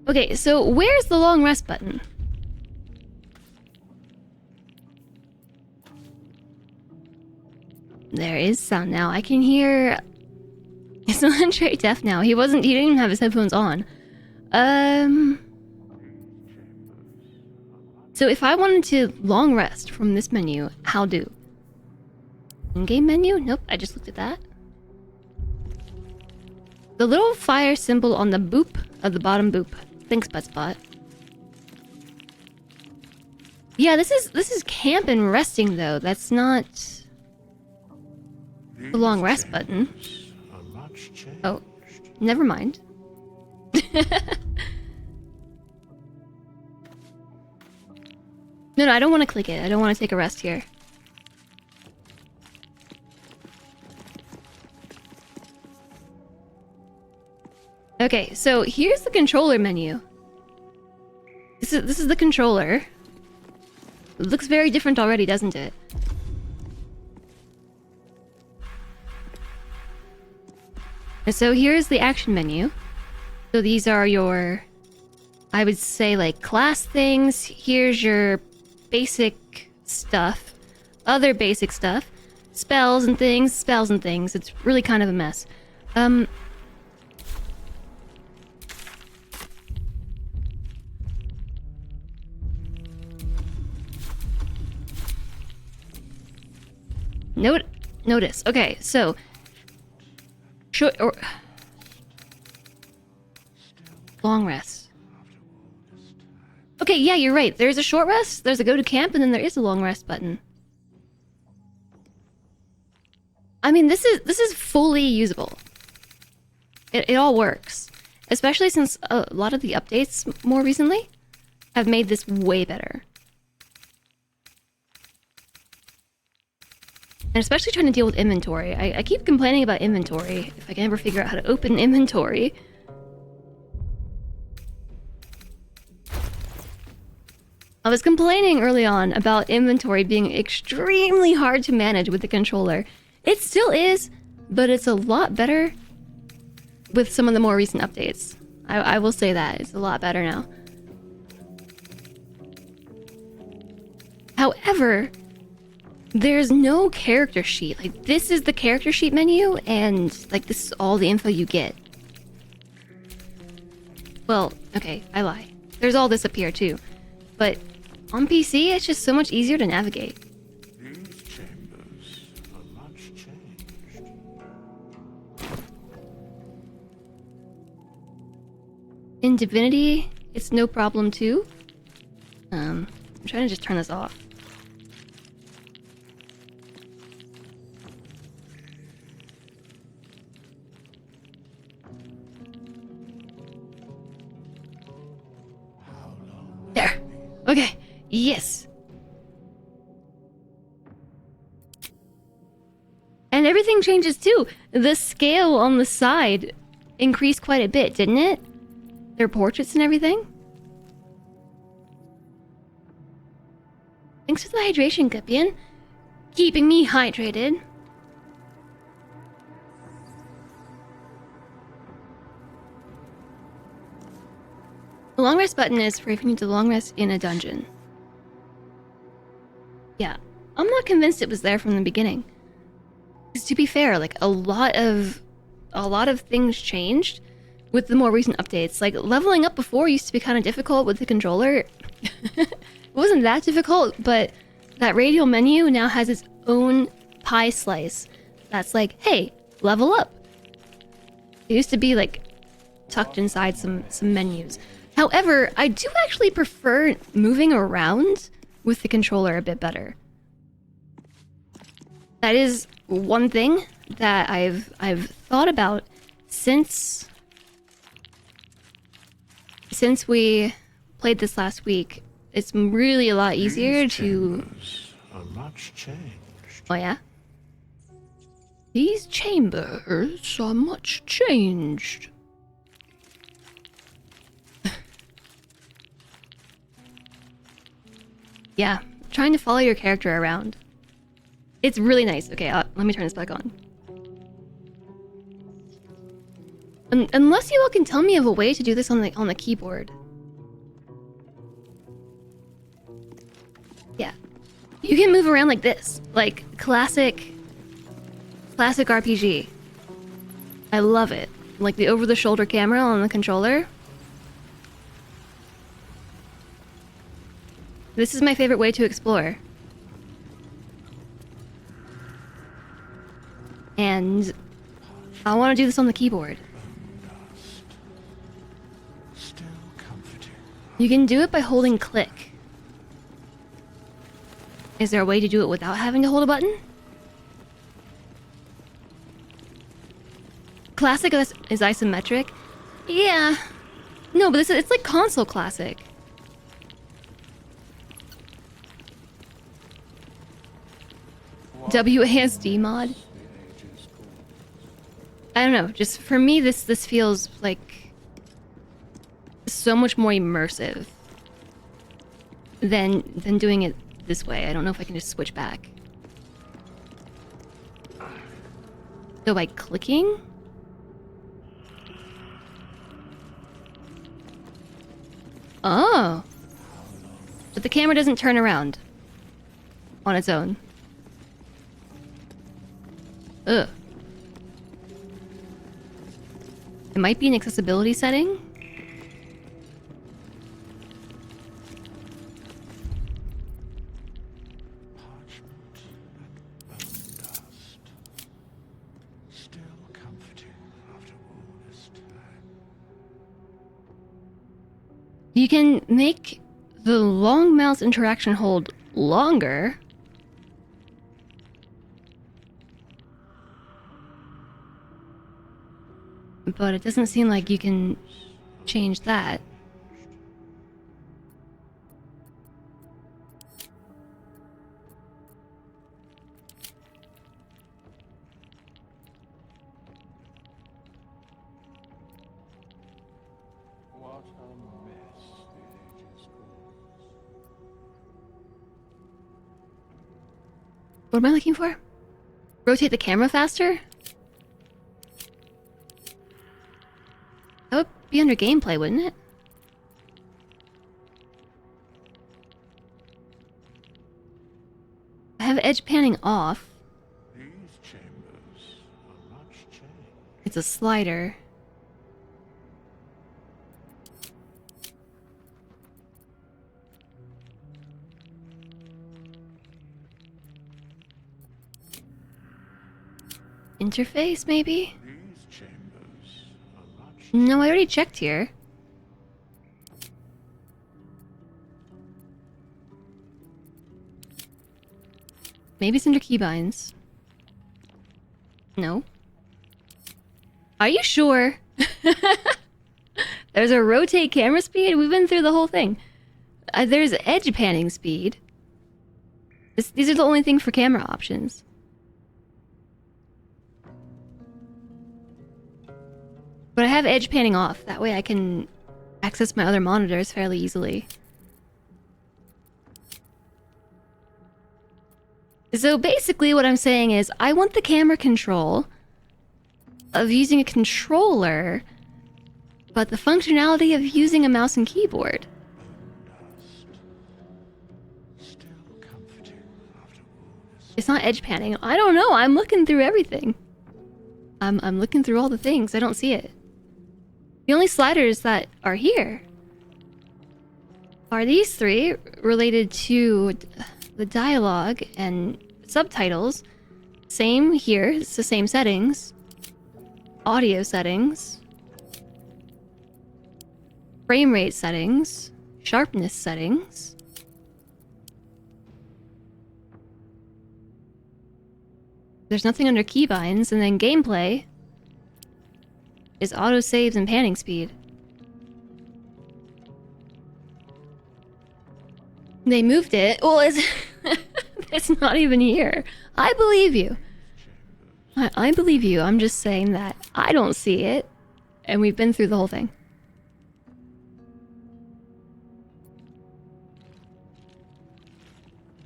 Okay, so where's the long rest button? There is sound now. I can hear... It's not straight deaf now. He didn't even have his headphones on. So if I wanted to long rest from this menu, how do? In-game menu? Nope, I just looked at that. The little fire symbol on the boop of the bottom boop. Thanks, Buttspot. Yeah, this is camp and resting though. That's not the long rest button. Oh, never mind. No, I don't want to click it. I don't want to take a rest here. Okay, so here's the controller menu. This is the controller. It looks very different already, doesn't it? And so here's the action menu. So these are your, I would say, like class things. Here's your basic stuff, other basic stuff, spells and things. It's really kind of a mess. Notice. Okay, so short or long rest. Okay, yeah, you're right. There's a short rest, there's a go to camp, and then there is a long rest button. I mean, this is fully usable. It all works, especially since a lot of the updates more recently have made this way better. And especially trying to deal with inventory. I keep complaining about inventory. If I can ever figure out how to open inventory. I was complaining early on about inventory being extremely hard to manage with the controller. It still is, but it's a lot better with some of the more recent updates. I will say that. It's a lot better now. However, there's no character sheet. Like, this is the character sheet menu, and like this is all the info you get. Well, okay, I lie. There's all this up here too. But on PC, it's just so much easier to navigate. These chambers are much changed. In Divinity, it's no problem too. I'm trying to just turn this off. There. Okay. Yes. And everything changes too. The scale on the side increased quite a bit, didn't it? Their portraits and everything. Thanks for the hydration, Gupian. Keeping me hydrated. The long rest button is for if you need to long rest in a dungeon. Yeah, I'm not convinced it was there from the beginning. Because to be fair, like a lot of things changed with the more recent updates. Like leveling up before used to be kind of difficult with the controller. It wasn't that difficult, but that radial menu now has its own pie slice. That's like, hey, level up. It used to be like tucked inside some menus. However, I do actually prefer moving around with the controller a bit better. That is one thing that I've thought about since we played this last week. It's really a lot easier to... Are much changed. Oh yeah? These chambers are much changed. Yeah, trying to follow your character around. It's really nice. Okay, let me turn this back on. Unless you all can tell me of a way to do this on the keyboard. Yeah. You can move around like this. Like classic RPG. I love it. Like the over-the-shoulder camera on the controller. This is my favorite way to explore. And I want to do this on the keyboard. Still comforting. You can do it by holding click. Is there a way to do it without having to hold a button? Classic is isometric. Yeah. No, but it's like console classic. WASD mod. I don't know. Just for me, this feels like so much more immersive than doing it this way. I don't know if I can just switch back. So by clicking. Oh. But the camera doesn't turn around on its own. Ugh. It might be an accessibility setting. Parchment and bone dust. Still comforting after all this time. You can make the long mouse interaction hold longer. But it doesn't seem like you can change that. What a mess the ages caused. What am I looking for? Rotate the camera faster? That would be under gameplay, wouldn't it? I have edge panning off. These chambers are much changed. It's a slider. Interface, maybe? These chambers are much No, I already checked here. Maybe it's under keybinds. No. Are you sure? There's a rotate camera speed? We've been through the whole thing. There's edge panning speed. These are the only thing for camera options. But I have edge panning off. That way I can access my other monitors fairly easily. So basically what I'm saying is I want the camera control of using a controller, but the functionality of using a mouse and keyboard. still comforting after all this. It's not edge panning. I don't know. I'm looking through everything. I'm looking through all the things. I don't see it. The only sliders that are here are these three related to the dialogue and subtitles. Same here. It's the same settings. Audio settings. Frame rate settings. Sharpness settings. There's nothing under keybinds, and then gameplay is auto saves and panning speed. They moved it. Well, it's not even here. I believe you. I believe you. I'm just saying that I don't see it, and we've been through the whole thing.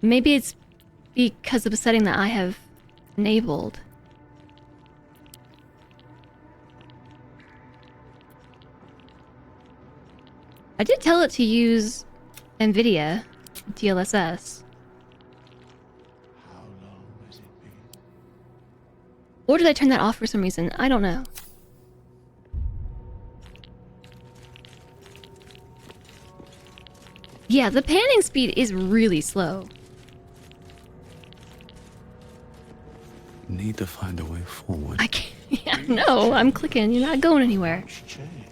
Maybe it's because of a setting that I have enabled. I did tell it to use NVIDIA DLSS. How long has it been? Or did I turn that off for some reason? I don't know. Yeah, the panning speed is really slow. Need to find a way forward. I can't. Yeah, no, I'm clicking. You're not going anywhere. It's changed.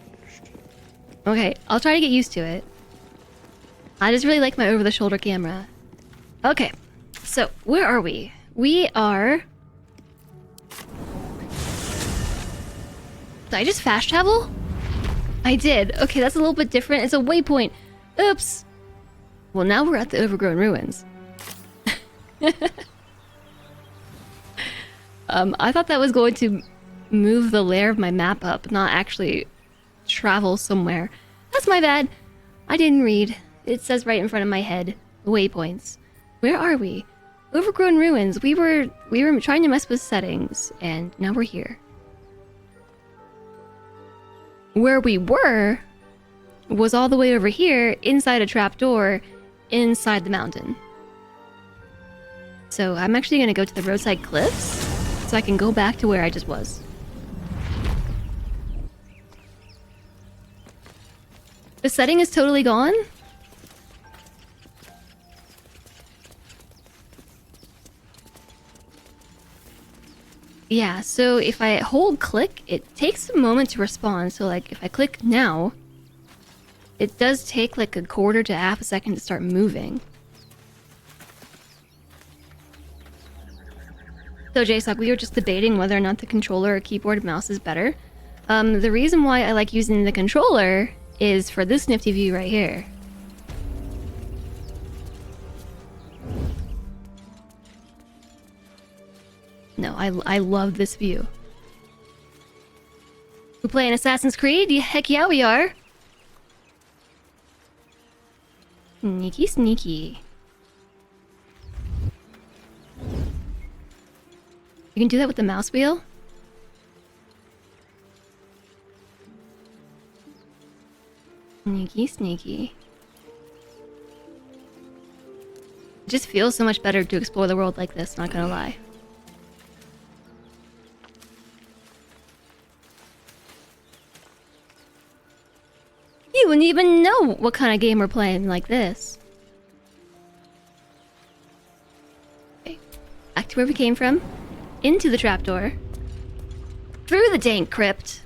Okay, I'll try to get used to it. I just really like my over-the-shoulder camera. Okay, so where are we? We are... Did I just fast travel? I did. Okay, that's a little bit different. It's a waypoint. Oops. Well, now we're at the overgrown ruins. I thought that was going to move the layer of my map up, not actually travel somewhere. That's my bad. I didn't read. It says right in front of my head. Waypoints. Where are we? Overgrown ruins. We were trying to mess with settings, and now we're here. Where we were was all the way over here, inside a trapdoor, inside the mountain. So I'm actually going to go to the roadside cliffs, so I can go back to where I just was. The setting is totally gone? Yeah, so if I hold click, it takes a moment to respond. So like if I click now, it does take like a quarter to half a second to start moving. So JSOC, we were just debating whether or not the controller or keyboard and mouse is better. The reason why I like using the controller is for this nifty view right here. No, I love this view. We playing Assassin's Creed? Heck yeah, we are. Sneaky, sneaky. You can do that with the mouse wheel? Sneaky, sneaky. It just feels so much better to explore the world like this, not gonna lie. You wouldn't even know what kind of game we're playing like this. Okay, back to where we came from. Into the trapdoor. Through the dank crypt.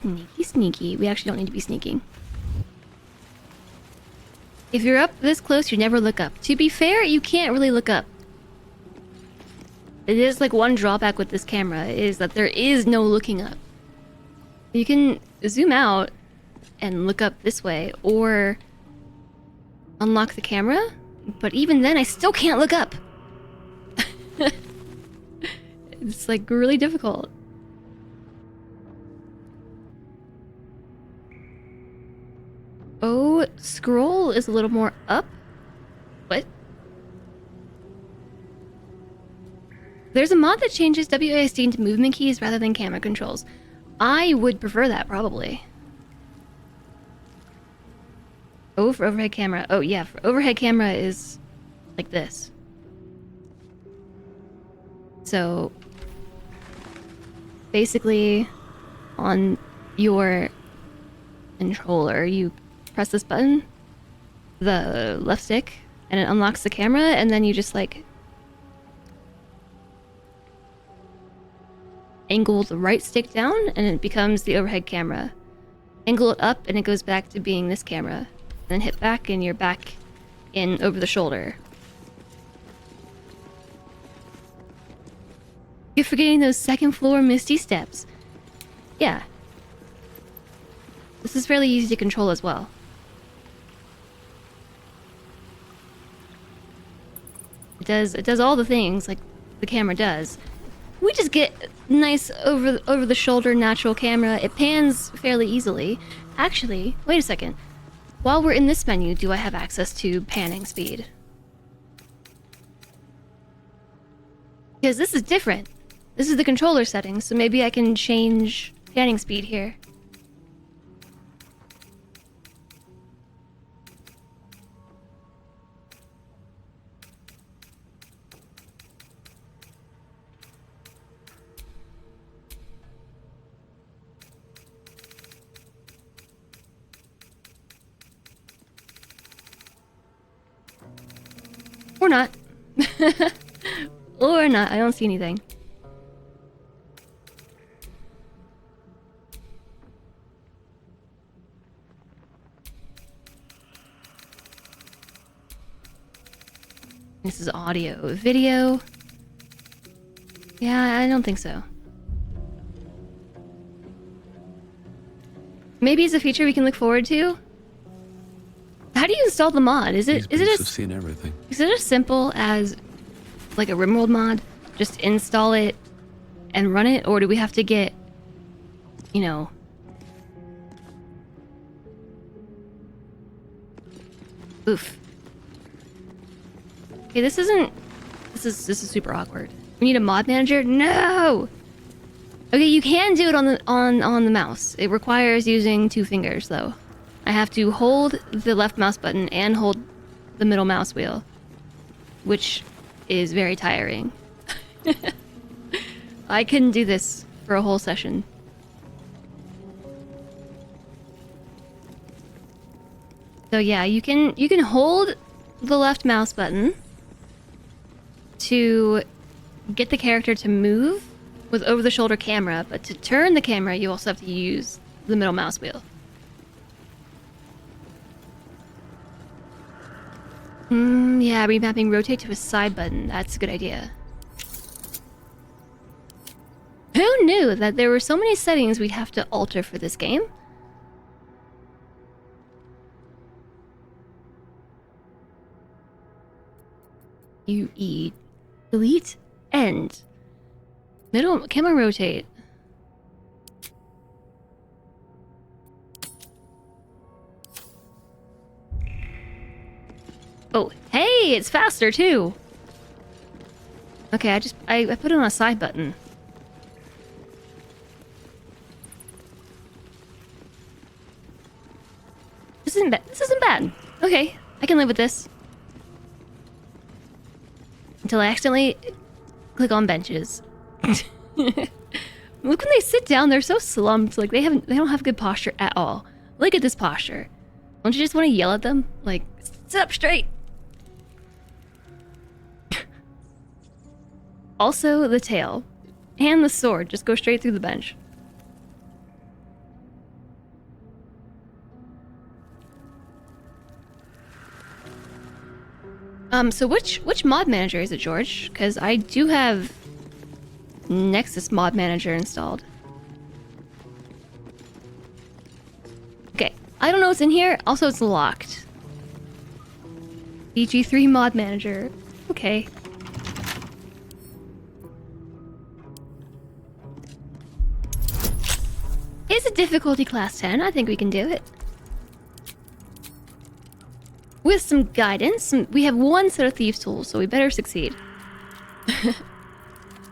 Sneaky, sneaky. We actually don't need to be sneaking. If you're up this close, you never look up. To be fair, you can't really look up. It is like one drawback with this camera, is that there is no looking up. You can zoom out and look up this way, or unlock the camera, but even then I still can't look up. It's like really difficult. Oh, scroll is a little more up. What? There's a mod that changes WASD into movement keys rather than camera controls. I would prefer that, probably. Oh, for overhead camera. Oh, yeah, for overhead camera is like this. So, basically, on your controller, you press this button, the left stick, and it unlocks the camera, and then you just, like, angle the right stick down, and it becomes the overhead camera. Angle it up, and it goes back to being this camera. Then hit back, and you're back in over the shoulder. You're forgetting those second floor misty steps. Yeah. This is fairly easy to control as well. It does all the things like the camera does. We just get nice over the shoulder natural camera. It pans fairly easily. Actually, wait a second. While we're in this menu, do I have access to panning speed? Because this is different. This is the controller settings, so maybe I can change panning speed here. Or not. Or not, I don't see anything. This is audio. Video? Yeah, I don't think so. Maybe it's a feature we can look forward to? How do you install the mod? Is it Have seen everything. as simple as like a RimWorld mod? Just install it and run it, or do we have to get, you know, oof. Okay, this is super awkward. We need a mod manager? No. Okay, you can do it on the mouse. It requires using 2 fingers though. I have to hold the left mouse button and hold the middle mouse wheel, which is very tiring. I couldn't do this for a whole session. So yeah, you can hold the left mouse button to get the character to move with over-the-shoulder camera, but to turn the camera, you also have to use the middle mouse wheel. Yeah, remapping rotate to a side button. That's a good idea. Who knew that there were so many settings we'd have to alter for this game? UE. Delete. End. Middle camera rotate. Oh, hey, it's faster too. Okay, I put it on a side button. This isn't bad. Okay, I can live with this. Until I accidentally click on benches. Look, when they sit down, they're so slumped. Like they don't have good posture at all. Look at this posture. Don't you just want to yell at them? Like, sit up straight. Also, the tail and the sword just go straight through the bench. So which mod manager is it, George? Because I do have Nexus mod manager installed. Okay, I don't know what's in here. Also, it's locked. BG3 mod manager. Okay. It's a difficulty class 10. I think we can do it. With some guidance, we have 1 set of thieves tools, so we better succeed.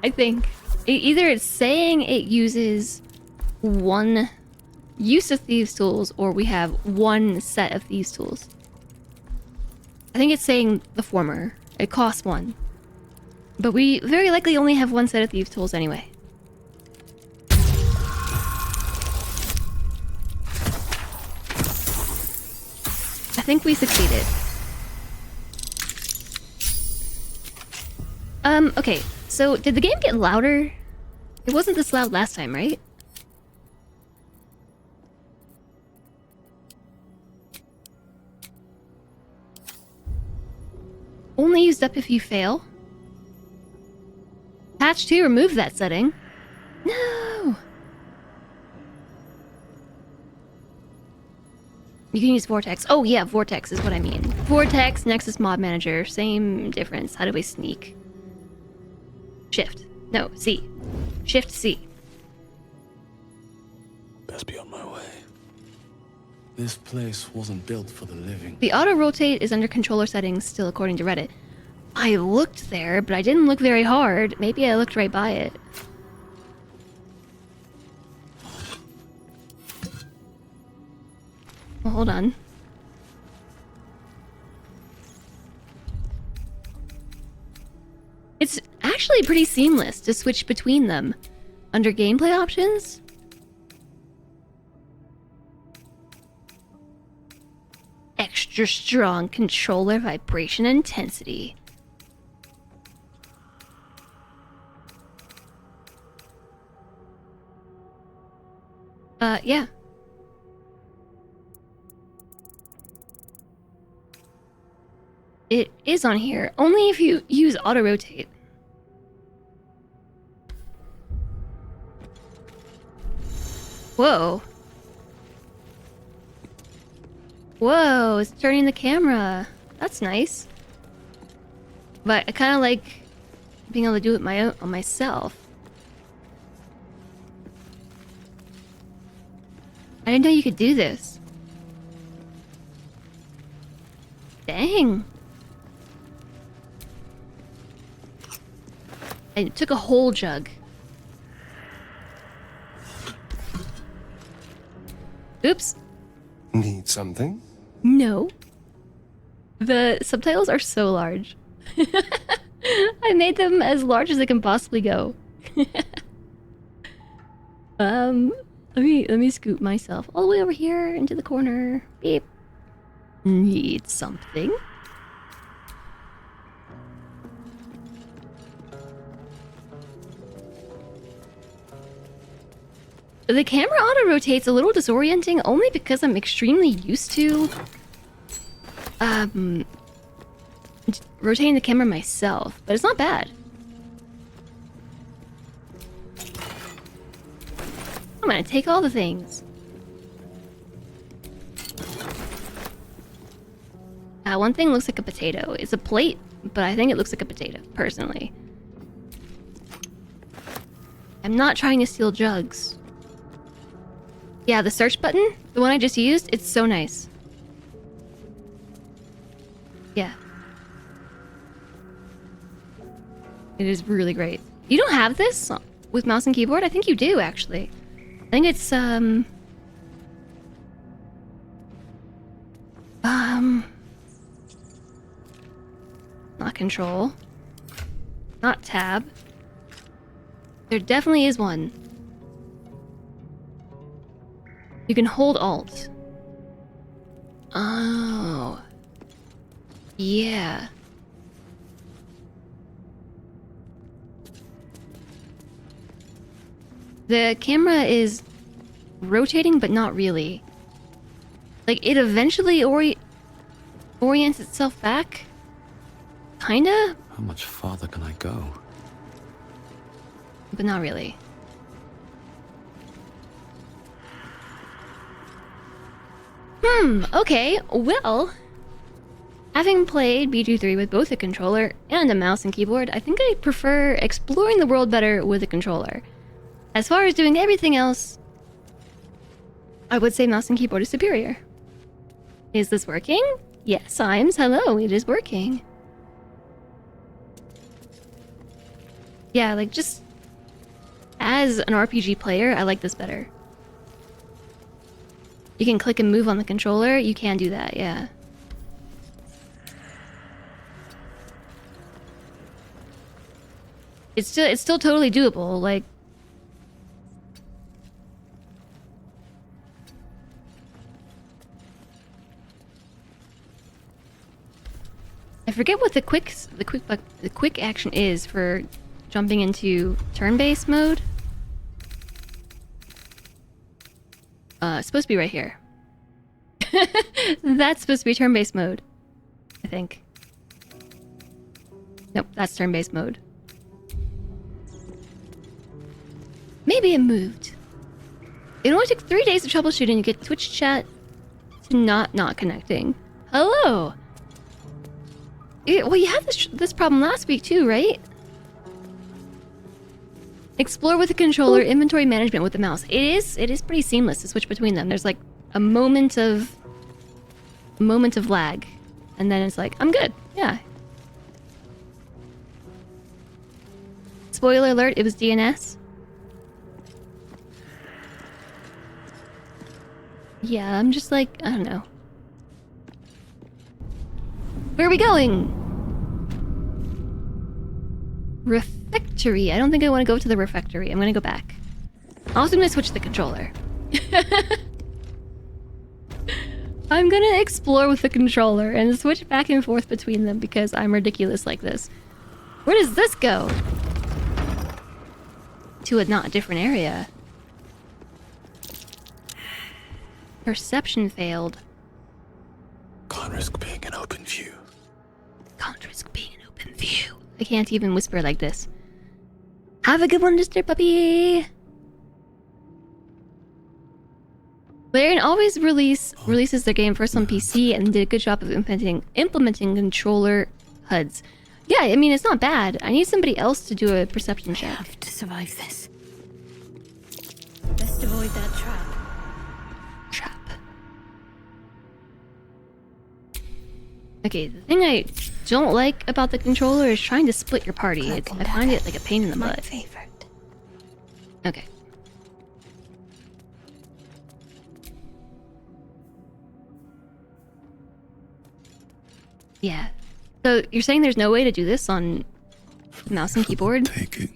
I think. Either it's saying it uses 1 use of thieves tools, or we have 1 set of thieves tools. I think it's saying the former. It costs 1. But we very likely only have 1 set of thieves tools anyway. I think we succeeded. Okay, so did the game get louder? It wasn't this loud last time, right? Only used up if you fail. Patch 2 removed that setting. No! You can use Vortex. Oh yeah, Vortex is what I mean. Vortex, Nexus Mod Manager, same difference. How do we sneak? Shift. No, C. Shift C. Best be on my way. This place wasn't built for the living. The auto rotate is under controller settings still, according to Reddit. I looked there, but I didn't look very hard. Maybe I looked right by it. Well, hold on. It's actually pretty seamless to switch between them. Under gameplay options, extra strong controller vibration intensity. Yeah. It is on here, only if you use auto-rotate. Whoa. Whoa, it's turning the camera. That's nice. But I kind of like being able to do it on myself. I didn't know you could do this. Dang. I took a whole jug. Oops. Need something? No. The subtitles are so large. I made them as large as they can possibly go. Let me scoot myself all the way over here into the corner. Beep. Need something? The camera auto-rotates a little disorienting only because I'm extremely used to rotating the camera myself, but it's not bad. I'm gonna take all the things. One thing looks like a potato. It's a plate, but I think it looks like a potato, personally. I'm not trying to steal jugs. Yeah, the search button, the one I just used, it's so nice. Yeah. It is really great. You don't have this with mouse and keyboard? I think you do, actually. I think it's, not control. Not tab. There definitely is one. You can hold Alt. Oh. Yeah. The camera is rotating, but not really. Like, it eventually orients itself back. Kinda? How much farther can I go? But not really. Okay, well... Having played BG3 with both a controller and a mouse and keyboard, I think I prefer exploring the world better with a controller. As far as doing everything else, I would say mouse and keyboard is superior. Is this working? Yes, Imes, hello, it is working. Yeah, like, just... As an RPG player, I like this better. You can click and move on the controller, you can do that, yeah. It's still totally doable, like... I forget what the quick action is for jumping into turn-based mode. It's supposed to be right here. That's supposed to be turn-based mode, I think. Nope, that's turn-based mode. Maybe it moved. It only took 3 days of troubleshooting to get Twitch chat to not connecting. Hello! Well, you had this problem last week too, right? Explore with the controller, inventory management with the mouse. It is pretty seamless to switch between them. There's like a moment of lag, and then it's like, I'm good. Yeah. Spoiler alert, it was DNS. Yeah, I'm just like, I don't know. Where are we going? Refectory. I don't think I want to go to the refectory. I'm gonna go back. I'm also gonna switch the controller. I'm gonna explore with the controller and switch back and forth between them because I'm ridiculous like this. Where does this go? To a not different area. Perception failed. Can't risk being an open view. Can't risk being an open view. I can't even whisper like this. Have a good one, Mr. Puppy! Larian always releases their game first on PC and did a good job of implementing controller HUDs. Yeah, I mean, it's not bad. I need somebody else to do a perception check. I have to survive this. Best avoid that trap. Trap. Okay, the thing I don't like about the controller is trying to split your party. I find it like a pain in the My butt. favorite. Okay. Yeah. So you're saying there's no way to do this on mouse and keyboard? Take it.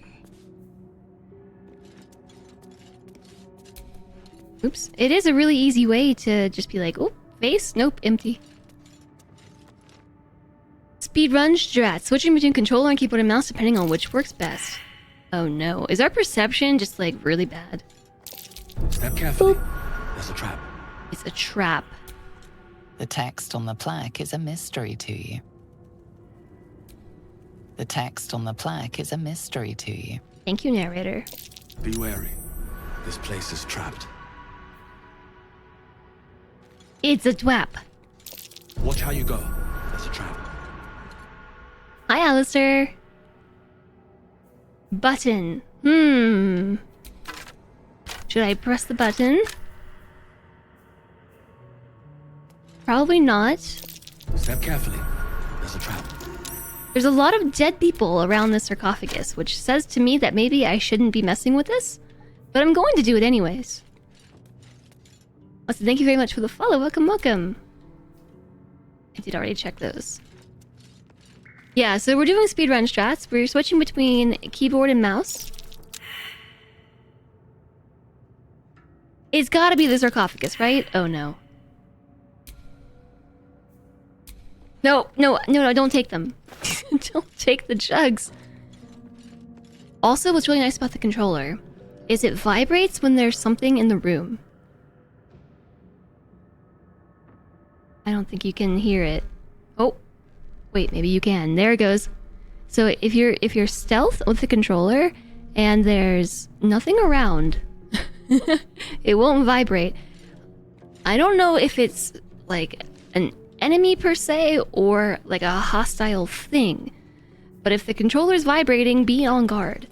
Oops. It is a really easy way to just be like, oh, face? Nope, empty. Speedrun strat. Switching between controller and keyboard and mouse depending on which works best. Oh no. Is our perception just like really bad? Step carefully. There's a trap. It's a trap. The text on the plaque is a mystery to you. The text on the plaque is a mystery to you. Thank you, narrator. Be wary. This place is trapped. It's a twap. Watch how you go. There's a trap. Hi, Alistair. Button. Should I press the button? Probably not. Step carefully. There's a trap. There's a lot of dead people around the sarcophagus, which says to me that maybe I shouldn't be messing with this, but I'm going to do it anyways. Also, thank you very much for the follow. Welcome, welcome. I did already check those. Yeah, so we're doing speedrun strats. We're switching between keyboard and mouse. It's gotta be the sarcophagus, right? Oh no. No, don't take them. Don't take the jugs. Also, what's really nice about the controller is it vibrates when there's something in the room. I don't think you can hear it. Oh, wait, maybe you can. There it goes. So if you're stealth with the controller and there's nothing around, it won't vibrate. I don't know if it's like an enemy per se or like a hostile thing, but if the controller's vibrating, be on guard,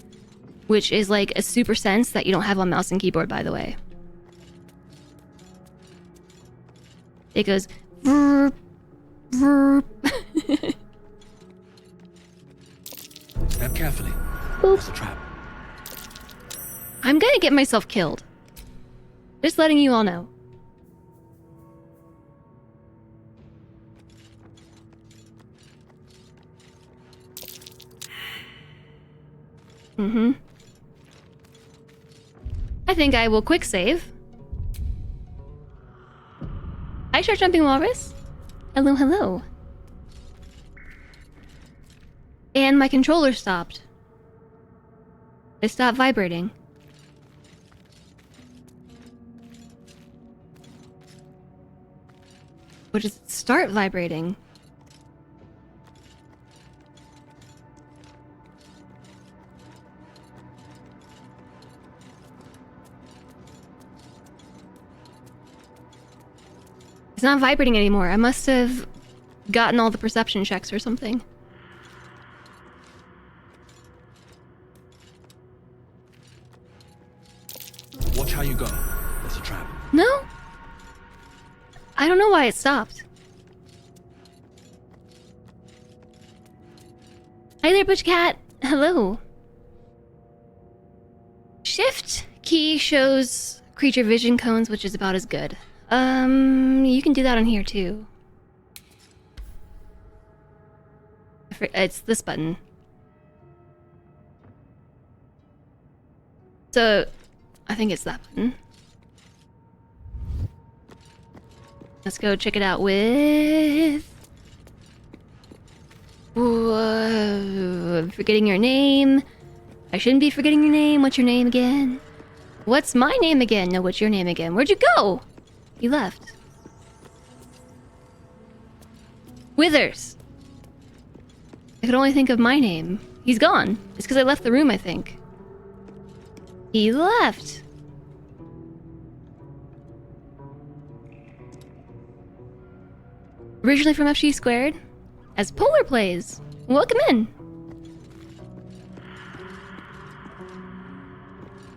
which is like a super sense that you don't have on mouse and keyboard, by the way. It goes vroom, vroom. Step carefully. Boop. There's a trap. I'm gonna get myself killed. Just letting you all know. I think I will quick save. Hi, Short Jumping Walrus. Hello, hello. And my controller stopped. It stopped vibrating. Or does it start vibrating? It's not vibrating anymore. I must have gotten all the perception checks or something. Watch how you go. There's a trap. No? I don't know why it stopped. Hi there, Butch Cat. Hello. Shift key shows creature vision cones, which is about as good. You can do that on here too. It's this button. So, I think it's that button. Let's go check it out with... Whoa, I'm forgetting your name. I shouldn't be forgetting your name. What's your name again? What's my name again? No, what's your name again? Where'd you go? You left. Withers. I could only think of my name. He's gone. It's because I left the room, I think. He left. Originally from FG Squared, as Polar plays. Welcome in.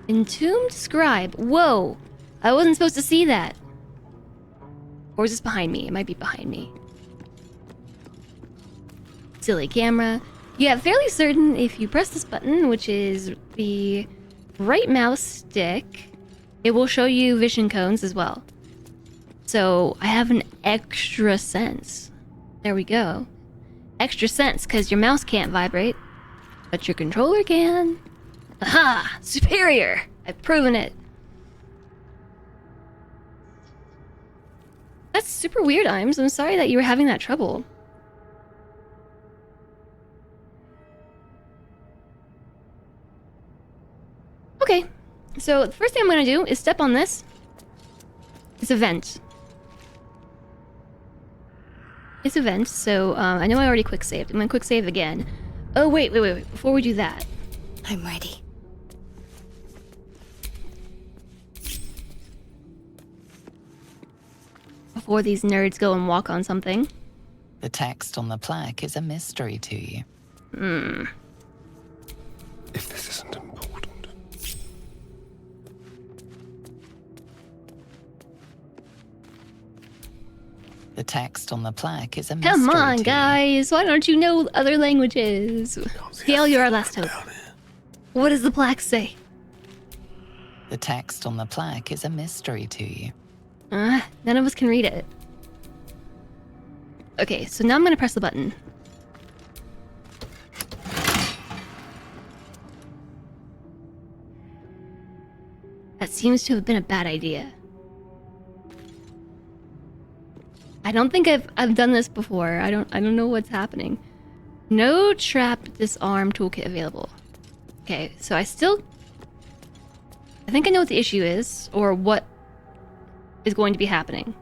Entombed Scribe. Whoa. I wasn't supposed to see that. Or is this behind me? It might be behind me. Silly camera. Yeah, fairly certain if you press this button, which is the right mouse stick, it will show you vision cones as well. So I have an extra sense. There we go. Extra sense, because your mouse can't vibrate, but your controller can. Aha! Superior! I've proven it. That's super weird, Imes. I'm sorry that you were having that trouble. Okay, so the first thing I'm gonna do is step on this. It's a vent. It's a vent, so I know I already quick saved. I'm gonna quick save again. Oh, wait. Before we do that. I'm ready. Before these nerds go and walk on something. The text on the plaque is a mystery to you. If this isn't important. The text on the plaque is a mystery Come on, to you. guys. Why don't you know other languages? Hail, you're our last hope. What does the plaque say? The text on the plaque is a mystery to you. None of us can read it. Okay, so now I'm gonna press the button. That seems to have been a bad idea. I don't think I've done this before. I don't know what's happening. No trap disarm toolkit available. Okay, so I think I know what the issue is, or what is going to be happening.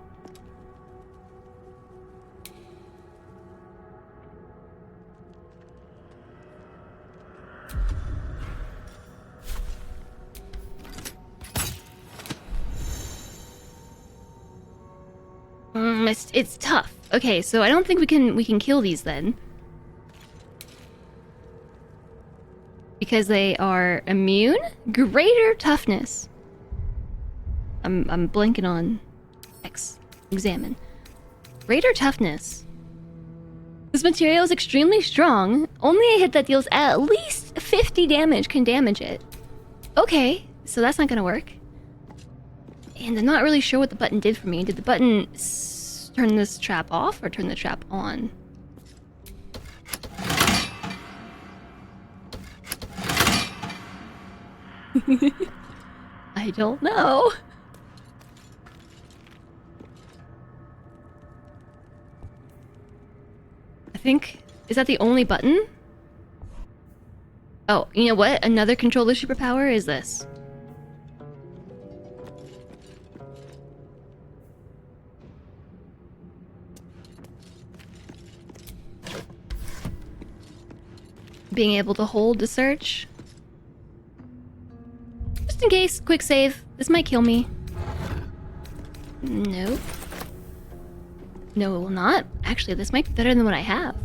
It's tough. Okay, so I don't think we can kill these then. Because they are immune? Greater toughness. I'm blanking on X. Examine. Greater toughness. This material is extremely strong. Only a hit that deals at least 50 damage can damage it. Okay, so that's not gonna work. And I'm not really sure what the button did for me. Did the button turn this trap off or turn the trap on? I don't know. I think... Is that the only button? Oh, you know what? Another controller superpower is this. Being able to hold to search. Just in case, quick save. This might kill me. Nope. No, it will not. Actually, this might be better than what I have.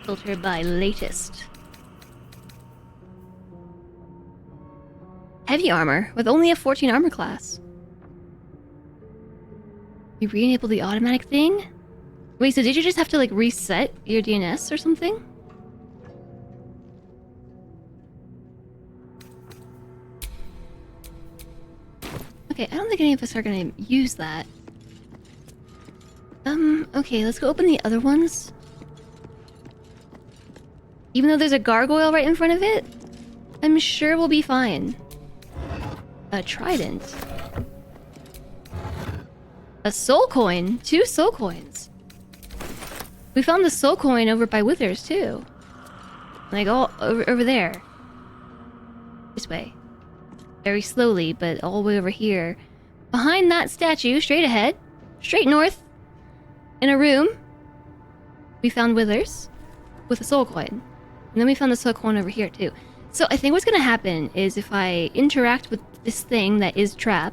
Filter by latest. Heavy armor with only a 14 armor class. You re-enable the automatic thing? Wait, so did you just have to like reset your DNS or something? Okay, I don't think any of us are gonna use that. Okay, let's go open the other ones. Even though there's a gargoyle right in front of it, I'm sure we'll be fine. A trident. A soul coin. 2 soul coins. We found the soul coin over by Withers, too. Like, all over there. This way. Very slowly, but all the way over here. Behind that statue, straight ahead. Straight north. In a room. We found Withers. With a soul coin. And then we found the soul coin over here, too. So I think what's gonna happen is if I interact with this thing that is trap,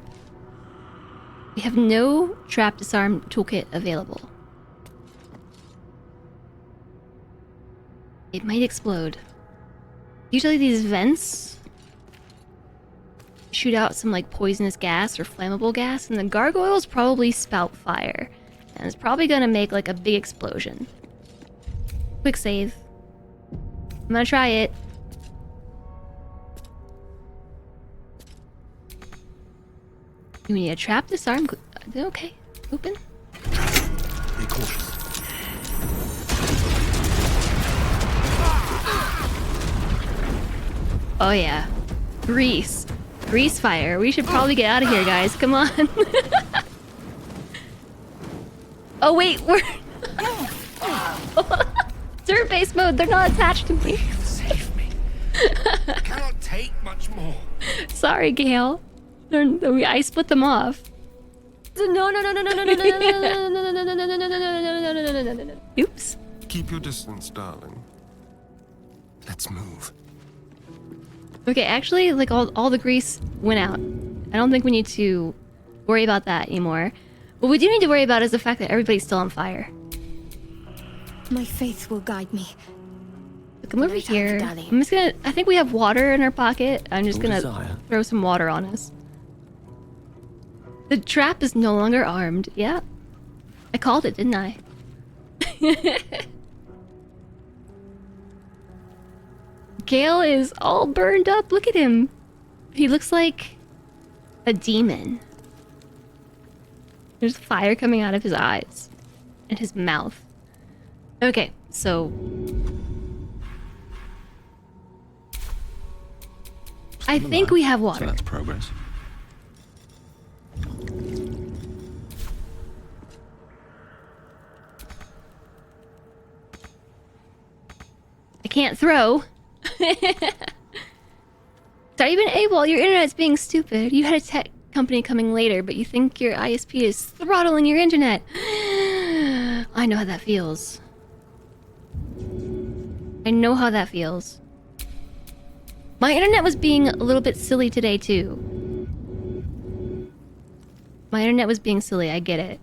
we have no trap disarm toolkit available. It might explode. Usually these vents shoot out some like poisonous gas or flammable gas, and the gargoyles probably spout fire. And it's probably gonna make like a big explosion. Quick save. I'm gonna try it. You need a trap disarm. Okay, open. Be cautious. Oh yeah, grease fire. We should probably get out of here, guys. Come on. Oh wait, we're turn-based mode. They're not attached to me. Save me. I cannot take much more. Sorry, Gale. I split them off. No. Oops. Keep your distance, darling. Let's move. Okay, actually, like all the grease went out. I don't think we need to worry about that anymore. What we do need to worry about is the fact that everybody's still on fire. My faith will guide me. So come over Right out here. the galley. I'm just gonna. I think we have water in our pocket. I'm just Your gonna desire. throw some water on us. The trap is no longer armed. Yeah, I called it, didn't I? Gale is all burned up. Look at him. He looks like a demon. There's fire coming out of his eyes and his mouth. Okay, so I think we have So water. that's progress. I can't throw. Sorry, you've been able. Your internet's being stupid. You had a tech company coming later, but you think your ISP is throttling your internet. I know how that feels. I know how that feels. My internet was being a little bit silly today, too. My internet was being silly, I get it.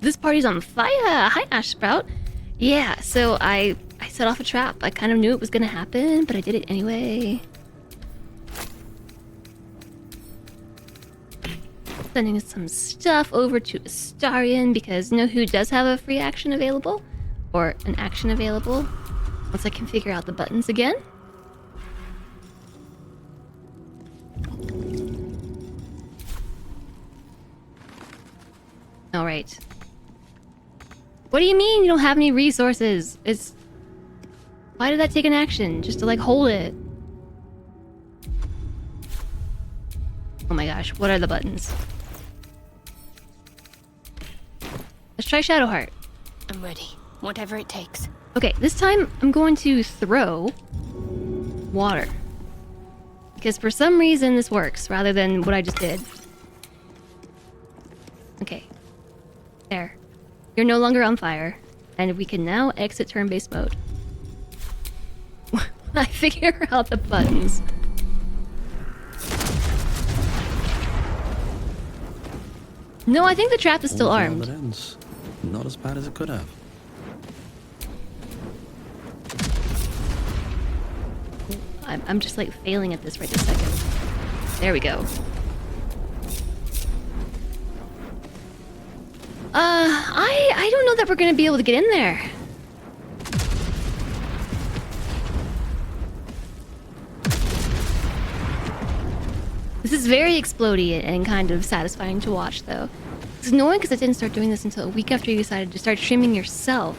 This party's on fire! Hi, Ash Sprout! Yeah, so I set off a trap. I kind of knew it was gonna happen, but I did it anyway. Sending some stuff over to Astarion because you know who does have a free action available? Or an action available? Once I can figure out the buttons again. Alright. What do you mean you don't have any resources? Why did that take an action? Just to like hold it? Oh my gosh, what are the buttons? Let's try Shadowheart. I'm ready. Whatever it takes. Okay, this time I'm going to throw water. Because for some reason this works rather than what I just did. Okay. There. You're no longer on fire. And we can now exit turn-based mode. I figure out the buttons. No, I think the trap is still All well armed. that ends. Not as bad as it could have. I'm just like failing at this right this second. There we go. I don't know that we're gonna be able to get in there. This is very explodey and kind of satisfying to watch, though. It's annoying because I didn't start doing this until a week after you decided to start streaming yourself.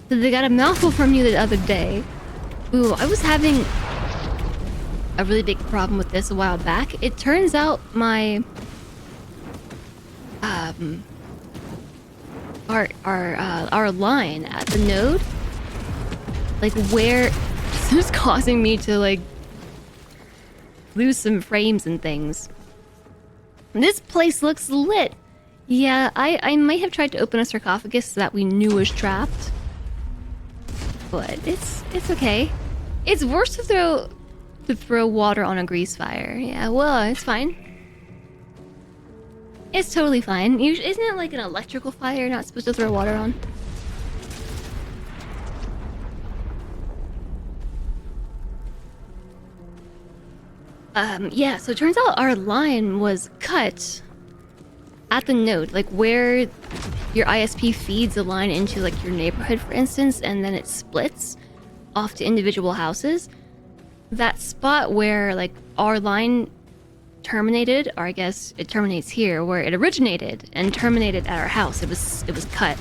So they got a mouthful from you the other day. Ooh, I was having a really big problem with this a while back. It turns out my our line at the node, like where this is causing me to like lose some frames and things. This place looks lit. Yeah, I might have tried to open a sarcophagus that we knew was trapped, but it's okay. It's worse to throw water on a grease fire. Yeah, well, it's fine. It's totally fine. Isn't it like an electrical fire you're not supposed to throw water on? Yeah, so it turns out our line was cut at the node, like where your ISP feeds the line into like your neighborhood, for instance, and then it splits off to individual houses. That spot where like our line terminated, or I guess it terminates here, where it originated and terminated at our house. It was cut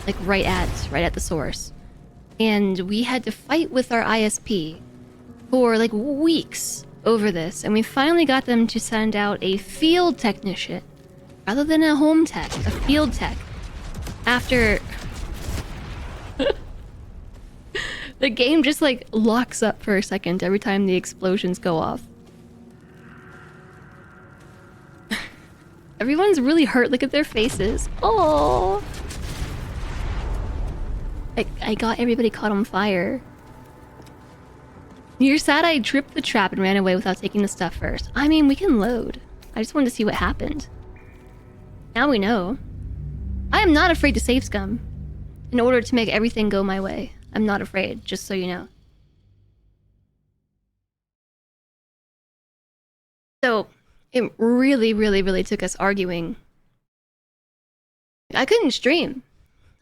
like right at the source, and we had to fight with our ISP for like weeks over this, and we finally got them to send out a field technician rather than a home tech, a field tech. After the game just like locks up for a second every time the explosions go off. Everyone's really hurt. Look at their faces. Oh, I got everybody caught on fire. You're sad I tripped the trap and ran away without taking the stuff first. I mean, we can load. I just wanted to see what happened. Now we know. I am not afraid to save scum in order to make everything go my way. I'm not afraid, just so you know. So, it really took us arguing. I couldn't stream.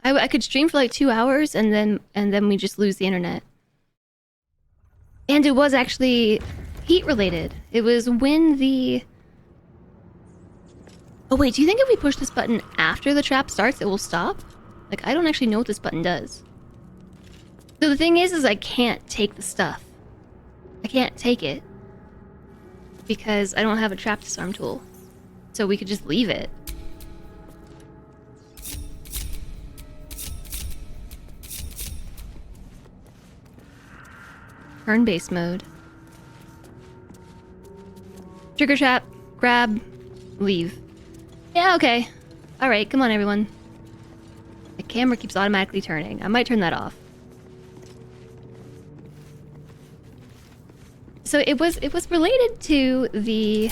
I could stream for like 2 hours and then we just lose the internet. And it was actually heat related. It was when the... Oh wait, do you think if we push this button after the trap starts, it will stop? Like, I don't actually know what this button does. So the thing is I can't take the stuff. I can't take it because I don't have a trap disarm tool. So we could just leave it. Turn-based mode. Trigger trap, grab, leave. Yeah, okay. Alright, come on everyone. The camera keeps automatically turning. I might turn that off. So it was related to the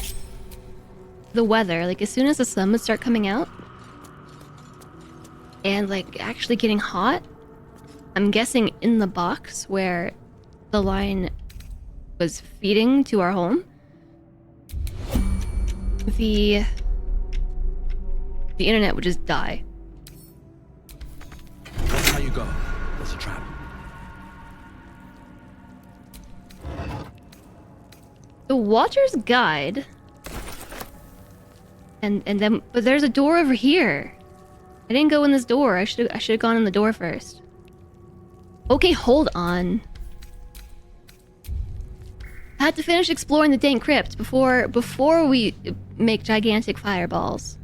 weather. Like as soon as the sun would start coming out and like actually getting hot, I'm guessing in the box where the line was feeding to our home, the internet would just die. That's how you go. That's a trap. The Watcher's Guide, and then but there's a door over here. I didn't go in this door. I should have gone in the door first. Okay, hold on. I had to finish exploring the Dank Crypt before we make gigantic fireballs.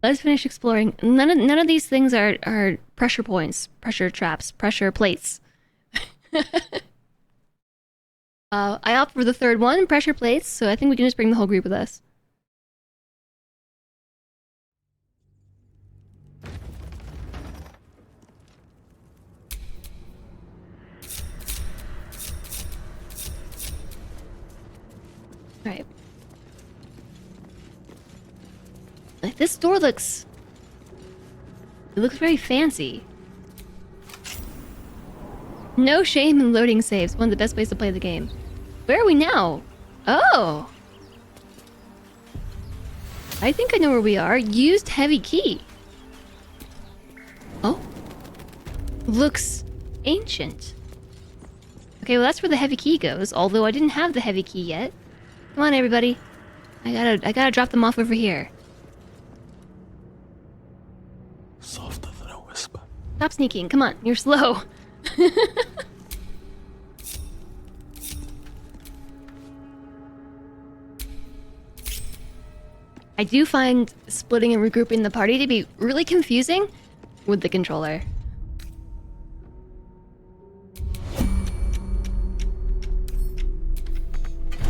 Let's finish exploring. None of these things are pressure points, pressure traps, pressure plates. I opt for the third one, pressure plates, so I think we can just bring the whole group with us. Alright. Like, this door looks... It looks very fancy. No shame in loading saves. One of the best ways to play the game. Where are we now? Oh! I think I know where we are. Used heavy key. Oh. Looks ancient. Okay, well that's where the heavy key goes, although I didn't have the heavy key yet. Come on, everybody. I gotta drop them off over here. Softer than a whisper. Stop sneaking, come on, you're slow. I do find splitting and regrouping the party to be really confusing with the controller.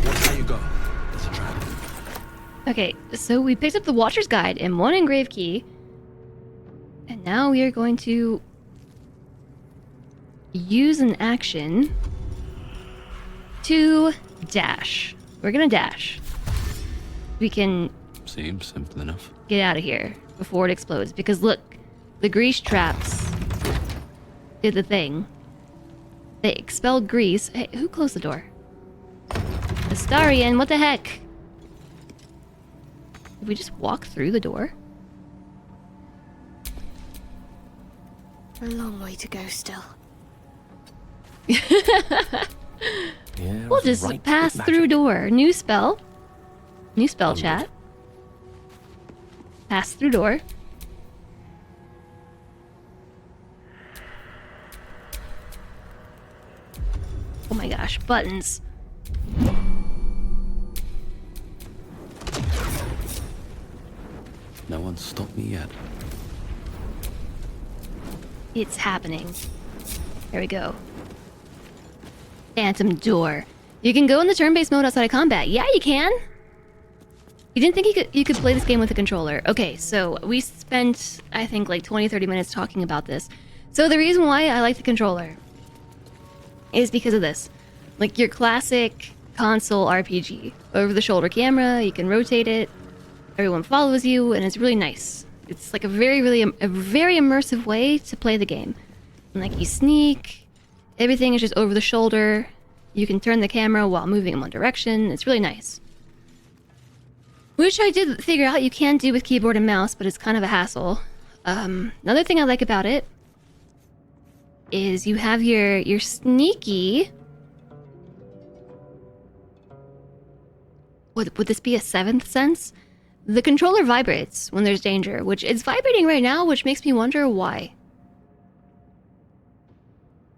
Watch how you go. It's a trap. Okay, so we picked up the Watcher's Guide and one engraved key. And now we are going to use an action to dash. We're gonna dash. We can Seems simple enough. get out of here before it explodes. Because look, the grease traps did the thing. They expelled grease. Hey, who closed the door? Astarion, what the heck? Did we just walk through the door? A long way to go still. Yeah, We'll just right pass with through magic. door. New spell. New spell chat. Pass through door. Oh my gosh, buttons. No one's stopped me yet. It's happening. There we go. Phantom door. You can go in the turn-based mode outside of combat. Yeah, you can. You didn't think you could play this game with a controller. Okay, so we spent, I think, like 20-30 minutes talking about this. So the reason why I like the controller is because of this. Like your classic console RPG. Over-the-shoulder camera, you can rotate it, everyone follows you, and it's really nice. It's like a very immersive way to play the game. And like you sneak, everything is just over the shoulder. You can turn the camera while moving in one direction. It's really nice. Which I did figure out you can do with keyboard and mouse, but it's kind of a hassle. Another thing I like about it is you have your sneaky... Would this be a seventh sense? The controller vibrates when there's danger, which it's vibrating right now, which makes me wonder why.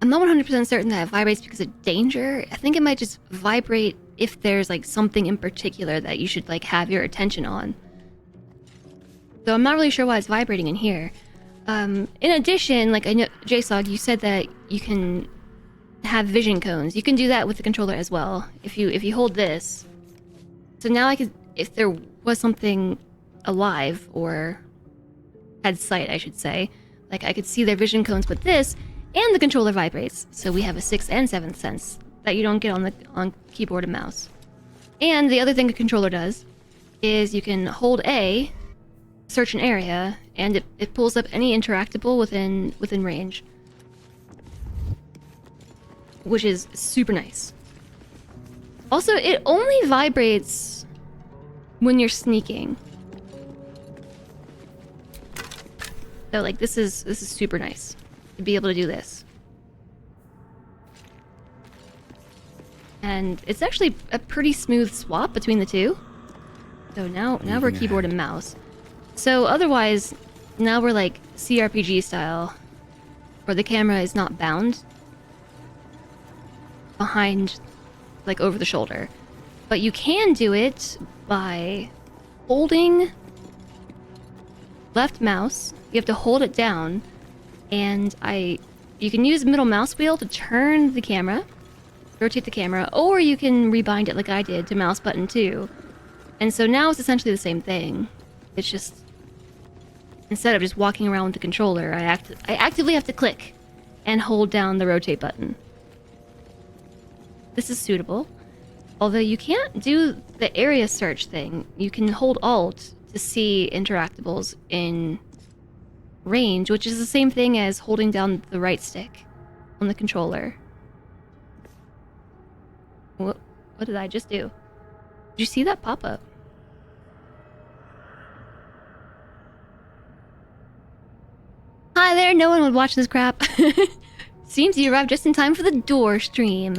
I'm not 100% certain that it vibrates because of danger. I think it might just vibrate if there's like something in particular that you should like have your attention on. So I'm not really sure why it's vibrating in here. In addition, like I know, JSOG, you said that you can have vision cones. You can do that with the controller as well. If you hold this. So now I could, if there was something alive or had sight, I should say, like I could see their vision cones with this, and the controller vibrates. So we have a 6th and 7th sense that you don't get on keyboard and mouse. And the other thing a controller does is you can hold A, search an area, and it pulls up any interactable within range, which is super nice. Also, it only vibrates when you're sneaking. So like this is super nice to be able to do this. And it's actually a pretty smooth swap between the two. So now we're keyboard and mouse. So otherwise, now we're like CRPG style, where the camera is not bound behind, like over the shoulder. But you can do it by holding left mouse. You have to hold it down, and you can use middle mouse wheel to turn the camera, rotate the camera, or you can rebind it like I did to mouse button 2. And so now it's essentially the same thing. It's just, instead of just walking around with the controller, I actively have to click and hold down the rotate button. This is suitable. Although you can't do the area search thing. You can hold Alt to see interactables in range, which is the same thing as holding down the right stick on the controller. What did I just do? Did you see that pop up? Hi there, no one would watch this crap. seems you arrived just in time for the door stream.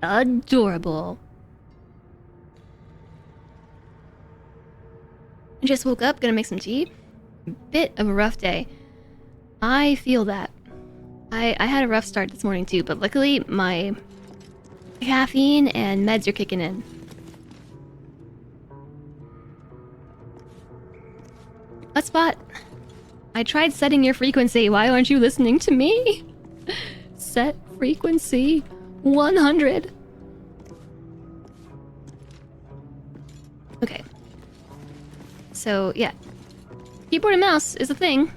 Adorable. I just woke up, gonna make some tea. Bit of a rough day. I feel that. I had a rough start this morning too, but luckily my caffeine and meds are kicking in. Hotspot. I tried setting your frequency. Why aren't you listening to me? Set frequency 100. Okay. So, yeah. Keyboard and mouse is a thing.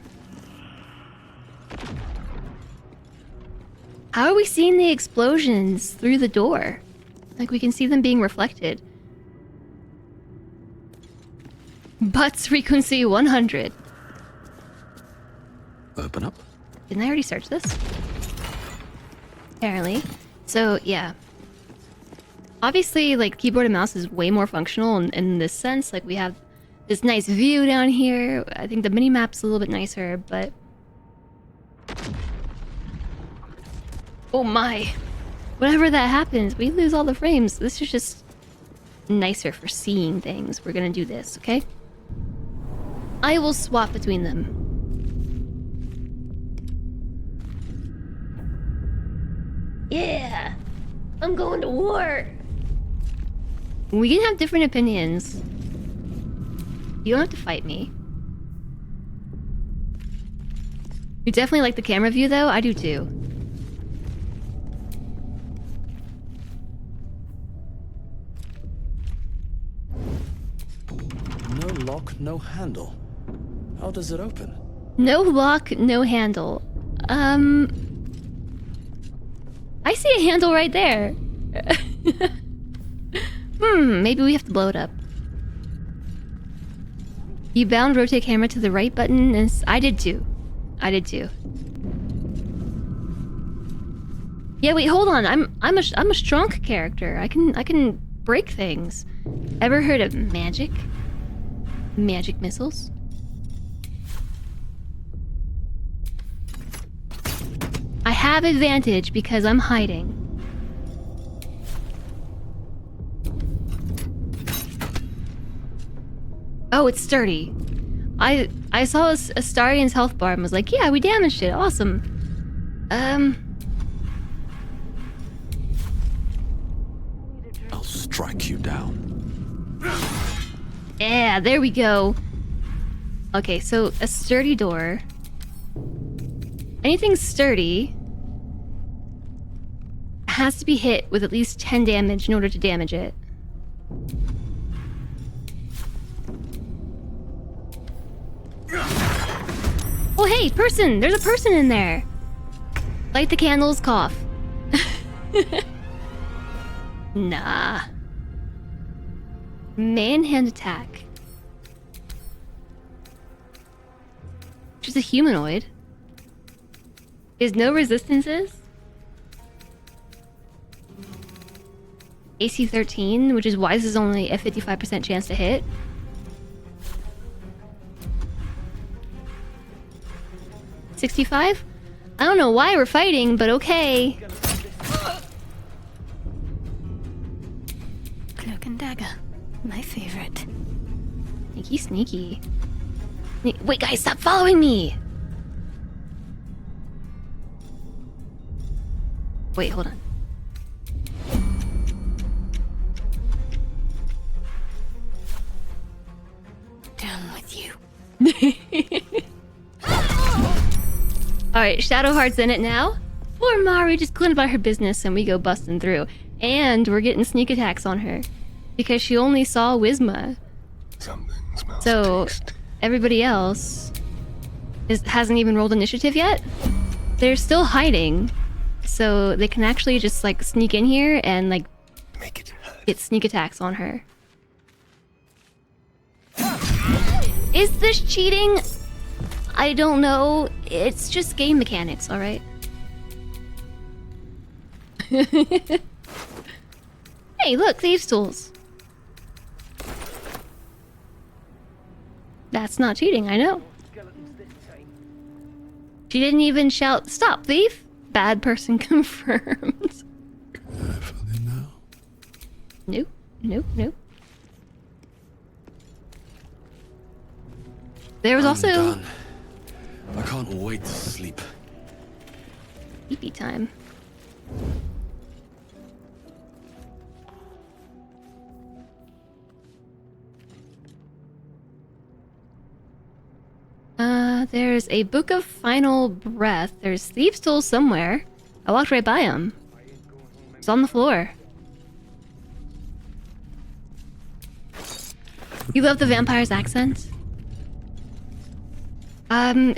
How are we seeing the explosions through the door? Like, we can see them being reflected. Butts frequency 100. Open up. Didn't I already search this? Apparently. So, yeah. Obviously, like, keyboard and mouse is way more functional in this sense. Like, we have this nice view down here. I think the mini-map's a little bit nicer, but... Oh my. Whenever that happens, we lose all the frames. This is just nicer for seeing things. We're gonna do this, okay? I will swap between them. Yeah! I'm going to war! We can have different opinions. You don't have to fight me. You definitely like the camera view, though? I do, too. No lock, no handle. How does it open? No lock, no handle. I see a handle right there. Maybe we have to blow it up. You bound rotate camera to the right button, and I did too. I did too. Yeah, wait, hold on. I'm a strong character. I can break things. Ever heard of magic? Magic missiles? I have advantage because I'm hiding. Oh, it's sturdy. I saw a Starian's health bar and was like, yeah, we damaged it. Awesome. I'll strike you down. Yeah, there we go. Okay, so a sturdy door. Anything sturdy has to be hit with at least 10 damage in order to damage it. Oh, hey, person! There's a person in there! Light the candles, cough. Nah. Manhand attack. Just a humanoid. There's no resistances? AC 13, which is why this is only a 55% chance to hit. $65? I don't know why we're fighting, but okay. Cloak and dagger. My favorite. Sneaky, sneaky. Wait, guys, stop following me! Wait, hold on. Down with you. Alright, Shadowheart's in it now. Poor Mari just couldn't about her business and we go busting through. And we're getting sneak attacks on her. Because she only saw Wisma. Something smells So, tasty. everybody else hasn't even rolled initiative yet. They're still hiding. So they can actually just like sneak in here and like Make it hurt. get sneak attacks on her. Is this cheating? I don't know. It's just game mechanics, alright? Hey, look, thieves' tools. That's not cheating, I know. She didn't even shout, "Stop, thief!" Bad person confirmed. Can I fill in now? Nope, nope, nope. There was I'm also done. I can't wait to sleep. sleepy time. There's a Book of Final Breath. There's Thieves' Toll somewhere. I walked right by him. It's on the floor. You love the vampire's accent?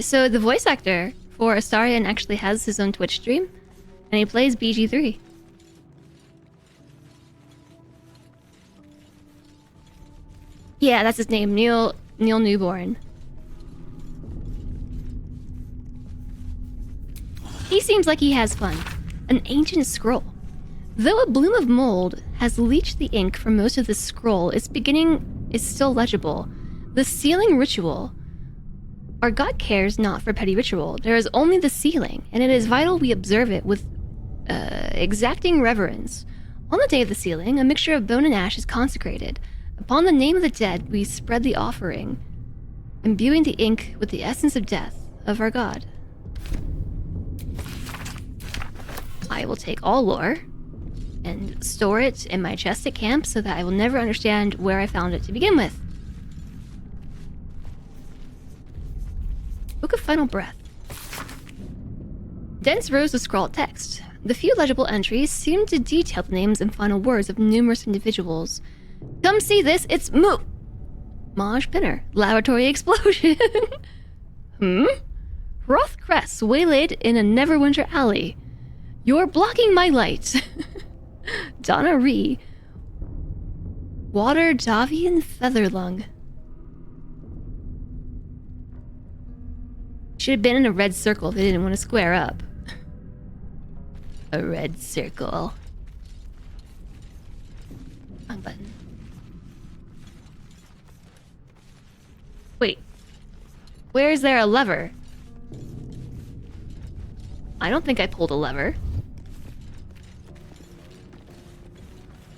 So the voice actor for Astarion actually has his own Twitch stream, and he plays BG3. Yeah, that's his name, Neil Newborn. He seems like he has fun. An ancient scroll. Though a bloom of mold has leached the ink from most of the scroll, its beginning is still legible. The sealing ritual. Our God cares not for petty ritual. There is only the sealing, and it is vital we observe it with exacting reverence. On the day of the sealing, a mixture of bone and ash is consecrated. Upon the name of the dead, we spread the offering, imbuing the ink with the essence of death of our God. I will take all lore and store it in my chest at camp so that I will never understand where I found it to begin with. Book of Final Breath. Dense rows of scrawled text. The few legible entries seem to detail the names and final words of numerous individuals. Come see this, it's Maj Pinner. Laboratory explosion. Roth Cress waylaid in a Neverwinter alley. You're blocking my light. Donna Ree. Water Davian Featherlung. Should have been in a red circle if they didn't want to square up. A red circle. Wrong button. Wait. Where is there a lever? I don't think I pulled a lever.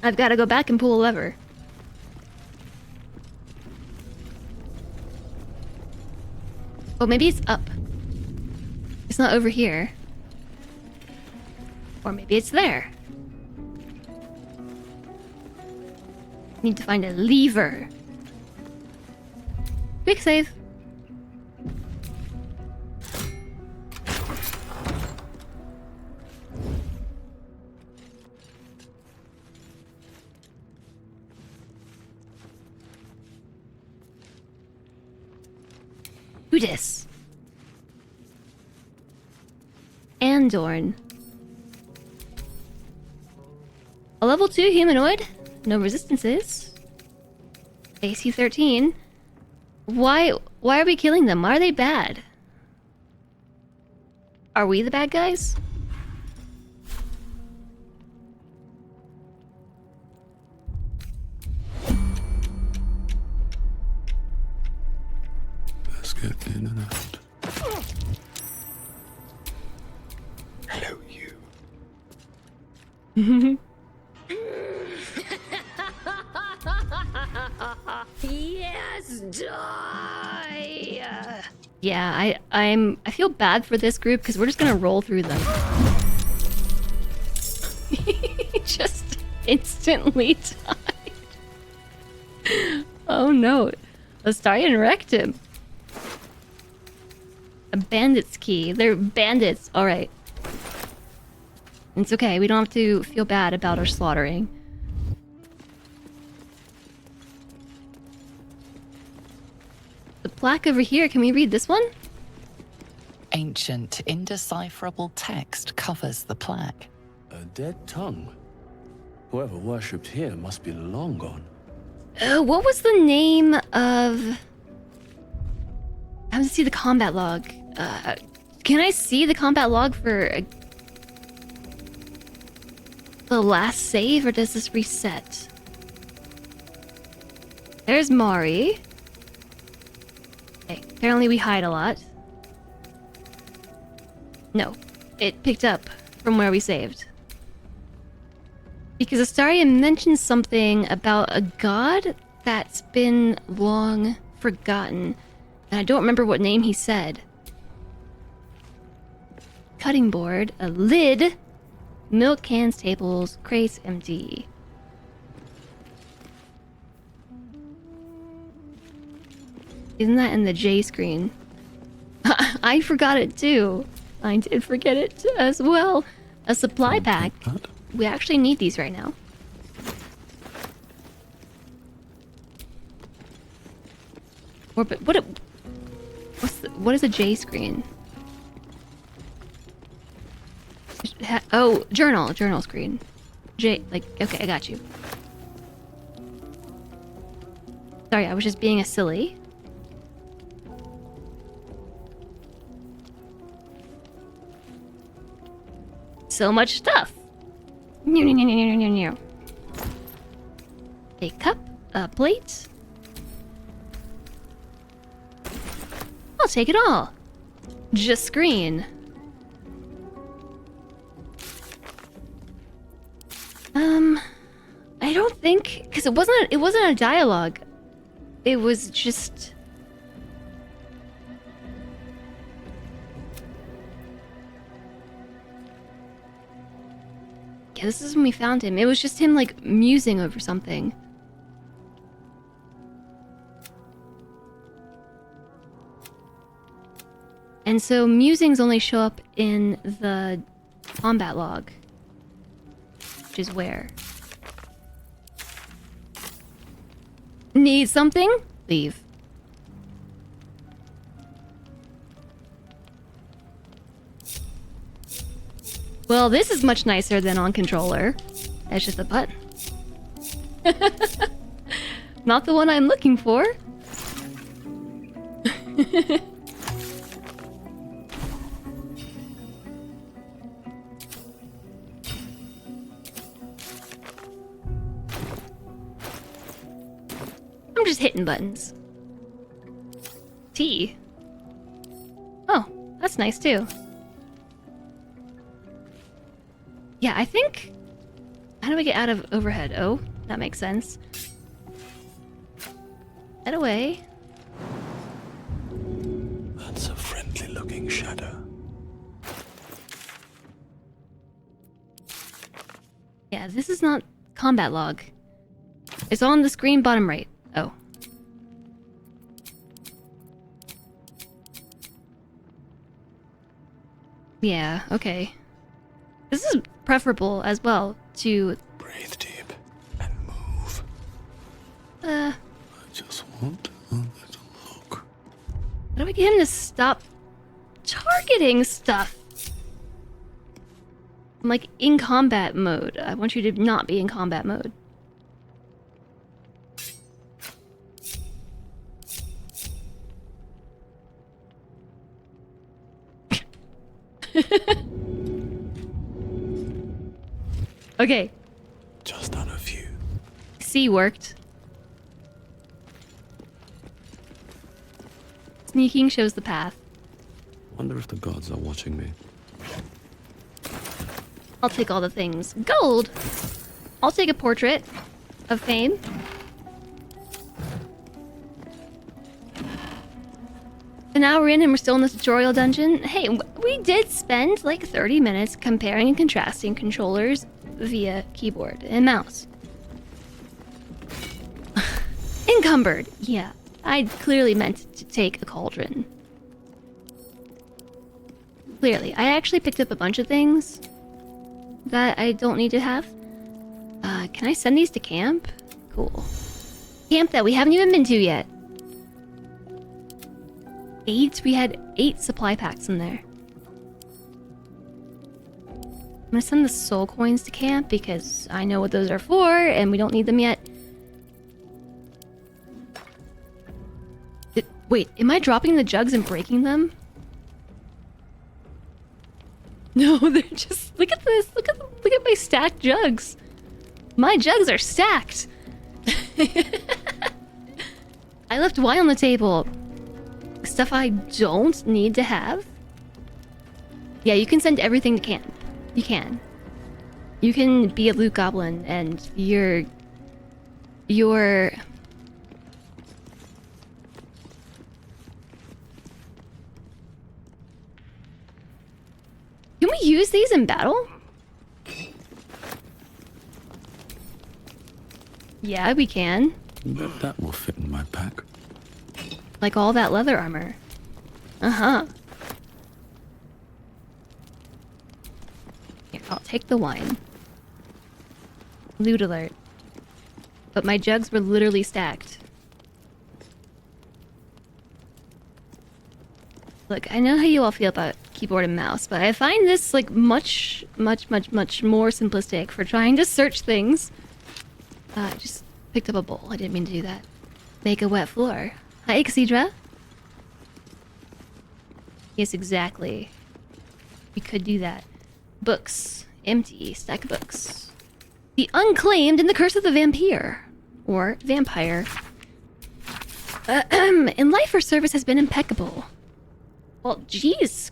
I've got to go back and pull a lever. Oh, maybe it's up. It's not over here. Or maybe it's there. Need to find a lever. Quick save. Udis. Andorn. A level 2 humanoid. No resistances. AC 13. Why are we killing them? Why are they bad? Are we the bad guys? Let's get in and out. Hello, you. Yes, die! Yeah, I feel bad for this group because we're just gonna roll through them. He just instantly died. Oh no. Astarion wrecked him. A bandit's key. They're bandits. Alright. It's okay. We don't have to feel bad about our slaughtering. The plaque over here. Can we read this one? Ancient, indecipherable text covers the plaque. A dead tongue. Whoever worshipped here must be long gone. What was the name of... I have to see the combat log. Can I see the combat log for the last save, or does this reset? There's Mari. Okay, apparently we hide a lot. No. it picked up from where we saved. Because Astaria mentioned something about a god that's been long forgotten. And I don't remember what name he said. Cutting board, a lid, milk cans, tables, crates empty. Isn't that in the J screen? I forgot it too. I did forget it as well. A supply pack. We actually need these right now. Or but what is a J screen? Oh, journal screen. J, like, okay, I got you. Sorry, I was just being a silly. So much stuff. A cup, a plate. I'll take it all. Just screen. I don't think, because it wasn't a dialogue. It was just. Yeah, this is when we found him. It was just him, like, musing over something. And so musings only show up in the combat log. Which is where? Need something? Leave. Well, this is much nicer than on controller. It's just a button. Not the one I'm looking for. I'm just hitting buttons. T. Oh, that's nice too. Yeah, I think... How do I get out of overhead? Oh, that makes sense. Head away. That's a friendly-looking shadow. Yeah, this is not combat log. It's on the screen bottom right. Oh. Yeah, okay. This is preferable as well to... Breathe deep and move. I just want a little look. How do I get him to stop targeting stuff? I'm like in combat mode. I want you to not be in combat mode. Okay. Just on a few. C worked. Sneaking shows the path. Wonder if the gods are watching me. I'll take all the things. Gold! I'll take a portrait of fame. An hour in and we're still in the tutorial dungeon. Hey, we did spend like 30 minutes comparing and contrasting controllers via keyboard and mouse. Encumbered. Yeah, I clearly meant to take a cauldron. Clearly. I actually picked up a bunch of things that I don't need to have. Can I send these to camp? Cool. Camp that we haven't even been to yet. 8? We had 8 supply packs in there. I'm gonna send the soul coins to camp because I know what those are for and we don't need them yet. Wait, am I dropping the jugs and breaking them? No, they're just... Look at this. Look at my stacked jugs. My jugs are stacked. I left wine on the table. Stuff I don't need to have. Yeah, you can send everything to Can. You can. You can be a loot goblin and you're... Can we use these in battle? Yeah, we can. Bet that will fit in my pack. Like all that leather armor. Uh-huh. Here, I'll take the wine. Loot alert. But my jugs were literally stacked. Look, I know how you all feel about keyboard and mouse, but I find this like much more simplistic for trying to search things. I just picked up a bowl. I didn't mean to do that. Make a wet floor. Hi, Ixidra. Yes, exactly. We could do that. Books. Empty. Stack of books. The Unclaimed and the Curse of the Vampire. Or Vampire. In life, her service has been impeccable. Well, jeez.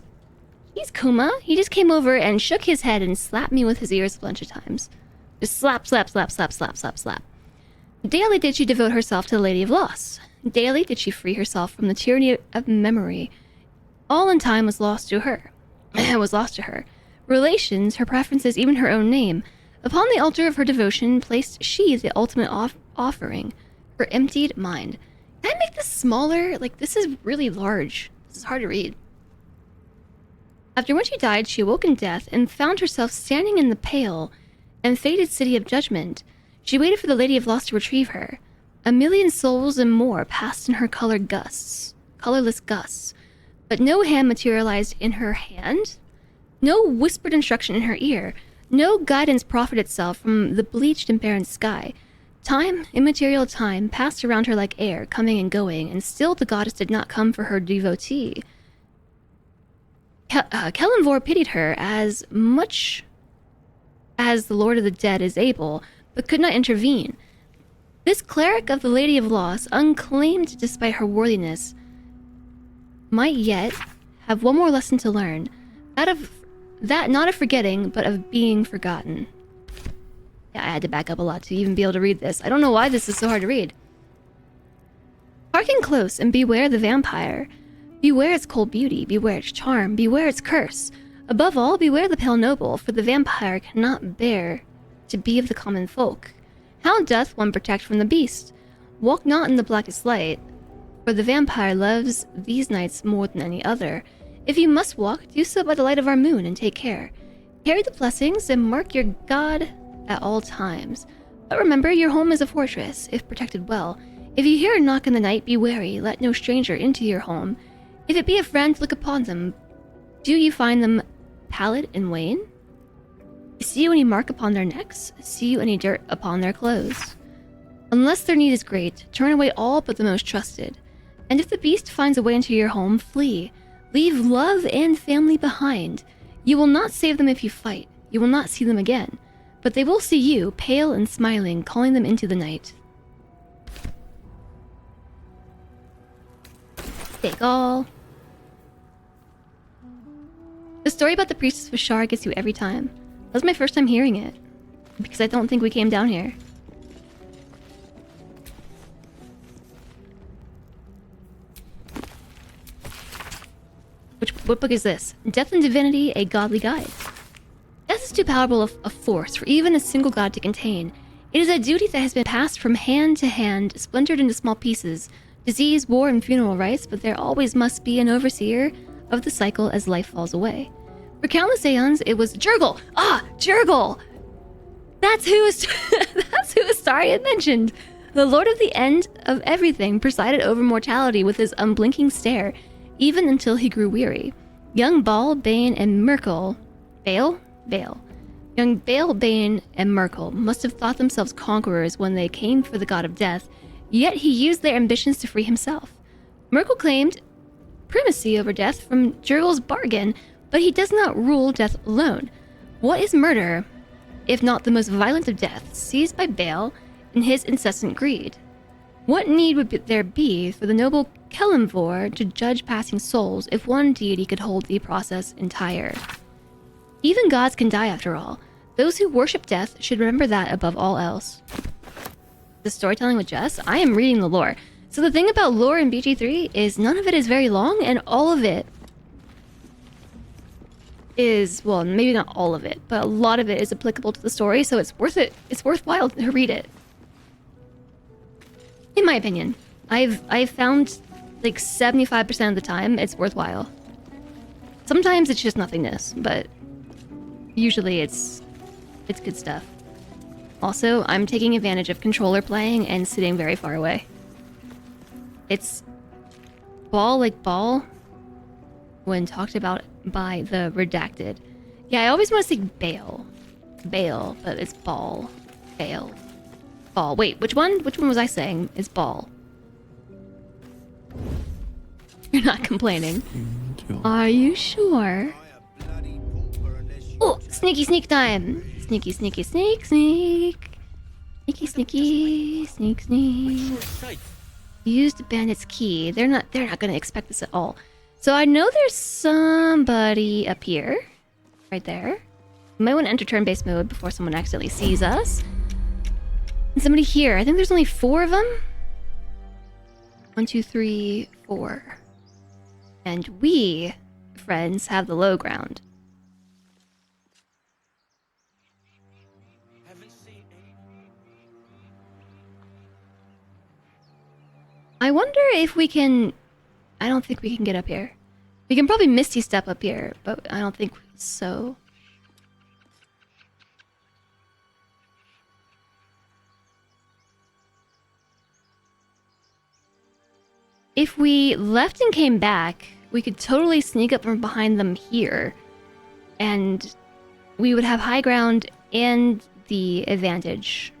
Jeez, Kuma. He just came over and shook his head and slapped me with his ears a bunch of times. Just slap, slap, slap, slap, slap, slap, slap. Daily did she devote herself to the Lady of Loss. Daily did she free herself from the tyranny of memory. All in time was lost to her. Relations, her preferences, even her own name. Upon the altar of her devotion placed she the ultimate offering, her emptied mind. Can I make this smaller? Like, this is really large. This is hard to read. After when she died, she awoke in death and found herself standing in the pale and fated city of judgment. She waited for the Lady of Loss to retrieve her. 1,000,000 souls and more passed in her colorless gusts, but no hand materialized in her hand, no whispered instruction in her ear, no guidance proffered itself from the bleached and barren sky. Time, immaterial time, passed around her like air, coming and going, and still the goddess did not come for her devotee. Kellanvor pitied her as much as the Lord of the Dead is able, but could not intervene. This cleric of the Lady of Loss, unclaimed despite her worthiness, might yet have one more lesson to learn. That not of forgetting, but of being forgotten. Yeah, I had to back up a lot to even be able to read this. I don't know why this is so hard to read. Hearken close and beware the vampire. Beware its cold beauty, beware its charm, beware its curse. Above all, beware the pale noble, for the vampire cannot bear to be of the common folk. How doth one protect from the beast? Walk not in the blackest light, for the vampire loves these nights more than any other. If you must walk, do so by the light of our moon, and take care. Carry the blessings and mark your God at all times. But remember, your home is a fortress, if protected well. If you hear a knock in the night, be wary, let no stranger into your home. If it be a friend, look upon them. Do you find them pallid and wan? See you any mark upon their necks? See you any dirt upon their clothes? Unless their need is great, turn away all but the most trusted. And if the beast finds a way into your home, flee. Leave love and family behind. You will not save them if you fight. You will not see them again. But they will see you, pale and smiling, calling them into the night. Take all. The story about the priestess of Ashar gets you every time. That was my first time hearing it, because I don't think we came down here. What book is this? Death and Divinity, a Godly Guide. Death is too powerful a force for even a single god to contain. It is a duty that has been passed from hand to hand, splintered into small pieces. Disease, war, and funeral rites, but there always must be an overseer of the cycle as life falls away. For countless aeons, it was Jurgle! Ah! Jurgle! That's who Astari had mentioned. The Lord of the End of Everything presided over mortality with his unblinking stare, even until he grew weary. Young Bale, Bane, and Merkel... Bale? Young Bale, Bane, and Merkel must have thought themselves conquerors when they came for the god of death, yet he used their ambitions to free himself. Merkel claimed primacy over death from Jurgle's bargain, but he does not rule death alone. What is murder, if not the most violent of deaths, seized by Bale in his incessant greed? What need would there be for the noble Kellanvor to judge passing souls if one deity could hold the process entire? Even gods can die after all. Those who worship death should remember that above all else. The storytelling with Jess? I am reading the lore. So the thing about lore in BG3 is none of it is very long, and all of it is, well, maybe not all of it, but a lot of it is applicable to the story, so it's worth it. It's worthwhile to read it. In my opinion. I've found like 75% of the time it's worthwhile. Sometimes it's just nothingness, but usually it's good stuff. Also, I'm taking advantage of controller playing and sitting very far away. It's ball like ball when talked about by the redacted. Yeah, I always want to say bail. Bail, but it's ball. Bail. Ball. Wait, which one? Which one was I saying? It's ball. You're not complaining. Are you sure? Oh, sneaky sneak time. Sneaky, sneaky, sneak, sneak. Sneaky, sneaky, sneak, sneak. Used bandit's key. They're not gonna expect this at all. So I know there's somebody up here. Right there. We might want to enter turn-based mode before someone accidentally sees us. And somebody here. I think there's only 4 of them. 1, 2, 3, 4. And we, friends, have the low ground. I wonder if we can... I don't think we can get up here. We can probably Misty Step up here, but I don't think so. If we left and came back, we could totally sneak up from behind them here. And we would have high ground and the advantage.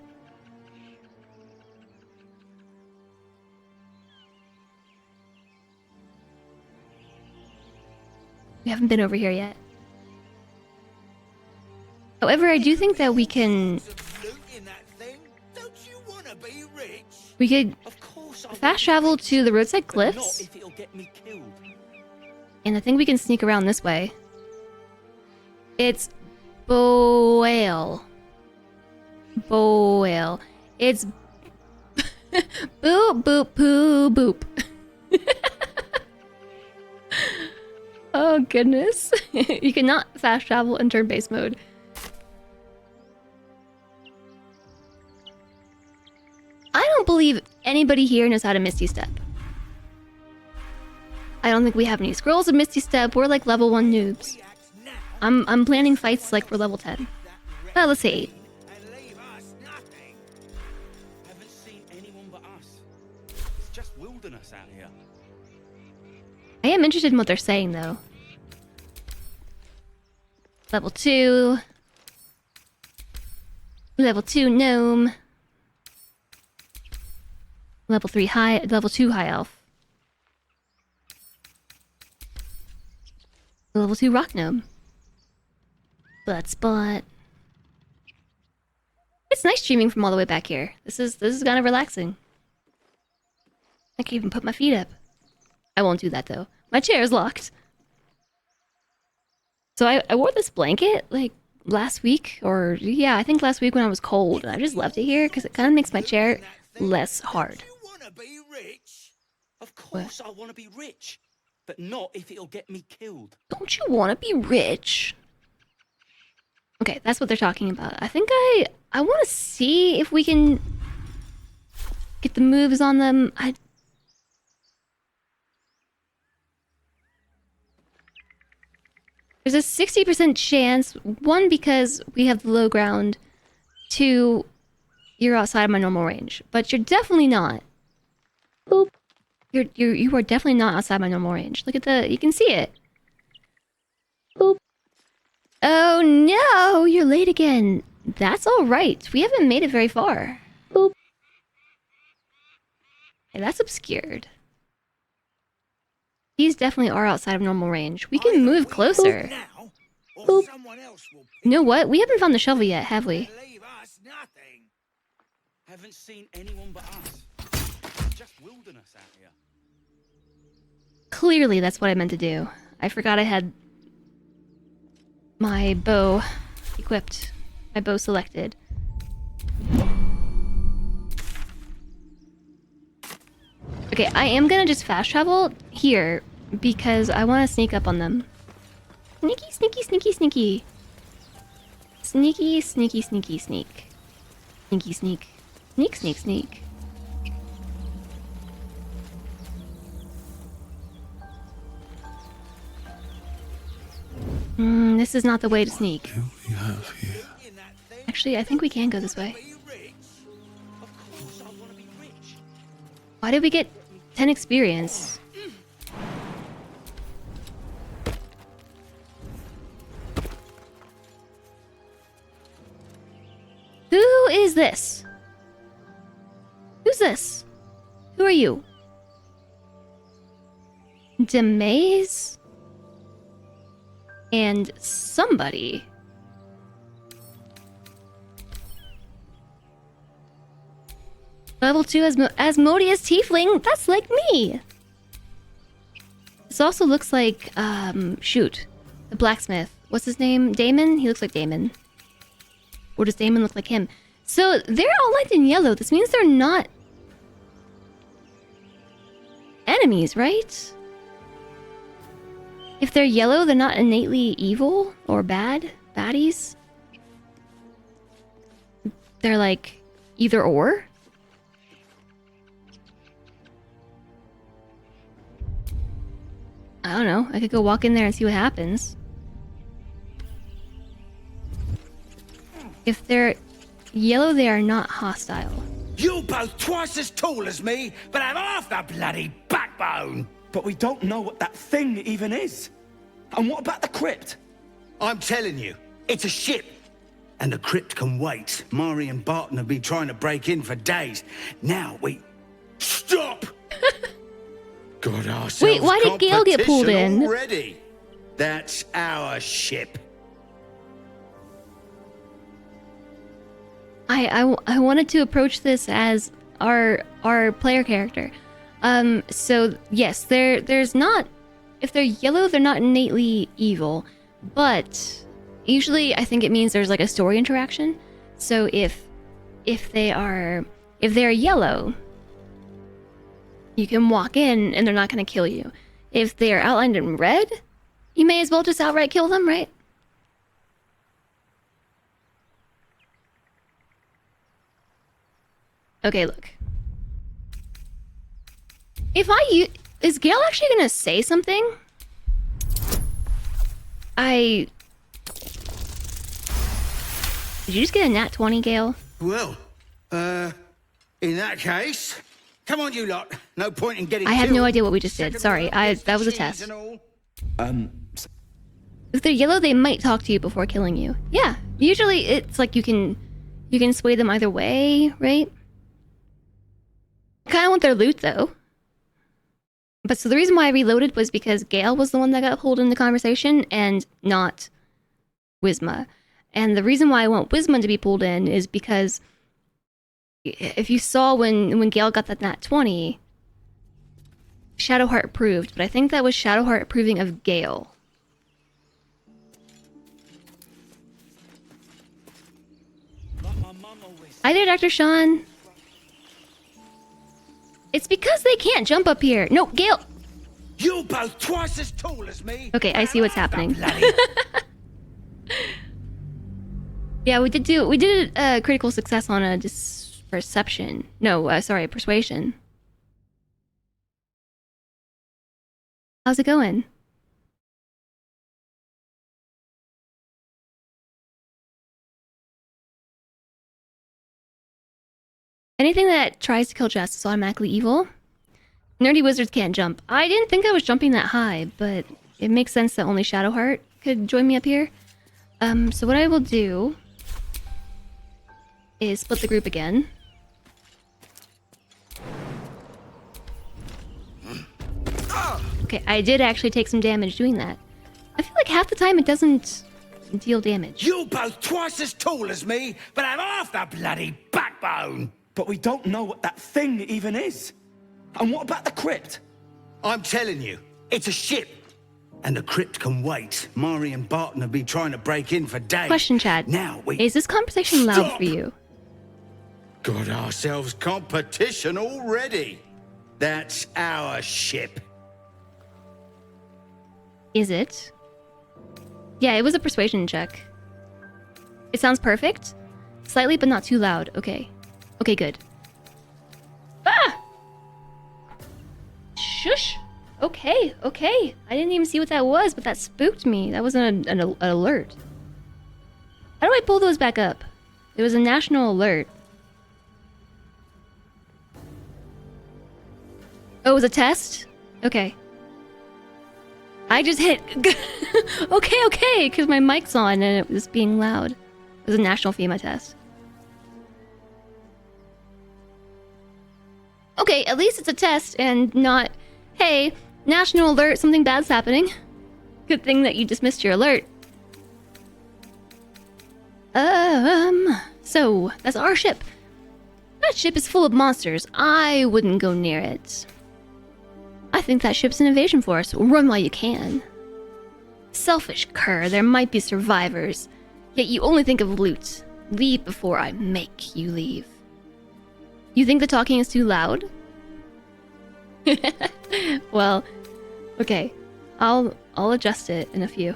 We haven't been over here yet. However, I do think that we can... We could fast travel to the roadside cliffs. And I think we can sneak around this way. It's Boale. Boale. It's... boop, boop, poo, boop. Oh goodness. You cannot fast travel in turn-based mode. I don't believe anybody here knows how to Misty Step. I don't think we have any scrolls of Misty Step. We're like level 1 noobs. I'm planning fights like we're level 10. Let's say 8. Haven't seen anyone but us. It's just wilderness out here. I am interested in what they're saying, though. Level 2. Level 2 gnome. Level 2 high elf. Level 2 rock gnome. Butt spot. It's nice streaming from all the way back here. This is kind of relaxing. I can even put my feet up. I won't do that though. My chair is locked. So I wore this blanket like last week, or yeah, I think last week when I was cold. And I just left it here because it kind of makes my chair less hard. Of course I want to be rich, but not if it'll get me killed. Don't you want to be rich? Okay, that's what they're talking about. I think I want to see if we can get the moves on them. There's a 60% chance, 1, because we have the low ground, 2, you're outside of my normal range. But you're definitely not. Boop. You are definitely not outside my normal range. Look at you can see it. Boop. Oh no, you're late again. That's alright. We haven't made it very far. Boop. Hey, that's obscured. These definitely are outside of normal range. We can move closer. Boop. You know what? We haven't found the shovel yet, have we? Haven't seen anyone but us. Just wilderness out here. Clearly, that's what I meant to do. I forgot I had my bow equipped. My bow selected. Okay, I am gonna just fast travel here because I want to sneak up on them. Sneaky, sneaky, sneaky, sneaky. Sneaky, sneaky, sneaky, sneak. Sneaky, sneak. Sneak, sneak, sneak. This is not the way to sneak. What do we have here? Actually, I think we can go this way. Be rich? Of course I want to be rich. Why did we get 10 experience? Who is this? Who's this? Who are you? Demaze? And somebody. Level 2 Asmodeus Tiefling. That's like me. This also looks like, shoot. The blacksmith. What's his name? Damon? He looks like Damon. Or does Damon look like him? So they're all light in yellow. This means they're not enemies, right? If they're yellow, they're not innately evil or bad. Baddies. They're like either or. I don't know. I could go walk in there and see what happens. If they're yellow, they are not hostile. You're both twice as tall as me, but have half the bloody backbone. But we don't know what that thing even is. And what about the crypt? I'm telling you, it's a ship. And the crypt can wait. Mari and Barton have been trying to break in for days. Now we... Stop! Got ourselves Wait, why did Gale get pulled in? Already. That's our ship. I wanted to approach this as our player character. So yes, there's not, if they're yellow, they're not innately evil, but usually I think it means there's like a story interaction. So if they're yellow, you can walk in and they're not going to kill you. If they're outlined in red, you may as well just outright kill them, right? Okay, look. Is Gale actually gonna say something? Did you just get a nat 20, Gale? Well, in that case, come on, you lot. No point in getting. I have no killed. idea what we just did. Sorry, that was a test. And all. If they're yellow, they might talk to you before killing you. Yeah, usually it's like you can sway them either way, right? Kind of want their loot though. But so the reason why I reloaded was because Gale was the one that got pulled in the conversation and not Wisma. And the reason why I want Wisma to be pulled in is because if you saw when Gale got that nat 20, Shadowheart approved, but I think that was Shadowheart approving of Gale. Hi there, Dr. Sean. It's because they can't jump up here. No, Gale. You're both twice as tall as me. Okay, I see what's happening. Bloody- Yeah, we did a critical success on a perception. No, sorry, persuasion. How's it going? Anything that tries to kill Jess is automatically evil. Nerdy wizards can't jump. I didn't think I was jumping that high, but it makes sense that only Shadowheart could join me up here. So what I will do is split the group again. Okay, I did actually take some damage doing that. I feel like half the time it doesn't deal damage. You're both twice as tall as me, but have half the bloody backbone. But we don't know what that thing even is. And what about the crypt? I'm telling you, it's a ship. And the crypt can wait. Mari and Barton have been trying to break in for days. Question, Chad. Now we Is this conversation loud Stop! for you? got ourselves competition already. That's our ship. Is it? Yeah, it was a persuasion check. It sounds perfect. Slightly, but not too loud. Okay. Okay, good. Ah! Shush! Okay, okay. I didn't even see what that was, but that spooked me. That was an alert. How do I pull those back up? It was a national alert. Oh, it was a test? Okay. I just hit... okay, because my mic's on and it was being loud. It was a national FEMA test. Okay, at least it's a test and not, hey, national alert, something bad's happening. Good thing that you dismissed your alert. So, that's our ship. That ship is full of monsters. I wouldn't go near it. I think that ship's an invasion force. Run while you can. Selfish cur, there might be survivors. Yet you only think of loot. Leave before I make you leave. You think the talking is too loud? Well, okay. I'll adjust it in a few.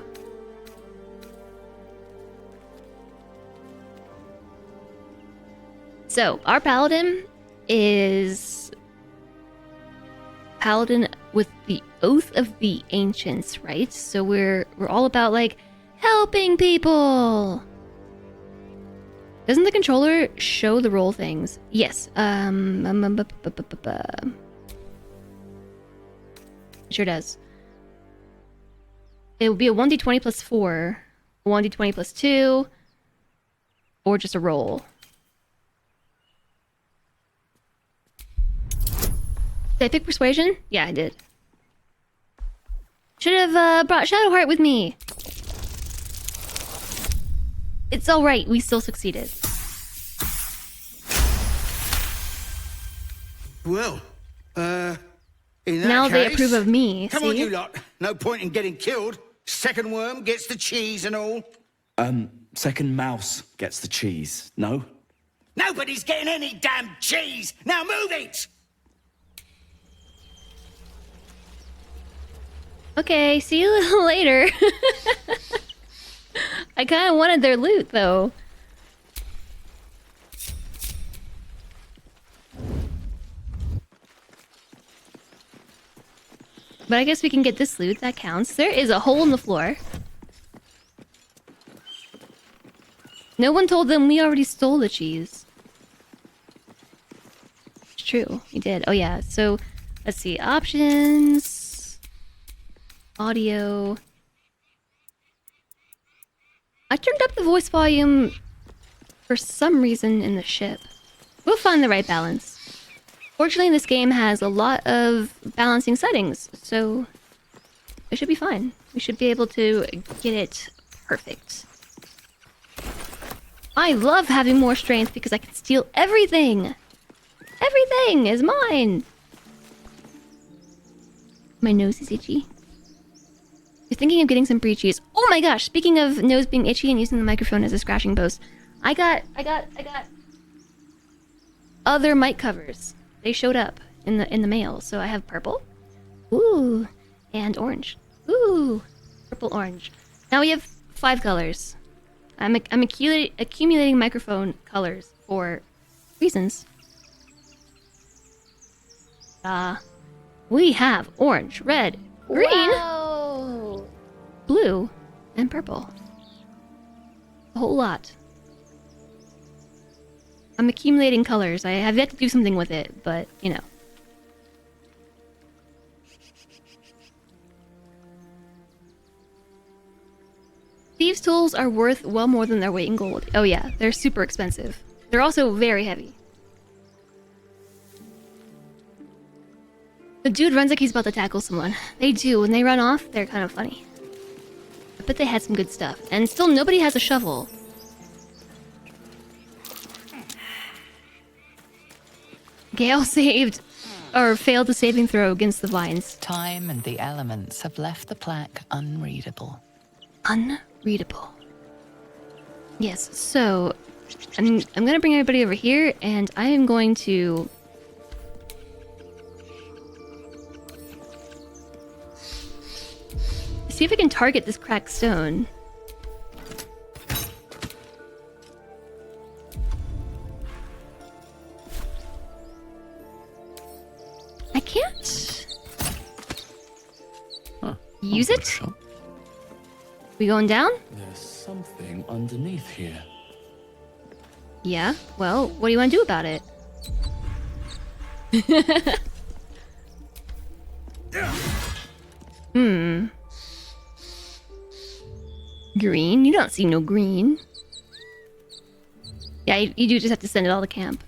So, our paladin is paladin with the oath of the ancients, right? So we're all about like helping people. Doesn't the controller show the roll things? Yes. Sure does. It would be a 1d20 plus 4, a 1d20 plus 2, or just a roll. Did I pick persuasion? Yeah, I did. Should have brought Shadowheart with me. It's alright, we still succeeded. Well, in that Now they case, approve of me, Come on, see? you lot. No point in getting killed. Second worm gets the cheese and all. Second mouse gets the cheese, no? Nobody's getting any damn cheese. Now move it! Okay, see you a little later. I kind of wanted their loot, though. But I guess we can get this loot, that counts. There is a hole in the floor. No one told them we already stole the cheese. It's true, we did. Oh yeah, so let's see, options, audio. I turned up the voice volume for some reason in the ship. We'll find the right balance. Fortunately, this game has a lot of balancing settings, so it should be fine. We should be able to get it perfect. I love having more strength because I can steal everything! Everything is mine! My nose is itchy. You're thinking of getting some brie cheese. Oh my gosh, speaking of nose being itchy and using the microphone as a scratching post, I got other mic covers. They showed up in the mail, so I have purple, ooh, and orange, ooh, purple, orange. Now we have 5 colors. I'm accumulating microphone colors for reasons. We have orange, red, green, Whoa. blue, and purple. A whole lot. I'm accumulating colors. I have yet to do something with it, but, you know. Thieves' tools are worth well more than their weight in gold. Oh yeah, they're super expensive. They're also very heavy. The dude runs like he's about to tackle someone. They do. When they run off, they're kind of funny. I bet they had some good stuff. And still nobody has a shovel. Gale saved or failed a saving throw against the vines. Time and the elements have left the plaque unreadable. Unreadable. Yes, so I'm gonna bring everybody over here, and I am going to see if I can target this cracked stone. I can't use it. We going down? There's something underneath here. Yeah. Well, what do you want to do about it? Green? You don't see no green. Yeah, you do just have to send it all to camp.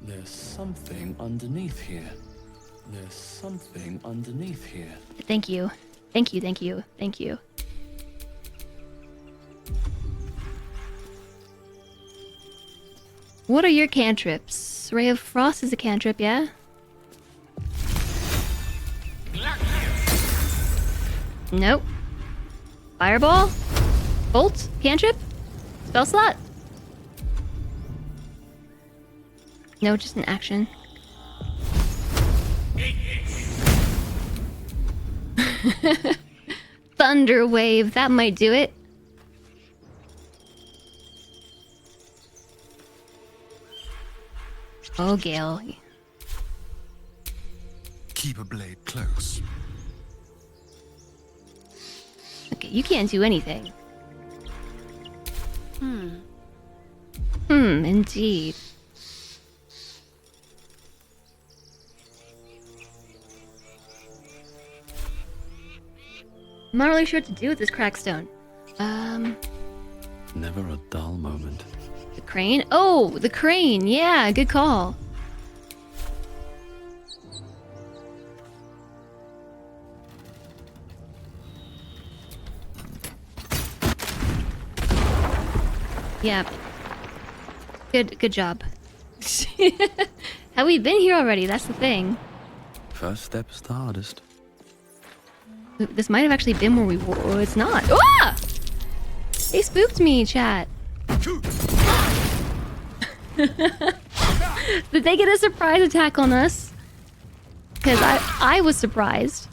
There's something underneath here. There's something underneath here. Thank you. Thank you, thank you, thank you. What are your cantrips? Ray of Frost is a cantrip, yeah? Nope. Fireball? Bolt? Cantrip? Spell slot? No, just an action. Thunder wave, that might do it. Oh, Gale. Keep a blade close. Okay, you can't do anything. Indeed. I'm not really sure what to do with this crackstone. Never a dull moment. The crane? Oh, the crane! Yeah, good call. Yeah. Good job. Have we been here already? That's the thing. First step is the hardest. This might have actually been where we were. Oh, it's not. Ah! They spooked me, chat. Did they get a surprise attack on us? Because I was surprised.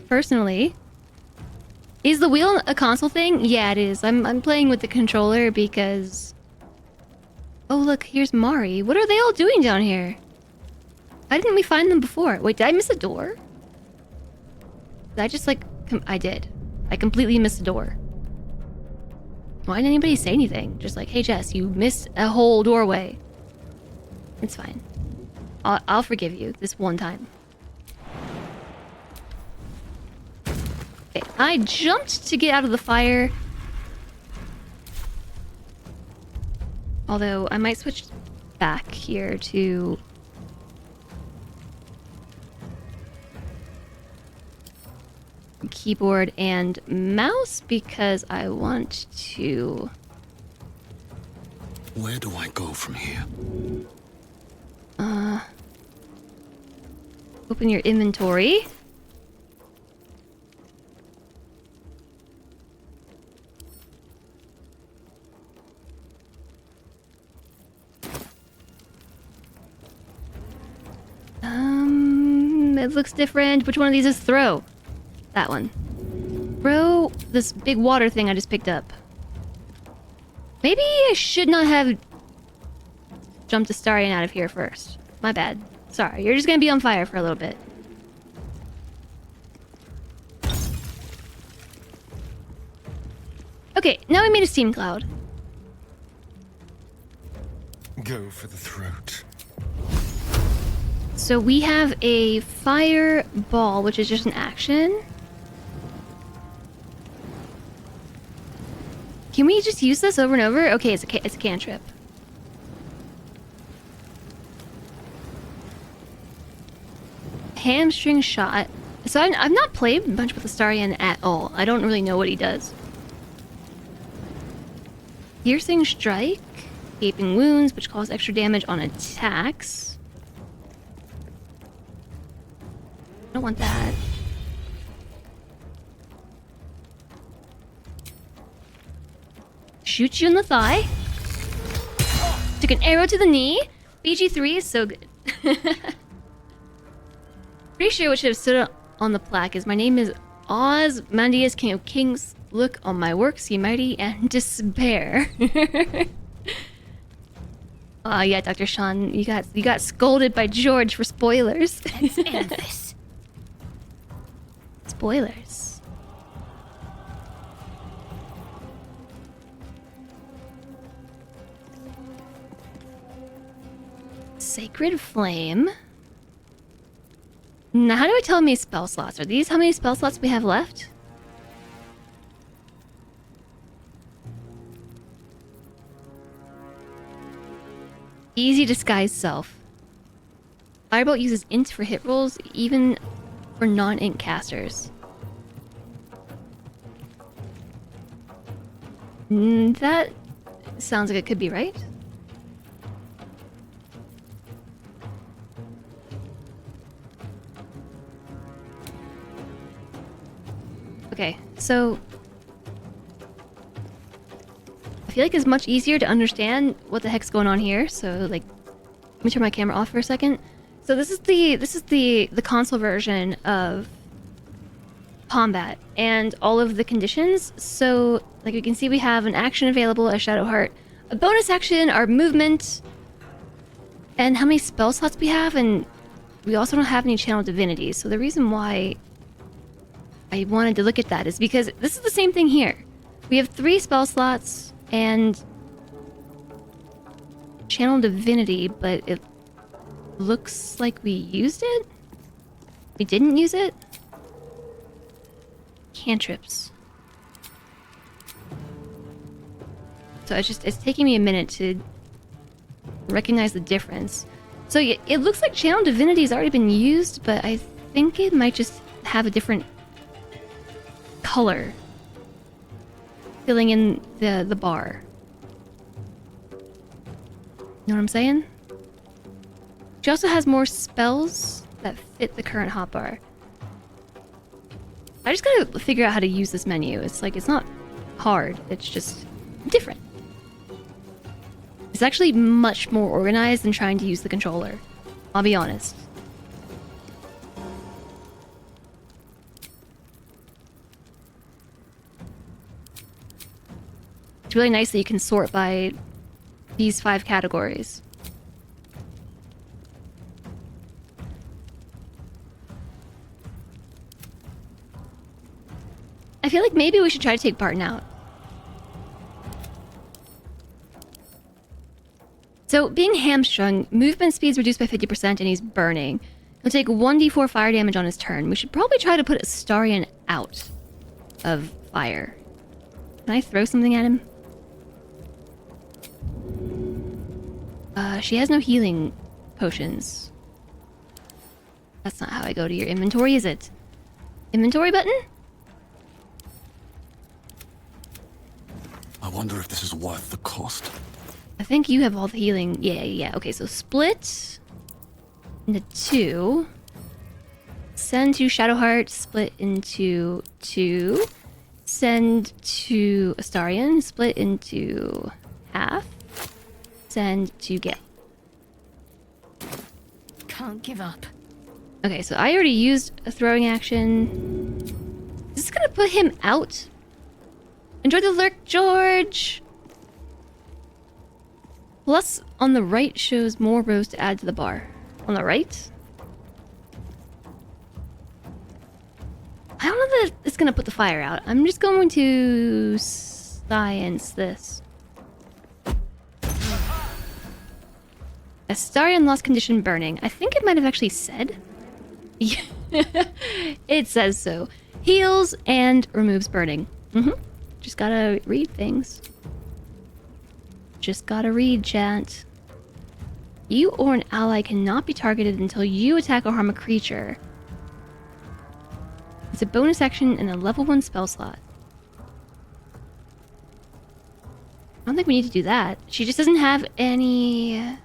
Personally. Is the wheel a console thing? Yeah, it is. I'm playing with the controller because... Oh, look, here's Mari. What are they all doing down here? Why didn't we find them before? Wait, did I miss a door? Did I just, like... I did. I completely missed a door. Why didn't anybody say anything? Just like, hey, Jess, you missed a whole doorway. It's fine. I'll forgive you this one time. Okay, I jumped to get out of the fire. Although, I might switch back here to... keyboard and mouse because I want to... Where do I go from here? Open your inventory. It looks different. Which one of these is throw? That one. Throw this big water thing I just picked up. Maybe I should not have jumped Astarion out of here first. My bad. Sorry, you're just gonna be on fire for a little bit. Okay, now we made a steam cloud. Go for the throat. So we have a fireball, which is just an action. Can we just use this over and over? Okay, it's a cantrip. Hamstring shot. So I've not played much with Astarion at all. I don't really know what he does. Piercing strike? Gaping wounds, which cause extra damage on attacks. I don't want that. Shoot you in the thigh. Took an arrow to the knee. BG3 is so good. Pretty sure what should have stood on the plaque is, my name is Ozymandias, King of Kings. Look on my works, ye mighty, and despair. Yeah, Dr. Sean, you got scolded by George for spoilers. Let's end this. Spoilers. Sacred Flame. Now, how do I tell how many spell slots? Are these how many spell slots we have left? Easy Disguise Self. Firebolt uses int for hit rolls, even for non-int casters. That sounds like it could be right. Okay, so I feel like it's much easier to understand what the heck's going on here. So like, let me turn my camera off for a second. So this is the console version of combat and all of the conditions. So like you can see, we have an action available, a Shadow Heart, a bonus action, our movement, and how many spell slots we have, and we also don't have any channel divinities. So the reason why I wanted to look at that is because this is the same thing here. We have 3 spell slots and channel divinity, but it looks like we used it? We didn't use it? Cantrips. So it's taking me a minute to recognize the difference. So yeah, it looks like channel divinity has already been used, but I think it might just have a different color filling in the bar. You know what I'm saying? She also has more spells that fit the current hotbar. I just gotta figure out how to use this menu. It's like, it's not hard, it's just different. It's actually much more organized than trying to use the controller. I'll be honest. It's really nice that you can sort by these 5 categories. I feel like maybe we should try to take Barton out. So, being hamstrung, movement speed's reduced by 50% and he's burning. He'll take 1d4 fire damage on his turn. We should probably try to put Astarion out of fire. Can I throw something at him? She has no healing potions. That's not how I go to your inventory, is it? Inventory button? I wonder if this is worth the cost. I think you have all the healing. Yeah. Okay, so split into 2. Send to Shadowheart, split into 2. Send to Astarion, split into half. Send to Gale. Can't give up. Okay, so I already used a throwing action. Is this gonna put him out? Enjoy the lurk, George! Plus, on the right shows more rows to add to the bar. On the right? I don't know that it's gonna put the fire out. I'm just going to science this. Astarion lost condition burning. I think it might have actually said. Yeah. It says so. Heals and removes burning. Just gotta read things. Just gotta read, chat. You or an ally cannot be targeted until you attack or harm a creature. It's a bonus action and a level 1 spell slot. don't think we need to do that. She just doesn't have any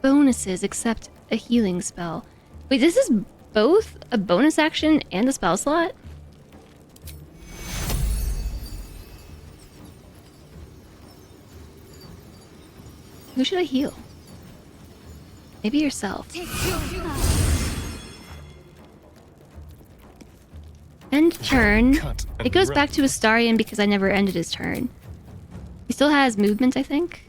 bonuses except a healing spell. Wait, this is both a bonus action and a spell slot? Who should I heal? Maybe yourself. End turn. It goes back to Astarion because I never ended his turn. He still has movement, I think.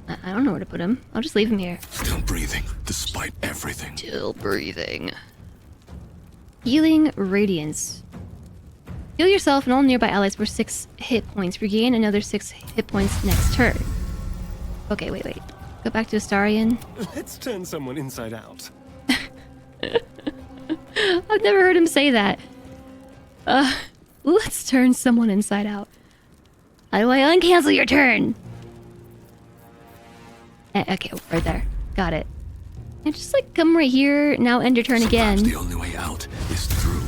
I don't know where to put him. I'll just leave him here. Still breathing, despite everything. Still breathing. Healing Radiance. Heal yourself and all nearby allies for 6 hit points. Regain another 6 hit points next turn. Okay, wait. Go back to Astarion. Let's turn someone inside out. I've never heard him say that. Let's turn someone inside out. How do I uncancel your turn? Okay, right there. Got it. And just like come right here, now end your turn again. The only way out is through.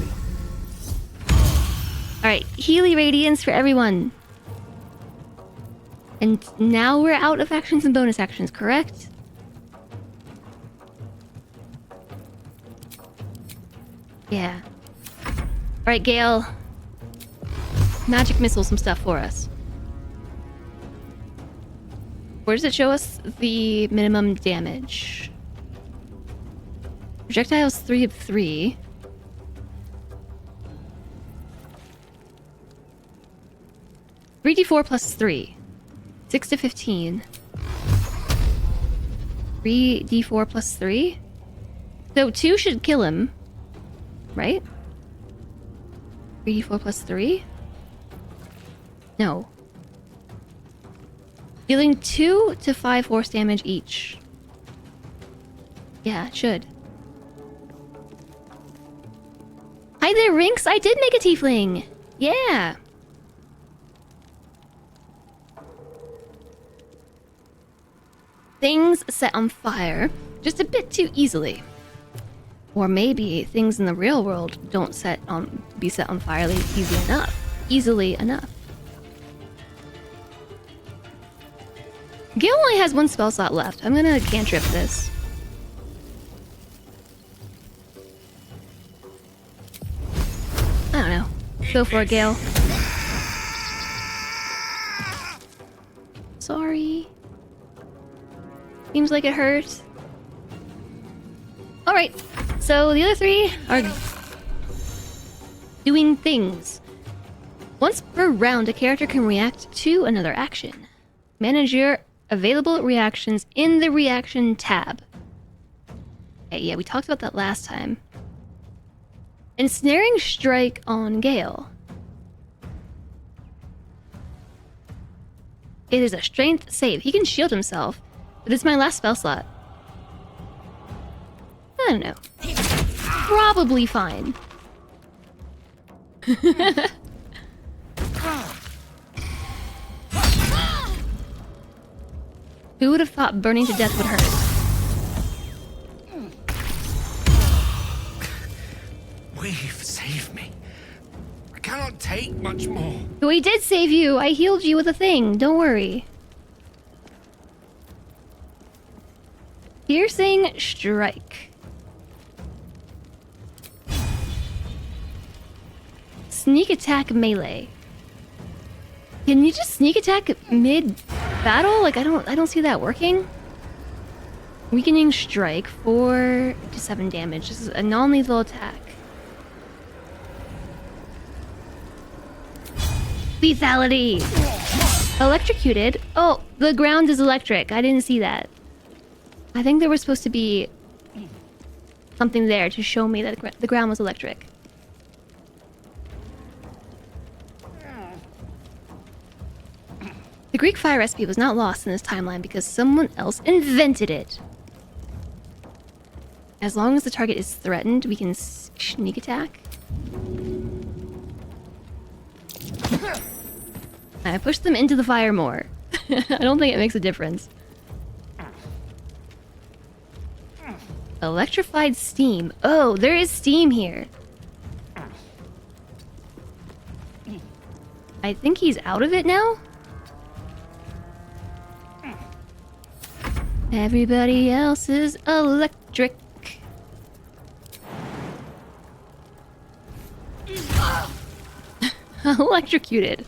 Alright, Healy Radiance for everyone. And now we're out of actions and bonus actions, correct? Yeah. Alright, Gale. Magic missile some stuff for us. Where does it show us the minimum damage? Projectiles 3 of 3. Three d4 plus 3. 6 to 15. 3d4 plus 3? So 2 should kill him. Right? 3d4 plus 3? No. Dealing 2 to 5 force damage each. Yeah, it should. Hi there, Rinks! I did make a tiefling! Yeah! Things set on fire just a bit too easily. Or maybe things in the real world don't be set on fire easily enough. Gale only has 1 spell slot left. I'm gonna cantrip this. I don't know. Go for it, Gale. Sorry. Seems like it hurt. Alright, so the other 3 are doing things. Once per round, a character can react to another action. Manage your available reactions in the reaction tab. Okay, yeah, we talked about that last time. Ensnaring Strike on Gale. It is a strength save. He can shield himself, but it's my last spell slot. I don't know. Probably fine. Who would have thought burning to death would hurt? We've saved me. I cannot take much more. We did save you. I healed you with a thing. Don't worry. Piercing Strike. Sneak attack melee. Can you just sneak attack mid-battle? Like I don't see that working. Weakening Strike, 4 to 7 damage. This is a non-lethal attack. Lethality. Electrocuted. Oh, the ground is electric. I didn't see that. I think there was supposed to be something there to show me that the ground was electric. The Greek fire recipe was not lost in this timeline because someone else invented it. As long as the target is threatened, we can sneak attack. I push them into the fire more. I don't think it makes a difference. Electrified steam. Oh, there is steam here. I think he's out of it now? Everybody else is electric. Electrocuted.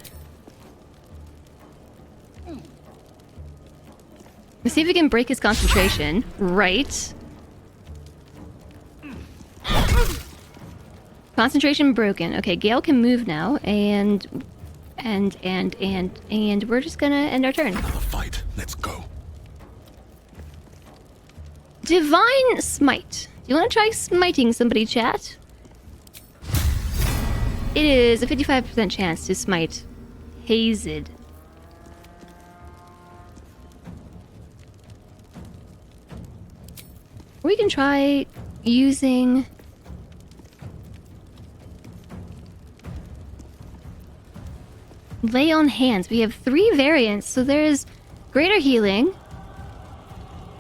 Let's see if we can break his concentration. Right. Concentration broken. Okay, Gale can move now, and we're just gonna end our turn. Another fight. Let's go. Divine Smite. Do you want to try smiting somebody, chat? It is a 55% chance to smite Hazed. We can try using... Lay on Hands. We have 3 variants, so there's Greater Healing.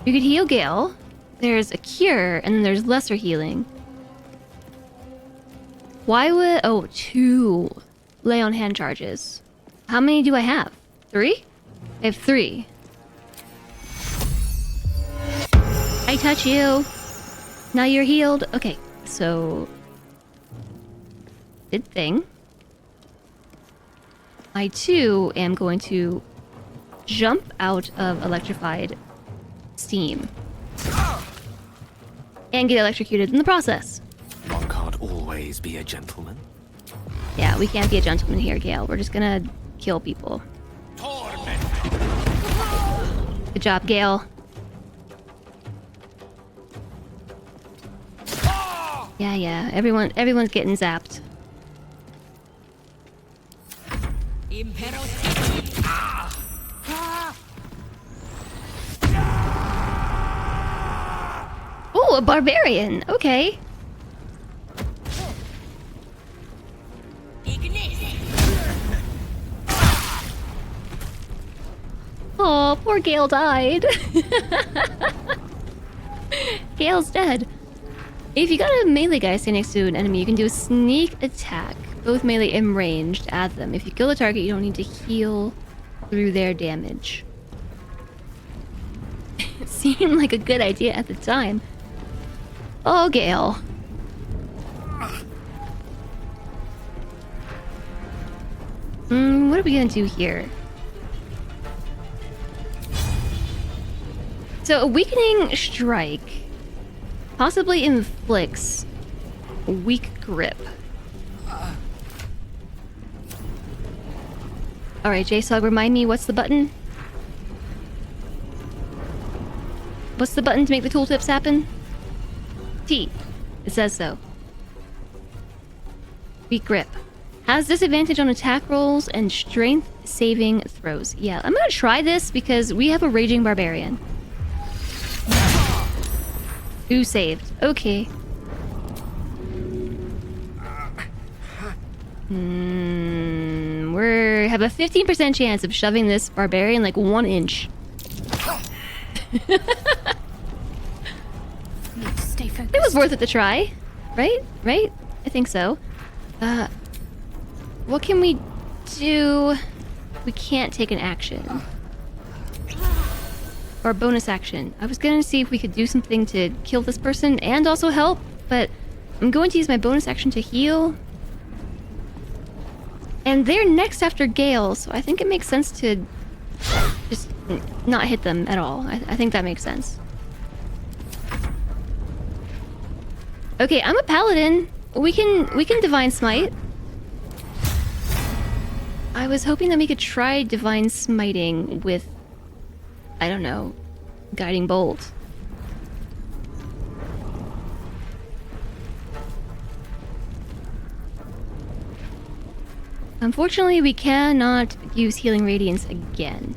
You could heal Gale. There's a Cure, and then there's Lesser Healing. Why would... Oh, 2 Lay on Hand charges. How many do I have? 3? I have 3. I touch you. Now you're healed. Okay, so... Good thing. I too am going to jump out of electrified steam. And get electrocuted in the process. One can't always be a gentleman. Yeah, we can't be a gentleman here, Gale. We're just gonna kill people. Good job, Gale. Yeah, everyone's getting zapped. Oh, a barbarian. Okay. Oh, poor Gale died. Gale's dead. If you got a melee guy standing next to an enemy, you can do a sneak attack. Both melee and ranged, add them. If you kill the target, you don't need to heal through their damage. It seemed like a good idea at the time. Oh, Gale. What are we gonna do here? So, a weakening strike possibly inflicts weak grip. Alright, JSOG, remind me, what's the button? What's the button to make the tooltips happen? T. It says so. Weak grip. Has disadvantage on attack rolls and strength saving throws. Yeah, I'm gonna try this because we have a raging barbarian. Who saved? Okay. We have a 15% chance of shoving this barbarian like 1 inch. Need to stay focused. It was worth it to try, right? Right? I think so. What can we do? We can't take an action. Or a bonus action. I was gonna see if we could do something to kill this person and also help, but I'm going to use my bonus action to heal. And they're next after Gale, so I think it makes sense to just not hit them at all. I think that makes sense. Okay, I'm a paladin. We can Divine Smite. I was hoping that we could try Divine Smiting with, I don't know, Guiding Bolt. Unfortunately, we cannot use Healing Radiance again.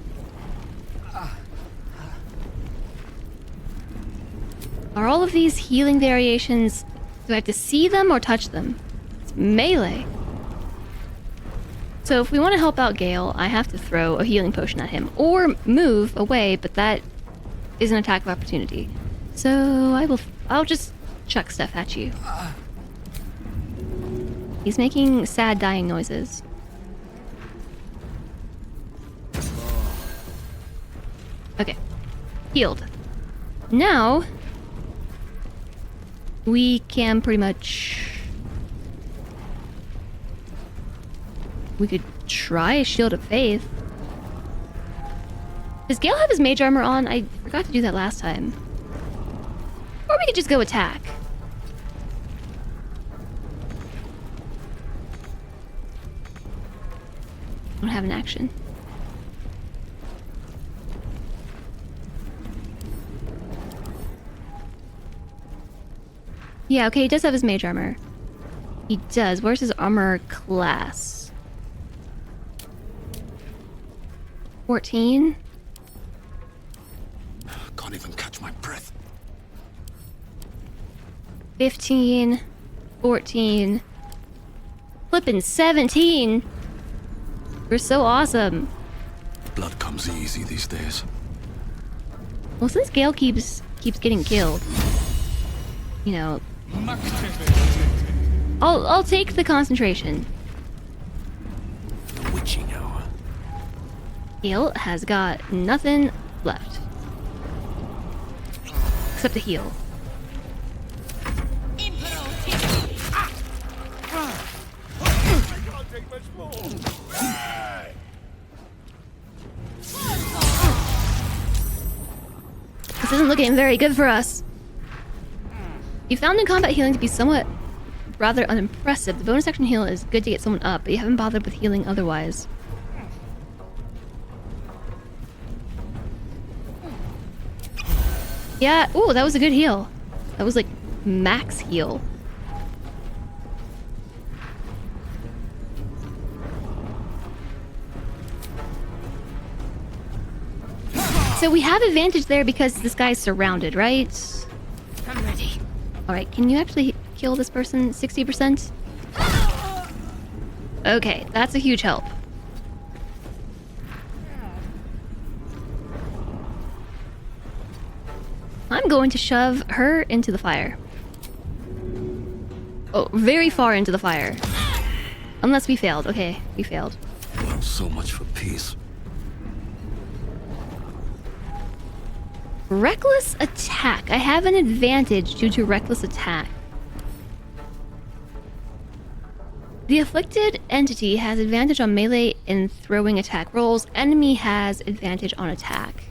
Are all of these healing variations... Do I have to see them or touch them? It's melee. So if we want to help out Gale, I have to throw a healing potion at him. Or move away, but that is an attack of opportunity. So I'll just chuck stuff at you. He's making sad dying noises. Okay. Healed. Now we can pretty much... We could try a Shield of Faith. Does Gale have his mage armor on? I forgot to do that last time. Or we could just go attack. I don't have an action. Yeah, okay, he does have his mage armor. He does. Where's his armor class? 14? Can't even catch my breath. 15, 14, flippin' 17. We're so awesome. Blood comes easy these days. Well, since Gale keeps getting killed, you know, I'll take the concentration. The witching hour. Gale has got nothing left except a heal. This isn't looking very good for us. You found in combat healing to be somewhat rather unimpressive. The bonus action heal is good to get someone up, but you haven't bothered with healing otherwise. Yeah, ooh, that was a good heal. That was like max heal. So we have advantage there because this guy's surrounded, right? I'm ready. Alright, can you actually kill this person 60%? Okay, that's a huge help. I'm going to shove her into the fire. Oh, very far into the fire. Unless we failed. Okay, we failed. Well, so much for peace. Reckless attack. I have an advantage due to reckless attack. The afflicted entity has advantage on melee and throwing attack rolls. Enemy has advantage on attack.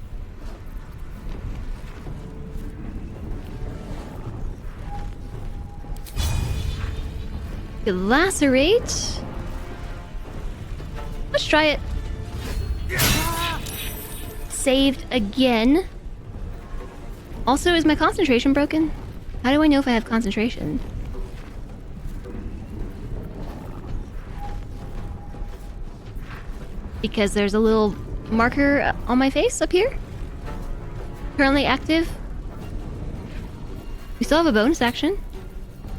Lacerate. Let's try it. Saved again. Also, is my concentration broken? How do I know if I have concentration? Because there's a little marker on my face up here. Currently active. We still have a bonus action.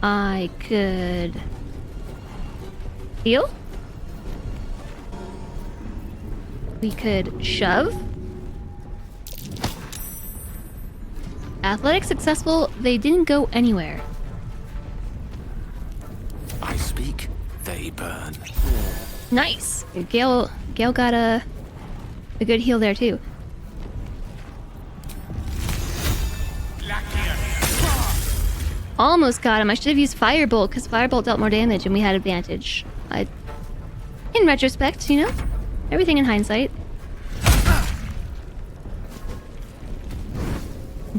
I could heal. We could shove. Athletics successful. They didn't go anywhere. I speak, they burn. Nice. Gale got a good heal there too. Almost got him. I should have used Firebolt because Firebolt dealt more damage and we had advantage. In retrospect, you know, everything in hindsight.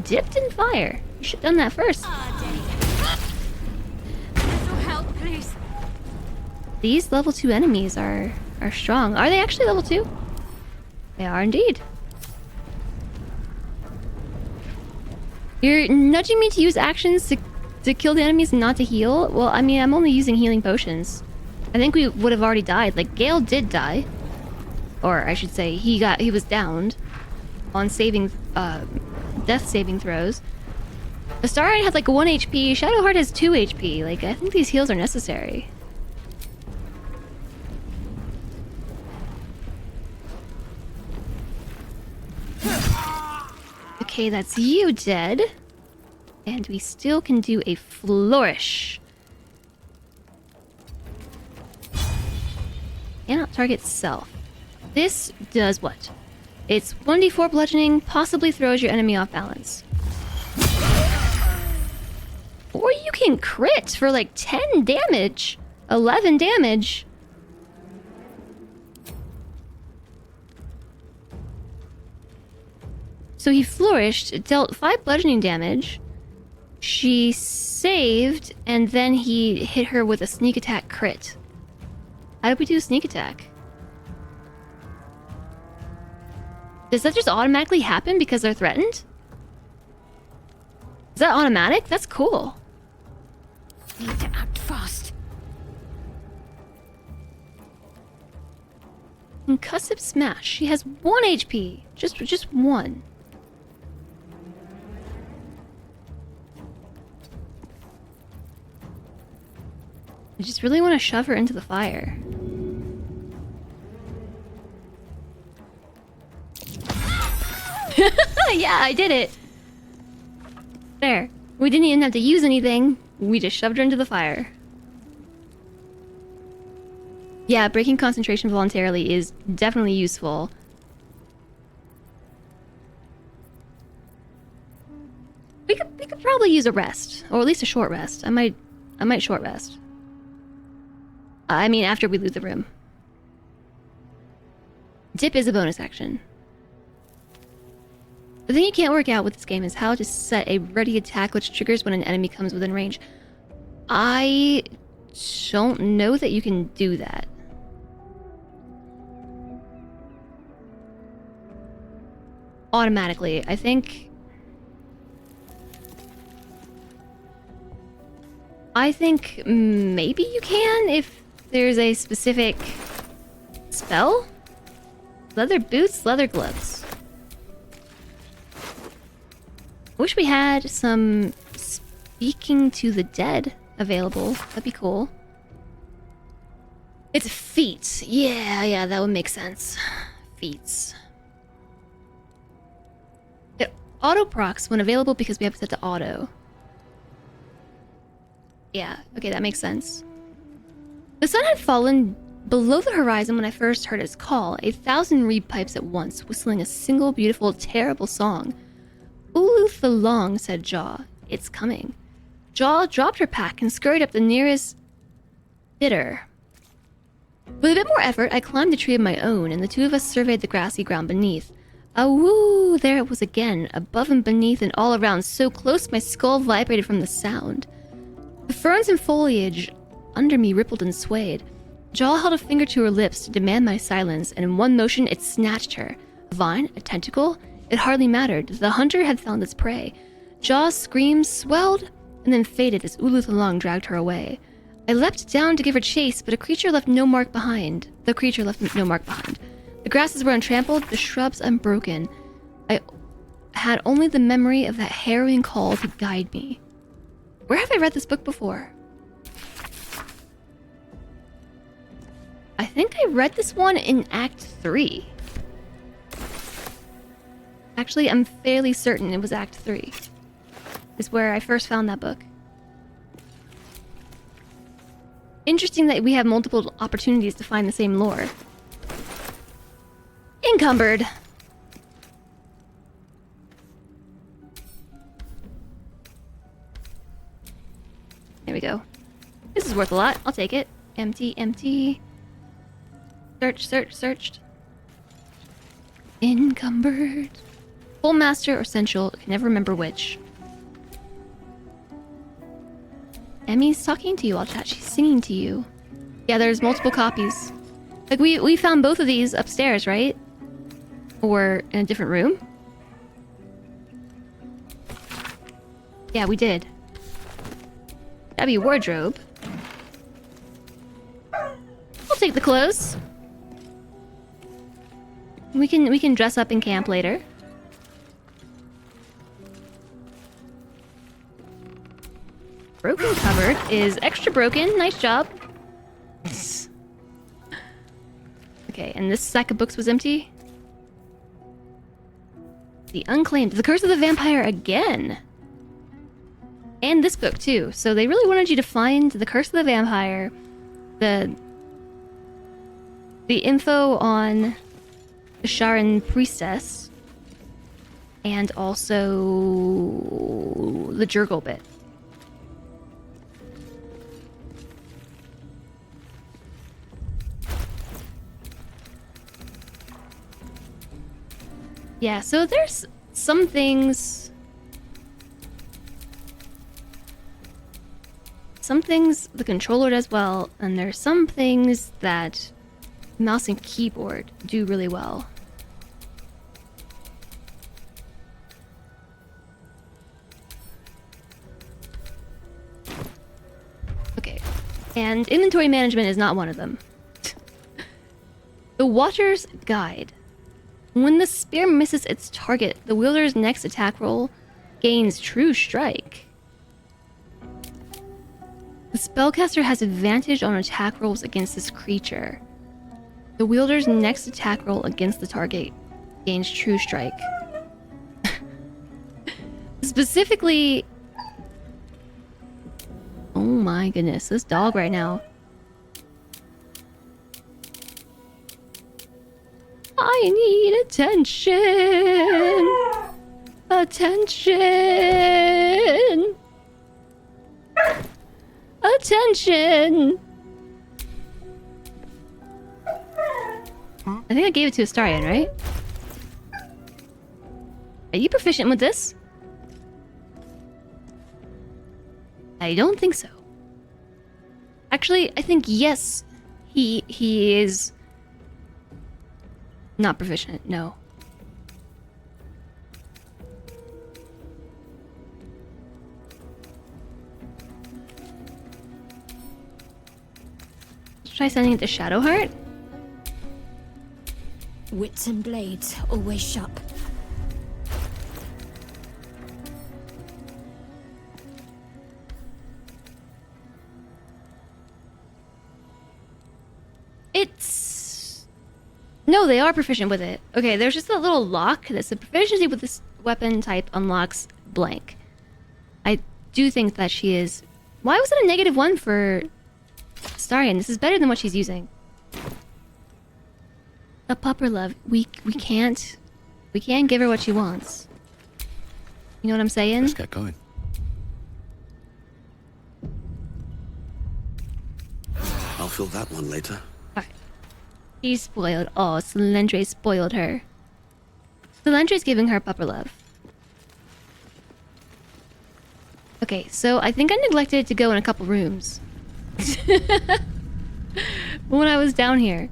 Dipped in fire. You should have done that first. Little help, please. These level 2 enemies are strong. Are they actually level 2? They are indeed. You're nudging me to use actions to kill the enemies and not to heal? Well, I mean, I'm only using healing potions. I think we would have already died. Like, Gale did die. Or I should say, he was downed on death saving throws. The Starlight had like 1 HP. Shadowheart has 2 HP. Like, I think these heals are necessary. Okay, that's you dead. And we still can do a flourish. Cannot target self. This does what? It's 1d4 bludgeoning, possibly throws your enemy off balance. Or you can crit for like 10 damage. 11 damage. So he flourished, dealt 5 bludgeoning damage. She saved, and then he hit her with a sneak attack crit. How did we do a sneak attack? Does that just automatically happen because they're threatened? Is that automatic? That's cool. Need to act fast. Concussive smash. She has 1 HP. Just 1. I just really want to shove her into the fire. Yeah, I did it. There. We didn't even have to use anything. We just shoved her into the fire. Yeah, breaking concentration voluntarily is definitely useful. We could probably use a rest, or at least a short rest. I might short rest. I mean, after we loot the room. Dip is a bonus action. The thing you can't work out with this game is how to set a ready attack which triggers when an enemy comes within range. I don't know that you can do that. Automatically, I think maybe you can if there's a specific spell? Leather boots, leather gloves. Wish we had some speaking to the dead available. That'd be cool. It's feats. Yeah, that would make sense. Feats. It auto procs when available because we have it set to auto. Yeah, okay, that makes sense. The sun had fallen below the horizon when I first heard its call, 1,000 reed pipes at once, whistling a single beautiful, terrible song. Uluth the Long, said Jaw. It's coming. Jaw dropped her pack and scurried up the nearest bitter. With a bit more effort, I climbed a tree of my own, and the two of us surveyed the grassy ground beneath. Awoo! There it was again, above and beneath and all around, so close my skull vibrated from the sound. The ferns and foliage under me rippled and swayed. Jaw held a finger to her lips to demand my silence, and in one motion it snatched her. A vine? A tentacle? It hardly mattered. The hunter had found its prey. Jaw's screams swelled and then faded as Uluth Long dragged her away. I leapt down to give her chase, but the creature left no mark behind. The grasses were untrampled, the shrubs unbroken. I had only the memory of that harrowing call to guide me. Where have I read this book before? I think I read this one in Act 3. Actually, I'm fairly certain it was Act 3. Is where I first found that book. Interesting that we have multiple opportunities to find the same lore. Encumbered. There we go. This is worth a lot. I'll take it. Empty. Searched. Encumbered. Full master or essential. I can never remember which. Emmy's talking to you while chat. She's singing to you. Yeah, there's multiple copies. Like, we found both of these upstairs, right? Or in a different room? Yeah, we did. That'd be a wardrobe. I'll take the clothes. We can dress up in camp later. Broken cupboard is extra broken. Nice job. Okay, and this sack of books was empty. The Unclaimed. The Curse of the Vampire again. And this book too. So they really wanted you to find the Curse of the Vampire, the info on the Sharon Priestess, and also the Jurgle bit. Yeah, so there's some things the controller does well, and there's some things that mouse and keyboard do really well. Okay, and inventory management is not one of them. The Watcher's Guide. When the spear misses its target, the wielder's next attack roll gains True Strike. The spellcaster has advantage on attack rolls against this creature. The wielder's next attack roll against the target gains True Strike. Specifically... Oh my goodness, this dog right now. I need attention! Attention! Attention! I think I gave it to Astarion, right? Are you proficient with this? I don't think so. Actually, I think yes, he is not proficient, no. Let's try sending it to Shadowheart. Wits and blades always sharp. It's... No, they are proficient with it. Okay, there's just a little lock that says proficiency with this weapon type unlocks blank. I do think that she is... Why was it a -1 for Astarion? This is better than what she's using. A pupper love. We can't give her what she wants. You know what I'm saying? Let's get going. I'll fill that one later. Alright. She's spoiled. Oh, Selendre spoiled her. Selendre's giving her pupper love. Okay, so I think I neglected to go in a couple rooms. When I was down here.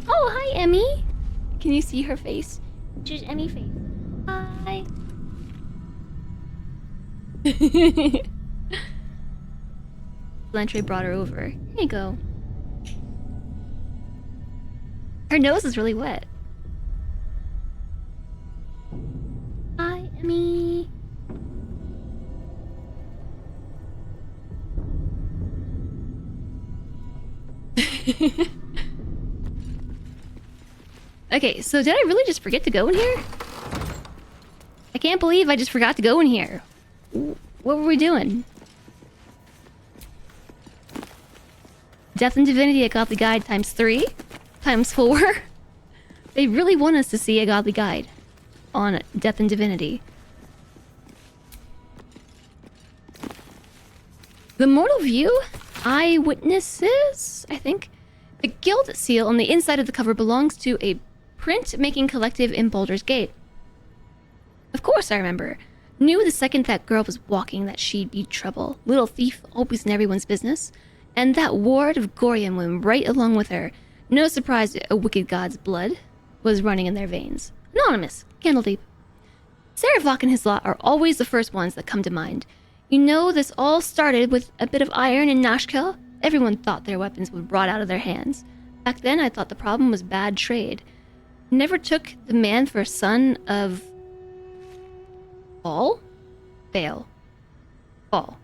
Oh, hi, Emmy. Can you see her face? Just Emmy face. Hi. Selendre brought her over. Here you go. Her nose is really wet. Hi, Emmy. Okay, so did I really just forget to go in here? I can't believe I just forgot to go in here. What were we doing? Death and Divinity, a Godly Guide ×3? ×4? They really want us to see a Godly Guide on Death and Divinity. The Mortal View? Eyewitnesses, I think. The guild seal on the inside of the cover belongs to a print-making collective in Baldur's Gate. Of course I remember. Knew the second that girl was walking that she'd be trouble. Little thief, always in everyone's business. And that ward of Gorian went right along with her. No surprise a wicked god's blood was running in their veins. Anonymous, Candledeep. Serevok and his lot are always the first ones that come to mind. You know, this all started with a bit of iron in Nashkel. Everyone thought their weapons would rot out of their hands. Back then, I thought the problem was bad trade. Never took the man for a son of... Baal? Baal. Baal.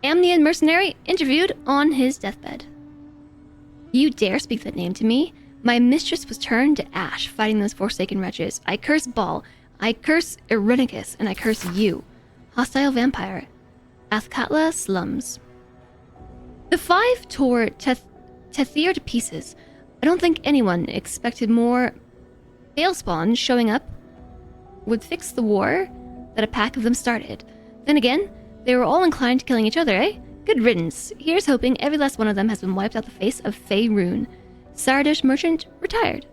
Amnian mercenary interviewed on his deathbed. You dare speak that name to me? My mistress was turned to ash fighting those forsaken wretches. I curse Baal, I curse Irenicus, and I curse you. Hostile vampire. Athkatla slums. The 5 tore Tethir to pieces. I don't think anyone expected more Balespawn showing up would fix the war that a pack of them started. Then again, they were all inclined to killing each other, eh? Good riddance. Here's hoping every last one of them has been wiped out the face of Faerun. Sardish merchant, retired.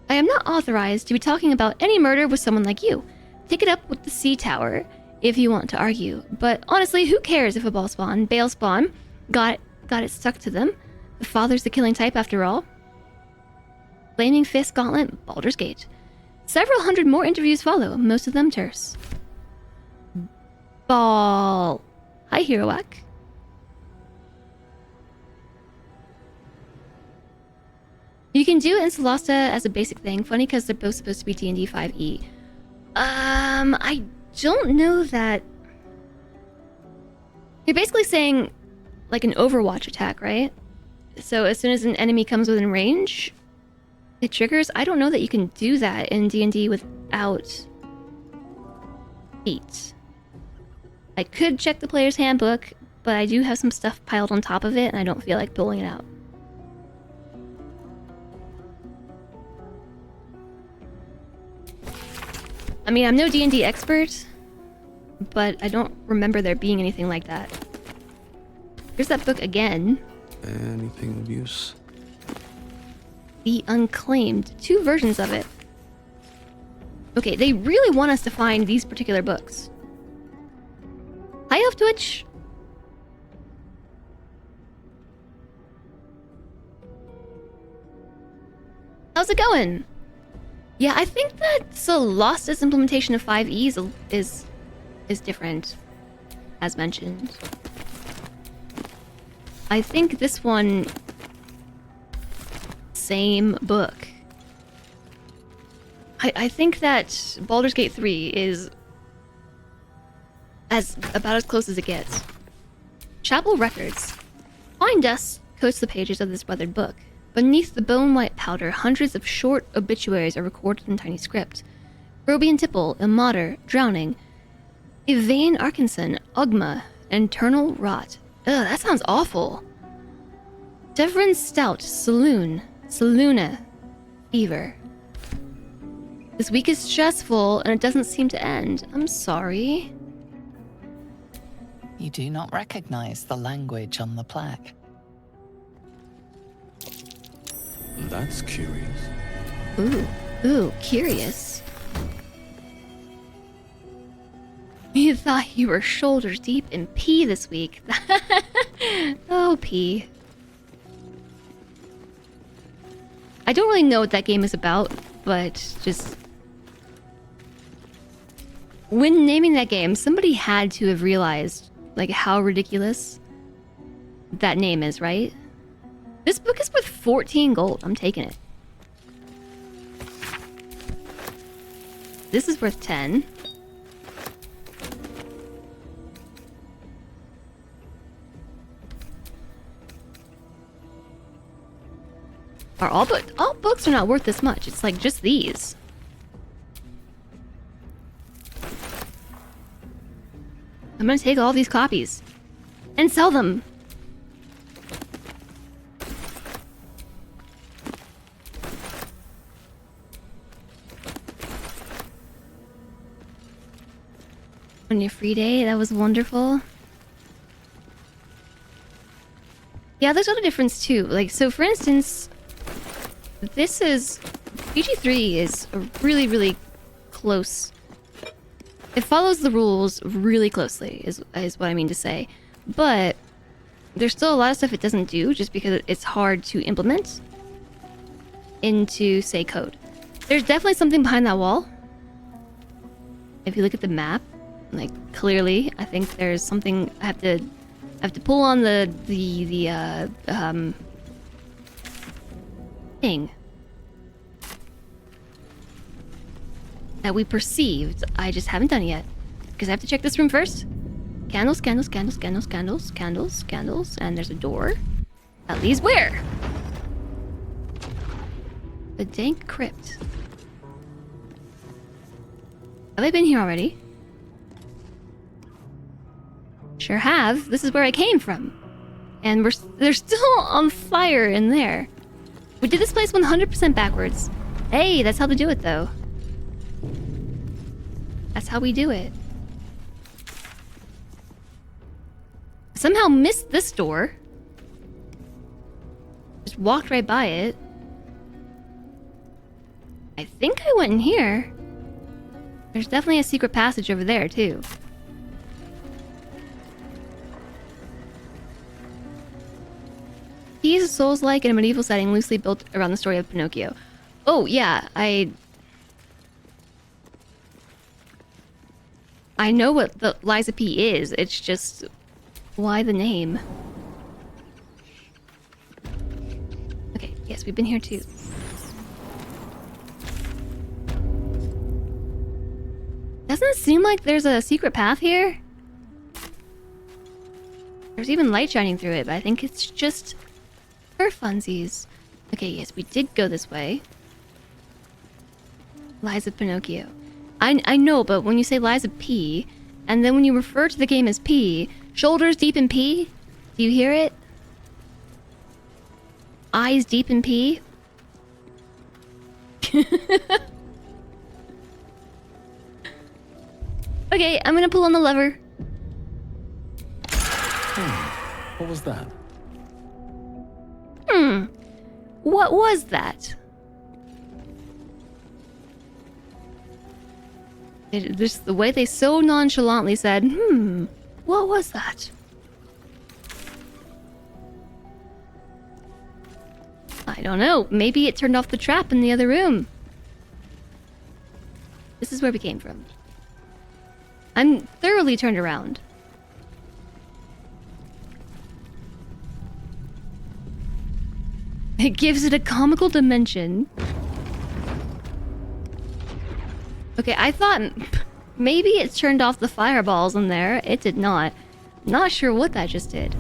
I am not authorized to be talking about any murder with someone like you. Take it up with the Sea Tower if you want to argue. But honestly, who cares if a Balespawn got it stuck to them? The father's the killing type after all. Flaming Fist Gauntlet, Baldur's Gate. Several hundred more interviews follow, most of them terse. Ball. Hi, Heroac. You can do Insolasta as a basic thing. Funny because they're both supposed to be D&D 5e. I don't know that... You're basically saying, like an Overwatch attack, right? So as soon as an enemy comes within range, it triggers. I don't know that you can do that in D&D without feat. I could check the player's handbook, but I do have some stuff piled on top of it, and I don't feel like pulling it out. I mean, I'm no D&D expert, but I don't remember there being anything like that. Here's that book again. Anything of use? The Unclaimed. 2 versions of it. Okay, they really want us to find these particular books. Hi, Elf Twitch! How's it going? Yeah, I think that Solast's implementation of 5e is different, as mentioned. I think this one... Same book. I think that Baldur's Gate 3 is about as close as it gets. Chapel Records. Fine dust coats the pages of this weathered book. Beneath the bone-white powder, hundreds of short obituaries are recorded in tiny script. Robian Tipple, Imater, Drowning, Yvain Arkinson, Ugma, Internal Rot. Ugh, that sounds awful. Devrin Stout, Saluna, Fever. This week is stressful and it doesn't seem to end. I'm sorry. You do not recognize the language on the plaque. That's curious. Ooh, curious. You thought you were shoulders deep in pee this week. Oh, pee. I don't really know what that game is about, but just... When naming that game, somebody had to have realized, like, how ridiculous that name is, right? This book is worth 14 gold. I'm taking it. This is worth 10. All books are not worth this much. It's like just these. I'm gonna take all these copies and sell them. On your free day, that was wonderful. Yeah, there's other difference too. Like, so for instance, this is... PG3 is a really, really close... It follows the rules really closely, is what I mean to say. But there's still a lot of stuff it doesn't do, just because it's hard to implement into, say, code. There's definitely something behind that wall. If you look at the map, like, clearly, I think there's something I have to pull on the thing that we perceived. I just haven't done it yet because I have to check this room first. Candles, candles, candles, candles, candles, candles, candles, and there's a door that leads where? The Dank Crypt. Have I been here already? Sure have. This is where I came from. And they're still on fire in there. We did this place 100% backwards. Hey, that's how to do it, though. That's how we do it. Somehow missed this door. Just walked right by it. I think I went in here. There's definitely a secret passage over there, too. He is Souls-like in a medieval setting loosely built around the story of Pinocchio. Oh, yeah, I know what the Lae'zel P is. It's just... why the name? Okay, yes, we've been here too. Doesn't it seem like there's a secret path here? There's even light shining through it, but I think it's just for funsies. Okay, yes, we did go this way. Lae'zel Pinocchio. I know, but when you say Lae'zel P, and then when you refer to the game as P, shoulders deep in P, do you hear it? Eyes deep in P? Okay, I'm gonna pull on the lever. What was that? What was that? Just the way they so nonchalantly said, what was that? I don't know. Maybe it turned off the trap in the other room. This is where we came from. I'm thoroughly turned around. It gives it a comical dimension. Okay, I thought maybe it turned off the fireballs in there. It did not. Not sure what that just did.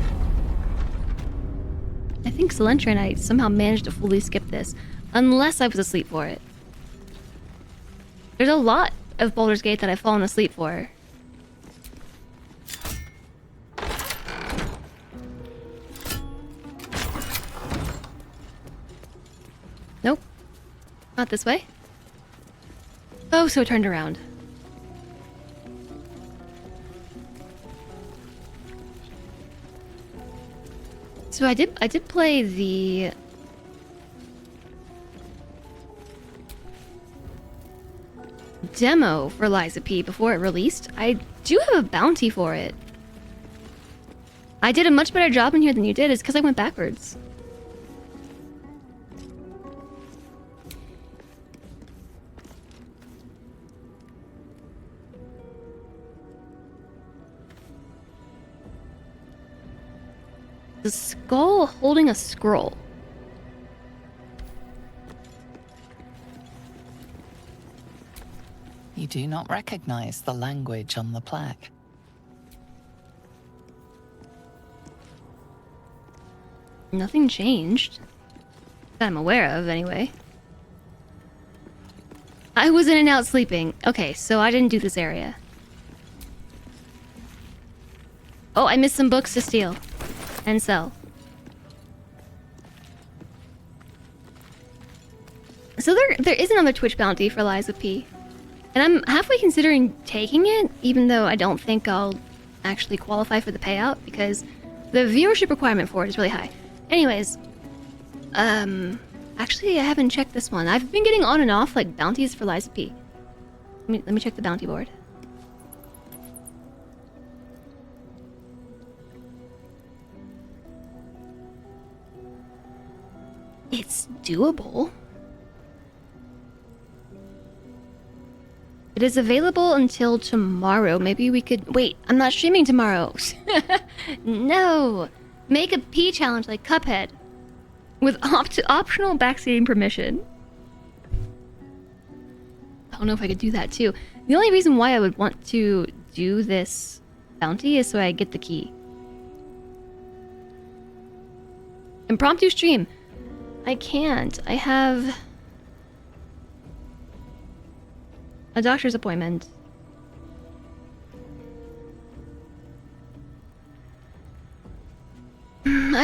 I think Celentra and I somehow managed to fully skip this. Unless I was asleep for it. There's a lot of Baldur's Gate that I've fallen asleep for. Nope. Not this way. Oh, so it turned around. So I did play the demo for Lae'zel P before it released. I do have a bounty for it. I did a much better job in here than you did, is because I went backwards. The skull holding a scroll. You do not recognize the language on the plaque. Nothing changed. That I'm aware of, anyway. I was in and out sleeping. Okay, so I didn't do this area. Oh, I missed some books to steal. And sell. So there is another Twitch bounty for Lae'zel P. And I'm halfway considering taking it, even though I don't think I'll actually qualify for the payout, because the viewership requirement for it is really high. Anyways, actually I haven't checked this one. I've been getting on and off like bounties for Lae'zel P. Let me check the bounty board. It's doable. It is available until tomorrow. Maybe we could... Wait, I'm not streaming tomorrow. No. Make a P challenge like Cuphead. With optional backseating permission. I don't know if I could do that too. The only reason why I would want to do this bounty is so I get the key. Impromptu stream. I can't. I have a doctor's appointment.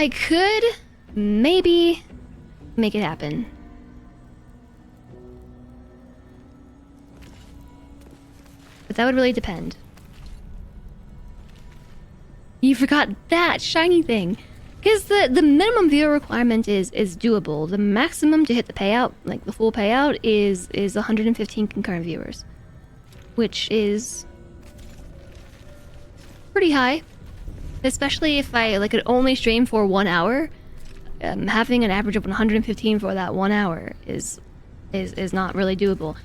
I could maybe make it happen. But that would really depend. You forgot that shiny thing. Because the minimum viewer requirement is doable. The maximum to hit the payout, like the full payout, is 115 concurrent viewers. Which is pretty high. Especially if I could only stream for 1 hour. Having an average of 115 for that 1 hour is not really doable.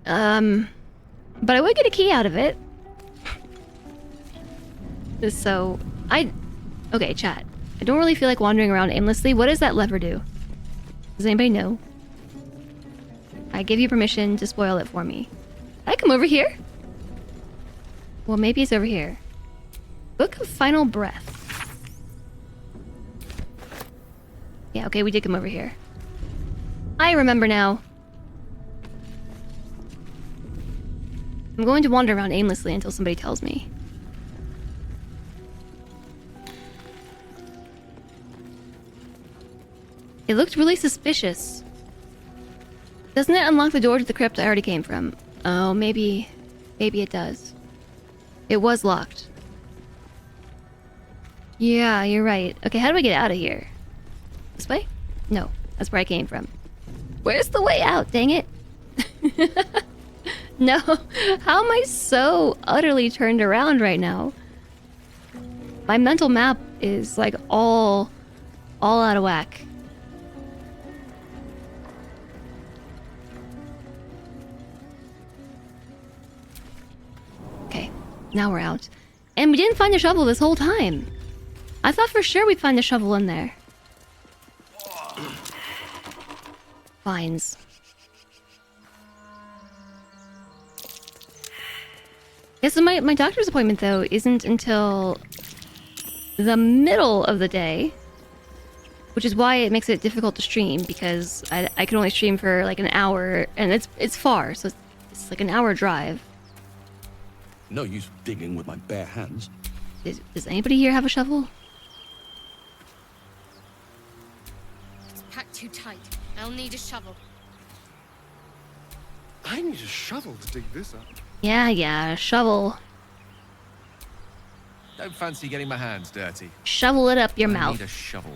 But I would get a key out of it. So, okay, chat. I don't really feel like wandering around aimlessly. What does that lever do? Does anybody know? I give you permission to spoil it for me. Can I come over here? Well, maybe it's over here. Book of Final Breath. Yeah, okay, we did come over here. I remember now. I'm going to wander around aimlessly until somebody tells me. It looked really suspicious. Doesn't it unlock the door to the crypt I already came from? Oh, maybe it does. It was locked. Yeah, you're right. Okay, how do I get out of here? This way? No, that's where I came from. Where's the way out? Dang it. No, how am I so utterly turned around right now? My mental map is like all out of whack. Okay, now we're out. And we didn't find the shovel this whole time. I thought for sure we'd find the shovel in there. Vines. Yeah, so my doctor's appointment, though, isn't until the middle of the day. Which is why it makes it difficult to stream, because I can only stream for like an hour, and it's far, so it's like an hour drive. No use digging with my bare hands. Does anybody here have a shovel? It's packed too tight. I'll need a shovel. I need a shovel to dig this up. Yeah, shovel. Don't fancy getting my hands dirty. Shovel it up your I mouth. need a shovel.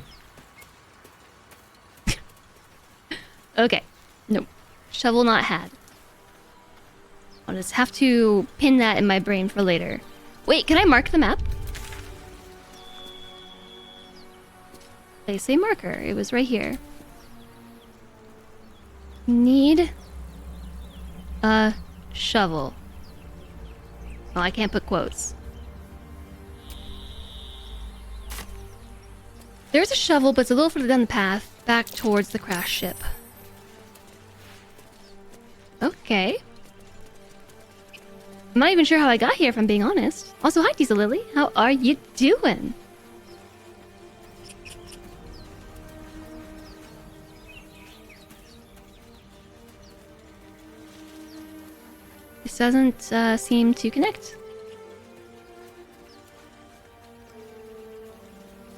Okay. Nope. Shovel not had. I'll just have to pin that in my brain for later. Wait, can I mark the map? They say marker. It was right here. Need a shovel. Oh, I can't put quotes. There's a shovel, but it's a little further down the path, back towards the crashed ship. Okay. I'm not even sure how I got here, if I'm being honest. Also, hi, Diesel Lily. How are you doing? This doesn't seem to connect.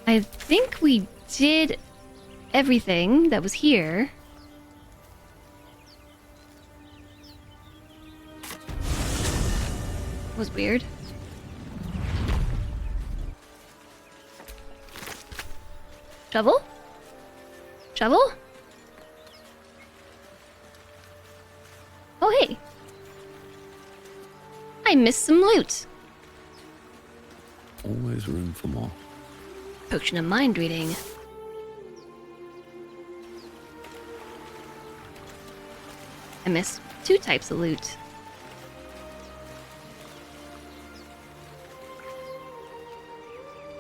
I think we did everything that was here. That was weird. Shovel? Shovel? Oh, hey. I missed some loot. Always room for more. Potion of mind reading. I missed 2 types of loot.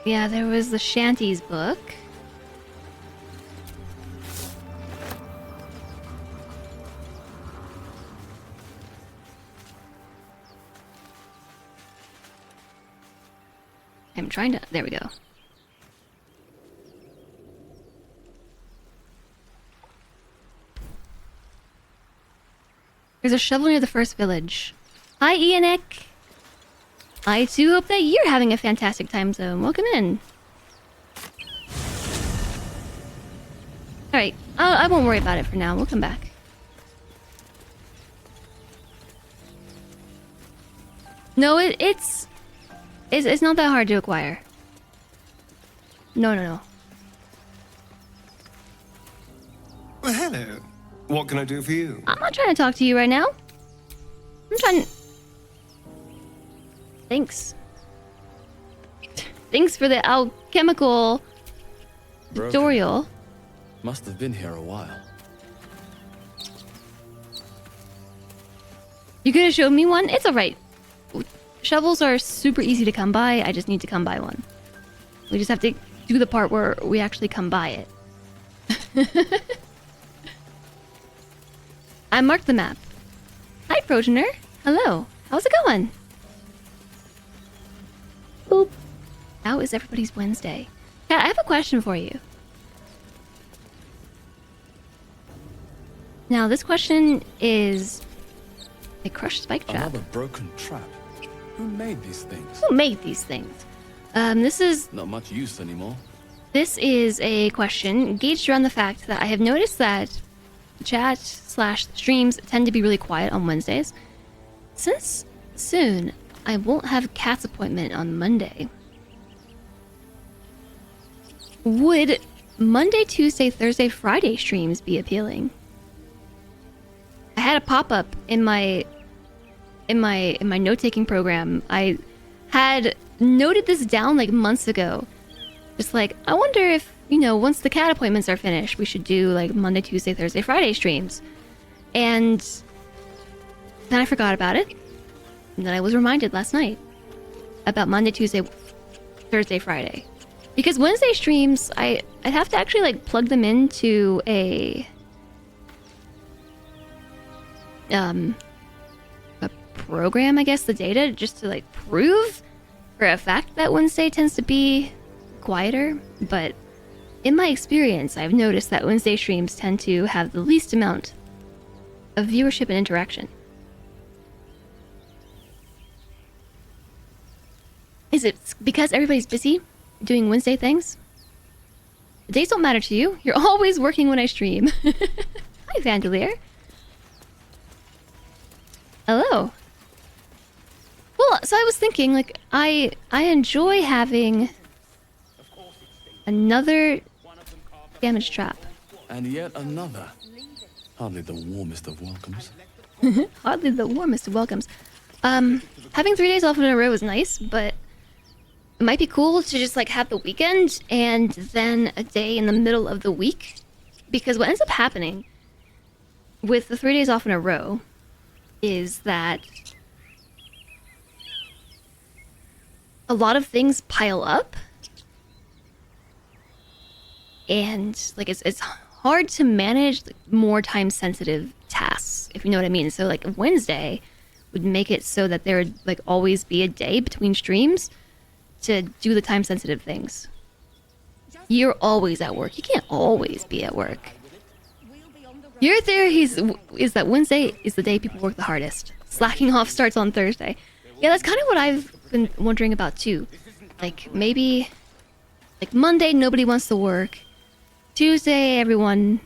Yeah, there was the Shanties book. I'm trying to... There we go. There's a shovel near the first village. Hi, Ianic! I too hope that you're having a fantastic time zone. Welcome in. Alright, I won't worry about it for now. We'll come back. No, it's not that hard to acquire. No. Well, hello. What can I do for you? I'm not trying to talk to you right now. I'm trying... Thanks. Thanks for the alchemical tutorial. Must have been here a while. You could have showed me one? It's alright. Shovels are super easy to come by. I just need to come by one. We just have to do the part where we actually come by it. I marked the map. Hi, Progener. Hello. How's it going? Boop. How is everybody's Wednesday? Kat, I have a question for you. Now, this question is a crushed spike trap. Another broken trap. Who made these things? Who made these things? This is Not much use anymore. This is a question gauged around the fact that I have noticed that chat/streams tend to be really quiet on Wednesdays. Since soon I won't have Kat's appointment on Monday, would Monday, Tuesday, Thursday, Friday streams be appealing? I had a pop-up in my note-taking program. I had noted this down like months ago. Just like, I wonder if, once the cat appointments are finished, we should do like Monday, Tuesday, Thursday, Friday streams. And then I forgot about it. And then I was reminded last night about Monday, Tuesday, Thursday, Friday. Because Wednesday streams, I'd have to actually like plug them into a program, I guess, the data, just to like prove for a fact that Wednesday tends to be quieter. But in my experience, I've noticed that Wednesday streams tend to have the least amount of viewership and interaction. Is it because everybody's busy doing Wednesday things? The days don't matter to you. You're always working when I stream. Hi, Vandalier. Hello. Well, so I was thinking, like, I enjoy having another damage trap. And yet another. Hardly the warmest of welcomes. Hardly the warmest of welcomes. Having 3 days off in a row is nice, but it might be cool to just like have the weekend and then a day in the middle of the week. Because what ends up happening with the 3 days off in a row is that a lot of things pile up. And like it's hard to manage more time sensitive tasks, if you know what I mean. So like Wednesday would make it so that there would like always be a day between streams to do the time sensitive things. You're always at work. You can't always be at work. Your theory is that Wednesday is the day people work the hardest. Slacking off starts on Thursday. Yeah, that's kind of what I've been wondering about too. Like maybe like Monday nobody wants to work. Tuesday everyone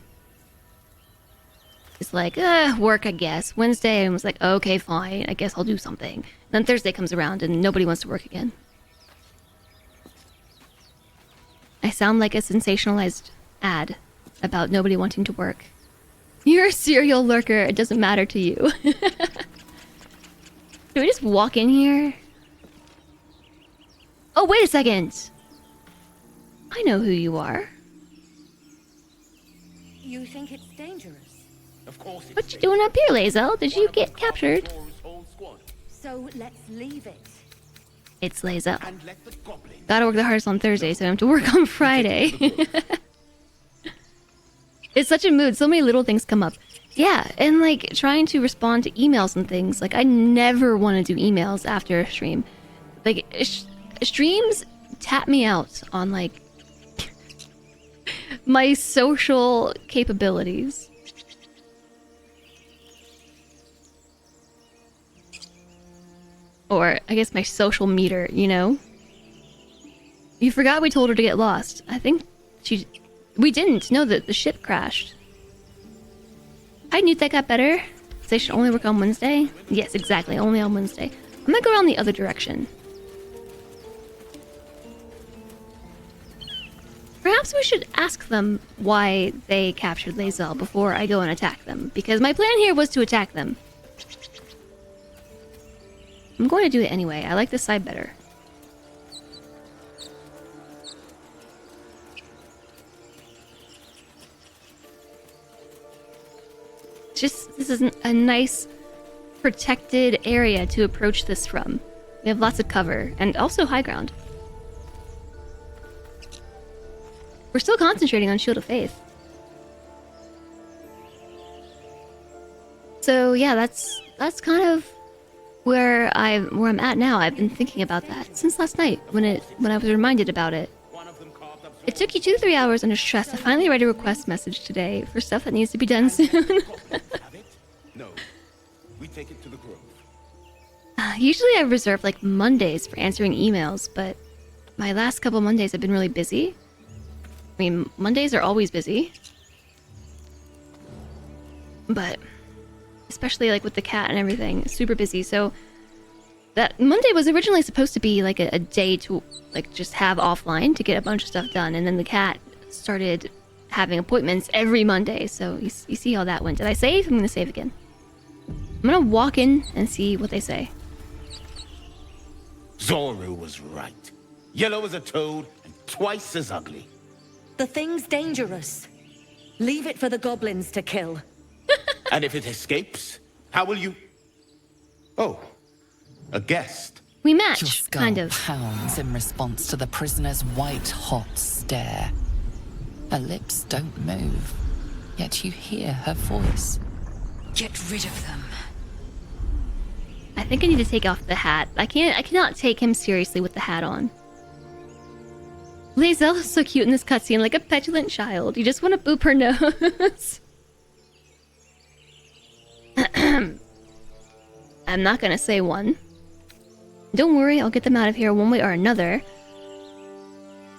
is like, work I guess. Wednesday everyone's like, okay, fine, I guess I'll do something. Then Thursday comes around and nobody wants to work again. I sound like a sensationalized ad about nobody wanting to work. You're a serial lurker, it doesn't matter to you. Do we just walk in here? Oh, wait a second! I know who you are. You think it's dangerous? Of course. What you doing up here, Lae'zel? Did you get captured? So let's leave it. It's Lae'zel. Gotta work the hardest on Thursday, so I have to work on Friday. It's such a mood. So many little things come up. Yeah, and like trying to respond to emails and things. Like I never want to do emails after a stream. Like streams tap me out on like my social capabilities. Or I guess my social meter, you know? You forgot we told her to get lost. I think she We didn't. No, the ship crashed. I knew that got better. They should only work on Wednesday. Yes, exactly. Only on Wednesday. I might go around the other direction. Perhaps we should ask them why they captured Lae'zel before I go and attack them. Because my plan here was to attack them. I'm going to do it anyway. I like this side better. This is a nice protected area to approach this from. We have lots of cover and also high ground. We're still concentrating on Shield of Faith. So yeah, that's kind of where I'm at now. I've been thinking about that since last night when I was reminded about it. It took you 2-3 hours under stress to finally write a request message today for stuff that needs to be done soon. No, we take it to the grove. Usually I reserve like Mondays for answering emails, but my last couple Mondays have been really busy. I mean, Mondays are always busy. But especially like with the cat and everything, super busy. So that Monday was originally supposed to be like a day to like just have offline to get a bunch of stuff done, and then the cat started having appointments every Monday. So you see how that went. Did I save? I'm gonna save again. I'm gonna walk in and see what they say. Zoru was right. Yellow as a toad and twice as ugly. The thing's dangerous. Leave it for the goblins to kill. And if it escapes, how will you... Oh, a guest. We Your match, skull kind of. pounds in response to the prisoner's white-hot stare. Her lips don't move, yet you hear her voice. Get rid of them. I think I need to take off the hat. I cannot take him seriously with the hat on. Lae'zel is so cute in this cutscene, like a petulant child. You just want to boop her nose. I'm not gonna say one. Don't worry, I'll get them out of here one way or another.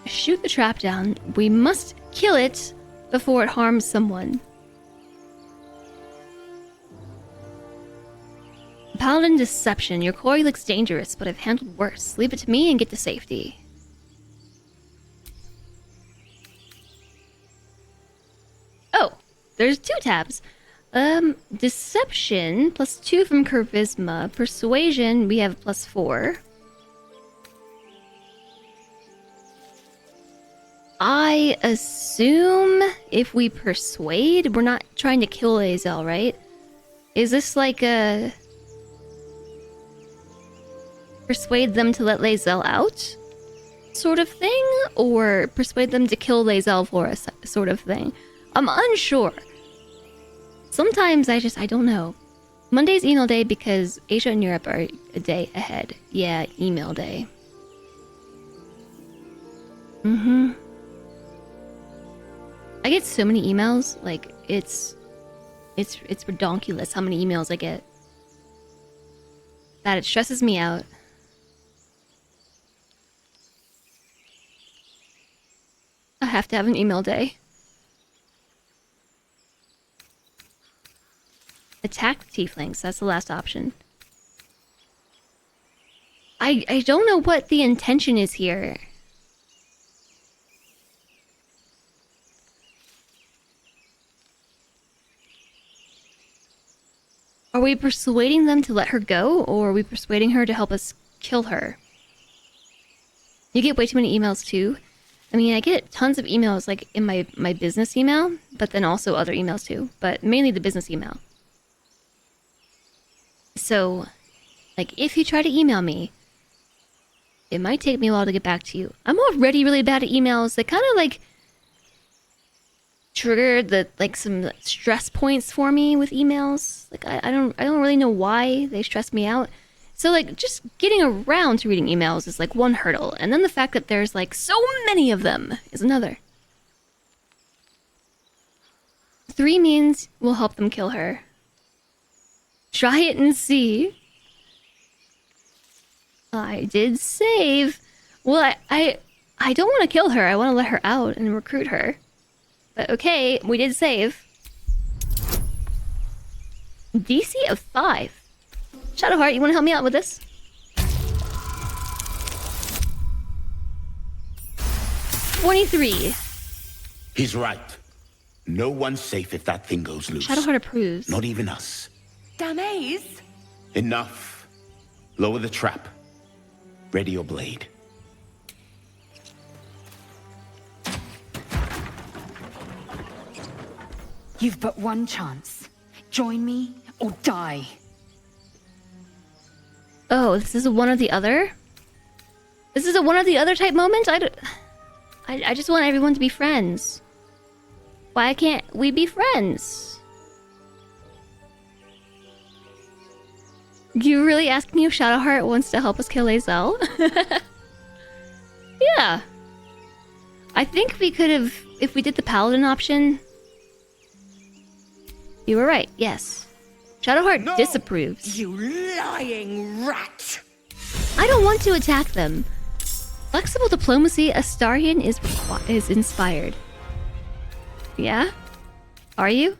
Shoot the trap down. We must kill it before it harms someone. Paladin deception. Your quarry looks dangerous, but I've handled worse. Leave it to me and get to safety. Oh, there's 2 tabs. Deception, +2 from Charisma. Persuasion, we have +4. I assume if we persuade, we're not trying to kill Lae'zel, right? Is this like a... persuade them to let Lae'zel out sort of thing? Or persuade them to kill Lae'zel for us sort of thing? I'm unsure. Sometimes I don't know. Monday's email day because Asia and Europe are a day ahead. Yeah, email day. I get so many emails, like it's redonkulous how many emails I get. That it stresses me out. I have to have an email day. Attack tieflings, that's the last option. I don't know what the intention is here. Are we persuading them to let her go, or are we persuading her to help us kill her? You get way too many emails too. I mean, I get tons of emails like in my business email, but then also other emails too, but mainly the business email. So, like, if you try to email me, it might take me a while to get back to you. I'm already really bad at emails. They kind of, like, trigger some stress points for me with emails. Like, I don't really know why they stress me out. So, like, just getting around to reading emails is, like, one hurdle. And then the fact that there's, like, so many of them is another. 3 means we'll help them kill her. Try it and see. I did save. Well, I don't want to kill her. I want to let her out and recruit her. But okay, we did save. DC of 5. Shadowheart, you want to help me out with this? $23. He's right. No one's safe if that thing goes loose. Shadowheart approves. Not even us. Damaze? Enough. Lower the trap. Ready your blade. You've but one chance. Join me or die. Oh, this is a one or the other? This is a one or the other type moment? I just want everyone to be friends. Why can't we be friends? You really asking me if Shadowheart wants to help us kill Lae'zel? Yeah. I think we could have, if we did the paladin option. You were right, yes. Shadowheart disapproves. You lying rat! I don't want to attack them. Flexible diplomacy, Astarion is inspired. Yeah? Are you?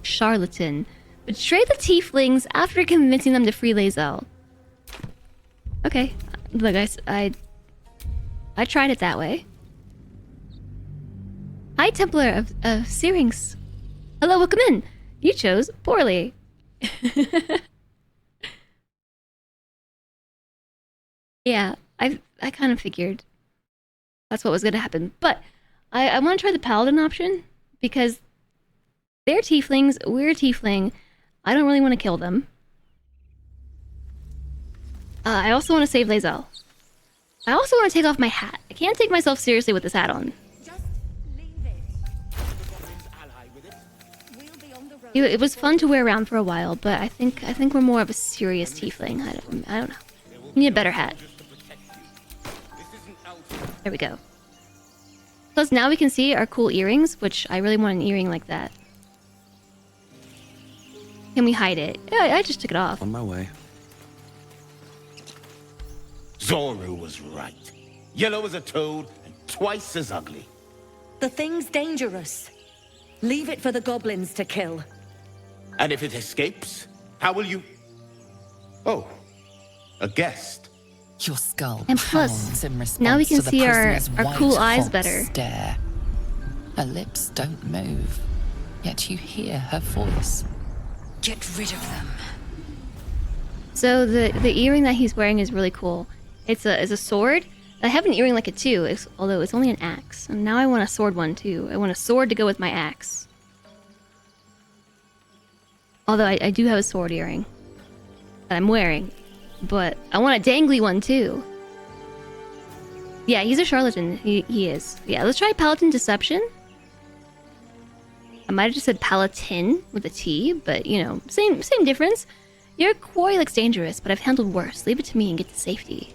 Charlatan. Betray the tieflings after convincing them to free Lae'zel. Okay. Look, I tried it that way. High Templar of Syrinx. Hello, welcome in. You chose poorly. Yeah, I kind of figured that's what was going to happen. But I want to try the paladin option because they're tieflings, we're a tiefling. I don't really want to kill them. I also want to save Lae'zel. I also want to take off my hat. I can't take myself seriously with this hat on. Just leave it. It was fun to wear around for a while, but I think we're more of a serious tiefling. I don't know. We need a better hat. There we go. Plus now we can see our cool earrings, which I really want an earring like that. Can we hide it? Yeah, I just took it off. On my way. Zoru was right. Yellow as a toad and twice as ugly. The thing's dangerous. Leave it for the goblins to kill. And if it escapes, how will you... Oh, a guest. Your skull And plus, pounds in response now we can to the see our prisoner's cool white, eyes hot better. Stare. Her lips don't move, yet you hear her voice. Get rid of them. So the earring that he's wearing is really cool. It's a sword. I have an earring like it too, although it's only an axe. And now I want a sword one too. I want a sword to go with my axe. Although I do have a sword earring that I'm wearing. But I want a dangly one too. Yeah, he's a charlatan. He is. Yeah, let's try Paladin Deception. I might have just said Paladin with a T, but you know, same difference. Your quarry looks dangerous, but I've handled worse. Leave it to me and get to safety.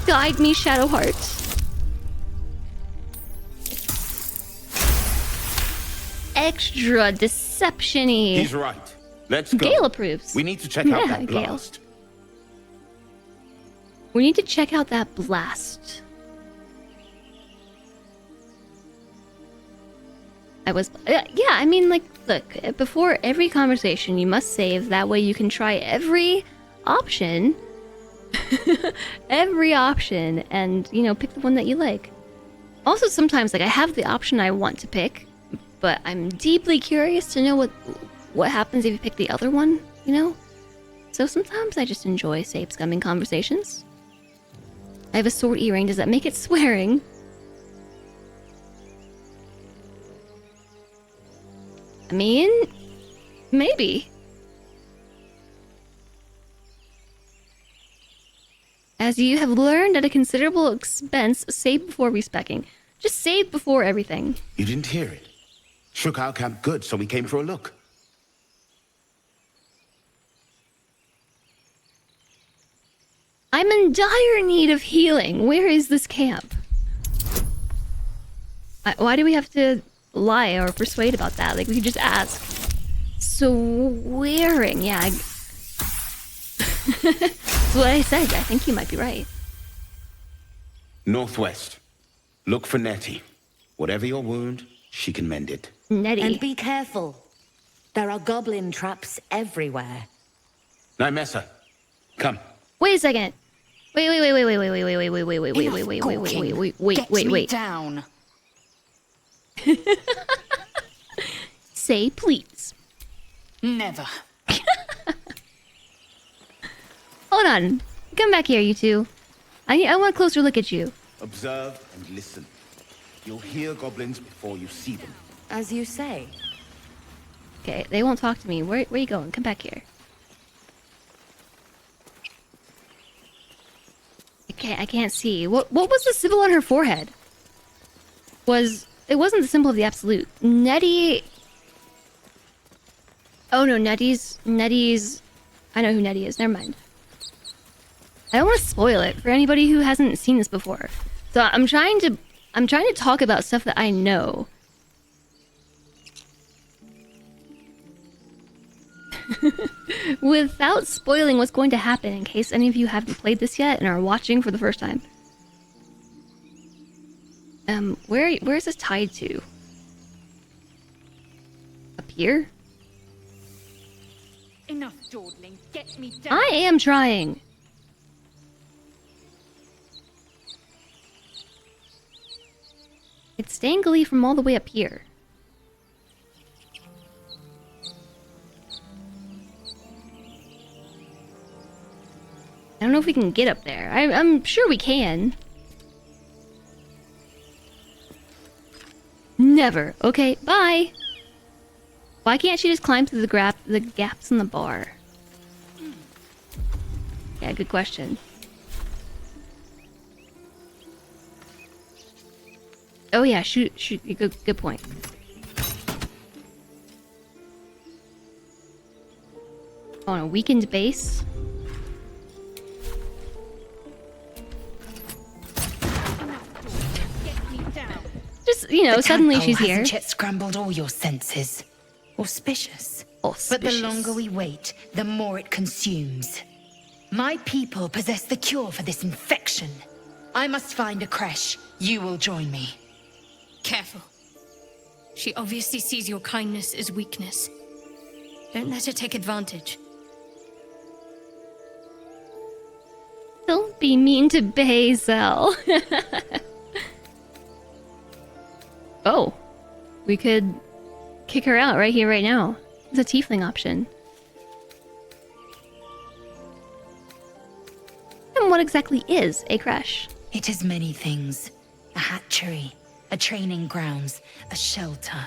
Guide me, Shadowheart. Extra deception-y. He's right. Let's go. Gale approves. We need to check out that Gale. blast. We need to check out that blast. Yeah, I mean, like, look, before every conversation, you must save. That way you can try every option. Every option, and, you know, pick the one that you like. Also, sometimes, like, I have the option I want to pick, but I'm deeply curious to know what happens if you pick the other one, you know? So sometimes I just enjoy safe scumming conversations. I have a sword earring. Does that make it swearing? I mean, maybe. As you have learned at a considerable expense, save before respecking. Just save before everything. You didn't hear it. Shook our camp good, so we came for a look. I'm in dire need of healing. Where is this camp? Why do we have to lie or persuade about that? Like, we could just ask. Swearing, yeah. That's what I said. I think you might be right. Northwest. Look for Nettie. Whatever your wound, she can mend it. Nettie. And be careful. There are goblin traps everywhere. Nymessa, come. Wait a second. Wait. Down. Say please. Never. Hold on. Come back here, you two. I want a closer look at you. Observe and listen. You'll hear goblins before you see them. As you say. Okay, they won't talk to me. Where you going? Come back here. I can't see. What was the symbol on her forehead? It wasn't the symbol of the absolute. Nettie. Oh no, Nettie's. I know who Nettie is. Never mind. I don't want to spoil it for anybody who hasn't seen this before. So I'm trying to talk about stuff that I know. Without spoiling what's going to happen in case any of you haven't played this yet and are watching for the first time. Where is this tied to? Up here? Enough dawdling. Get me down. I am trying. It's dangly from all the way up here. I don't know if we can get up there. I'm sure we can. Never. Okay, bye. Why can't she just climb through the gaps in the bar? Yeah, good question. Oh yeah, shoot. Good point. On a weakened base. Just, suddenly she's here. Hasn't yet scrambled all your senses. Auspicious. But the longer we wait, the more it consumes. My people possess the cure for this infection. I must find a creche. You will join me. Careful. She obviously sees your kindness as weakness. Don't let her take advantage. Don't be mean to Lae'zel. Oh, we could kick her out right here, right now. It's a tiefling option. And what exactly is a creche? It is many things. A hatchery, a training grounds, a shelter.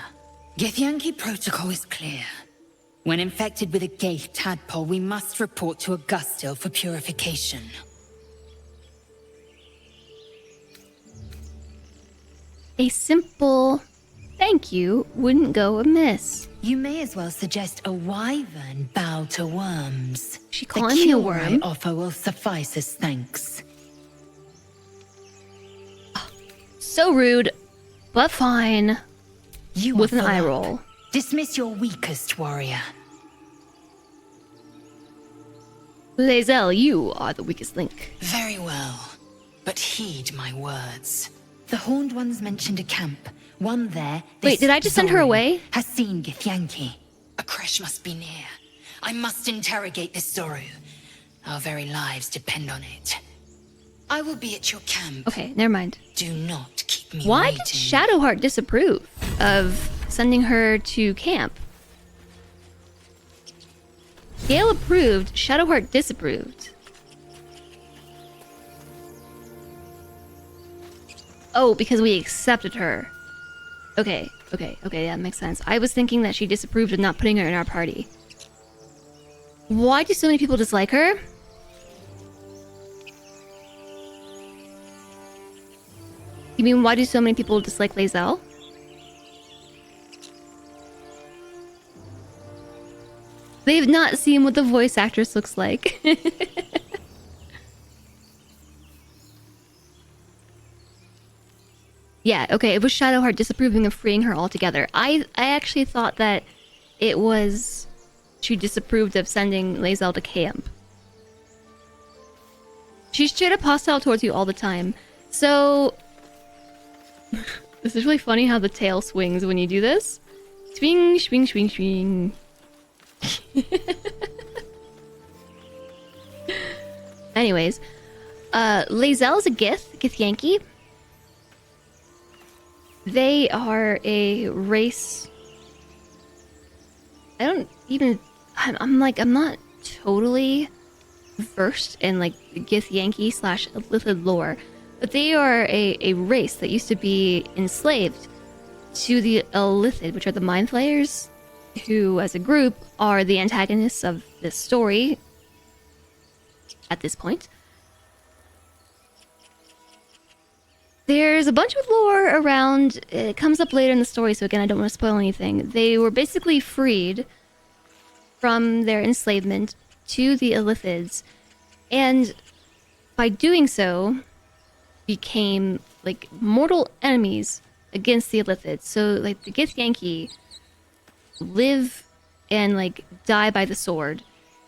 Githyanki protocol is clear. When infected with a ghaik tadpole, we must report to Augustil for purification. A simple thank you wouldn't go amiss. You may as well suggest a wyvern bow to worms. She calling me a worm? The offer will suffice as thanks. Oh, so rude, but fine. You with an full eye up. roll. Dismiss your weakest warrior. Lae'zel, you are the weakest link. Very well, but heed my words. The Horned Ones mentioned a camp. One there. Wait, did I just send her away? Has seen Githyanki. A creche must be near. I must interrogate this Zoru. Our very lives depend on it. I will be at your camp. Okay, never mind. Do not keep me Why waiting. did Shadowheart disapprove of sending her to camp? Gale approved, Shadowheart disapproved. Oh, because we accepted her. Okay, that makes sense. I was thinking that she disapproved of not putting her in our party. Why do so many people dislike her? You mean, why do so many people dislike Lae'zel? They've not seen what the voice actress looks like. Yeah, okay, it was Shadowheart disapproving of freeing her altogether. I actually thought that it was... she disapproved of sending Lae'zel to camp. She's straight up hostile towards you all the time. So this is really funny how the tail swings when you do this. Swing, swing, swing, swing. Anyways, Lae'zel is a Gith Yankee. They are a race. I'm not totally versed in like Gith Yankee / Lithid lore, but they are a race that used to be enslaved to the Lithid, which are the Mind Flayers, who as a group are the antagonists of this story at this point. There's a bunch of lore around. It comes up later in the story, so again, I don't want to spoil anything. They were basically freed from their enslavement to the Illithids, and by doing so, became like mortal enemies against the Illithids. So like the Gith Yankee live and like die by the sword.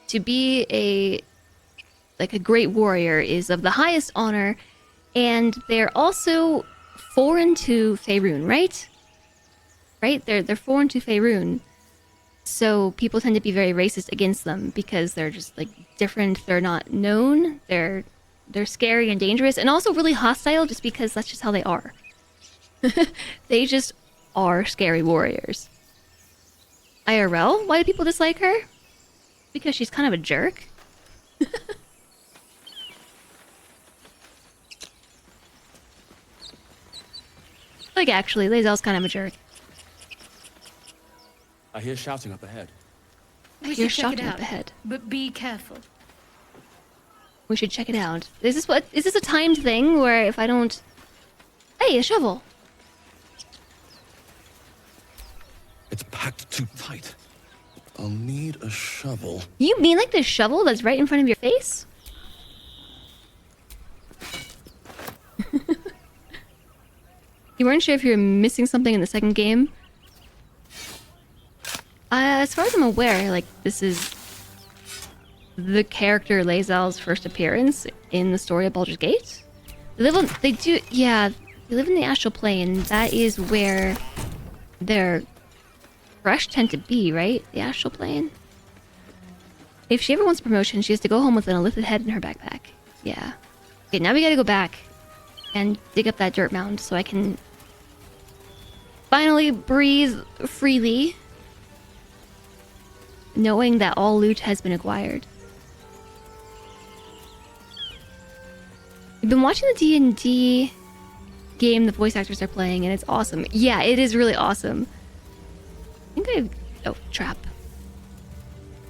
To be a great warrior is of the highest honor, and they're also foreign to Faerun, right? Right? They're foreign to Faerun. So people tend to be very racist against them because they're just like different, they're not known, they're scary and dangerous, and also really hostile just because that's just how they are. They just are scary warriors. IRL, why do people dislike her? Because she's kind of a jerk. Like actually, Lae'zel's kind of a jerk. I hear shouting up ahead. We You're should check it shouting up out, ahead. but be careful. We should check it out. Is this a timed thing where if I don't... Hey, a shovel! It's packed too tight. I'll need a shovel. You mean like this shovel that's right in front of your face? You weren't sure if you were missing something in the second game? As far as I'm aware, like, this is the character Lae'zel's first appearance in the story of Baldur's Gate. They live in the astral plane. That is where their fresh tend to be, right? The astral plane. If she ever wants promotion, she has to go home with an Illithid head in her backpack. Yeah. Okay, now we gotta go back and dig up that dirt mound so I can finally breathe freely, knowing that all loot has been acquired. I've been watching the D&D game the voice actors are playing, and it's awesome. Yeah, it is really awesome. I think trap.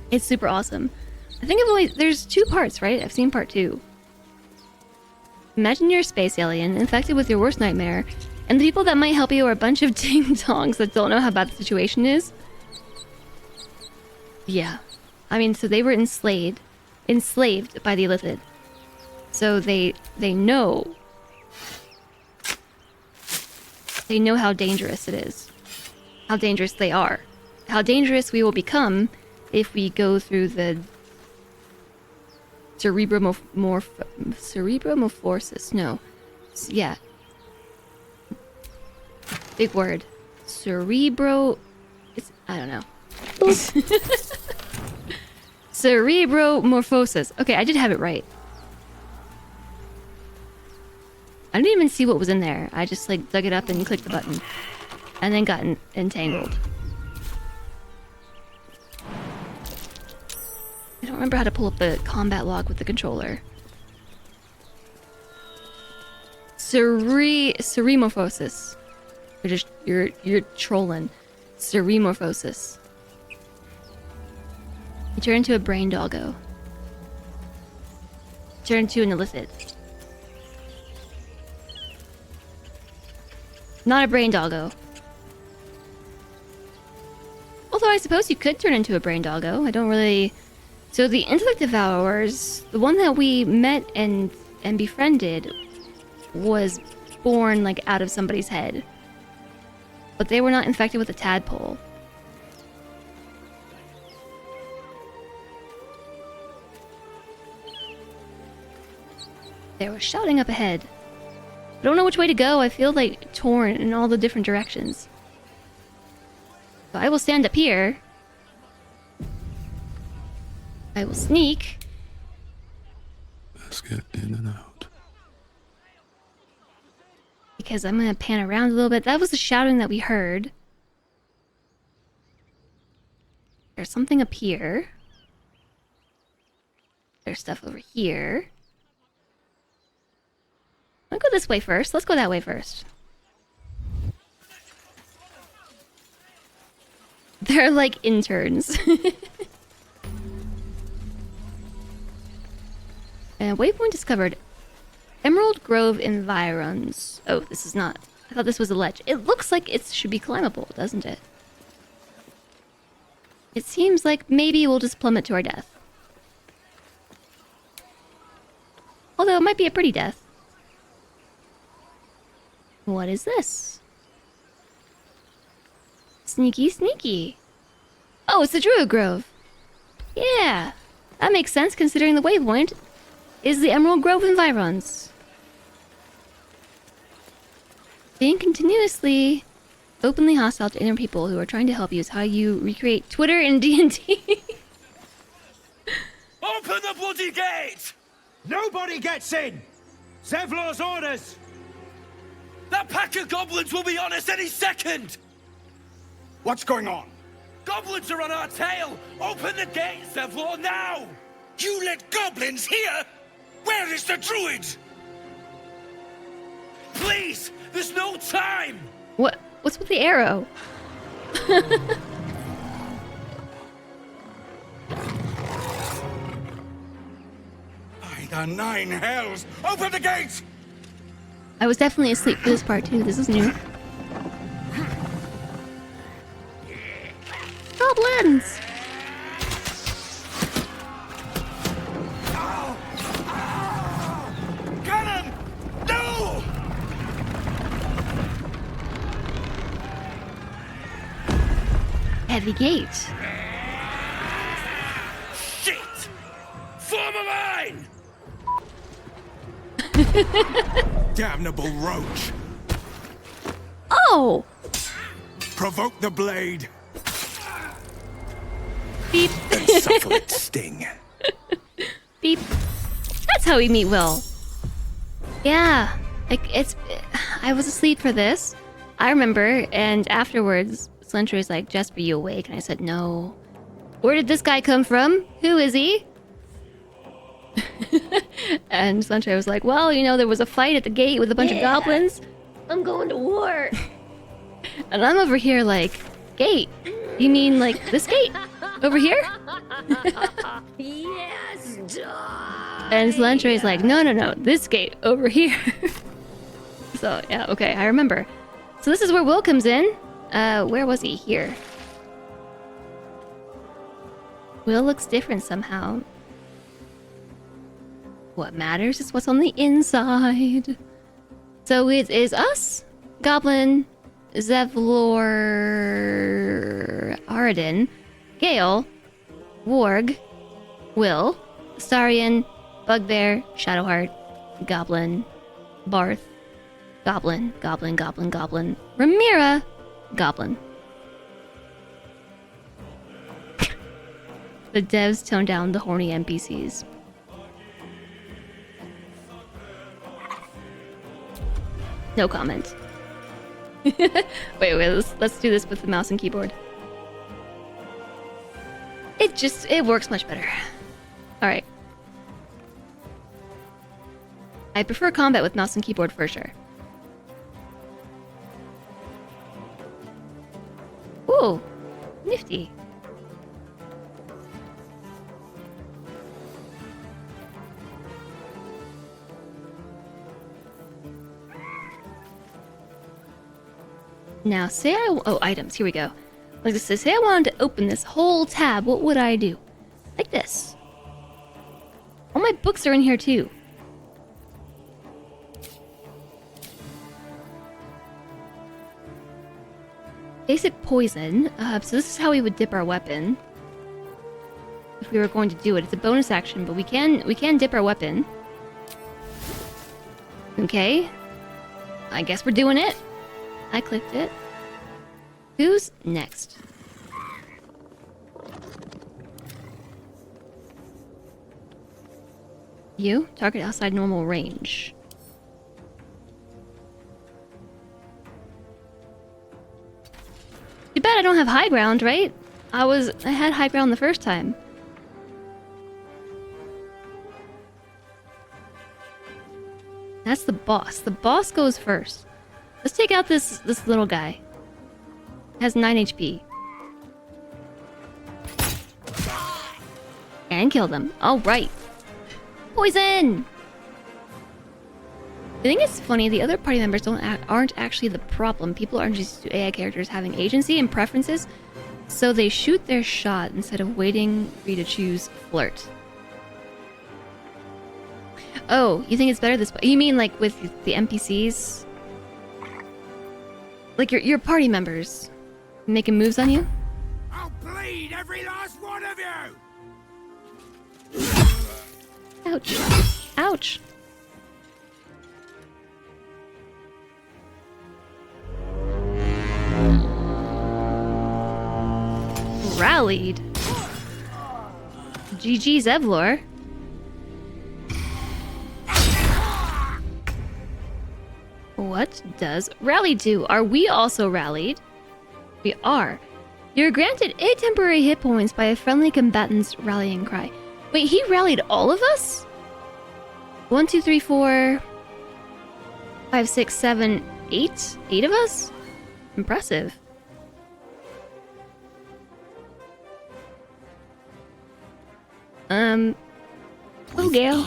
It's super awesome. I think there's 2 parts, right? I've seen part 2. Imagine you're a space alien, infected with your worst nightmare, and the people that might help you are a bunch of ding-dongs that don't know how bad the situation is. Yeah. I mean, so they were enslaved by the Illithid. So they know how dangerous it is. How dangerous they are. How dangerous we will become if we go through the cerebromorphosis. No. Yeah. Big word. I don't know. Cerebromorphosis. Okay, I did have it right. I didn't even see what was in there. I just like dug it up and clicked the button. And then got entangled. I don't remember how to pull up the combat log with the controller. Cerebromorphosis. You're trolling. Cerebromorphosis. You turn into a brain doggo. Turn into an Illithid. Not a brain doggo. Although I suppose you could turn into a brain doggo. I don't really... So the intellect devourers, the one that we met and befriended, was born like out of somebody's head. But they were not infected with a tadpole. There was shouting up ahead. I don't know which way to go. I feel like torn in all the different directions. So I will stand up here. I will sneak. Let's get in and out. Because I'm gonna pan around a little bit. That was the shouting that we heard. There's something up here. There's stuff over here. I'll go this way first. Let's go that way first. They're like interns. And waypoint discovered. Emerald Grove environs. Oh, this is not. I thought this was a ledge. It looks like it should be climbable, doesn't it? It seems like maybe we'll just plummet to our death. Although it might be a pretty death. What is this? Sneaky, sneaky. Oh, it's the Druid Grove. Yeah, that makes sense considering the waypoint is the Emerald Grove environs. Being continuously openly hostile to inner people who are trying to help you is how you recreate Twitter and D&D. Open the bloody gate! Nobody gets in! Zevlor's orders! That pack of goblins will be on us any second! What's going on? Goblins are on our tail! Open the gate, Zevlor, now! You let goblins here? Where is the druid? Please! There's no time! What's with the arrow? By the nine hells! Open the gate! I was definitely asleep for this part too. This is new. Goblins! Cannon! No! Heavy gate. Shit! Form a line! Damnable roach! Oh! Provoke the blade! Beep. And suffer its sting. Beep. That's how we meet Will. Yeah. Like, I was asleep for this. I remember, and afterwards, Slentra's like, Jesper, you awake? And I said, no. Where did this guy come from? Who is he? And Slentra was like, well, you know, there was a fight at the gate with a bunch of goblins. I'm going to war. And I'm over here like, gate? You mean like this gate? Over here? Yes, die. And Slentra is like, no, this gate over here. So, yeah, okay, I remember. So this is where Will comes in. Where was he? Here. Will looks different somehow. What matters is what's on the inside. So it is us, Goblin, Zevlor, Arden, Gale, Warg, Will, Astarion, Bugbear, Shadowheart, Goblin, Barth, Goblin, Ramira, Goblin. The devs toned down the horny NPCs. No comment. wait, let's do this with the mouse and keyboard. It works much better. Alright. I prefer combat with mouse and keyboard for sure. Ooh, nifty. Now, say items, here we go. Like this, say I wanted to open this whole tab, what would I do? Like this. All my books are in here too. Basic poison. So this is how we would dip our weapon. If we were going to do it. It's a bonus action, but we can dip our weapon. Okay. I guess we're doing it. I clicked it. Who's next? You? Target outside normal range. Too bad I don't have high ground, right? I had high ground the first time. That's the boss. The boss goes first. Let's take out this little guy. Has 9 HP. And kill them. Alright. Poison! I think it's funny, the other party members aren't actually the problem. People aren't just used to AI characters having agency and preferences, so they shoot their shot instead of waiting for you to choose flirt. Oh, you think it's better this way? You mean like with the NPCs? Like your party members making moves on you? I'll bleed every last one of you! Ouch. Ouch. Rallied. GG Zevlor. What does rally do? Are we also rallied? We are. You're granted 8 temporary hit points by a friendly combatant's rallying cry. Wait, he rallied all of us? 1, 2, 3, 4, 5, 6, 7, 8? 8 of us? Impressive. Oh, Gale.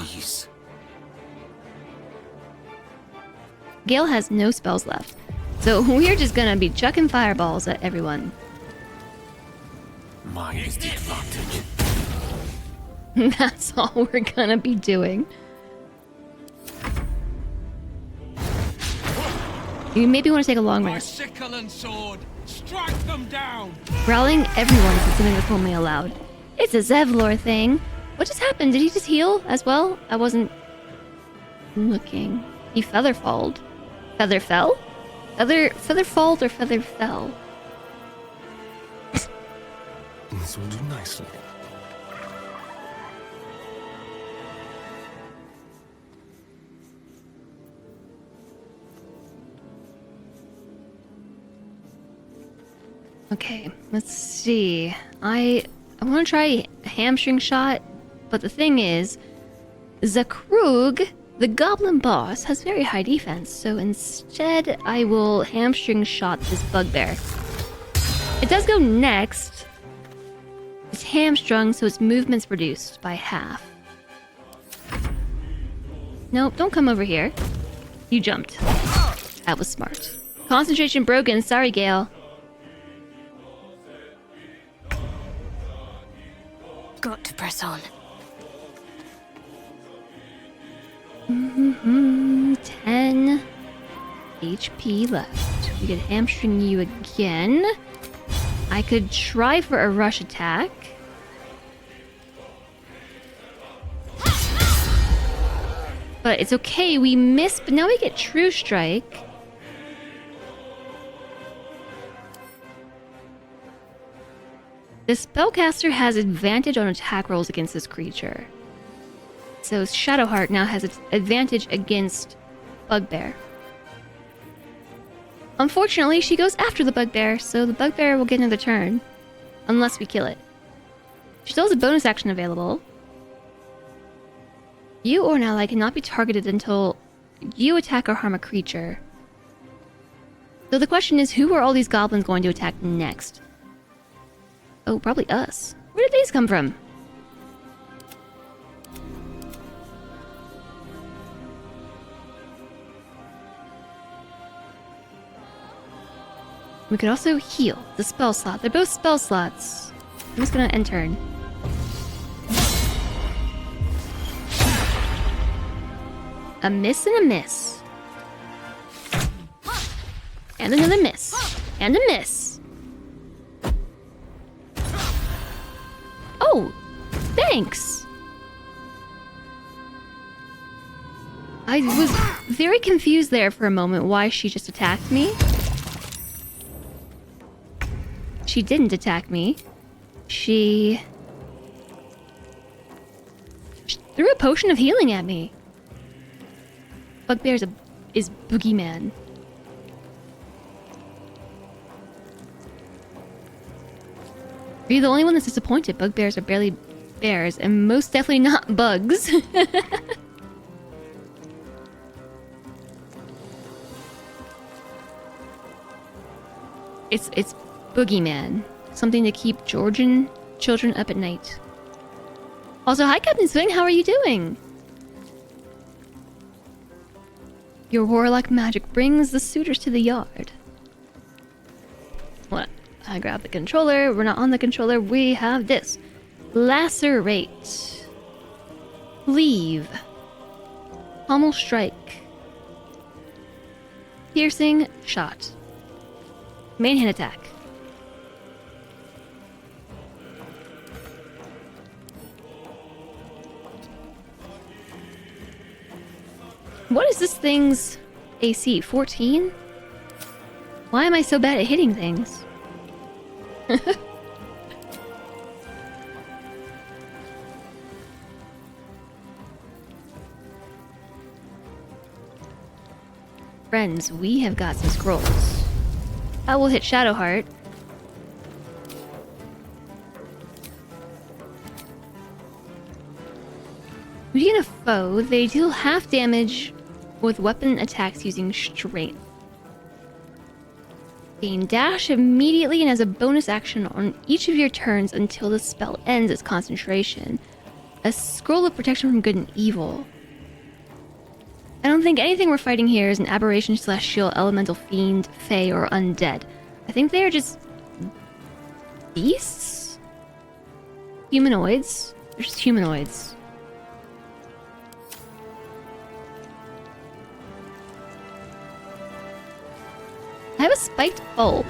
Gale has no spells left, so we're just gonna be chucking fireballs at everyone. Mine is the advantage. That's all we're gonna be doing. You maybe want to take a long rest. Sickle and sword, strike them down. Rallying everyone is something that's only allowed. It's a Zevlor thing. What just happened? Did he just heal as well? I wasn't looking. He featherfalled. Featherfell? Featherfalled or featherfell? This will do nicely. Okay, let's see. I want to try hamstring shot, but the thing is, Zakrug, the goblin boss, has very high defense, so instead I will hamstring shot this bugbear. It does go next. It's hamstrung, so its movement's reduced by half. Nope, don't come over here. You jumped. That was smart. Concentration broken, sorry Gale. Got to press on. 10 HP left. We could hamstring you again. I could try for a rush attack. But it's okay, we missed, but now we get True Strike. The spellcaster has advantage on attack rolls against this creature. So Shadowheart now has its advantage against Bugbear. Unfortunately, she goes after the Bugbear, so the Bugbear will get another turn. Unless we kill it. She still has a bonus action available. You or an ally cannot be targeted until you attack or harm a creature. So the question is, who are all these goblins going to attack next? Oh, probably us. Where did these come from? We could also heal the spell slot. They're both spell slots. I'm just gonna end turn. A miss and a miss. And another miss. And a miss. Oh, thanks. I was very confused there for a moment why she just attacked me. She didn't attack me. She threw a potion of healing at me. Bugbear is boogeyman. Are you the only one that's disappointed? Bugbears are barely bears, and most definitely not bugs. It's boogeyman. Something to keep Georgian children up at night. Also, hi Captain Swing, how are you doing? Your warlock magic brings the suitors to the yard. What? I grab the controller. We're not on the controller. We have this. Lacerate. Leave. Pommel strike. Piercing shot. Main hand attack. What is this thing's AC? 14? Why am I so bad at hitting things? Friends, we have got some scrolls. I will hit Shadowheart. Being a foe, they deal half damage with weapon attacks using strength. Gain dash immediately and as a bonus action on each of your turns until the spell ends its concentration. A scroll of protection from good and evil. I don't think anything we're fighting here is an aberration, celestial, elemental, fiend, fey, or undead. I think they are just beasts? Humanoids? They're just humanoids. I have a spiked bulb.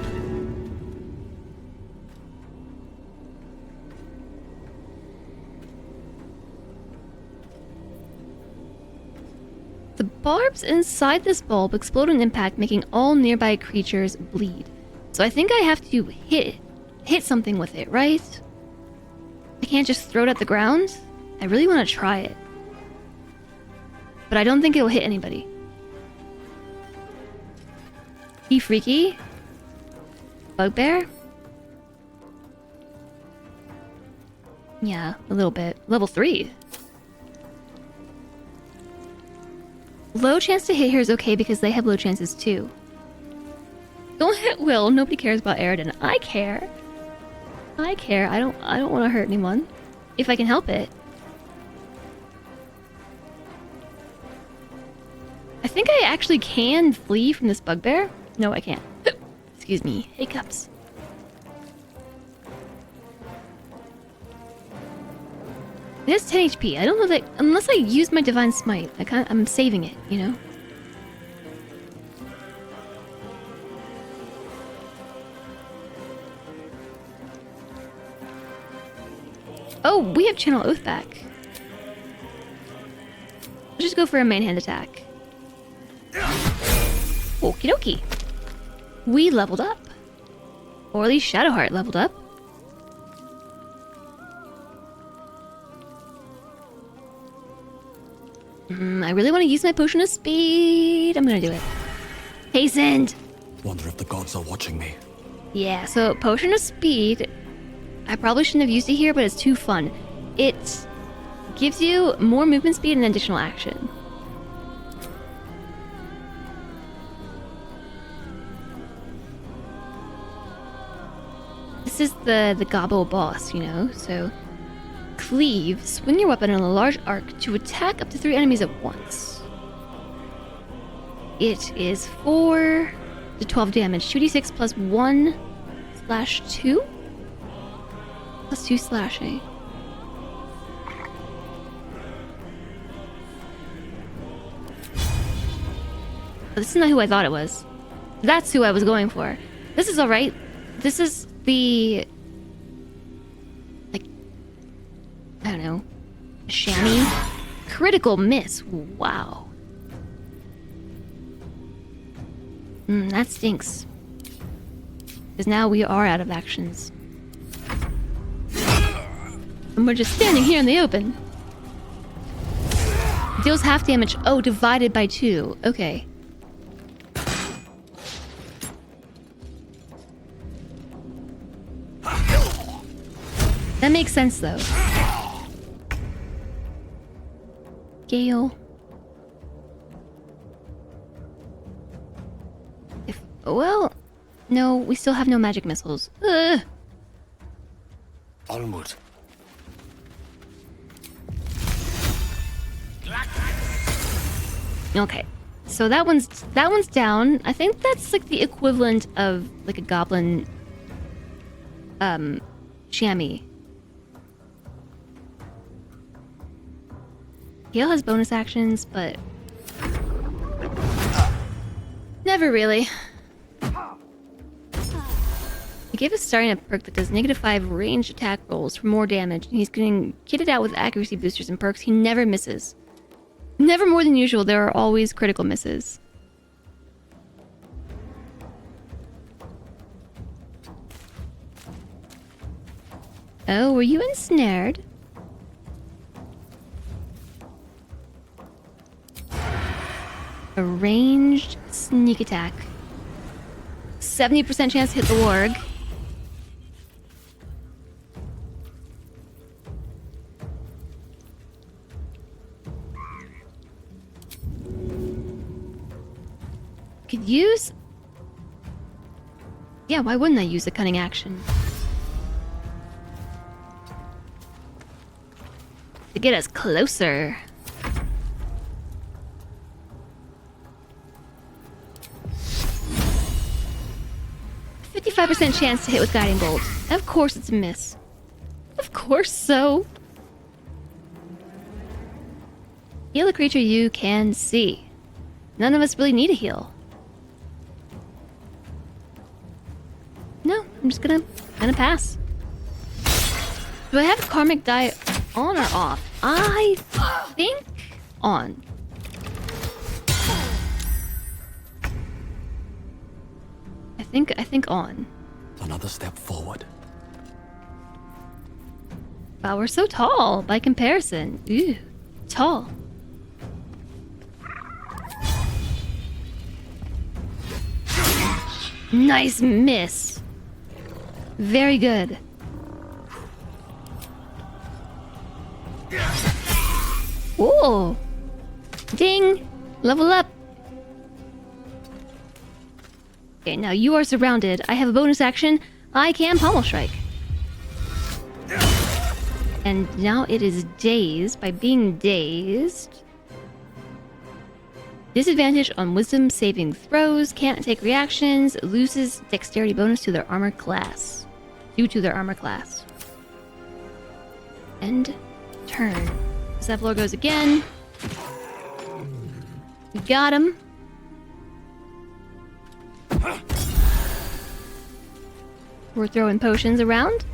The barbs inside this bulb explode on impact, making all nearby creatures bleed. So I think I have to hit something with it, right? I can't just throw it at the ground? I really want to try it. But I don't think it will hit anybody. He freaky? Bugbear? Yeah, a little bit. Level 3. Low chance to hit here is okay because they have low chances too. Don't hit Will. Nobody cares about Aridin. I care. I care. I don't want to hurt anyone. If I can help it. I think I actually can flee from this bugbear. No, I can't. Excuse me. Hiccups. It has 10 HP. I don't know that unless I use my divine smite. I'm saving it, you know. Oh, we have Channel Oath back. Let's just go for a main hand attack. Okie dokie. We leveled up. Or at least Shadowheart leveled up. I really want to use my potion of speed. I'm gonna do it. Hastened! Wonder if the gods are watching me. Yeah, so potion of speed. I probably shouldn't have used it here, but it's too fun. It gives you more movement speed and additional action. This is the gobbo boss, you know, so... Cleave, swing your weapon on a large arc to attack up to 3 enemies at once. It is 4 to 12 damage. 2d6 plus 1 slash 2? Plus 2 slashing. This is not who I thought it was. That's who I was going for. This is alright. This is the... I don't know, chamois. Critical miss. Wow. That stinks. Because now we are out of actions. And we're just standing here in the open. Deals half damage. Oh, divided by 2. Okay. That makes sense, though. Gale. Well, no, we still have no magic missiles. Ugh. Onward. Okay, so that one's down. I think that's like the equivalent of like a goblin, chamois. Gale has bonus actions, but never really. He gave us starting a perk that does -5 ranged attack rolls for more damage, and he's getting kitted out with accuracy boosters and perks. He never misses. Never more than usual, there are always critical misses. Oh, were you ensnared? A ranged sneak attack. 70% chance to hit the warg. Could use... Yeah, why wouldn't I use a cunning action? To get us closer. %55 chance to hit with Guiding Bolt. Of course it's a miss. Of course so. Heal a creature you can see. None of us really need a heal. No, I'm just gonna pass. Do I have Karmic Die on or off? I think on. I think on. Another step forward. Wow, we're so tall by comparison. Ooh, tall. Nice miss. Very good. Ooh. Ding. Level up. Okay, now you are surrounded. I have a bonus action. I can Pommel Strike. And now it is dazed. By being dazed... Disadvantage on wisdom saving throws, can't take reactions, loses dexterity bonus to their armor class. Due to their armor class. End turn. Zephyr goes again. We got him. We're throwing potions around.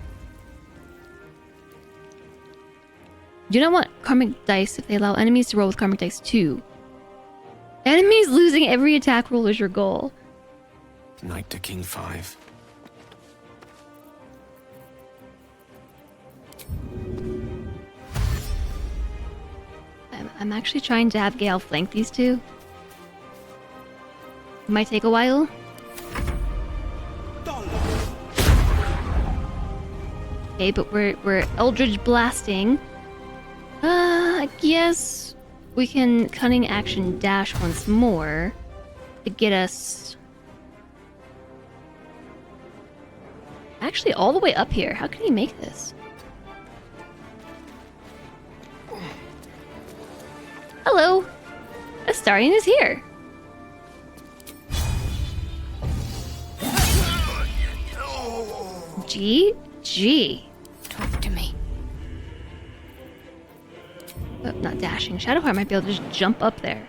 Do not want Karmic Dice if they allow enemies to roll with Karmic Dice 2. Enemies losing every attack roll is your goal. Knight to King 5. I'm actually trying to have Gale flank these two. It might take a while. Okay, but we're Eldritch blasting. I guess we can cunning action dash once more to get us actually all the way up here. How can he make this? Hello, Astarion is here. GG. Talk to me. Oh, not dashing. Shadowheart might be able to just jump up there.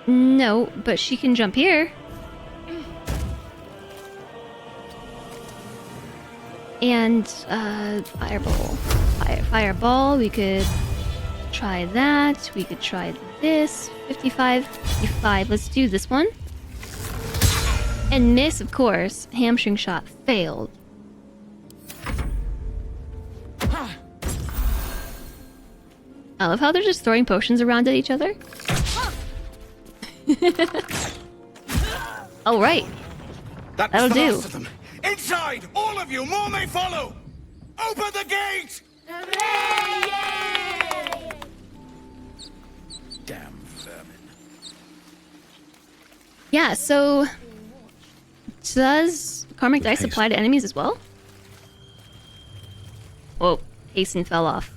No, but she can jump here. And fireball. Fireball, we could try that. We could try this. 55, 55. Let's do this one. And miss, of course. Hamstring shot failed. I love how they're just throwing potions around at each other. All right. That'll the do. last of them. Inside! All of you! More may follow! Open the gate! Damn vermin. Yeah, so does Karmic Dice apply to enemies as well? Oh, Hasten fell off.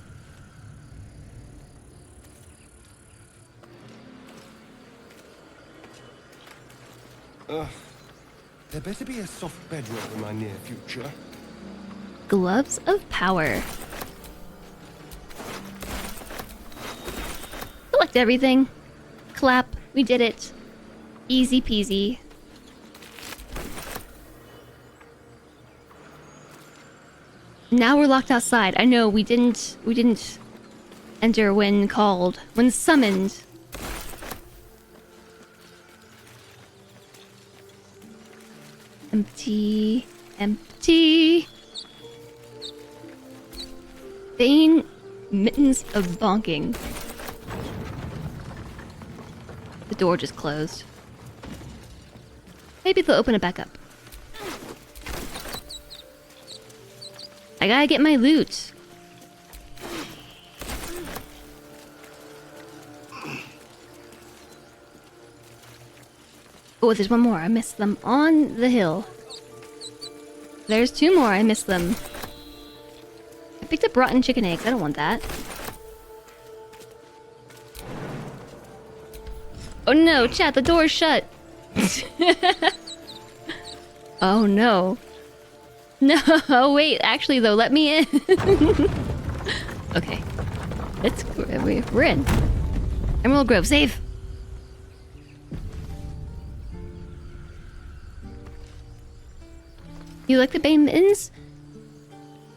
There better be a soft bedrock in my near future. Gloves of Power. Select everything. Clap. We did it. Easy peasy. Now we're locked outside. I know we didn't enter when called, when summoned. Empty, empty. Bane Mittens of Bonking. The door just closed. Maybe they'll open it back up. I gotta get my loot. Oh, there's one more. I missed them on the hill. There's two more. I missed them. I picked up rotten chicken eggs. I don't want that. Oh no, chat, the door's shut. Oh no. No, wait, actually though, let me in. Okay. We're in. Emerald Grove, save! You like the Bane Mittens?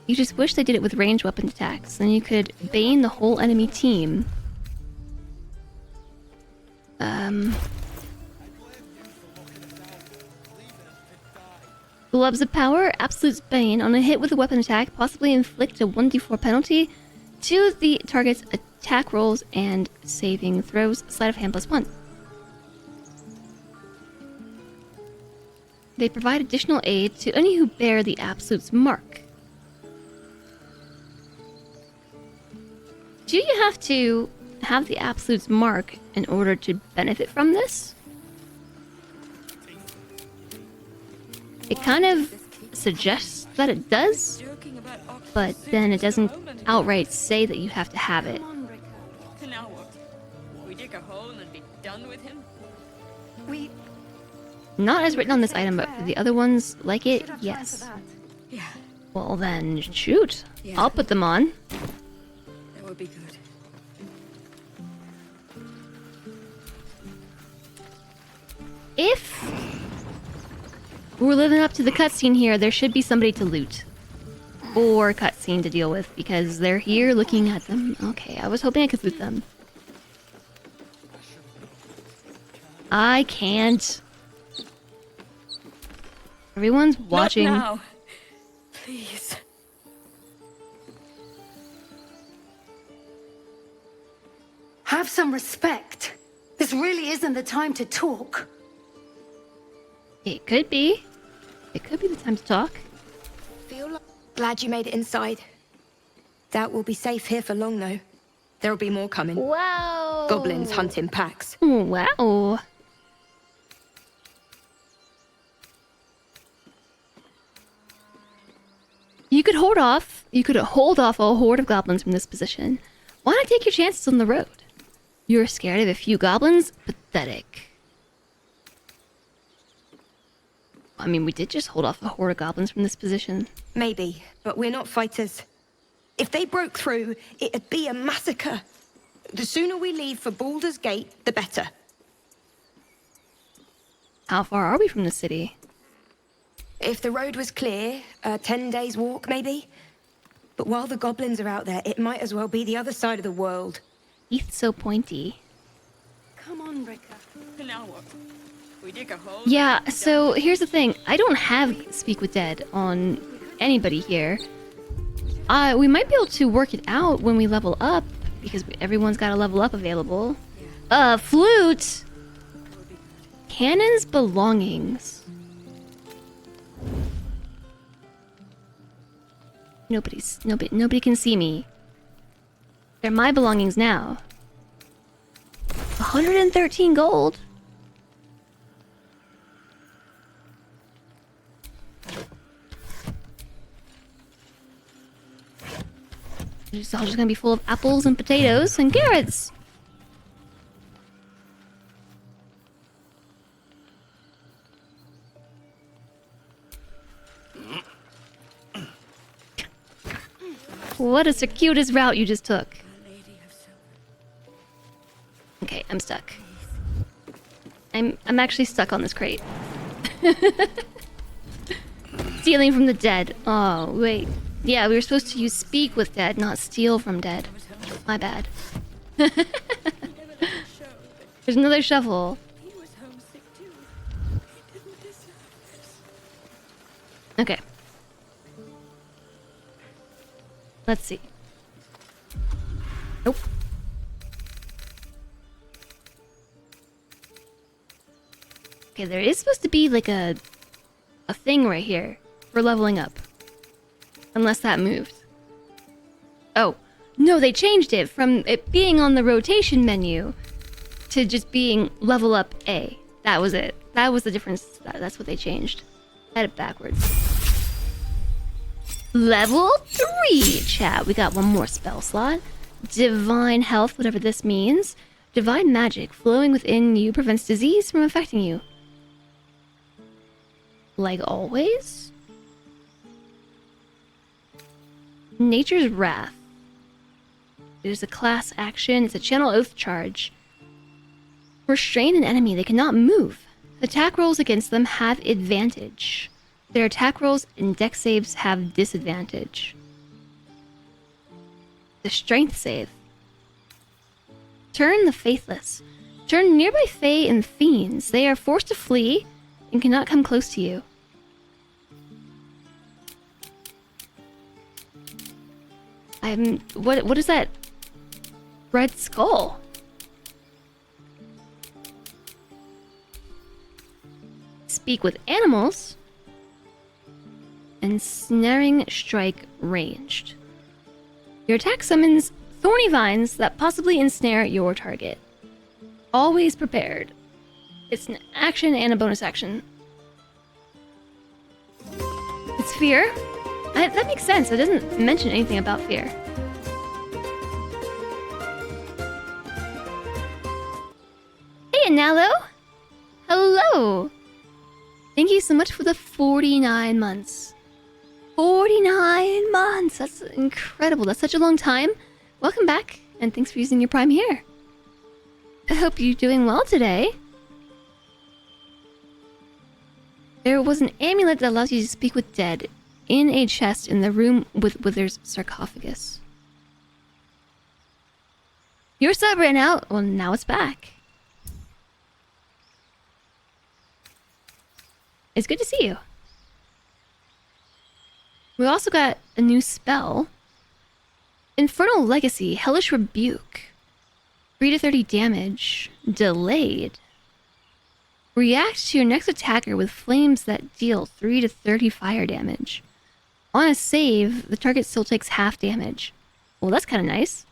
You just wish they did it with ranged weapon attacks. Then you could Bane the whole enemy team. Gloves of Power, Absolute Bane. On a hit with a weapon attack, possibly inflict a 1d4 penalty to the target's attack rolls and saving throws. Sleight of hand +1. They provide additional aid to any who bear the Absolute's mark. Do you have to have the Absolute's mark in order to benefit from this? It kind of suggests that it does, but then it doesn't outright say that you have to have it. Now what? We dig a hole and be done with him? Not as written on this item, but for the other ones like it, yes. Yeah, Well then, shoot. Yeah. I'll put them on. that would be good. If we're living up to the cutscene here, there should be somebody to loot. Or cutscene to deal with, because they're here looking at them. Okay, I was hoping I could loot them. I can't. Everyone's watching. Not now. Please. Have some respect. This really isn't the time to talk. It could be. It could be the time to talk. Glad you made it inside. Doubt we'll be safe here for long, though. There'll be more coming. Wow. Goblins hunt in packs. Wow. You could hold off. You could hold off a horde of goblins from this position. Why not take your chances on the road? You're scared of a few goblins? Pathetic. I mean, we did just hold off a horde of goblins from this position. Maybe, but we're not fighters. If they broke through, it'd be a massacre. The sooner we leave for Baldur's Gate, the better. How far are we from the city? If the road was clear, a 10 days walk, maybe. But while the goblins are out there, it might as well be the other side of the world. Teeth so pointy. Come on, Rika. Now what? We dig a hole. Yeah, so here's the thing. I don't have Speak with Dead on anybody here. We might be able to work it out when we level up, because everyone's got a level up available. Flute! Cannon's belongings. Nobody can see me. They're my belongings now. 113 gold. It's all just gonna be full of apples and potatoes and carrots. What a circuitous route you just took. Okay, I'm stuck. I'm actually stuck on this crate. Stealing from the dead. Oh, wait. Yeah, we were supposed to use speak with dead, not steal from dead. My bad. There's another shovel. Okay. Let's see. Nope. Okay, there is supposed to be like a thing right here for leveling up. Unless that moved. Oh, no, they changed it from it being on the rotation menu to just being level up A. That was it. That was the difference. That's what they changed. Had it backwards. Level 3, chat. We got one more spell slot. Divine health, whatever this means. Divine magic flowing within you prevents disease from affecting you. Like always? Nature's Wrath. It is a class action. It's a channel oath charge. Restrain an enemy. They cannot move. Attack rolls against them have advantage. Their attack rolls and dex saves have disadvantage. The strength save. Turn the faithless. Turn nearby fae and fiends. They are forced to flee and cannot come close to you. What is that? Red skull. Speak with animals. And snaring strike ranged. Your attack summons thorny vines that possibly ensnare your target. Always prepared. It's an action and a bonus action. It's fear. That makes sense. It doesn't mention anything about fear. Hey, Analo! Hello! Thank you so much for the 49 months. 49 months! That's incredible. That's such a long time. Welcome back, and thanks for using your Prime here. I hope you're doing well today. There was an amulet that allows you to speak with dead in a chest in the room with Wither's sarcophagus. Your sub ran out. Well, now it's back. It's good to see you. We also got a new spell. Infernal Legacy, Hellish Rebuke. 3 to 30 damage. Delayed. React to your next attacker with flames that deal 3 to 30 fire damage. On a save, the target still takes half damage. Well, that's kind of nice.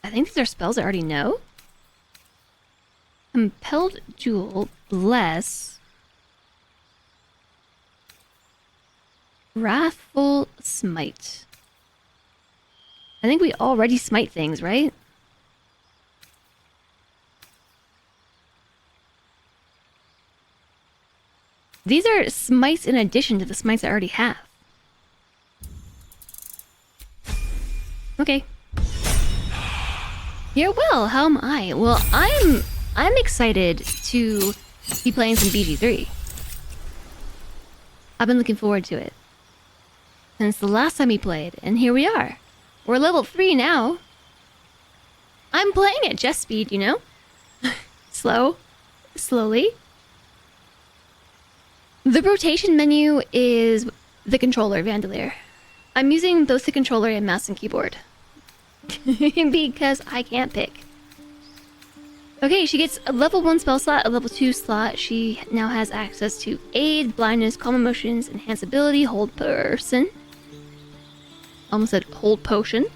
I think these are spells I already know. Compelled Jewel, Bless. Wrathful Smite. I think we already smite things, right? These are smites in addition to the smites I already have. Okay. You're well, how am I? Well, I'm excited to be playing some BG3. I've been looking forward to it. since the last time we played, and here we are. We're level 3 now. I'm playing at Jess speed, you know? Slowly. The rotation menu is the controller, Vandalier. I'm using both the controller and mouse and keyboard. Because I can't pick. Okay, she gets a level 1 spell slot, a level 2 slot. She now has access to Aid, Blindness, Calm Emotions, Enhance Ability, Hold Person. Almost said Hold Potion.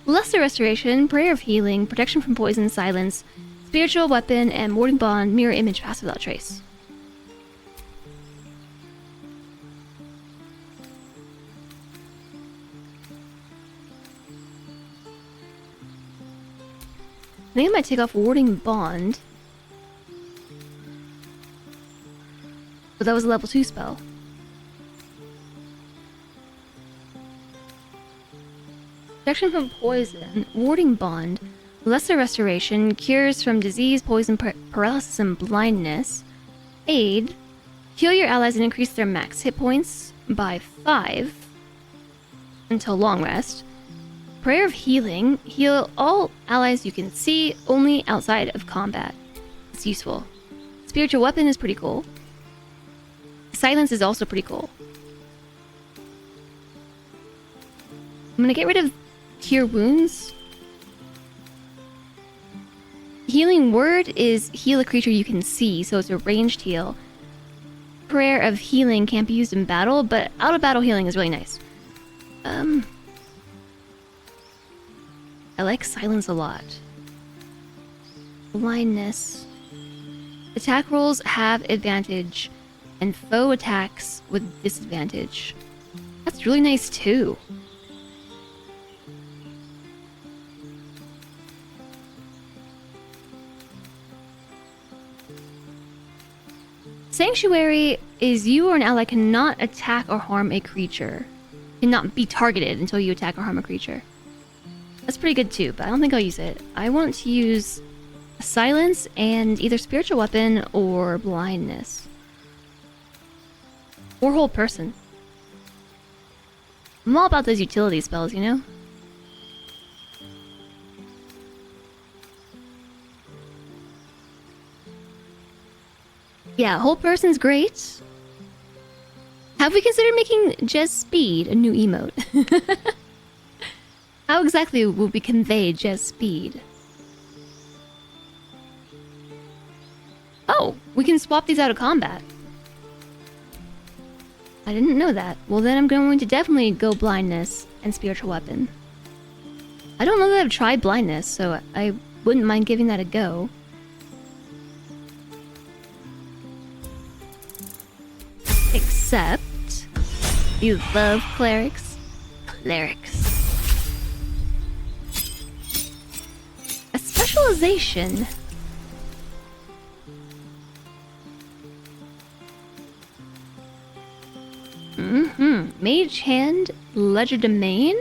Lesser Restoration, Prayer of Healing, Protection from Poison, Silence, Spiritual Weapon, and Warding Bond, Mirror Image, Pass Without Trace. I think I might take off Warding Bond. But that was a level 2 spell. Protection from Poison, Warding Bond, Lesser Restoration, Cures from Disease, Poison, Paralysis, and Blindness. Aid, heal your allies and increase their max hit points by 5 until long rest. Prayer of Healing, heal all allies you can see, only outside of combat. It's useful. Spiritual Weapon is pretty cool. Silence is also pretty cool. I'm gonna get rid of Cure Wounds. Healing Word is heal a creature you can see, so it's a ranged heal. Prayer of Healing can't be used in battle, but out of battle healing is really nice. I like Silence a lot. Blindness. Attack rolls have advantage, and foe attacks with disadvantage. That's really nice too. Sanctuary is you or an ally cannot attack or harm a creature. Cannot be targeted until you attack or harm a creature. That's pretty good too, but I don't think I'll use it. I want to use Silence and either Spiritual Weapon or Blindness. Or Hold Person. I'm all about those utility spells, you know? Yeah, Hold Person's great. Have we considered making Jez Speed a new emote? How exactly will we convey Jez Speed? Oh, we can swap these out of combat. I didn't know that. Well, then I'm going to definitely go Blindness and Spiritual Weapon. I don't know that I've tried Blindness, so I wouldn't mind giving that a go. Except you love clerics. A specialization. Mage Hand, Legerdemain.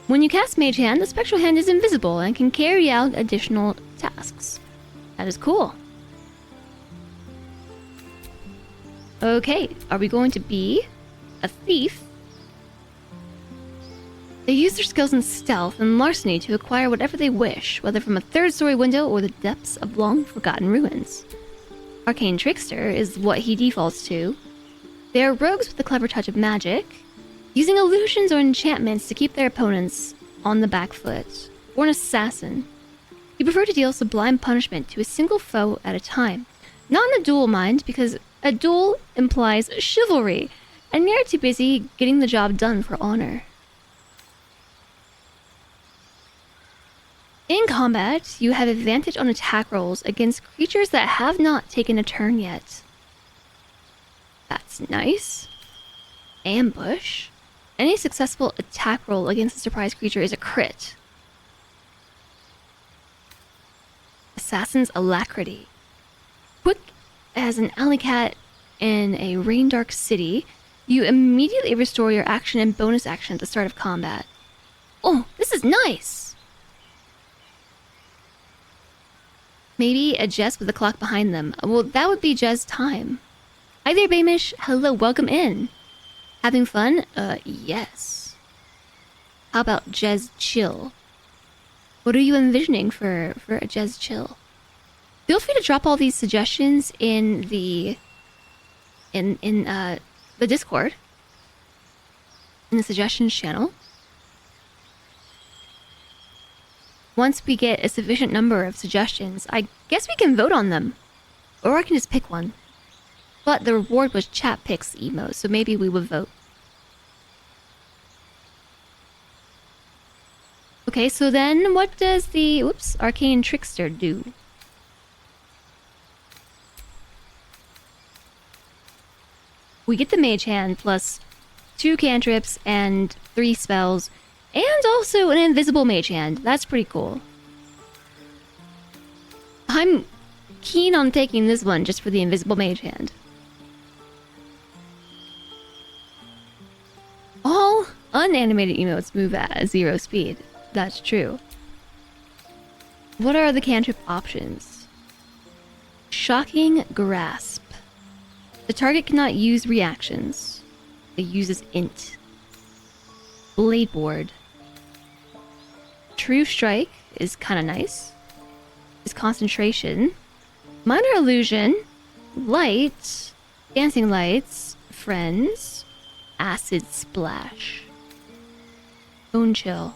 When you cast Mage Hand, the Spectral Hand is invisible and can carry out additional tasks. That is cool. Okay, are we going to be a thief? They use their skills in stealth and larceny to acquire whatever they wish, whether from a third-story window or the depths of long-forgotten ruins. Arcane Trickster is what he defaults to. They are rogues with a clever touch of magic, using illusions or enchantments to keep their opponents on the back foot. Or an assassin. You prefer to deal sublime punishment to a single foe at a time. Not in a duel, mind, because a duel implies chivalry, and you're too busy getting the job done for honor. In combat, you have advantage on attack rolls against creatures that have not taken a turn yet. That's nice. Ambush. Any successful attack roll against a surprise creature is a crit. Assassin's Alacrity. Quick as an alley cat in a rain-dark city, you immediately restore your action and bonus action at the start of combat. Oh, this is nice! Maybe a Jess with a clock behind them. Well, that would be Jess' time. Hi there, Bamish. Hello, welcome in. Having fun? Yes. How about Jez Chill? What are you envisioning for a Jez Chill? Feel free to drop all these suggestions in the Discord, in the suggestions channel. Once we get a sufficient number of suggestions, I guess we can vote on them, or I can just pick one. But the reward was chat picks emo, so maybe we would vote. Okay, so then what does the Arcane Trickster do? We get the Mage Hand plus 2 cantrips and 3 spells, and also an invisible Mage Hand. That's pretty cool. I'm keen on taking this one just for the invisible Mage Hand. All unanimated emotes move at 0 speed. That's true. What are the cantrip options? Shocking Grasp. The target cannot use reactions. It uses int. Blade Ward. True Strike is kind of nice. Is concentration. Minor Illusion. Light. Dancing Lights. Friends. Acid Splash. Bone Chill.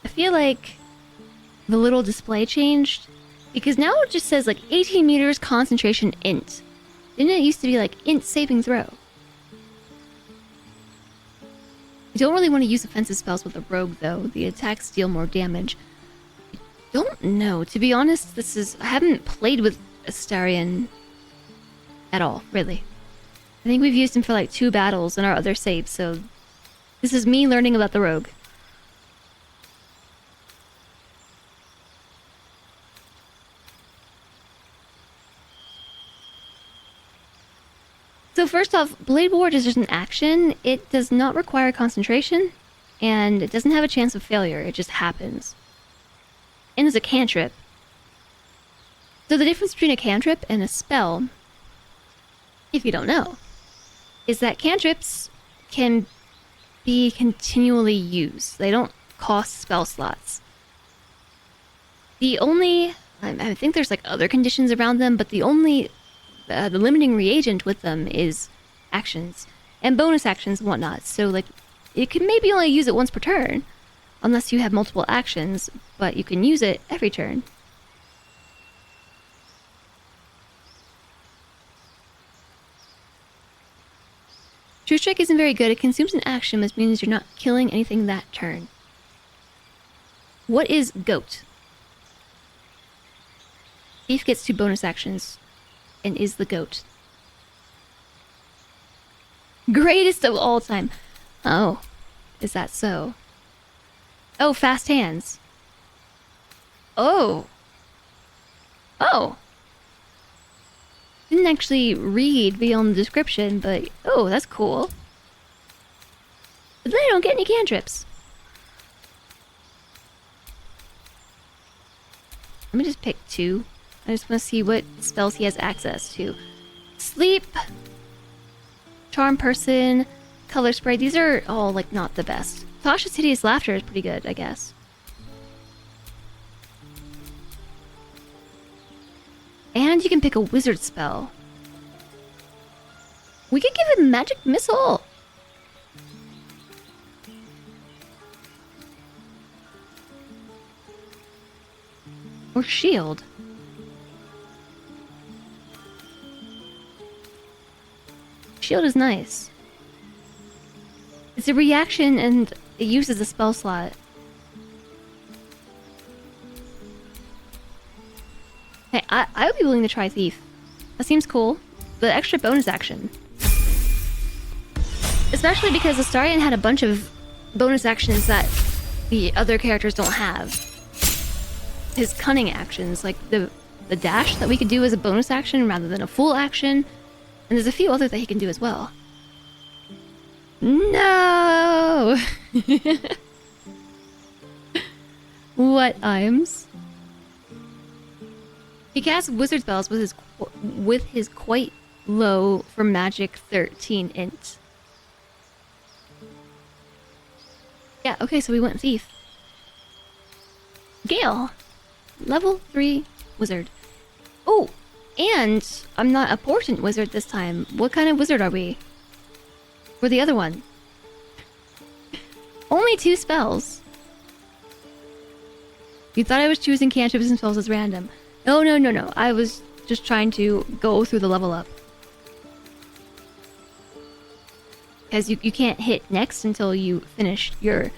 I feel like the little display changed because now it just says like 18 meters concentration int. Didn't it used to be like int saving throw? I don't really want to use offensive spells with a rogue though. The attacks deal more damage. I don't know. To be honest, I haven't played with Astarion at all, really. I think we've used him for like 2 battles in our other saves, so this is me learning about the rogue. So first off, Blade Ward is just an action. It does not require concentration, and it doesn't have a chance of failure. It just happens. And it's a cantrip. So the difference between a cantrip and a spell, if you don't know, is that cantrips can be continually used. They don't cost spell slots. The only... I think there's like other conditions around them, but the only... the limiting reagent with them is actions and bonus actions and whatnot. So like, you can maybe only use it once per turn, unless you have multiple actions, but you can use it every turn. True Strike isn't very good. It consumes an action, which means you're not killing anything that turn. What is Goat? Thief gets 2 bonus actions and is the goat. Greatest of all time. Oh, is that so? Oh, fast hands. Oh. Oh. Didn't actually read beyond the description, but oh, that's cool. But then I don't get any cantrips. Let me just pick 2. I just want to see what spells he has access to. Sleep, Charm Person, Color Spray. These are all like not the best. Tasha's Hideous Laughter is pretty good, I guess. And you can pick a wizard spell. We could give him Magic Missile. Or Shield. Shield is nice. It's a reaction and it uses a spell slot. Hey, I would be willing to try Thief. That seems cool. The extra bonus action. Especially because Astarion had a bunch of bonus actions that the other characters don't have. His cunning actions, like the the dash that we could do as a bonus action rather than a full action. And there's a few others that he can do as well. No! What Iams? He casts wizard spells with his quite low for magic 13 int. Yeah, okay, so we went thief. Gale, level 3 wizard. Oh, and I'm not a portent wizard this time. What kind of wizard are we? We're the other one. Only 2 spells. You thought I was choosing cantrips and spells as random. No, no, no, no. I was just trying to go through the level up. Because you can't hit next until you finish your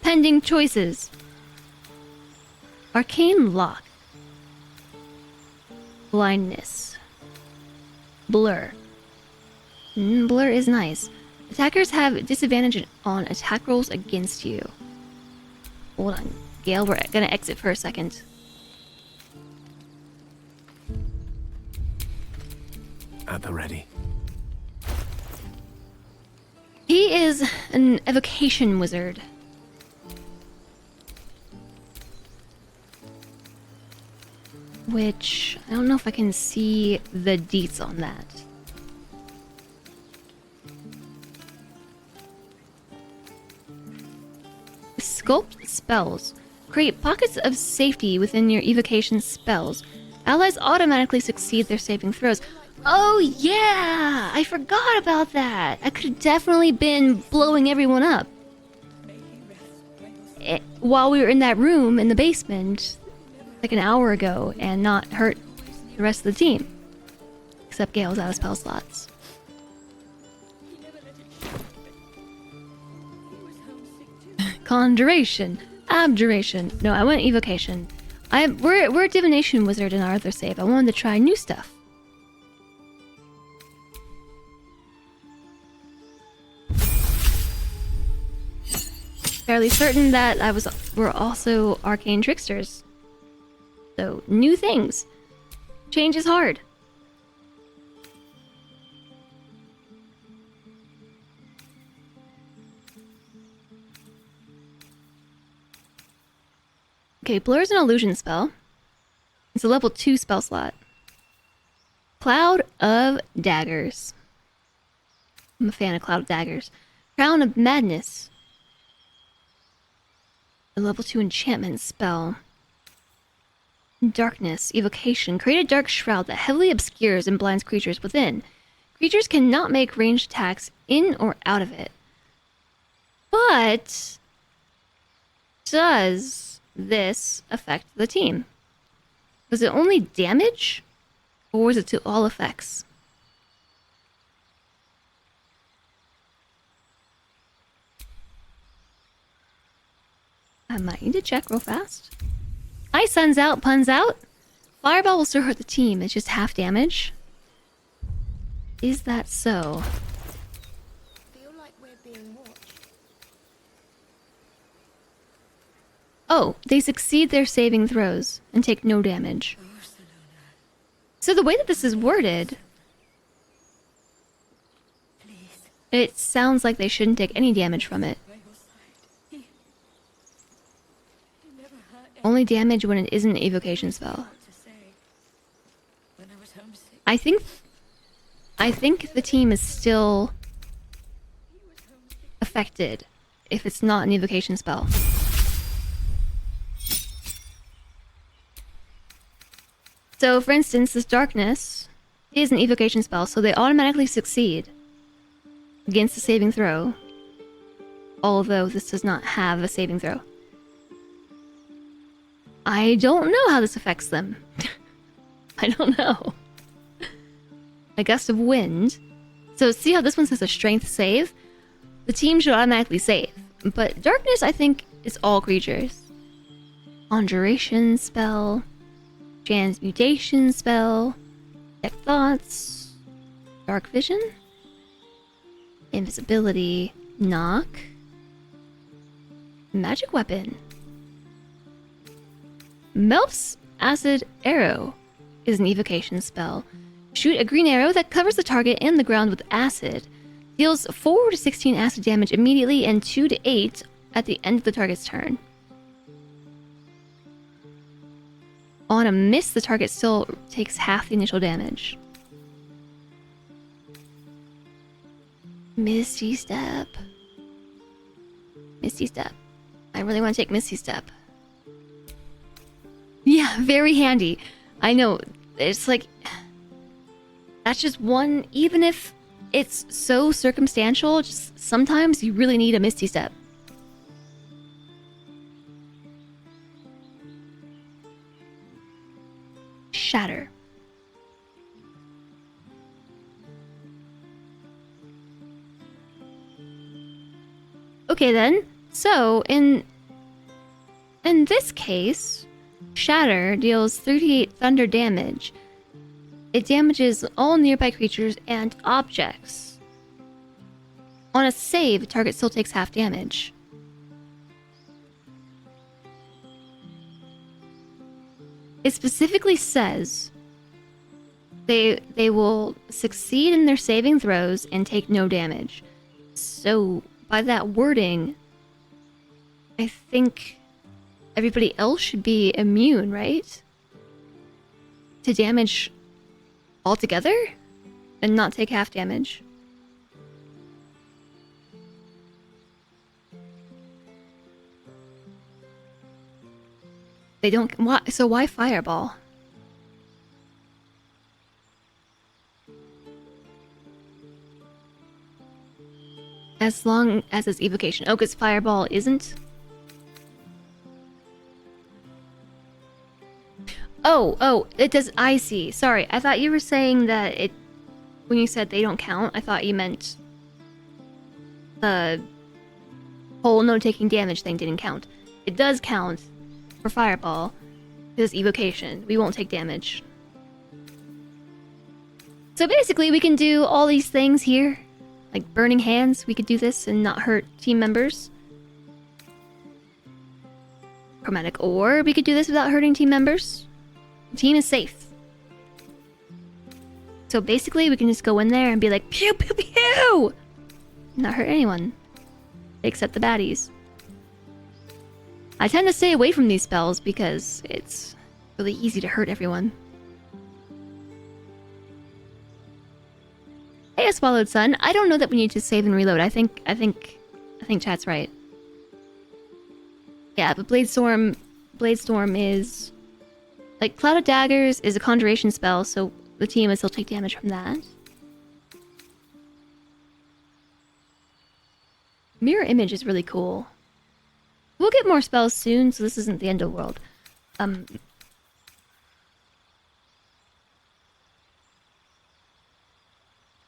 pending choices. Arcane Lock. Blindness. Blur. Blur is nice. Attackers have disadvantage on attack rolls against you. Hold on, Gale, we're gonna exit for a second. At the ready. He is an evocation wizard. Which, I don't know if I can see the deets on that. Sculpt spells. Create pockets of safety within your evocation spells. Allies automatically succeed their saving throws. Oh yeah! I forgot about that! I could have definitely been blowing everyone up. While we were in that room in the basement, like an hour ago, and not hurt the rest of the team. Except Gale's out of spell slots. Conjuration. Abjuration. No, I went evocation. We're a divination wizard in our other save. I wanted to try new stuff. Fairly certain that we're also arcane tricksters. So, new things. Change is hard. Okay, Blur is an illusion spell. It's a level 2 spell slot. Cloud of Daggers. I'm a fan of Cloud of Daggers. Crown of Madness. A level 2 enchantment spell. Darkness. Evocation. Create a dark shroud that heavily obscures and blinds creatures within. Creatures cannot make ranged attacks in or out of it. But does this affect the team? Was it only damage? Or was it to all effects? I might need to check real fast. Hi, Sun's out, Pun's out. Fireball will still hurt the team. It's just half damage. Is that so? Feel like we're being watched. Oh, they succeed their saving throws and take no damage. So the way that this is worded, it sounds like they shouldn't take any damage from it. Only damage when it isn't an evocation spell. I think the team is still affected if it's not an evocation spell. So, for instance, this darkness is an evocation spell, so they automatically succeed against the saving throw, although this does not have a saving throw. I don't know how this affects them. I don't know. A gust of wind. So see how this one says a strength save? The team should automatically save. But darkness, I think, is all creatures. Conjuration spell. Transmutation spell. Detect thoughts. Dark vision. Invisibility. Knock. Magic weapon. Melf's Acid Arrow is an evocation spell. Shoot a green arrow that covers the target and the ground with acid. Deals 4 to 16 acid damage immediately and 2 to 8 at the end of the target's turn. On a miss, the target still takes half the initial damage. Misty Step. Misty Step. I really want to take Misty Step. Yeah, very handy. I know. It's like... That's just one... Even if it's so circumstantial, just sometimes you really need a Misty Step. Shatter. Okay then, so in this case, Shatter deals 38 thunder damage. It damages all nearby creatures and objects. On a save, the target still takes half damage. It specifically says they will succeed in their saving throws and take no damage. So by that wording, I think everybody else should be immune, right? To damage altogether and not take half damage. They don't... Why, so why Fireball? As long as it's evocation. Oh, because Fireball isn't? Oh, it does... I see. Sorry, I thought you were saying that it... When you said they don't count, I thought you meant... The whole no taking damage thing didn't count. It does count for Fireball. This evocation. We won't take damage. So basically, we can do all these things here. Like Burning Hands, we could do this and not hurt team members. Chromatic Orb, we could do this without hurting team members. The team is safe. So basically, we can just go in there and be like, pew pew pew! Not hurt anyone. Except the baddies. I tend to stay away from these spells because it's really easy to hurt everyone. Hey, Swallowed Sun. I don't know that we need to save and reload. I think chat's right. Yeah, but Bladestorm is like Cloud of Daggers is a conjuration spell, so the team will still take damage from that. Mirror Image is really cool. We'll get more spells soon, so this isn't the end of the world.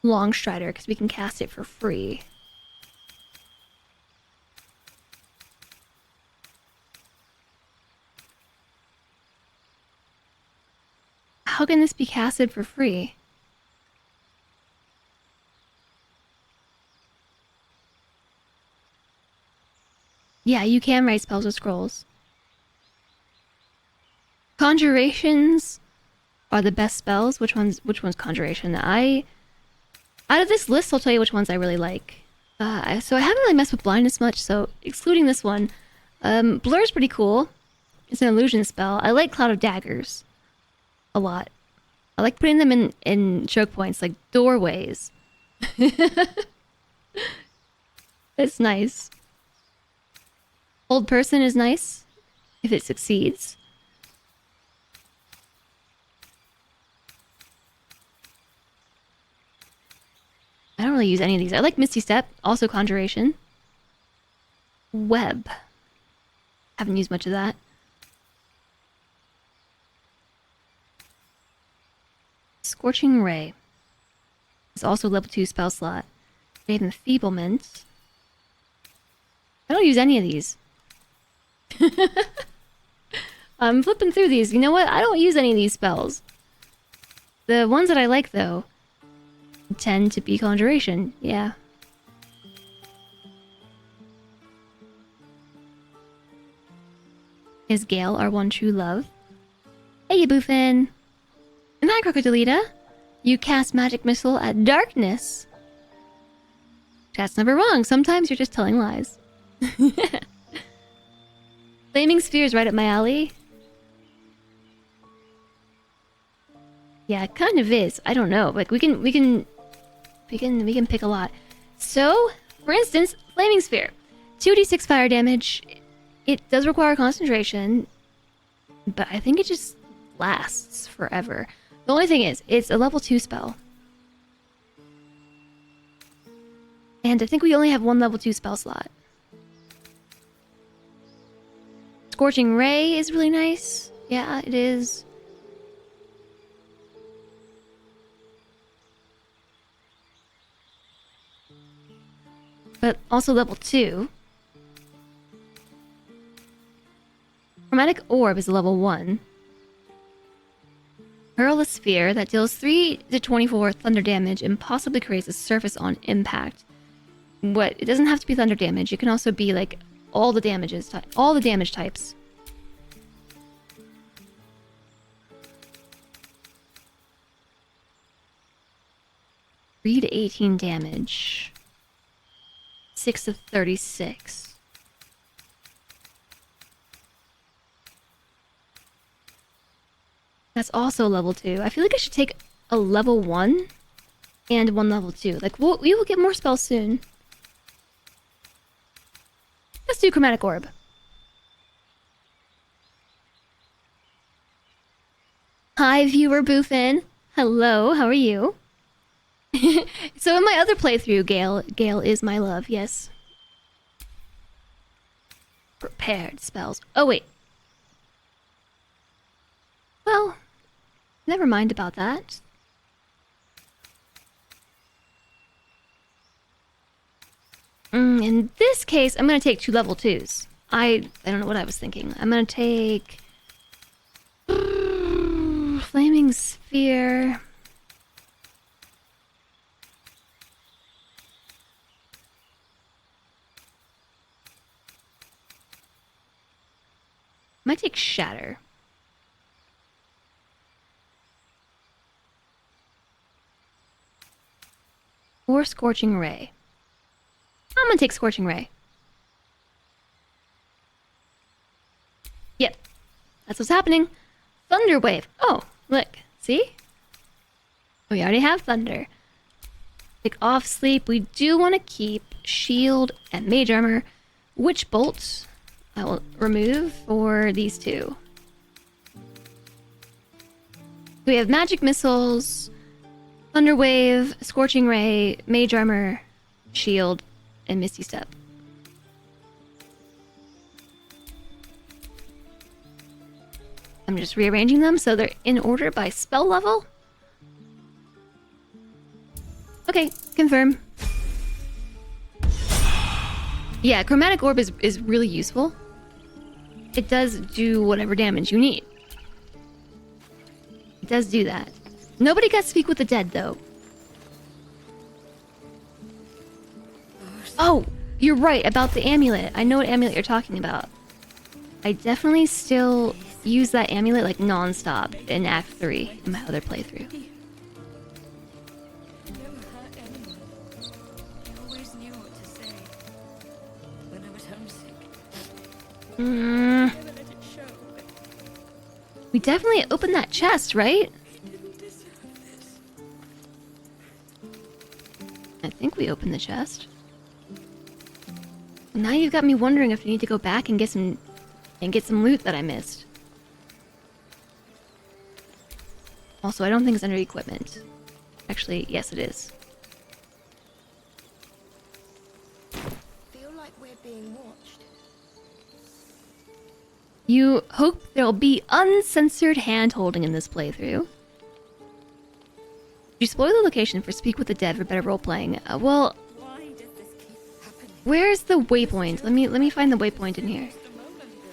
Long Strider, because we can cast it for free. How can this be casted for free? Yeah, you can write spells with scrolls. Conjurations are the best spells. Which one's Conjuration? Out of this list, I'll tell you which ones I really like. So I haven't really messed with blindness much, so excluding this one. Blur's pretty cool. It's an illusion spell. I like Cloud of Daggers a lot. I like putting them in choke points, like doorways. It's nice. Old Person is nice, if it succeeds. I don't really use any of these. I like Misty Step, also Conjuration. Web. Haven't used much of that. Scorching Ray. It's also level 2 spell slot. They have Enfeeblement. I don't use any of these. I'm flipping through these. You know what? I don't use any of these spells. The ones that I like, though, tend to be Conjuration. Yeah. Is Gale our one true love? Hiya, Boofin. And hi, Crocodilita. You cast magic missile at darkness. That's never wrong. Sometimes you're just telling lies. Flaming sphere is right up my alley. Yeah, it kind of is. I don't know. Like we can pick a lot. So, for instance, flaming sphere, 2d6 fire damage. It does require concentration, but I think it just lasts forever. The only thing is, it's a level 2 spell. And I think we only have one level 2 spell slot. Scorching Ray is really nice. Yeah, it is. But also level 2. Chromatic Orb is a level 1. Hurl a sphere that deals 3 to 24 thunder damage and possibly creates a surface on impact. What? It doesn't have to be thunder damage. It can also be like all the damage types. Three to 18 damage. 6 to 36. That's also level 2. I feel like I should take a level 1 and one level 2. Like, we will get more spells soon. Let's do Chromatic Orb. Hi, viewer Boofin. Hello, how are you? So in my other playthrough, Gale is my love, yes. Prepared spells. Oh, wait. Well, never mind about that. In this case, I'm going to take 2 level 2s. I don't know what I was thinking. I'm going to take... Flaming Sphere... Might take Shatter. Or Scorching Ray. I'm gonna take Scorching Ray. Yep. That's what's happening. Thunder Wave. Oh, look. See? We already have Thunder. Take off Sleep. We do want to keep Shield and Mage Armor. Witch Bolt I will remove for these 2. We have Magic Missiles, Thunder Wave, Scorching Ray, Mage Armor, Shield, and Misty Step. I'm just rearranging them so they're in order by spell level. Okay, confirm. Yeah, Chromatic Orb is really useful. It does do whatever damage you need. It does do that. Nobody got Speak with the Dead, though. Oh, you're right about the amulet. I know what amulet you're talking about. I definitely still use that amulet like non-stop in Act 3 in my other playthrough. We definitely opened that chest, right? I think we opened the chest. Now you've got me wondering if I need to go back and get some loot that I missed. Also, I don't think it's under equipment. Actually, yes, it is. Feel like we're being watched. You hope there'll be uncensored hand-holding in this playthrough. You spoil the location for Speak with the Dead for better role-playing. Well, where's the waypoint? Let me find the waypoint in here.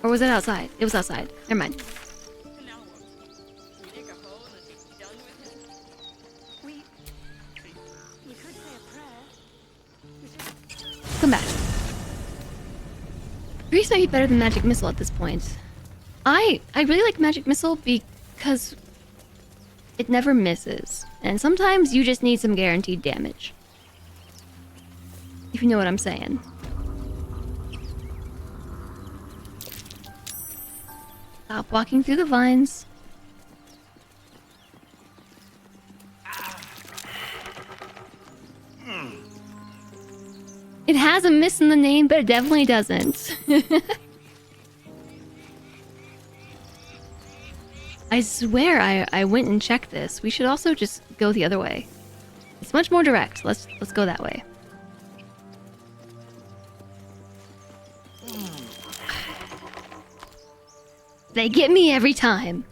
Or was it outside? It was outside. Never mind. Come back. Grease might be better than Magic Missile at this point. I really like Magic Missile because it never misses. And sometimes you just need some guaranteed damage. If you know what I'm saying. Stop walking through the vines. It has a miss in the name, but it definitely doesn't. I swear I went and checked this. We should also just go the other way. It's much more direct. Let's go that way. They get me every time.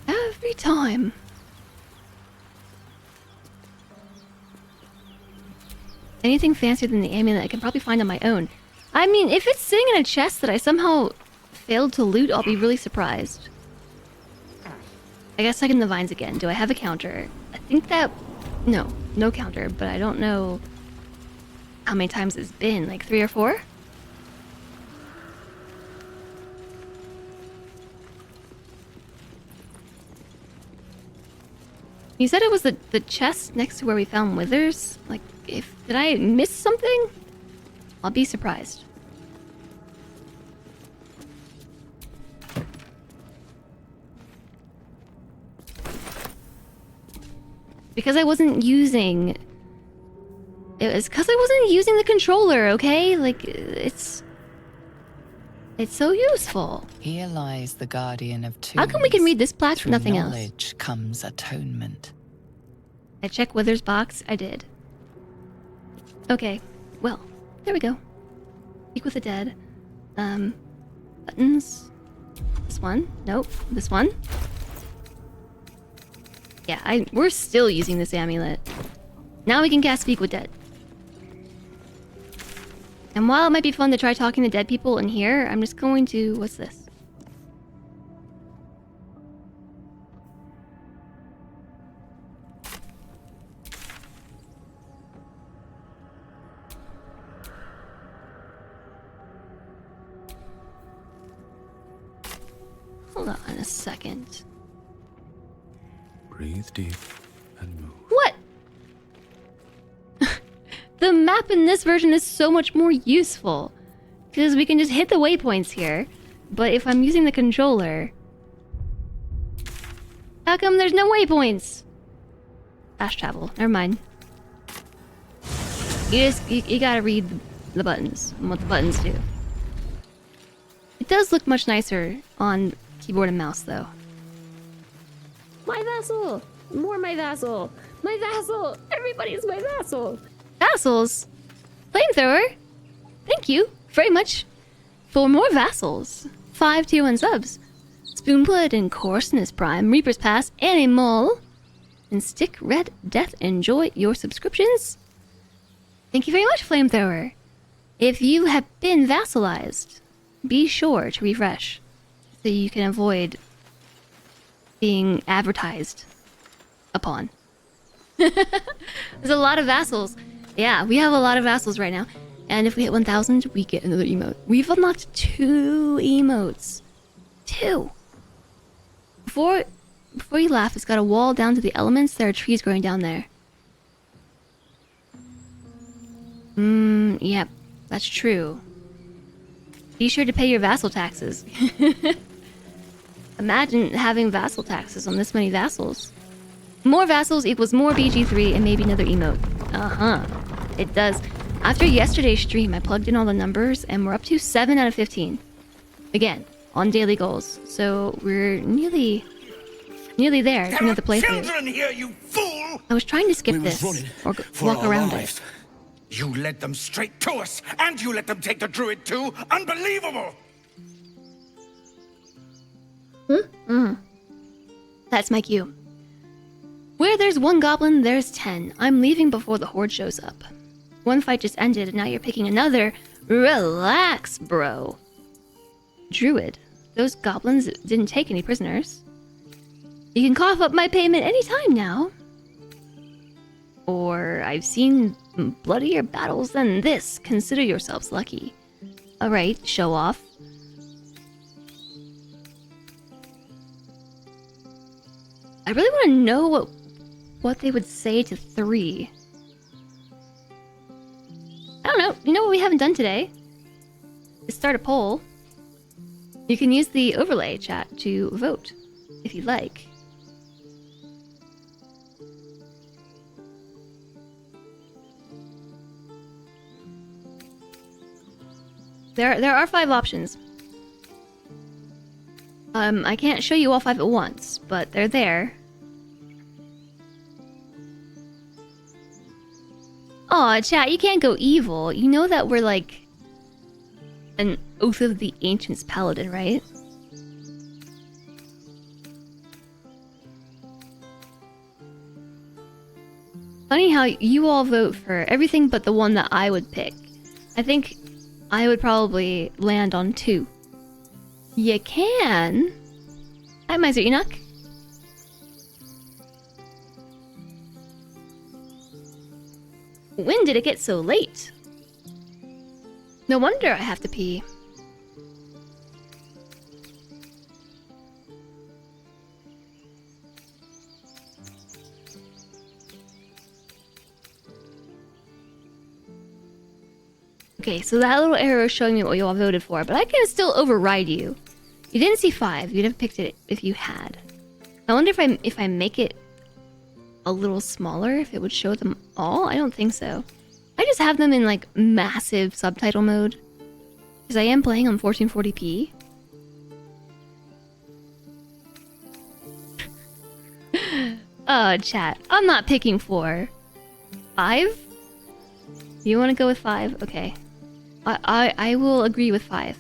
Every time. Anything fancier than the amulet I can probably find on my own. I mean, if it's sitting in a chest that I somehow failed to loot, I'll be really surprised. I guess checking the vines again. Do I have a counter? I think that... No counter, but I don't know how many times it's been. Like 3 or 4? You said it was the chest next to where we found withers? Like, did I miss something? I'll be surprised. Because I wasn't using... It was because I wasn't using the controller, okay? Like, it's so useful. Here lies the guardian of tombs. How come we can read this plaque for nothing else? Knowledge comes atonement. I checked Wither's box. I did. Okay. Well, there we go. Speak with the dead. Buttons. This one. Nope. This one. Yeah, we're still using this amulet. Now we can cast Speak with Dead. And while it might be fun to try talking to dead people in here, I'm just going to... What's this? Hold on a second. Breathe deep and move. What? The map in this version is so much more useful. Because we can just hit the waypoints here. But if I'm using the controller... How come there's no waypoints? Fast travel. Never mind. You gotta read the buttons and what the buttons do. It does look much nicer on keyboard and mouse, though. My vassal! More my vassal! My vassal! Everybody's my vassal! Vassals? Flamethrower? Thank you very much for more vassals. 5 tier 1 subs. Spoonblood and Coarseness Prime, Reaper's Pass, Animal, and Stick Red Death. Enjoy your subscriptions. Thank you very much, Flamethrower. If you have been vassalized, be sure to refresh so you can avoid being advertised upon. There's a lot of vassals. Yeah, we have a lot of vassals right now. And if we hit 1,000, we get another emote. We've unlocked 2 emotes. 2. Before you laugh, it's got a wall down to the elements. There are trees growing down there. Yep, that's true. Be sure to pay your vassal taxes. Imagine having vassal taxes on this many vassals. More vassals equals more BG3 and maybe another emote. It does. After yesterday's stream, I plugged in all the numbers and we're up to 7 out of 15. Again, on daily goals. So we're nearly there at the end of the playthrough. Children here, you fool! I was trying to skip this or walk around it. You led them straight to us, and you let them take the druid too. Unbelievable! That's my cue. Where there's 1 goblin, there's 10. I'm leaving before the horde shows up. 1 fight just ended, and now you're picking another. Relax, bro. Druid, those goblins didn't take any prisoners. You can cough up my payment anytime now. Or I've seen bloodier battles than this. Consider yourselves lucky. Alright, show off. I really want to know what they would say to 3. I don't know. You know what we haven't done today? Is start a poll. You can use the overlay chat to vote, if you'd like. There are 5 options. I can't show you all 5 at once, but they're there. Aw, chat, you can't go evil. You know that we're like an Oath of the Ancients paladin, right? Funny how you all vote for everything but the one that I would pick. I think I would probably land on 2. You can. Hi, Miser Enoch. When did it get so late? No wonder I have to pee. Okay, so that little arrow is showing me what you all voted for, but I can still override you. You didn't see 5. You'd have picked it if you had. I wonder if I make it a little smaller, if it would show them all? I don't think so. I just have them in like massive subtitle mode. Because I am playing on 1440p. Chat. I'm not picking 4. 5? You want to go with 5? Okay. I will agree with 5.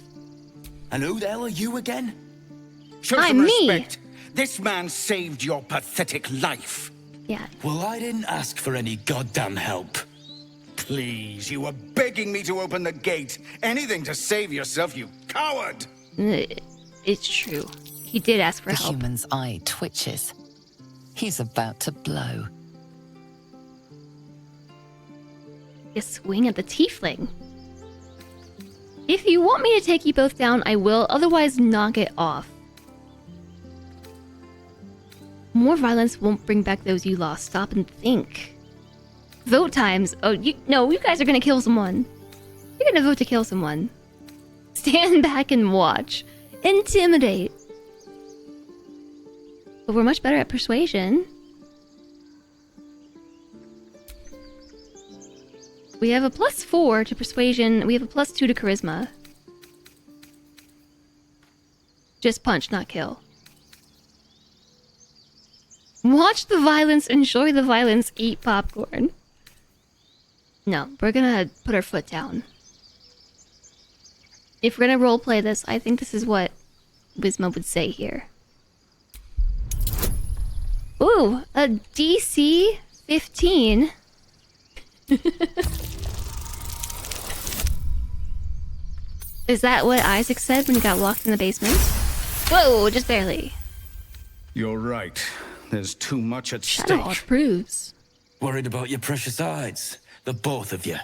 And who the hell are you again? Show I'm some me. respect. This man saved your pathetic life. Yeah. Well, I didn't ask for any goddamn help. Please, you were begging me to open the gate. Anything to save yourself, you coward! It's true. He did ask for help. The human's eye twitches. He's about to blow. A swing at the tiefling. If you want me to take you both down, I will. Otherwise, knock it off. More violence won't bring back those you lost. Stop and think. Vote times. Oh, you guys are gonna kill someone. You're gonna vote to kill someone. Stand back and watch. Intimidate. But we're much better at persuasion. We have a +4 to persuasion. We have a +2 to charisma. Just punch, not kill. Watch the violence, enjoy the violence, eat popcorn. No, we're gonna put our foot down. If we're gonna roleplay this, I think this is what Wisma would say here. Ooh, a DC 15. Is that what Isaac said when he got locked in the basement? Whoa, just barely. You're right. There's too much at Shadowheart stake. approves. Worried about your precious hides, the both of you.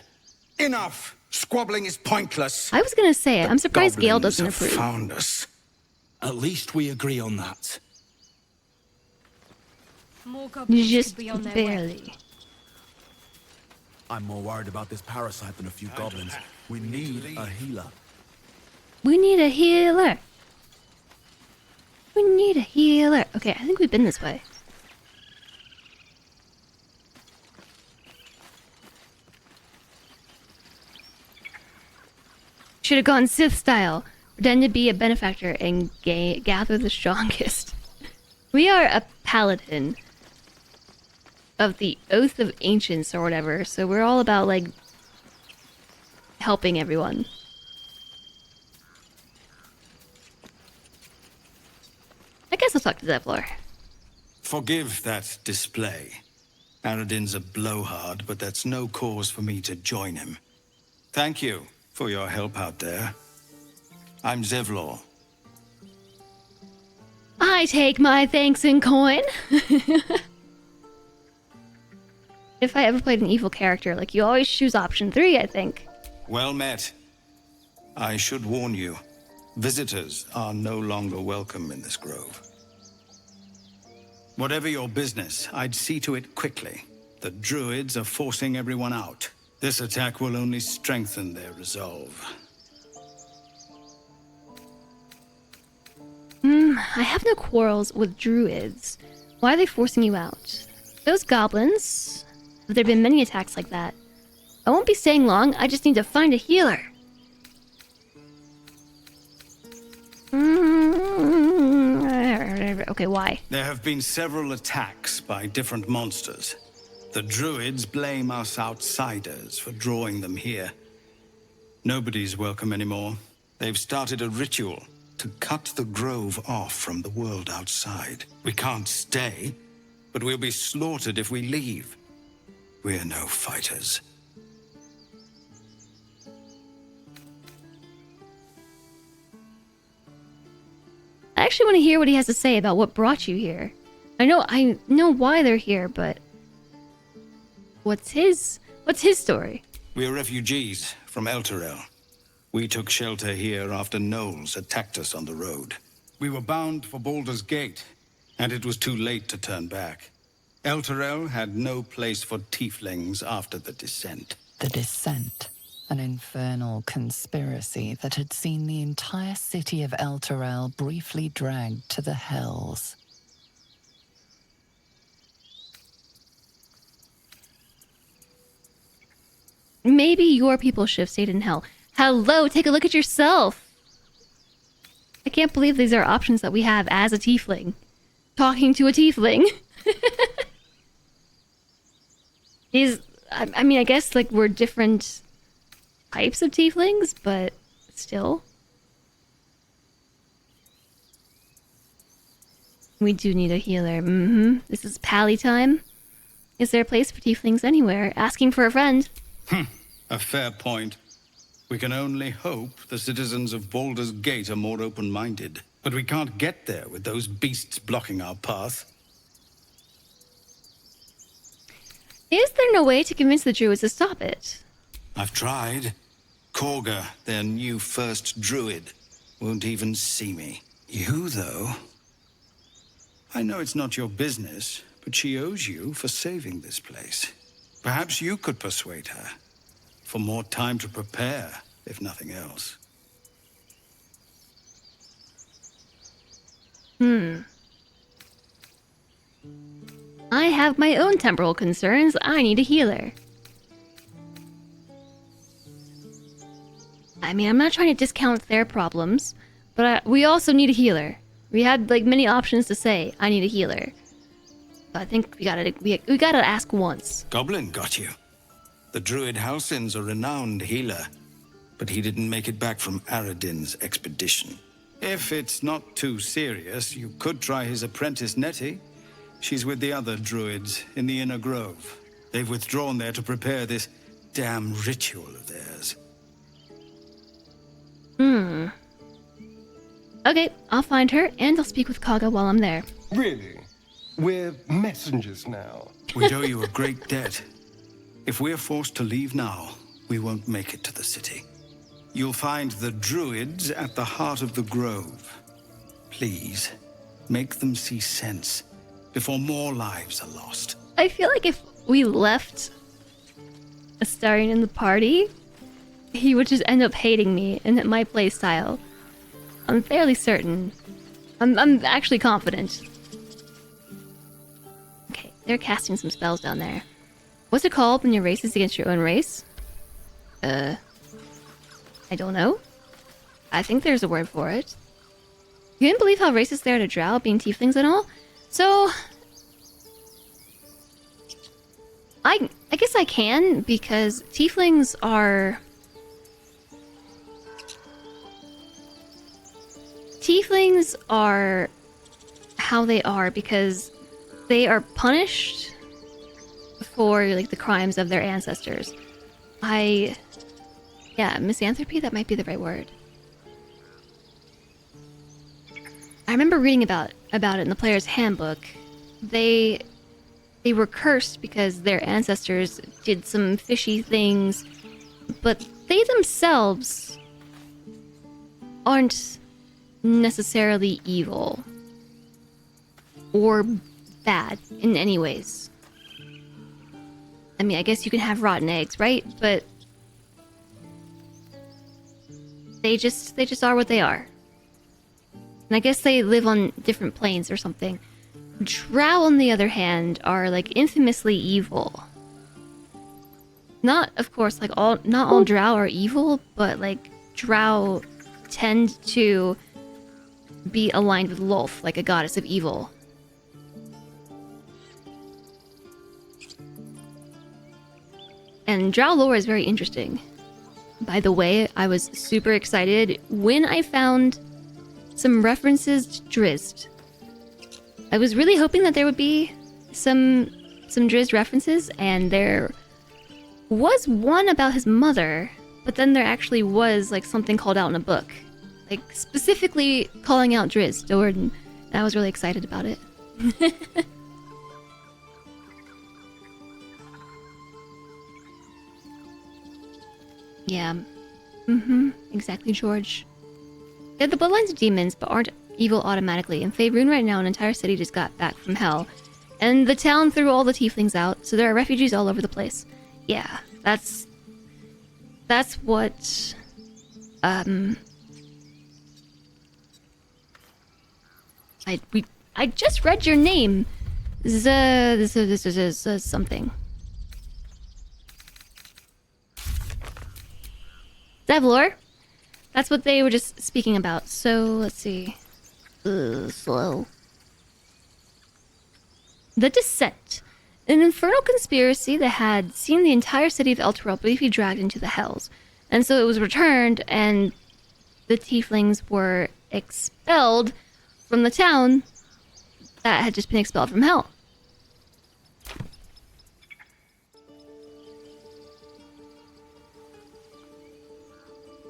Enough! Squabbling is pointless. I was gonna say it. I'm surprised Gale doesn't Goblins have approve. found us. At least we agree on that. More goblins Just could be on their way. barely. I'm more worried about this parasite than a few goblins. We need a healer. We need a healer. We need a healer. Okay, I think we've been this way. Should have gone Sith style. Pretend to be a benefactor and gather the strongest. We are a paladin of the Oath of Ancients or whatever, so we're all about, like, helping everyone. I guess I'll talk to Zevlor. Forgive that display. Aradin's a blowhard, but that's no cause for me to join him. Thank you for your help out there. I'm Zevlor. I take my thanks in coin. if I ever played an evil character. Like, you always choose option 3, I think. Well met. I should warn you, visitors are no longer welcome in this grove. Whatever your business, I'd see to it quickly. The druids are forcing everyone out. This attack will only strengthen their resolve. I have no quarrels with druids. Why are they forcing you out? Those goblins... Have there been many attacks like that? I won't be staying long, I just need to find a healer. Okay, why? There have been several attacks by different monsters. The druids blame us outsiders for drawing them here. Nobody's welcome anymore. They've started a ritual to cut the grove off from the world outside. We can't stay, but we'll be slaughtered if we leave. We're no fighters. I actually want to hear what he has to say about what brought you here. I know why they're here, but what's his story? We're refugees from Elturel. We took shelter here after gnolls attacked us on the road. We were bound for Baldur's Gate, and it was too late to turn back. Elturel had no place for tieflings after the Descent. The Descent, an infernal conspiracy that had seen the entire city of Elturel briefly dragged to the Hells. Maybe your people should have stayed in hell. Hello, take a look at yourself. I can't believe these are options that we have as a tiefling. Talking to a tiefling. I mean, I guess, like, we're different types of tieflings, but still. We do need a healer. This is pally time. Is there a place for tieflings anywhere? Asking for a friend. A fair point. We can only hope the citizens of Baldur's Gate are more open-minded. But we can't get there with those beasts blocking our path. Is there no way to convince the druids to stop it? I've tried. Korga, their new first druid, won't even see me. You, though? I know it's not your business, but she owes you for saving this place. Perhaps you could persuade her. For more time to prepare, if nothing else. I have my own temporal concerns. I need a healer. I mean, I'm not trying to discount their problems, but we also need a healer. We had, like, many options to say, I need a healer. But I think we gotta ask once. Goblin got you. The druid Halsin's a renowned healer, but he didn't make it back from Aradin's expedition. If it's not too serious, you could try his apprentice Nettie. She's with the other druids in the Inner Grove. They've withdrawn there to prepare this damn ritual of theirs. Okay, I'll find her, and I'll speak with Kaga while I'm there. Really? We're messengers now. We owe you a great debt. If we're forced to leave now, we won't make it to the city. You'll find the druids at the heart of the grove. Please, make them see sense before more lives are lost. I feel like if we left Astarion in the party, he would just end up hating me and my playstyle. I'm fairly certain. I'm actually confident. Okay, they're casting some spells down there. What's it called when your race is against your own race? I don't know. I think there's a word for it. You didn't believe how racist they are to drow, being tieflings and all? So... I guess I can, because tieflings are... Tieflings are how they are because they are punished for, like, the crimes of their ancestors. Yeah, misanthropy, that might be the right word. I remember reading about it in the player's handbook. They they were cursed because their ancestors did some fishy things, but they themselves aren't necessarily evil or bad in any ways. I mean, I guess you can have rotten eggs, right? But they just are what they are. And I guess they live on different planes or something. Drow, on the other hand, are like infamously evil. Not, of course, like not all Drow are evil, but like Drow tend to be aligned with Lolth, like a goddess of evil. And Drow lore is very interesting. By the way, I was super excited when I found some references to Drizzt. I was really hoping that there would be some Drizzt references, and there was one about his mother, but then there actually was like something called out in a book, like specifically calling out Drizzt, and I was really excited about it. Yeah. Exactly, George. They're the bloodlines of demons, but aren't evil automatically. In Faerun right now, an entire city just got back from hell. And the town threw all the tieflings out, so there are refugees all over the place. Yeah, that's what... I just read your name. Something. Devlor. That's what they were just speaking about. So, let's see. Slow. The Descent. An infernal conspiracy that had seen the entire city of Elturel briefly dragged into the Hells. And so it was returned, and the tieflings were expelled from the town that had just been expelled from Hell.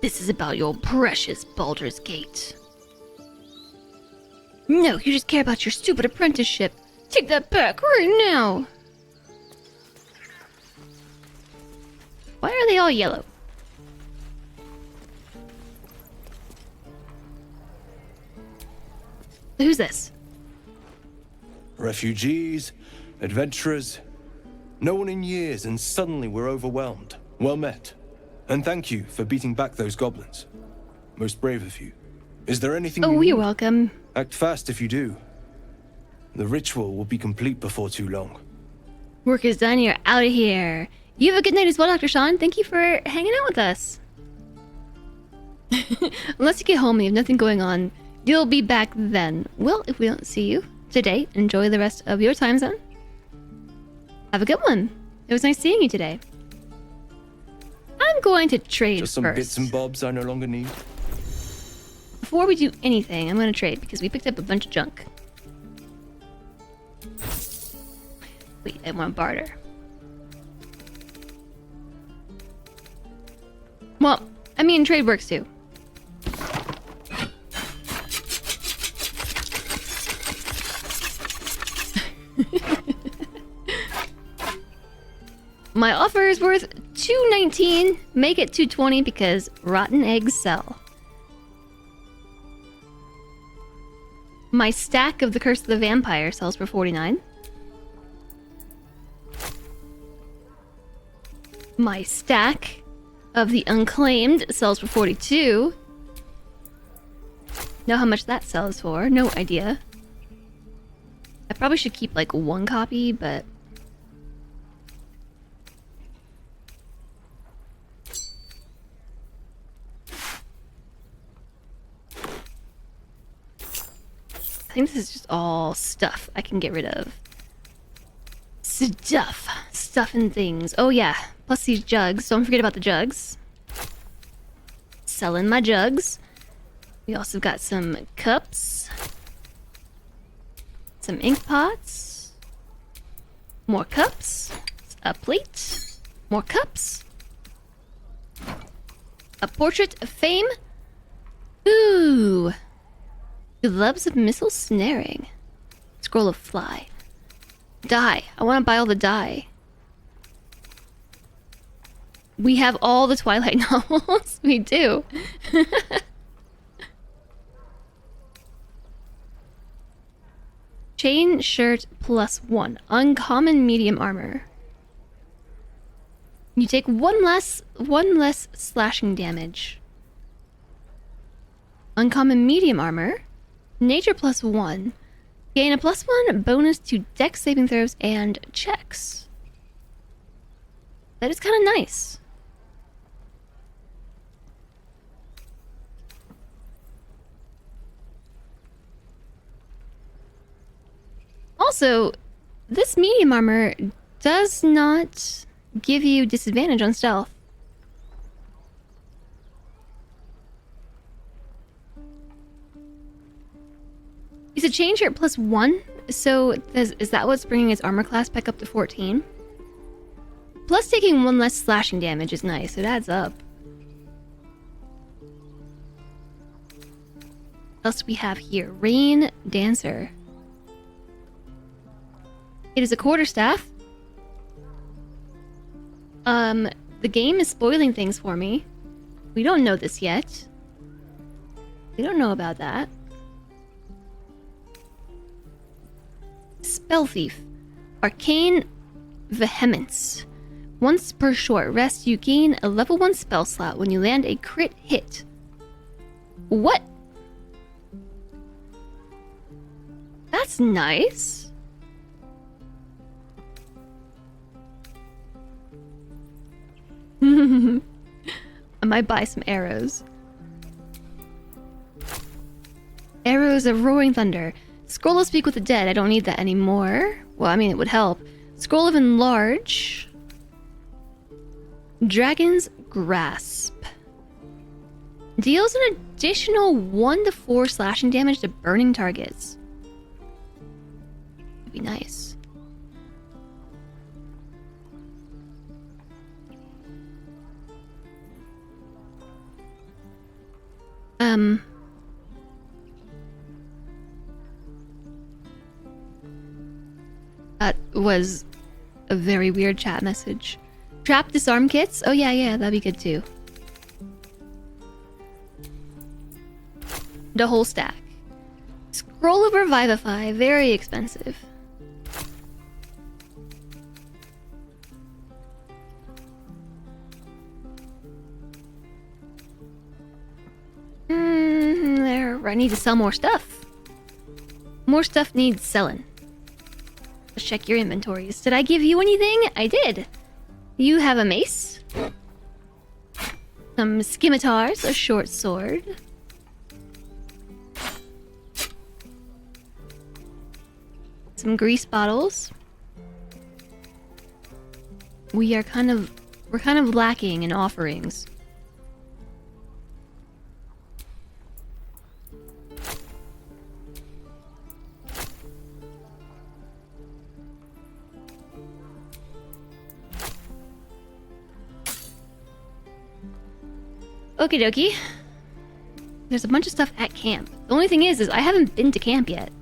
This is about your precious Baldur's Gate. No, you just care about your stupid apprenticeship. Take that back right now. Why are they all yellow? Who's this? Refugees, adventurers. No one in years, and suddenly we're overwhelmed. Well met. And thank you for beating back those goblins. Most brave of you. Is there anything you you're need? welcome. Act fast if you do. The ritual will be complete before too long. Work is done, you're out of here. You have a good night as well, Dr. Sean. Thank you for hanging out with us. Unless you get home and you have nothing going on, you'll be back then. Well, if we don't see you today, enjoy the rest of your time zone. Have a good one. It was nice seeing you today. I'm going to trade Just some first. bits and bobs I no longer need. Before we do anything, I'm going to trade because we picked up a bunch of junk. Wait, I want barter. Well, I mean, trade works too. My offer is worth $2.19. Make it $2.20 because rotten eggs sell. My stack of the Curse of the Vampire sells for $49. My stack of the Unclaimed sells for $42. Know how much that sells for? No idea. I probably should keep like one copy, but... I think this is just all stuff I can get rid of. Stuff and things. Oh yeah, plus these jugs. Don't forget about the jugs. Selling my jugs. We also got some cups. Some ink pots. More cups. A plate. More cups. A portrait of fame. Ooh. Gloves of missile snaring. Scroll of fly. Dye. I want to buy all the dye. We have all the Twilight novels. We do. Chain shirt +1. Uncommon medium armor. You take one less slashing damage. Uncommon medium armor. Nature +1. Gain a +1 bonus to dex saving throws and checks. That is kind of nice. Also, this medium armor does not give you disadvantage on stealth. Is it chain shirt +1? So is that what's bringing its armor class back up to 14? Plus taking one less slashing damage is nice. It adds up. What else we have here? Rain Dancer. It is a quarterstaff. The game is spoiling things for me. We don't know this yet. We don't know about that. Spell Thief. Arcane Vehemence. Once per short rest, you gain a level 1 spell slot when you land a crit hit. What? That's nice. I might buy some arrows. Arrows of Roaring Thunder. Scroll of Speak with the Dead. I don't need that anymore. Well, I mean, it would help. Scroll of Enlarge. Dragon's Grasp. Deals an additional 1 to 4 slashing damage to burning targets. That'd be nice. That was a very weird chat message. Trap disarm kits? Oh yeah, that'd be good too. The whole stack. Scroll of Revivify, very expensive. I need to sell more stuff. More stuff needs selling. Let's check your inventories. Did I give you anything? I did. You have a mace. Some scimitars, a short sword. Some grease bottles. We're kind of lacking in offerings. Okie dokie. There's a bunch of stuff at camp. The only thing is I haven't been to camp yet.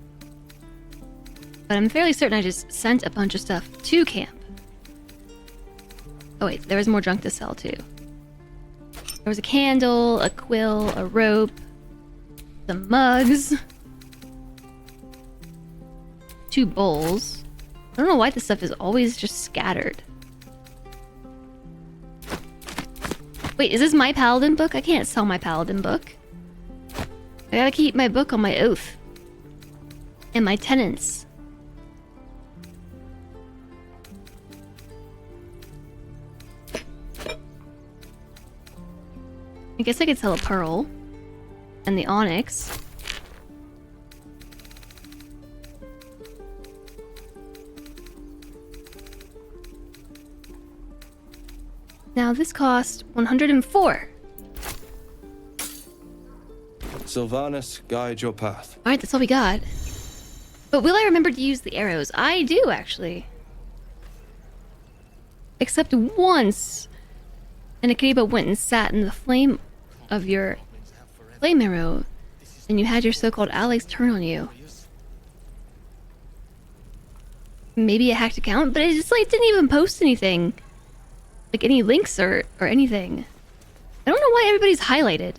But I'm fairly certain I just sent a bunch of stuff to camp. Oh wait, there was more junk to sell too. There was a candle, a quill, a rope, some mugs, 2 bowls. I don't know why this stuff is always just scattered. Wait, is this my paladin book? I can't sell my paladin book. I gotta keep my book on my oath. And my tenants. I guess I could sell a pearl. And the onyx. Now this cost 104. Sylvanas, guide your path. Alright, that's all we got. But will I remember to use the arrows? I do, actually. Except once. And Akariba went and sat in the flame of your flame arrow. And you had your so-called allies turn on you. maybe a hacked account, but it just like didn't even post anything. Like any links or anything. I don't know why everybody's highlighted.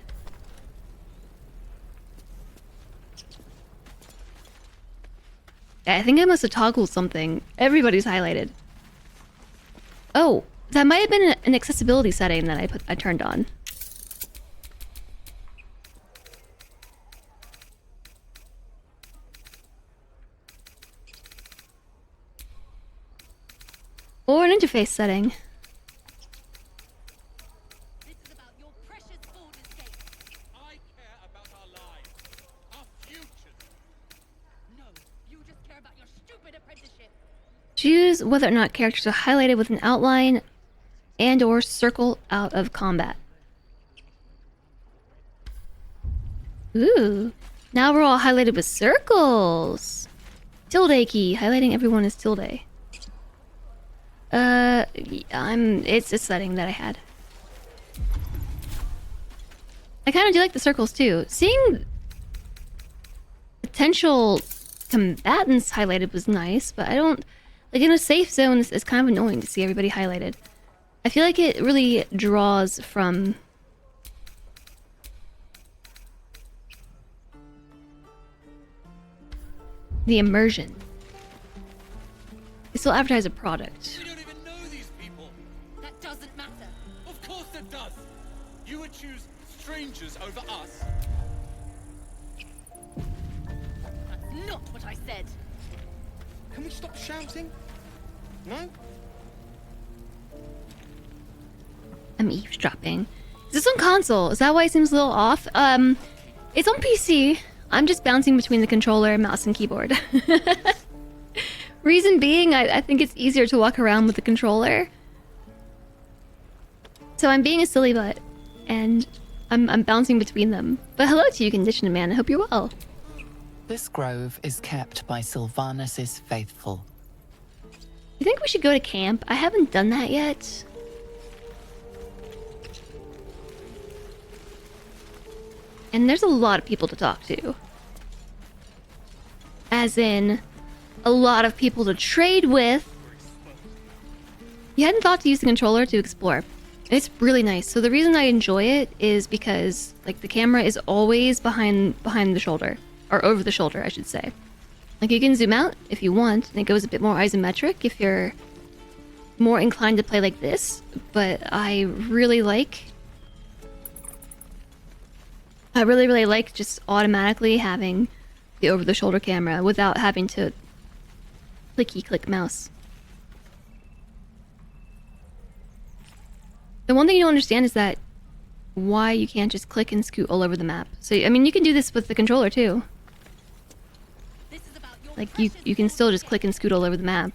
I think I must have toggled something. Everybody's highlighted. Oh, that might have been an accessibility setting that I turned on. Or an interface setting. Choose whether or not characters are highlighted with an outline and or circle out of combat. Ooh. Now we're all highlighted with circles. Tilde key. Highlighting everyone is tilde. It's a setting that I had. I kind of do like the circles too. Seeing potential combatants highlighted was nice, but I don't... Like, in a safe zone, it's kind of annoying to see everybody highlighted. I feel like it really draws from... the immersion. They still advertise a product. We don't even know these people. That doesn't matter. Of course it does. You would choose strangers over us. That's not what I said. Can we stop shouting? No? I'm eavesdropping. Is this on console? Is that why it seems a little off? It's on PC. I'm just bouncing between the controller, mouse, and keyboard. Reason being, I think it's easier to walk around with the controller. So I'm being a silly butt, and I'm bouncing between them. But hello to you, conditioned man. I hope you're well. This grove is kept by Sylvanus's faithful. You think we should go to camp? I haven't done that yet. And there's a lot of people to talk to. As in, a lot of people to trade with. You hadn't thought to use the controller to explore. It's really nice. So the reason I enjoy it is because, like, the camera is always behind the shoulder. Or over the shoulder, I should say. Like, you can zoom out if you want, and it goes a bit more isometric if you're more inclined to play like this. But I really like just automatically having the over-the-shoulder camera without having to click mouse. The one thing you don't understand is that why you can't just click and scoot all over the map. So, I mean, you can do this with the controller too. Like, you can still just click and scoot all over the map.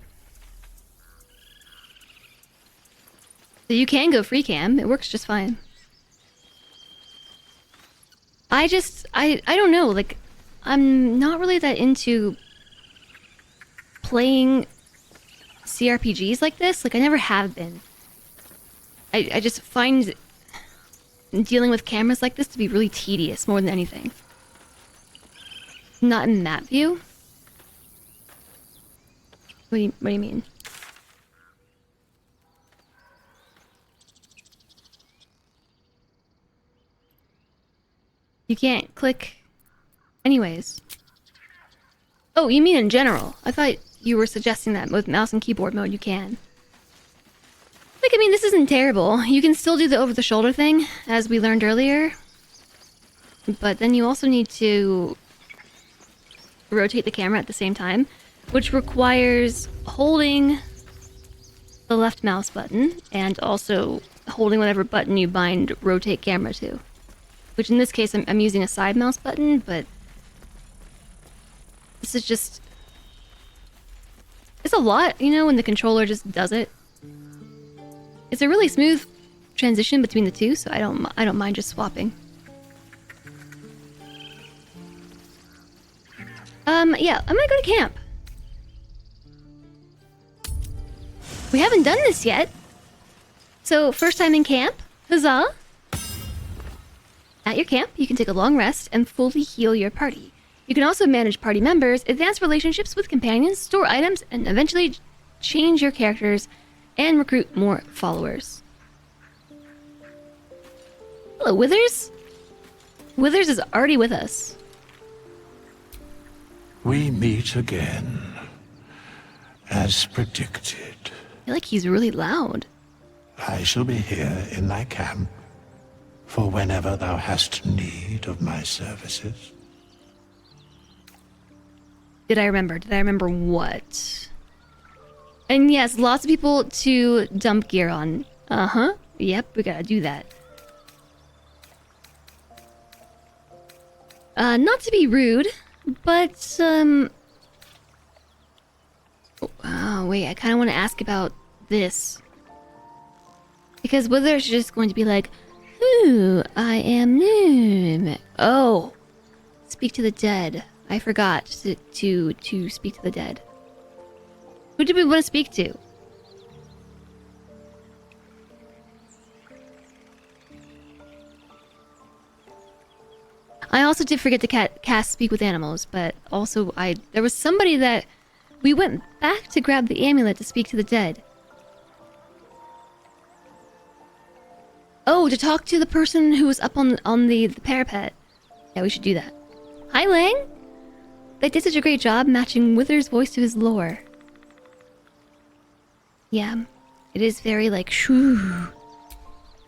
So you can go free cam. It works just fine. I don't know, like, I'm not really that into playing CRPGs like this. Like, I never have been. I just find dealing with cameras like this to be really tedious more than anything. Not in map view? What do you mean? You can't click anyways. Oh, you mean in general? I thought you were suggesting that with mouse and keyboard mode you can. Like, I mean, this isn't terrible. You can still do the over-the-shoulder thing, as we learned earlier. But then you also need to rotate the camera at the same time, which requires holding the left mouse button and also holding whatever button you bind rotate camera to. Which in this case, I'm using a side mouse button, but this is just... It's a lot, you know, when the controller just does it. It's a really smooth transition between the two, so I don't mind just swapping. Yeah, I'm gonna go to camp. We haven't done this yet. So, first time in camp. Huzzah! At your camp, you can take a long rest and fully heal your party. You can also manage party members, advance relationships with companions, store items, and eventually change your characters and recruit more followers. Hello, Withers? Withers is already with us. We meet again, as predicted. I feel like he's really loud. I shall be here in thy camp, for whenever thou hast need of my services. Did I remember? Did I remember what? And yes, lots of people to dump gear on. Uh-huh. Yep, we gotta do that. Not to be rude, but, oh, wait, I kind of want to ask about this. Because Withers is just going to be like, "Ooh, I am new." Oh, speak to the dead. I forgot to speak to the dead. Who did we want to speak to? I also did forget to cast Speak with Animals, but also there was somebody that we went back to grab the amulet to speak to the dead. Oh, to talk to the person who was up on the parapet. Yeah, we should do that. Hi, Lang. They did such a great job matching Wither's voice to his lore. Yeah, it is very like shoo.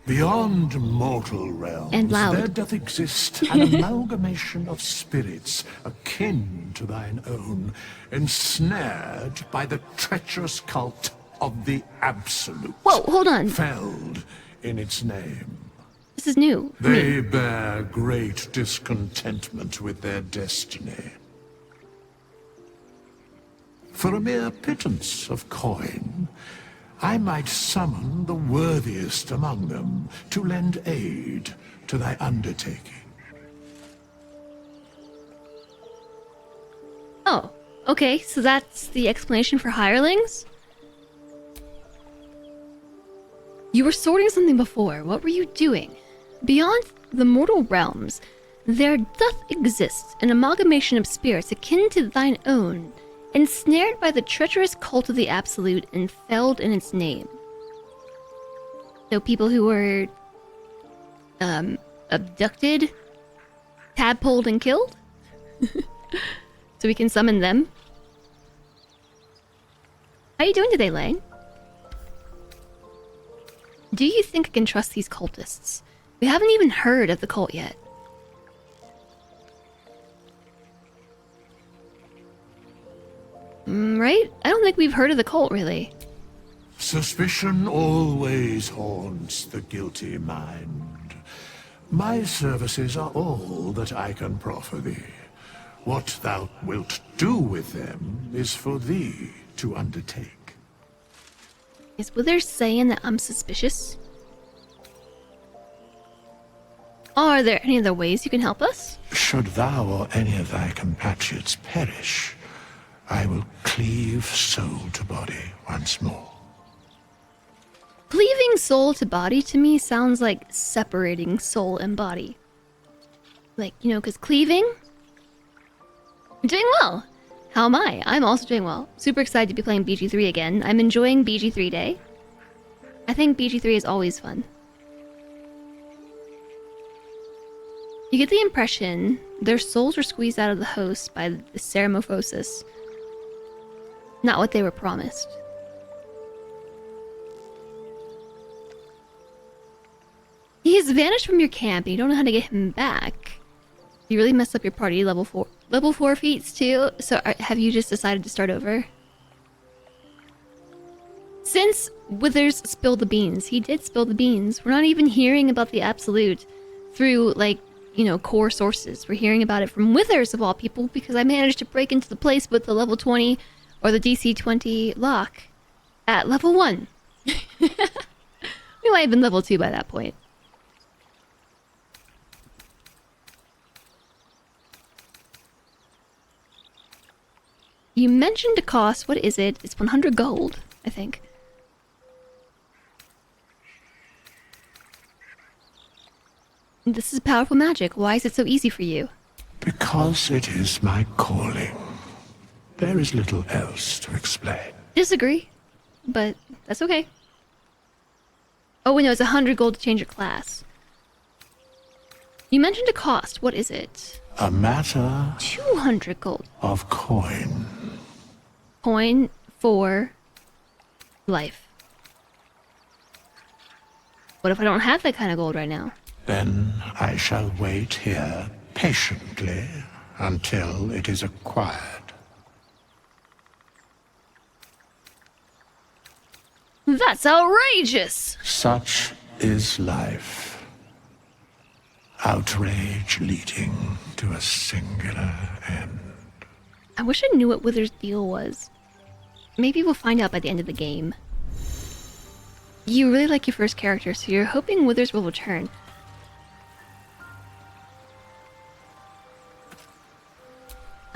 Beyond mortal realms, And loud. there doth exist an amalgamation of spirits akin to thine own, ensnared by the treacherous cult of the Absolute. Whoa, hold on. Felled in its name. This is new. for They me. bear great discontentment with their destiny. For a mere pittance of coin, I might summon the worthiest among them to lend aid to thy undertaking. Oh, okay, so that's the explanation for hirelings? You were sorting something before. What were you doing? Beyond the mortal realms, there doth exist an amalgamation of spirits akin to thine own, ensnared by the treacherous cult of the Absolute and felled in its name. So people who were abducted, tadpoled, and killed? So we can summon them. How you doing today, Lang? Do you think I can trust these cultists? We haven't even heard of the cult yet. Right? I don't think we've heard of the cult, really. Suspicion always haunts the guilty mind. My services are all that I can proffer thee. What thou wilt do with them is for thee to undertake. Is Wither saying that I'm suspicious? Are there any other ways you can help us? Should thou or any of thy compatriots perish, I will cleave soul to body once more. Cleaving soul to body to me sounds like separating soul and body. Like, you know, because cleaving? I'm doing well. How am I? I'm also doing well. Super excited to be playing BG3 again. I'm enjoying BG3 Day. I think BG3 is always fun. You get the impression their souls were squeezed out of the host by the Ceramorphosis. Not what they were promised. He has vanished from your camp and you don't know how to get him back. You really messed up your party level 4 feats too, so have you just decided to start over? Since Withers spilled the beans, he did spill the beans. We're not even hearing about the Absolute through, like, you know, core sources. We're hearing about it from Withers of all people because I managed to break into the place with the level 20 or the DC 20 lock at level 1. We might have been level 2 by that point. You mentioned a cost. What is it? It's 100 gold, I think. This is powerful magic. Why is it so easy for you? Because it is my calling. There is little else to explain. Disagree, but that's okay. Oh, wait, no, it's 100 gold to change your class. You mentioned a cost. What is it? A matter 200 gold. of coin. Coin for life. What if I don't have that kind of gold right now? Then I shall wait here patiently until it is acquired. That's outrageous! Such is life. Outrage leading to a singular end. I wish I knew what Wither's deal was. Maybe we'll find out by the end of the game. You really like your first character, so you're hoping Withers will return.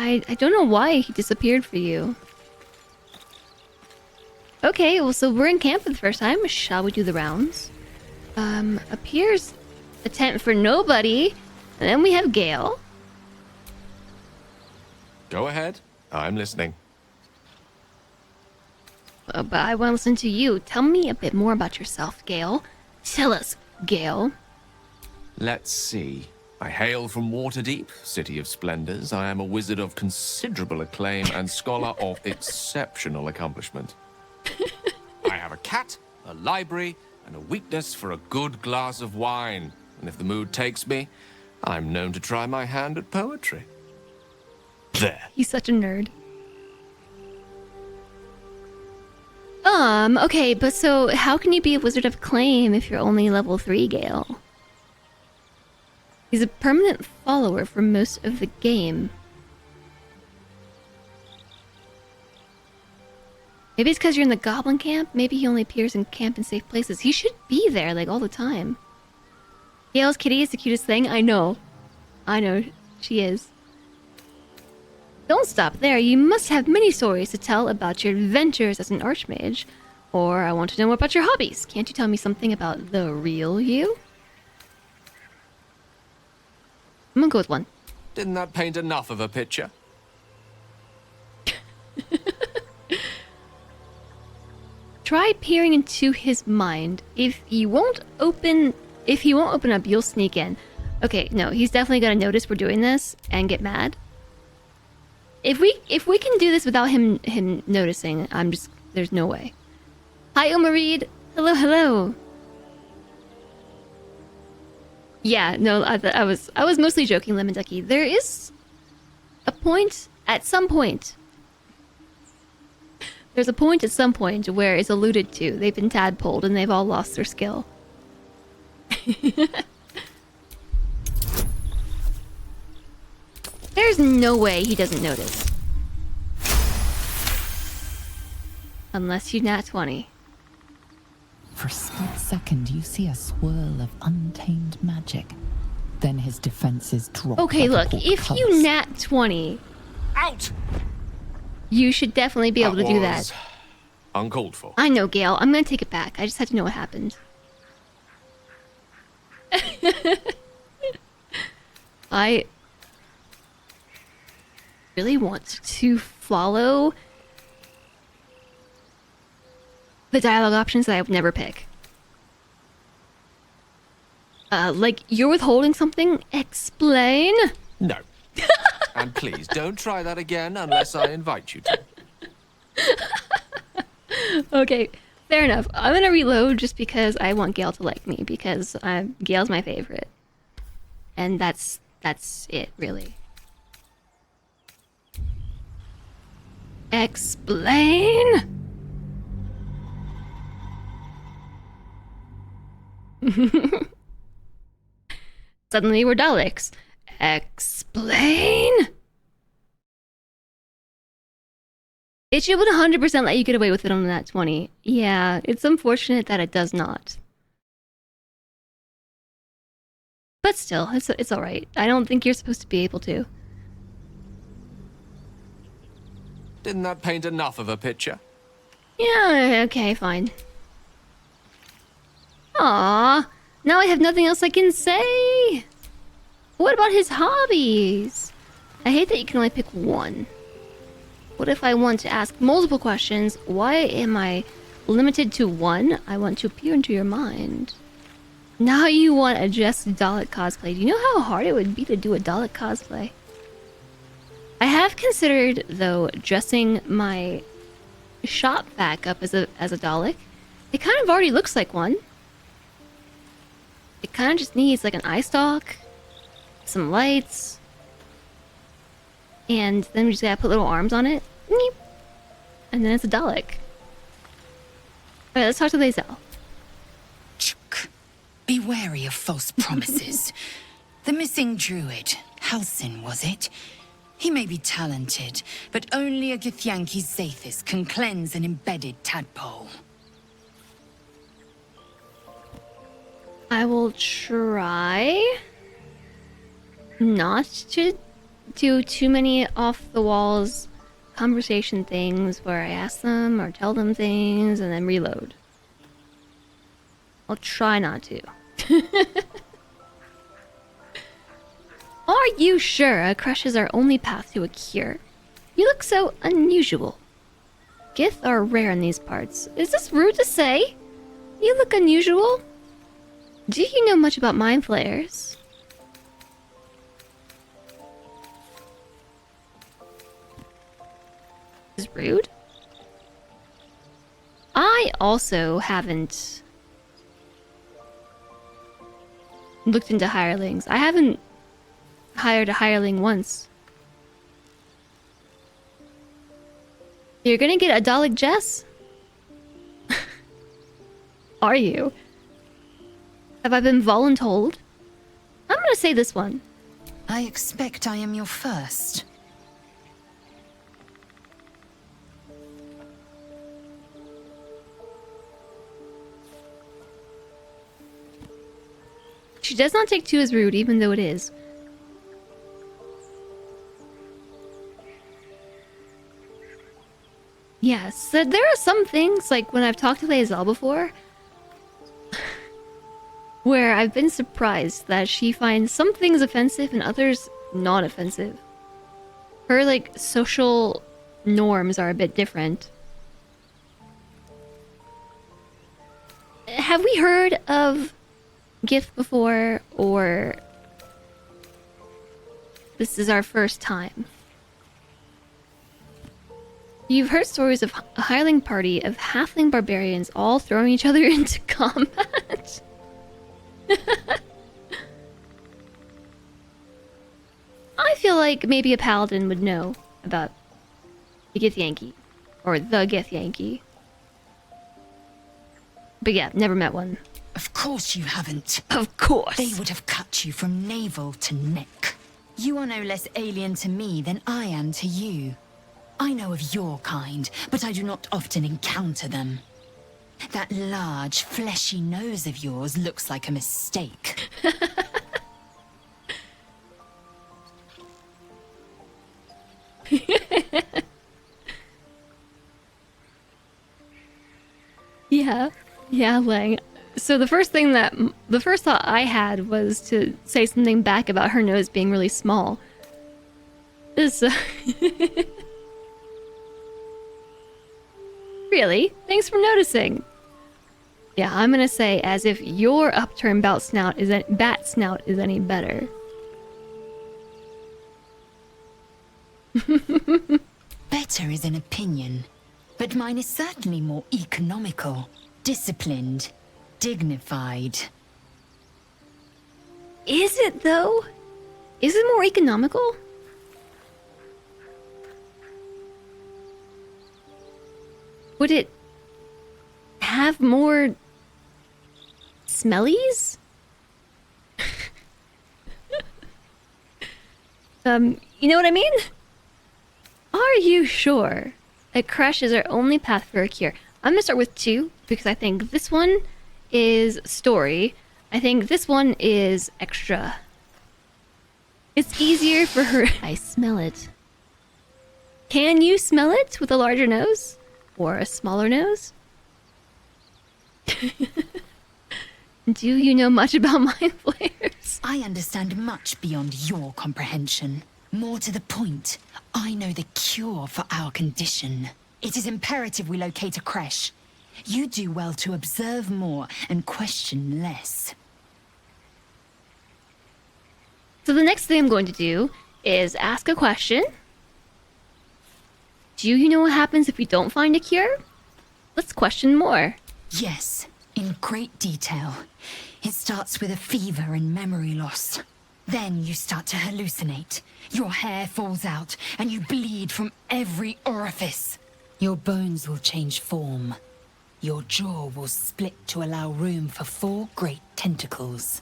I don't know why he disappeared for you. Okay, well, so we're in camp for the first time. Shall we do the rounds? Appears a tent for nobody. And then we have Gale. Go ahead. I'm listening. But I want to listen to you. Tell me a bit more about yourself, Gale. Tell us, Gale. Let's see. I hail from Waterdeep, city of splendors. I am a wizard of considerable acclaim and scholar of exceptional accomplishment. I have a cat, a library, and a weakness for a good glass of wine. And if the mood takes me, I'm known to try my hand at poetry. There. He's such a nerd. Okay, but so how can you be a wizard of acclaim if you're only level 3, Gale? He's a permanent follower for most of the game. Maybe it's because you're in the goblin camp? Maybe he only appears in camp in safe places. He should be there, like, all the time. Gale's kitty is the cutest thing. I know. I know. She is. Don't stop there. You must have many stories to tell about your adventures as an archmage. Or I want to know more about your hobbies. Can't you tell me something about the real you? I'm gonna go with 1. Didn't that paint enough of a picture? Try peering into his mind. If he won't open up, you'll sneak in. Okay, no, he's definitely gonna notice we're doing this and get mad. If we can do this without him noticing, there's no way. Hi, Omarid. Hello, hello. Yeah, no, I was mostly joking, Lemon Ducky. There is a point at some point. There's a point at some point where it's alluded to. They've been tadpoled and they've all lost their skill. There's no way he doesn't notice. Unless you nat 20. For a split second, you see a swirl of untamed magic. Then his defenses drop. Okay, like look, if you nat 20... Out! You should definitely be able to do that. Uncalled for. I know, Gale. I'm gonna take it back. I just had to know what happened. I really want to follow the dialogue options that I would never pick. Like, you're withholding something? Explain? No. And please, don't try that again unless I invite you to. Okay, fair enough. I'm gonna reload just because I want Gale to like me, because Gale's my favorite. And that's it, really. Explain? Suddenly we're Daleks. Explain? It should 100% let you get away with it on that 20. Yeah, it's unfortunate that it does not. But still, it's alright. I don't think you're supposed to be able to. Didn't that paint enough of a picture? Yeah, okay, fine. Aww, now I have nothing else I can say. What about his hobbies? I hate that you can only pick one. What if I want to ask multiple questions? Why am I limited to one? I want to peer into your mind. Now you want a just Dalek cosplay. Do you know how hard it would be to do a Dalek cosplay? I have considered, though, dressing my shop back up as a Dalek. It kind of already looks like one. It kind of just needs like an eye stalk, some lights, and then we just gotta put little arms on it. And then it's a Dalek. Alright, let's talk to Lae'zel. Be wary of false promises. The missing druid, Halsin, was it? He may be talented, but only a Githyanki Zathis can cleanse an embedded tadpole. I will try not to do too many off-the-walls conversation things where I ask them or tell them things and then reload. I'll try not to. Are you sure a crush is our only path to a cure? You look so unusual. Gith are rare in these parts. Is this rude to say? You look unusual. Do you know much about mind flayers? Is rude? I also haven't looked into hirelings. I haven't hired a hireling once. You're gonna get a Dalek Jess? Are you? Have I been voluntold? I'm gonna say this one. I expect I am your first. She does not take two as rude, even though it is. Yes, there are some things, like when I've talked to Lae'zel before, where I've been surprised that she finds some things offensive and others not offensive. Her, like, social norms are a bit different. Have we heard of Gith before, or this is our first time? You've heard stories of a hireling party of halfling barbarians all throwing each other into combat. I feel like maybe a paladin would know about the Githyanki, or the Githyanki. But yeah, never met one. Of course you haven't. Of course. They would have cut you from navel to neck. You are no less alien to me than I am to you. I know of your kind, but I do not often encounter them. That large, fleshy nose of yours looks like a mistake. Yeah, Lang. So the first thought I had was to say something back about her nose being really small. Really? Thanks for noticing. Yeah, I'm gonna say as if your upturned bat snout is any better. Better is an opinion, but mine is certainly more economical, disciplined, dignified. Is it though? Is it more economical? Would it have more smellies? You know what I mean? Are you sure that crush is our only path for a cure? I'm gonna start with 2 because I think this one is story. I think this one is extra. It's easier for her. I smell it. Can you smell it with a larger nose? Or a smaller nose? Do you know much about mind flayers? I understand much beyond your comprehension. More to the point, I know the cure for our condition. It is imperative we locate a creche. You do well to observe more and question less. So the next thing I'm going to do is ask a question. Do you know what happens if we don't find a cure? Let's question more. Yes, in great detail. It starts with a fever and memory loss. Then you start to hallucinate. Your hair falls out, and you bleed from every orifice. Your bones will change form. Your jaw will split to allow room for 4 great tentacles.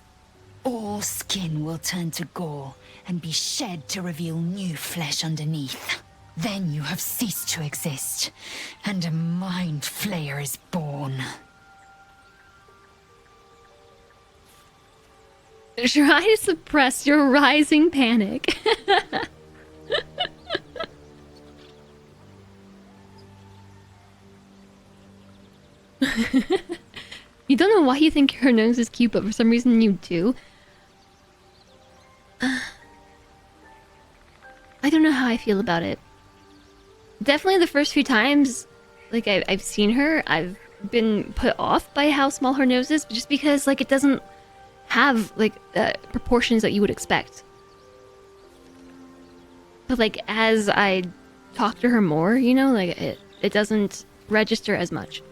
All skin will turn to gore and be shed to reveal new flesh underneath. Then you have ceased to exist, and a mind flayer is born. Try to suppress your rising panic. You don't know why you think her nose is cute, but for some reason you do. I don't know how I feel about it. Definitely the first few times, like, I've seen her, I've been put off by how small her nose is, just because, like, it doesn't have, like, proportions that you would expect. But, like, as I talk to her more, you know, like, it doesn't register as much.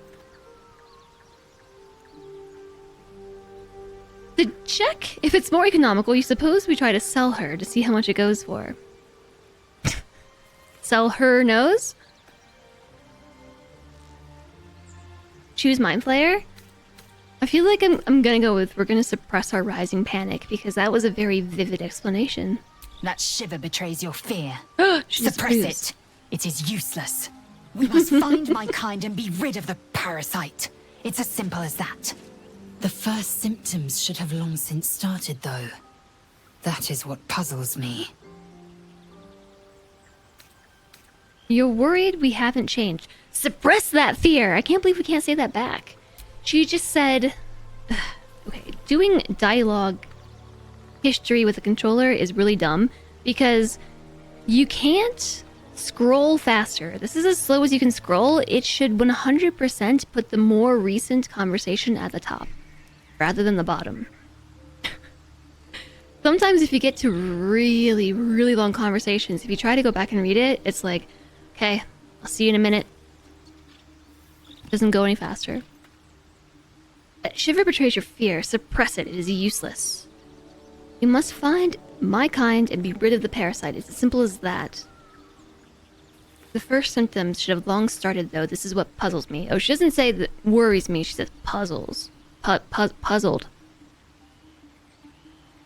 To check if it's more economical, you suppose we try to sell her to see how much it goes for. Sell her nose? Choose Mind Flayer? I feel like I'm gonna go with we're gonna suppress our rising panic, because that was a very vivid explanation. That shiver betrays your fear. She Suppress disapproves. it. It is useless. We must find my kind and be rid of the parasite. It's as simple as that. The first symptoms should have long since started, though. That is what puzzles me. You're worried we haven't changed. Suppress that fear! I can't believe we can't say that back. She just said... Okay, doing dialogue history with a controller is really dumb, because you can't scroll faster. This is as slow as you can scroll. It should 100% put the more recent conversation at the top, rather than the bottom. Sometimes if you get to really, really long conversations, if you try to go back and read it, it's like, okay, I'll see you in a minute. It doesn't go any faster. Shiver betrays your fear. Suppress it. It is useless. You must find my kind and be rid of the parasite. It's as simple as that. The first symptoms should have long started, though. This is what puzzles me. Oh, she doesn't say that worries me. She says puzzles. Puzzled.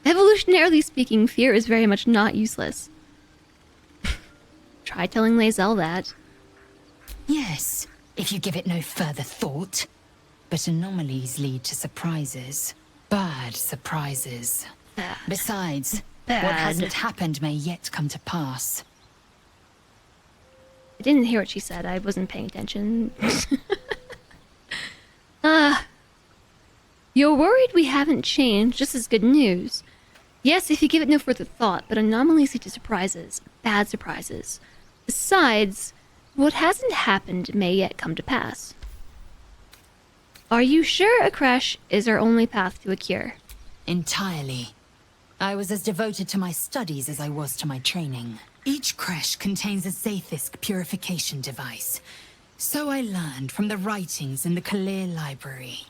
Evolutionarily speaking, fear is very much not useless. Try telling Lae'zel that. Yes, if you give it no further thought. But anomalies lead to surprises. Bad surprises. Bad. Besides, Bad. what hasn't happened may yet come to pass. I didn't hear what she said. I wasn't paying attention. You're worried we haven't changed. Just as good news. Yes, if you give it no further thought, but anomalies lead to surprises. Bad surprises. Besides, what hasn't happened may yet come to pass. Are you sure a crash is our only path to a cure? Entirely. I was as devoted to my studies as I was to my training. Each creche contains a Zaithisk purification device. So I learned from the writings in the Kalir library.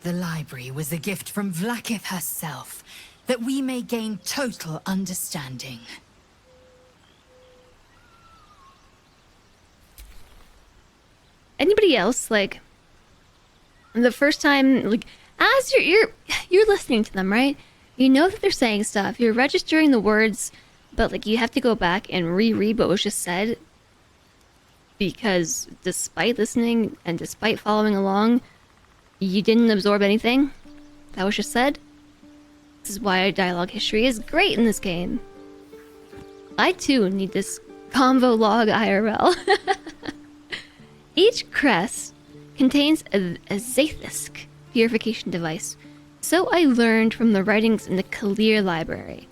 The library was a gift from Vlaakith herself, that we may gain total understanding. Anybody else, like, the first time, like, as you're listening to them, right? You know that they're saying stuff. You're registering the words, but, like, you have to go back and reread what was just said, because despite listening and despite following along, you didn't absorb anything that was just said. This is why dialogue history is great in this game. I too need this convo log IRL. Each crest contains a Zaithisk purification device. So I learned from the writings in the Kalir library.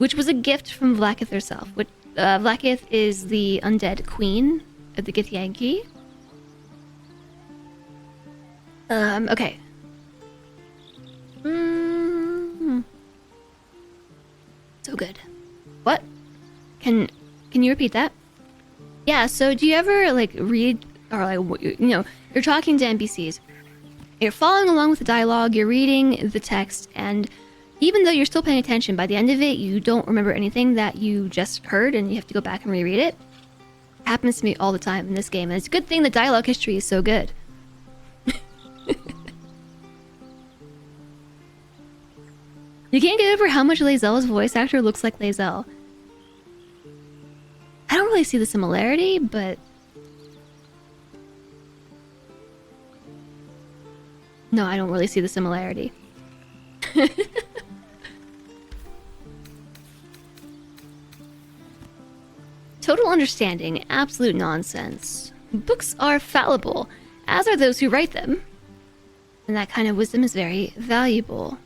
which was a gift from Vlaakith herself. Which, Vlaakith is the undead queen of the Githyanki. Okay. So good. What? Can you repeat that? Yeah, so do you ever, like, read, or, like, you know, you're talking to NPCs, you're following along with the dialogue, you're reading the text, and even though you're still paying attention, by the end of it, you don't remember anything that you just heard, and you have to go back and reread it. It happens to me all the time in this game, and it's a good thing the dialogue history is so good. You can't get over how much Lae'zel's voice actor looks like Lae'zel. I don't really see the similarity, but... No, I don't really see the similarity. Total understanding, absolute nonsense. Books are fallible, as are those who write them. And that kind of wisdom is very valuable.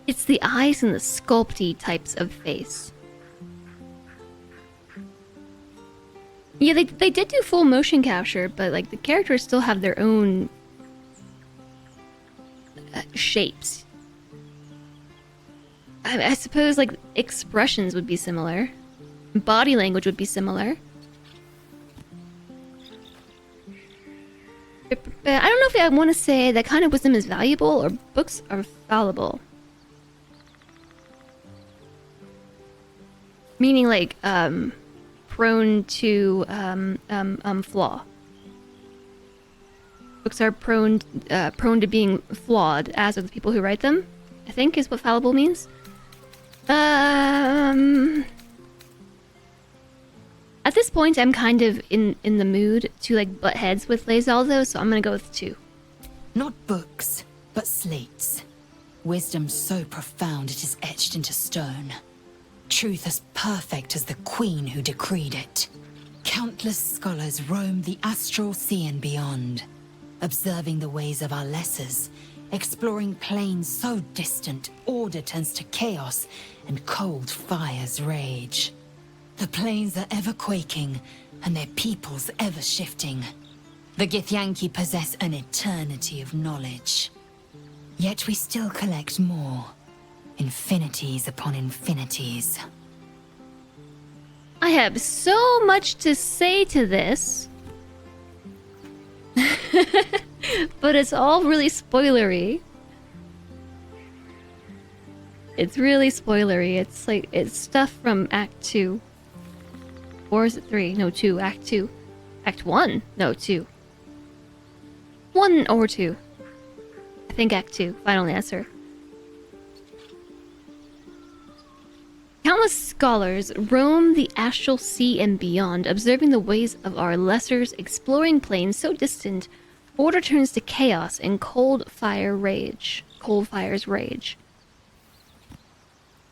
It's the eyes and the sculpty types of face. Yeah, they did do full motion capture, but like the characters still have their own shapes. I suppose like expressions would be similar. Body language would be similar. But I don't know if I want to say that kind of wisdom is valuable or books are fallible. Meaning like, prone to, flaw. Books are prone to being flawed, as are the people who write them, I think is what fallible means. At this point, I'm kind of in the mood to like butt heads with Lae'zel though, so I'm gonna go with 2. Not books, but slates. Wisdom so profound it is etched into stone. Truth as perfect as the queen who decreed it. Countless scholars roam the astral sea and beyond, observing the ways of our lessers, exploring planes so distant, order turns to chaos and cold fires rage. The planes are ever quaking, and their peoples ever shifting. The Githyanki possess an eternity of knowledge. Yet we still collect more. Infinities upon infinities. I have so much to say to this. But it's all really spoilery. It's really spoilery. It's like, it's stuff from Act 2. Or is it 3? No, 2. Act 2. Act 1? No, 2. 1 or 2. I think Act 2. Final answer. Countless scholars roam the astral sea and beyond, observing the ways of our lessers, exploring planes so distant, order turns to chaos and cold fire's rage.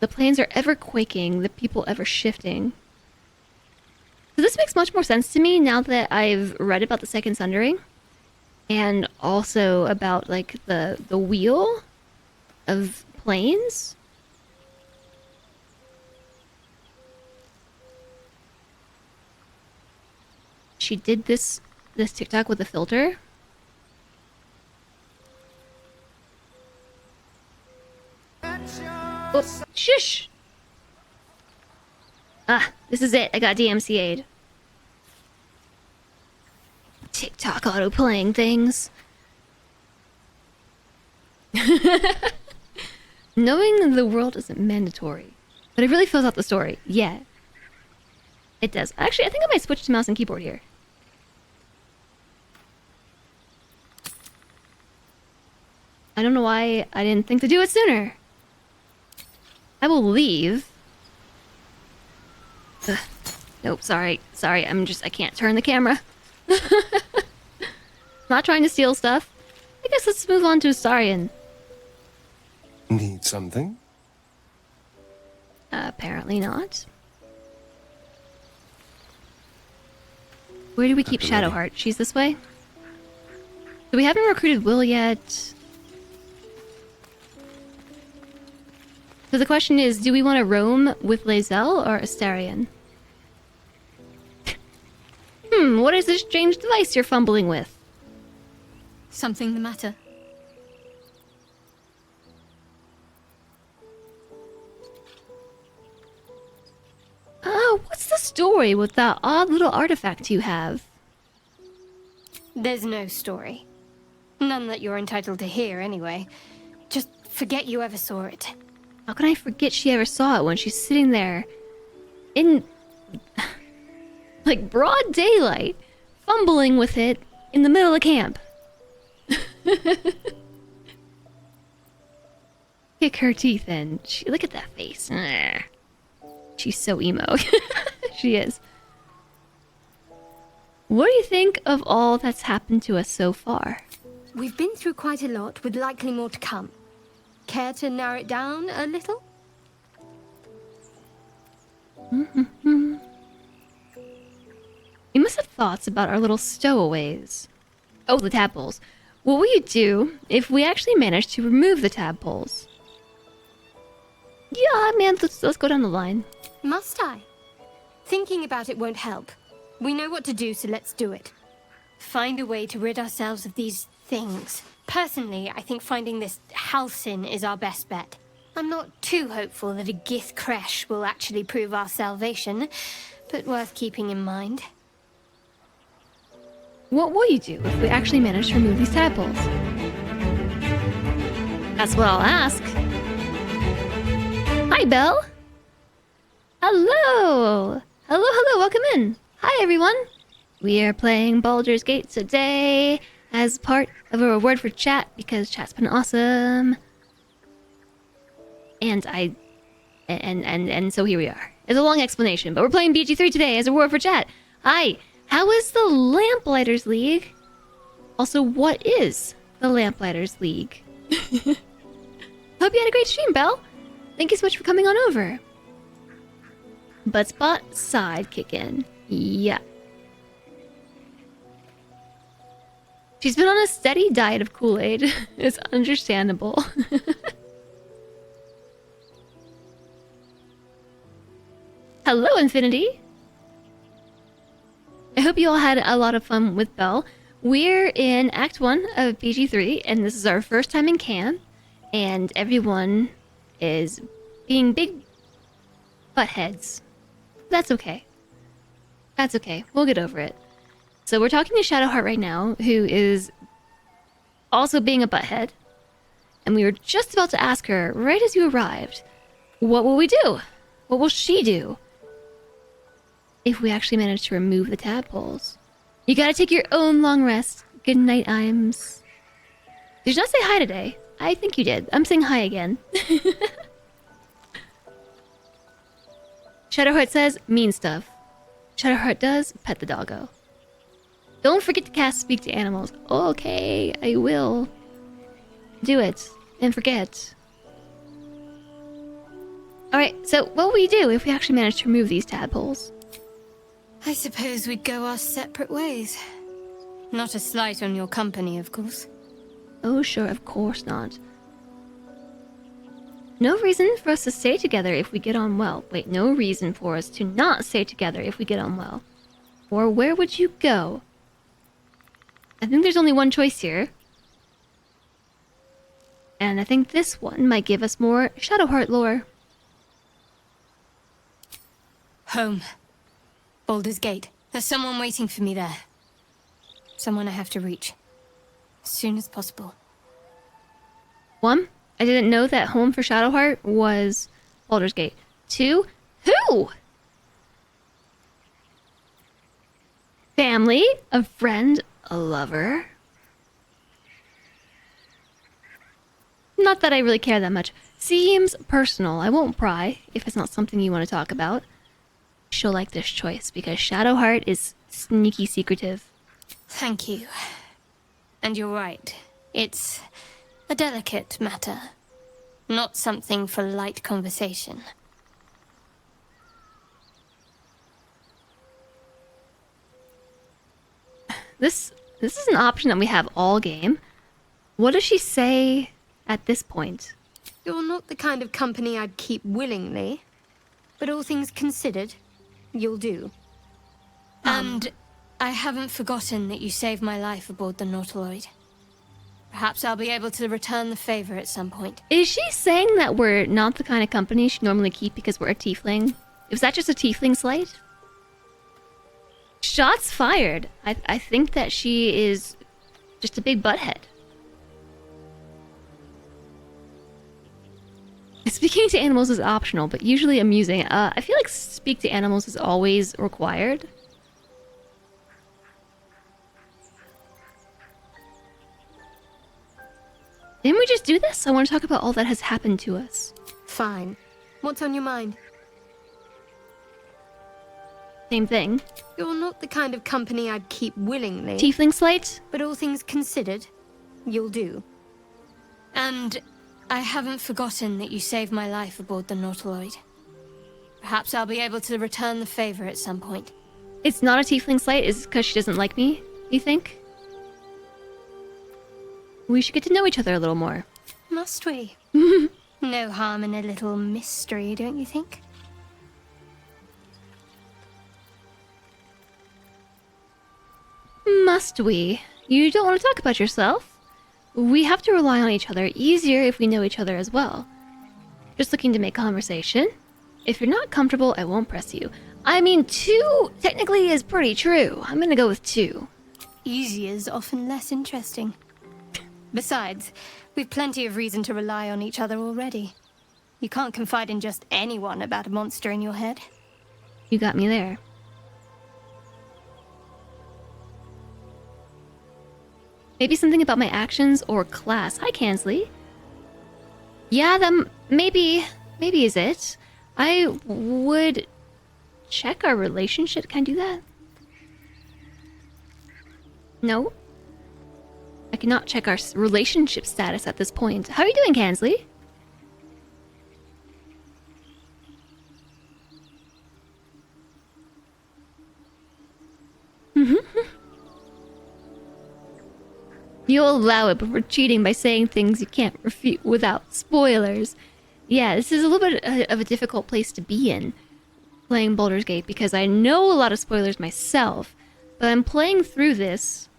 The planes are ever quaking, the people ever shifting. So this makes much more sense to me now that I've read about the Second Sundering, and also about like the wheel of planes. She did this TikTok with a filter. Oops. Shush! Ah, this is it. I got DMCA'd. TikTok auto-playing things. Knowing the world isn't mandatory, but it really fills out the story. Yeah. It does. Actually, I think I might switch to mouse and keyboard here. I don't know why I didn't think to do it sooner. I will leave. Ugh. Nope, sorry. Sorry, I can't turn the camera. Not trying to steal stuff. I guess let's move on to Astarion. Need something? Apparently not. Where do we keep Shadowheart? She's this way? So we haven't recruited Will yet. So the question is, do we want to roam with Lae'zel or Astarion? What is this strange device you're fumbling with? Something the matter? What's the story with that odd little artifact you have? There's no story. None that you're entitled to hear, anyway. Just forget you ever saw it. How can I forget she ever saw it when she's sitting there in, like, broad daylight, fumbling with it in the middle of camp? Kick her teeth in. Look at that face. She's so emo. She is. What do you think of all that's happened to us so far? We've been through quite a lot, with likely more to come. Care to narrow it down a little? You must have thoughts about our little stowaways. Oh, the tadpoles. What will you do if we actually manage to remove the tadpoles? Yeah, man, let's go down the line. Must I? Thinking about it won't help. We know what to do, so let's do it. Find a way to rid ourselves of these things. Personally, I think finding this Halcyon is our best bet. I'm not too hopeful that a Gith Kresh will actually prove our salvation, but worth keeping in mind. What will you do if we actually manage to remove these tadpoles? That's what I'll ask. Hi, Belle. Hello. Hello, welcome in. Hi, everyone. We are playing Baldur's Gate today as part of a reward for chat because chat's been awesome. And so here we are. It's a long explanation, but we're playing BG3 today as a reward for chat. Hi. How is the Lamplighters League? Also, what is the Lamplighters League? Hope you had a great stream, Belle. Thank you so much for coming on over. Butt spot sidekick in. Yeah. She's been on a steady diet of Kool-Aid. It's understandable. Hello, Infinity. I hope you all had a lot of fun with Belle. We're in Act 1 of BG3, and this is our first time in camp, and everyone is being big buttheads. That's okay. That's okay. We'll get over it. So we're talking to Shadowheart right now, who is also being a butthead. And we were just about to ask her, right as you arrived, what will we do? What will she do if we actually manage to remove the tadpoles? You gotta take your own long rest. Good night, Iams. Did you not say hi today? I think you did. I'm saying hi again. Shadowheart says, mean stuff. Shadowheart does, pet the doggo. Don't forget to cast Speak to Animals. Okay, I will. Do it. And forget. Alright, so what will we do if we actually manage to remove these tadpoles? I suppose we'd go our separate ways. Not a slight on your company, of course. Oh, sure, of course not. No reason for us to stay together if we get on well. Wait, no reason for us to not stay together if we get on well. Or where would you go? I think there's only one choice here. And I think this one might give us more Shadowheart lore. Home. Baldur's Gate. There's someone waiting for me there. Someone I have to reach. As soon as possible. One, I didn't know that home for Shadowheart was Baldur's Gate. Two, who? Family, a friend, a lover. Not that I really care that much. Seems personal. I won't pry if it's not something you want to talk about. She'll like this choice because Shadowheart is sneaky secretive. Thank you. And you're right. It's a delicate matter. Not something for light conversation. This is an option that we have all game. What does she say at this point? You're not the kind of company I'd keep willingly, but all things considered, you'll do. And I haven't forgotten that you saved my life aboard the Nautiloid. Perhaps I'll be able to return the favor at some point. Is she saying that we're not the kind of company she'd normally keep because we're a tiefling? Was that just a tiefling slight? Shots fired. I think that she is just a big butthead. Speaking to animals is optional, but usually amusing. I feel like speak to animals is always required. Didn't we just do this? I want to talk about all that has happened to us. Fine. What's on your mind? Same thing. You're not the kind of company I'd keep willingly. Tiefling slight? But all things considered, you'll do. And I haven't forgotten that you saved my life aboard the Nautiloid. Perhaps I'll be able to return the favor at some point. It's not a tiefling slight, is it because she doesn't like me, you think? We should get to know each other a little more. Must we? No harm in a little mystery, don't you think? Must we? You don't want to talk about yourself? We have to rely on each other easier if we know each other as well. Just looking to make conversation. If you're not comfortable, I won't press you. I mean, 2 technically is pretty true. I'm gonna go with 2. Easy is often less interesting. Besides, we've plenty of reason to rely on each other already. You can't confide in just anyone about a monster in your head. You got me there. Maybe something about my actions or class. Hi, Kansley. Yeah, that maybe is it. I would check our relationship. Can I do that? No? I cannot check our relationship status at this point. How are you doing, Kansley? You'll allow it, but we're cheating by saying things you can't refute without spoilers. Yeah, this is a little bit of a difficult place to be in, playing Baldur's Gate, because I know a lot of spoilers myself, but I'm playing through this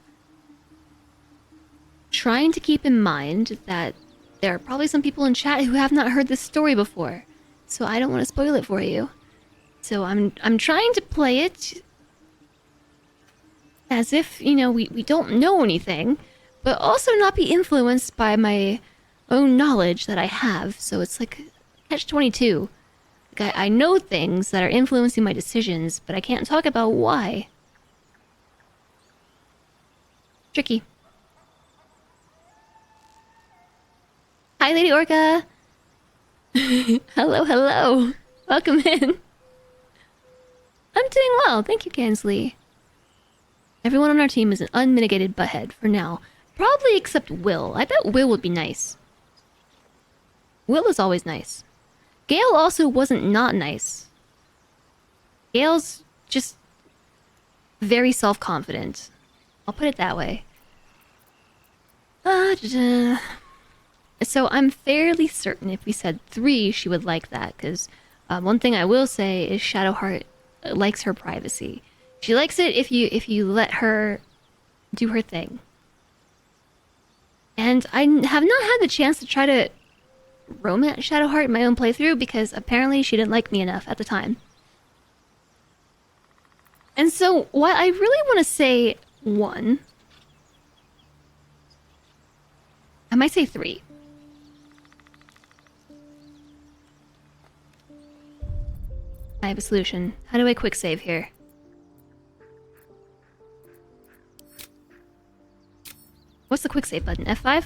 trying to keep in mind that there are probably some people in chat who have not heard this story before, so I don't want to spoil it for you. So I'm trying to play it as if, you know, we don't know anything, but also not be influenced by my own knowledge that I have. So it's like catch-22. Like I know things that are influencing my decisions, but I can't talk about why. Tricky. Hi, Lady Orca. Hello, hello. Welcome in. I'm doing well, thank you, Kansley. Everyone on our team is an unmitigated butthead for now. Probably except Will. I bet Will would be nice. Will is always nice. Gale also wasn't not nice. Gale's just very self-confident. I'll put it that way. So I'm fairly certain if we said 3, she would like that, because one thing I will say is Shadowheart likes her privacy. She likes it if you let her do her thing. And I have not had the chance to try to romance Shadowheart in my own playthrough because apparently she didn't like me enough at the time. And so while I really want to say 1, I might say 3. I have a solution. How do I quick save here? What's the quick save button? F5?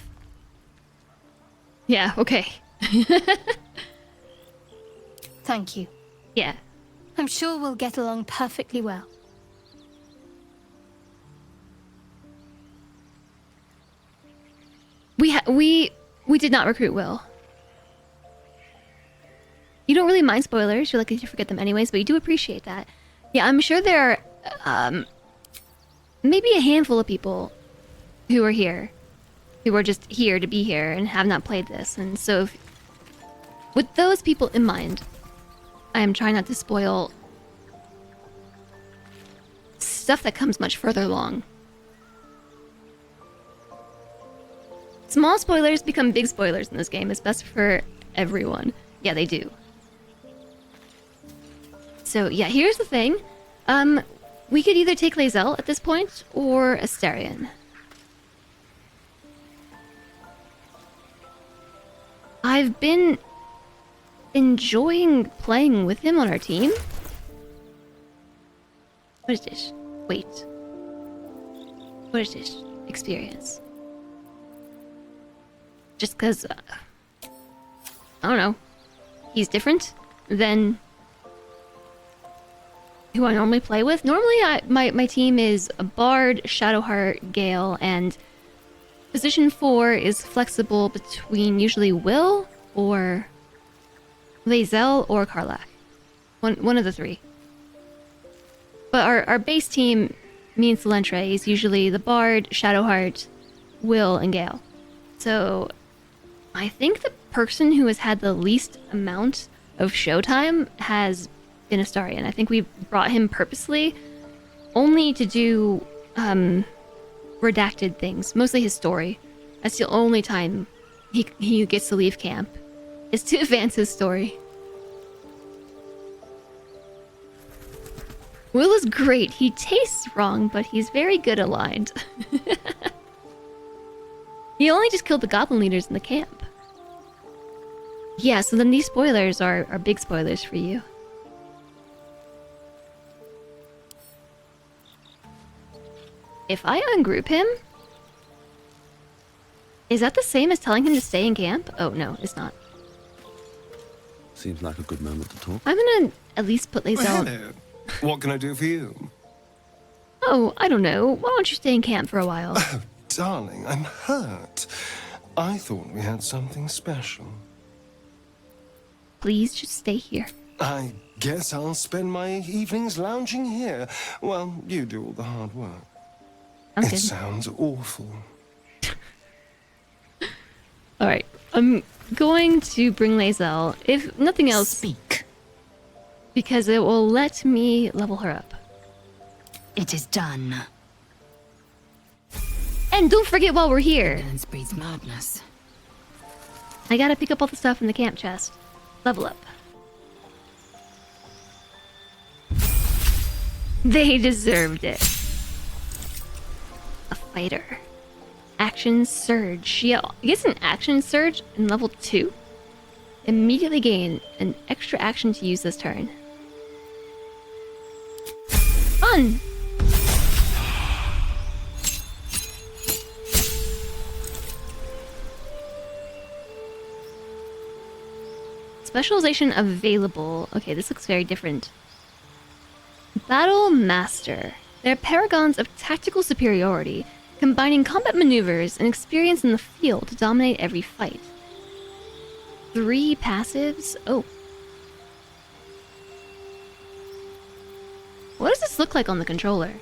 Yeah, okay. Thank you. Yeah. I'm sure we'll get along perfectly well. We did not recruit Will. You don't really mind spoilers. You're lucky to forget them anyways, but you do appreciate that. Yeah, I'm sure there are maybe a handful of people who are here, who are just here to be here and have not played this. And so with those people in mind, I am trying not to spoil stuff that comes much further along. Small spoilers become big spoilers in this game. It's best for everyone. Yeah, they do. So yeah, here's the thing. We could either take Lae'zel at this point or Astarion. I've been enjoying playing with him on our team. What is this? Wait. What is this? Experience. Just because, I don't know, he's different than who I normally play with. Normally, my team is a Bard, Shadowheart, Gale, and position 4 is flexible between usually Will or Lae'zel or Karlach. One of the three. But our base team, me and Celentre, is usually the Bard, Shadowheart, Will, and Gale. So I think the person who has had the least amount of showtime has been Astarion. I think we brought him purposely only to do redacted things, mostly his story. That's the only time he gets to leave camp, is to advance his story. Will is great. He tastes wrong, but he's very good aligned. He only just killed the goblin leaders in the camp. Yeah, so then these spoilers are big spoilers for you. If I ungroup him... Is that the same as telling him to stay in camp? Oh, no, it's not. Seems like a good moment to talk. I'm gonna at least put Lae'zel... Well, hello. What can I do for you? Oh, I don't know. Why don't you stay in camp for a while? Oh, darling, I'm hurt. I thought we had something special. Please just stay here. I guess I'll spend my evenings lounging here while you do all the hard work. Sounds It good. sounds awful. Alright, I'm going to bring Lae'zel, if nothing else... Speak. Because it will let me level her up. It is done. And don't forget while we're here, Violence breeds madness. I gotta pick up all the stuff in the camp chest. Level up. They deserved it. A fighter. Action surge. She gets an action surge in level 2. Immediately gain an extra action to use this turn. Fun! Specialization available. Okay, this looks very different. Battle Master. They're paragons of tactical superiority, combining combat maneuvers and experience in the field to dominate every fight. 3 passives? Oh. What does this look like on the controller?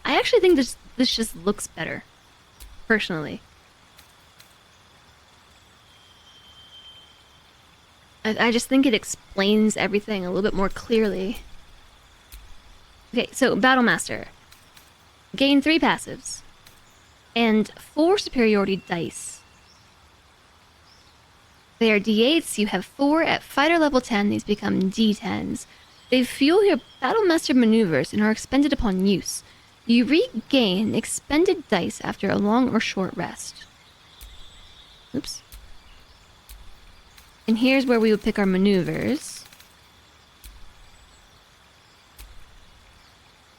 I actually think this just looks better, personally. I just think it explains everything a little bit more clearly. Okay, so Battle Master. Gain 3 passives. And 4 superiority dice. They are d8s, you have 4 at fighter level 10, these become d10s. They fuel your Battle Master maneuvers and are expended upon use. You regain expended dice after a long or short rest. Oops. And here's where we would pick our maneuvers.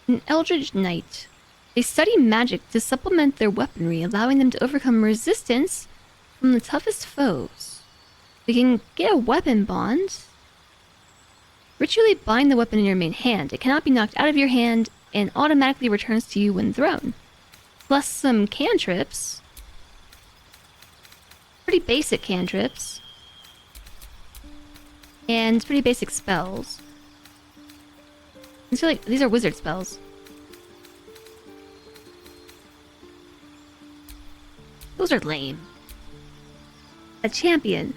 An Eldritch Knight. They study magic to supplement their weaponry, allowing them to overcome resistance from the toughest foes. They can get a weapon bond. Ritually bind the weapon in your main hand. It cannot be knocked out of your hand and automatically returns to you when thrown. Plus some cantrips. Pretty basic cantrips. And pretty basic spells. These are wizard spells. Those are lame. A champion.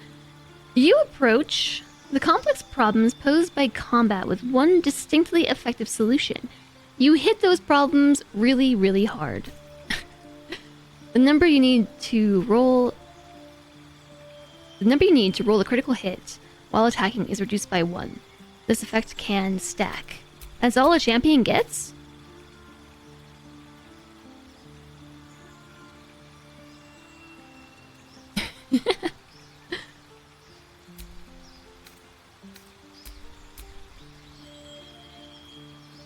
You approach the complex problems posed by combat with one distinctly effective solution. You hit those problems really, really hard. The number you need to roll a critical hit while attacking is reduced by 1. This effect can stack. That's all a champion gets?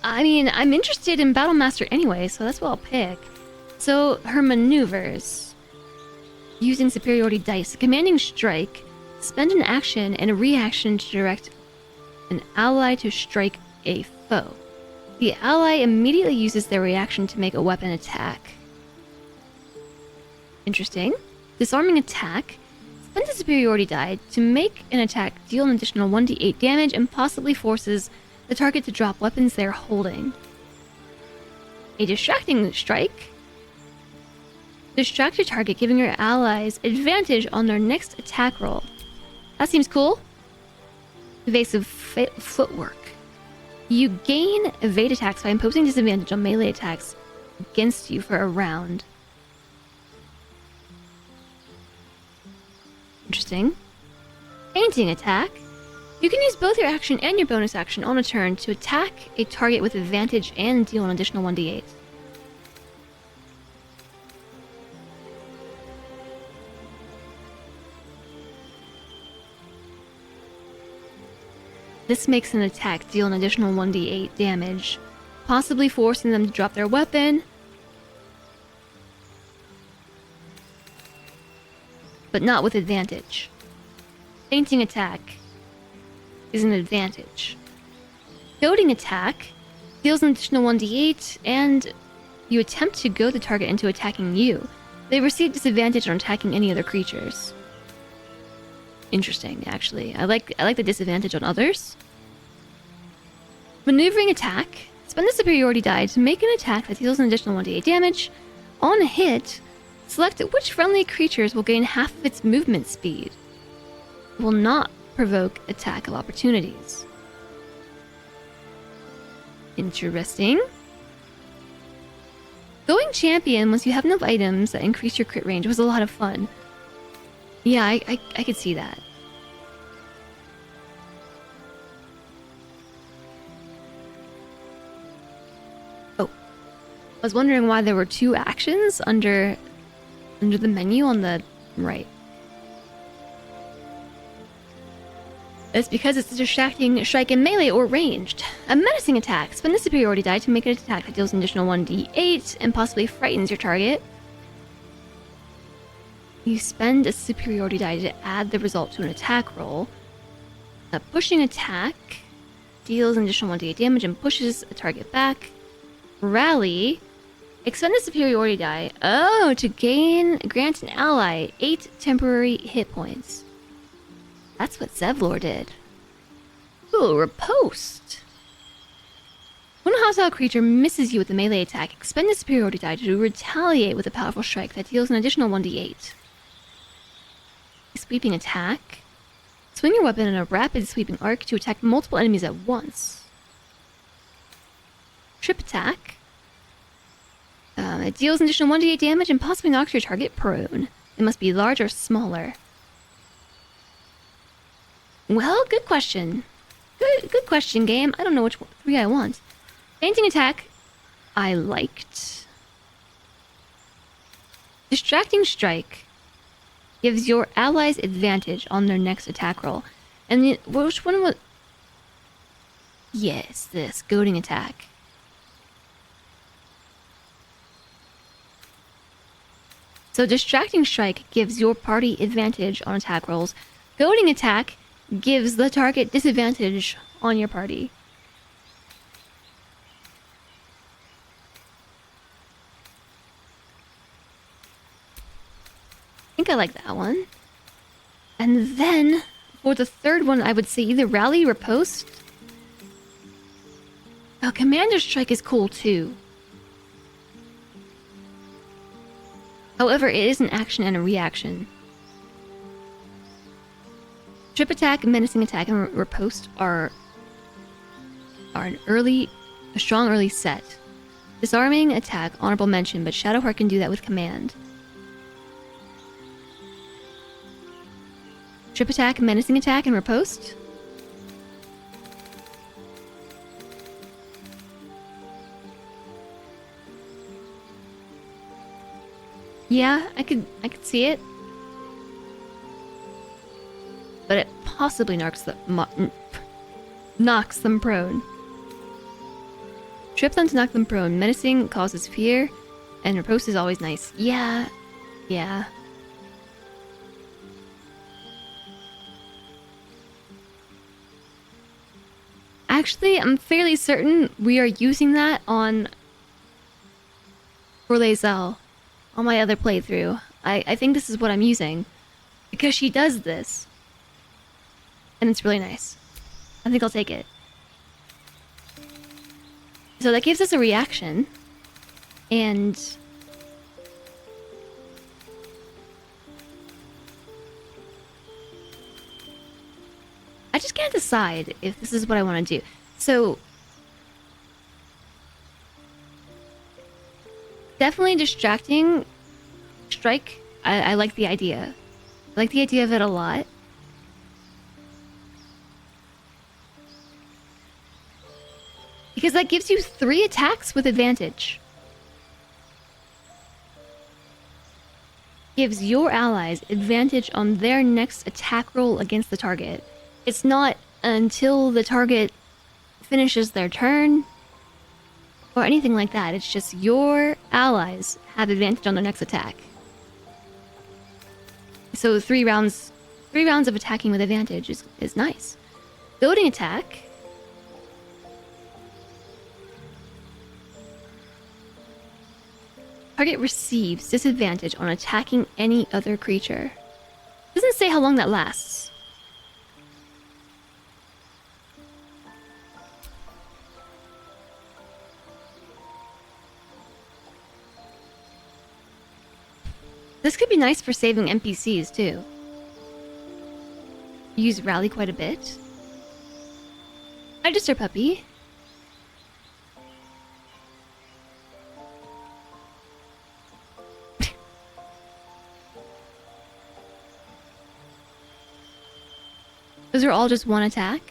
I mean, I'm interested in Battle Master anyway, so that's what I'll pick. So, her maneuvers. Using superiority dice. Commanding strike. Spend an action and a reaction to direct an ally to strike a foe. The ally immediately uses their reaction to make a weapon attack. Interesting. Disarming attack. Spend a superiority die to make an attack deal an additional 1d8 damage and possibly forces the target to drop weapons they're holding. A distracting strike. Distract your target, giving your allies advantage on their next attack roll. That seems cool. Evasive footwork. You gain evade attacks by imposing disadvantage on melee attacks against you for a round. Interesting. Fainting attack. You can use both your action and your bonus action on a turn to attack a target with advantage and deal an additional 1d8. This makes an attack deal an additional 1d8 damage, possibly forcing them to drop their weapon, but not with advantage. Fainting attack is an advantage. Goading attack deals an additional 1d8, and you attempt to goad the target into attacking you. They receive disadvantage on attacking any other creatures. Interesting, actually. I like the disadvantage on others. Maneuvering attack. Spend the superiority die to make an attack that deals an additional 1d8 damage. On a hit, select which friendly creatures will gain half of its movement speed. It will not provoke attack of opportunities. Interesting. Going champion once you have enough items that increase your crit range was a lot of fun. Yeah, I could see that. Oh. I was wondering why there were 2 actions under the menu on the right. It's because it's a distracting strike in melee or ranged. A menacing attack. Spend the superiority die to make an attack that deals an additional 1d8 and possibly frightens your target. You spend a superiority die to add the result to an attack roll. A pushing attack deals an additional 1d8 damage and pushes a target back. Rally. Expend the superiority die. Oh, to grant an ally 8 temporary hit points. That's what Zevlor did. Ooh, riposte. When a hostile creature misses you with a melee attack, expend a superiority die to retaliate with a powerful strike that deals an additional 1d8. A sweeping attack. Swing your weapon in a rapid sweeping arc to attack multiple enemies at once. Trip attack. It deals an additional 1d8 damage and possibly knocks your target prone. It must be large or smaller. Well, good question. Good question, game. I don't know which 3 I want. Fainting attack, I liked. Distracting strike gives your allies advantage on their next attack roll. And which one was... Yes, this goading attack. So distracting strike gives your party advantage on attack rolls. Goading attack gives the target disadvantage on your party. I think I like that one. And then, for the third one, I would say either Rally or Riposte. Oh, Commander Strike is cool too. However, it is an action and a reaction. Trip attack, menacing attack, and riposte are a strong early set. Disarming attack, honorable mention, but Shadowheart can do that with command. Trip attack, menacing attack, and riposte. Yeah, I could see it. But it possibly knocks them prone. Trip them to knock them prone. Menacing causes fear, and riposte is always nice. Yeah. Actually, I'm fairly certain we are using that for Lae'zel on my other playthrough. I think this is what I'm using because she does this. And it's really nice. I think I'll take it. So that gives us a reaction. And I just can't decide if this is what I want to do. So definitely distracting strike. I like the idea. I like the idea of it a lot. Because that gives you 3 attacks with advantage. Gives your allies advantage on their next attack roll against the target. It's not until the target finishes their turn or anything like that. It's just your allies have advantage on their next attack. So 3 rounds of attacking with advantage is nice. Goading attack. Target receives disadvantage on attacking any other creature. Doesn't say how long that lasts. This could be nice for saving NPCs too. Use rally quite a bit. Hi, just our puppy. Those are all just 1 attack.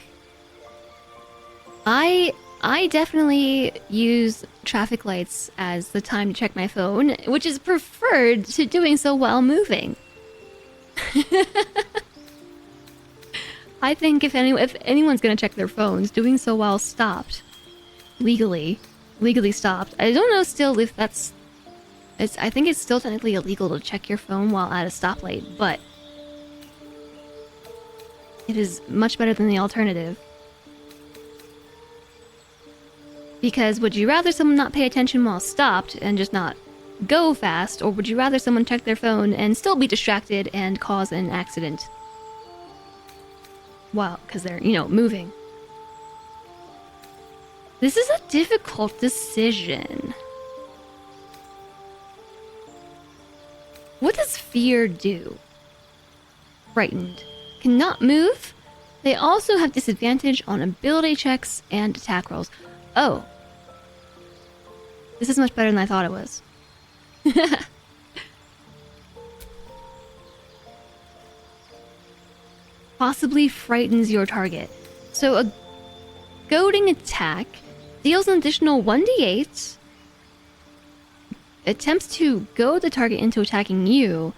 I definitely use traffic lights as the time to check my phone, which is preferred to doing so while moving. I think if anyone's gonna check their phones, doing so while stopped, legally stopped. I don't know still if that's. I think it's still technically illegal to check your phone while at a stoplight, but it is much better than the alternative. Because would you rather someone not pay attention while stopped and just not go fast, or would you rather someone check their phone and still be distracted and cause an accident? Well, because they're, moving. This is a difficult decision. What does fear do? Frightened. Cannot move. They also have disadvantage on ability checks and attack rolls. Oh. This is much better than I thought it was. Possibly frightens your target. So a goading attack deals an additional 1d8. Attempts to goad the target into attacking you,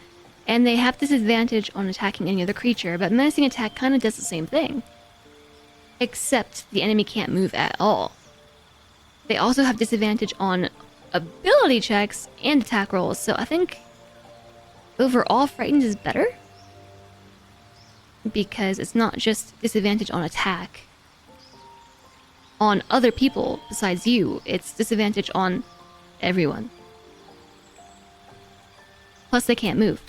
and they have disadvantage on attacking any other creature, but menacing attack kind of does the same thing. Except the enemy can't move at all. They also have disadvantage on ability checks and attack rolls, so I think overall frightened is better. Because it's not just disadvantage on attack on other people besides you, it's disadvantage on everyone. Plus they can't move.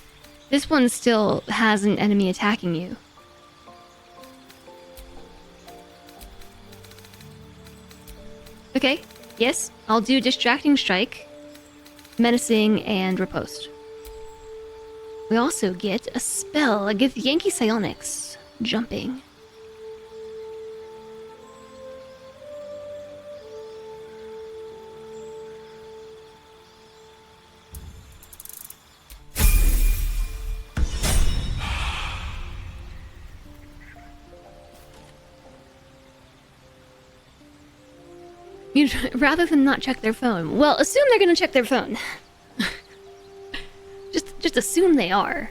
This one still has an enemy attacking you. Okay, yes, I'll do Distracting Strike, Menacing, and Riposte. We also get a spell, a gift Yankee Psionics. Jumping. You'd rather than not check their phone. Well, assume they're gonna check their phone. just assume they are.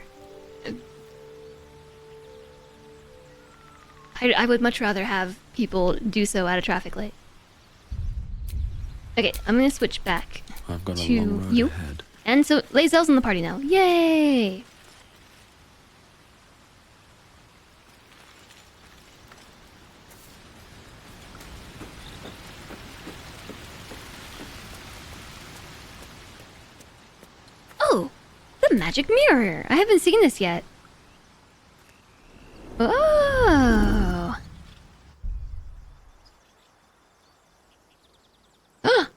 I would much rather have people do so at a traffic light. Okay, I'm gonna switch back I've got a to long road you. ahead. And so Lae'zel's in the party now. Yay! Oh, the magic mirror. I haven't seen this yet. Oh. Ah.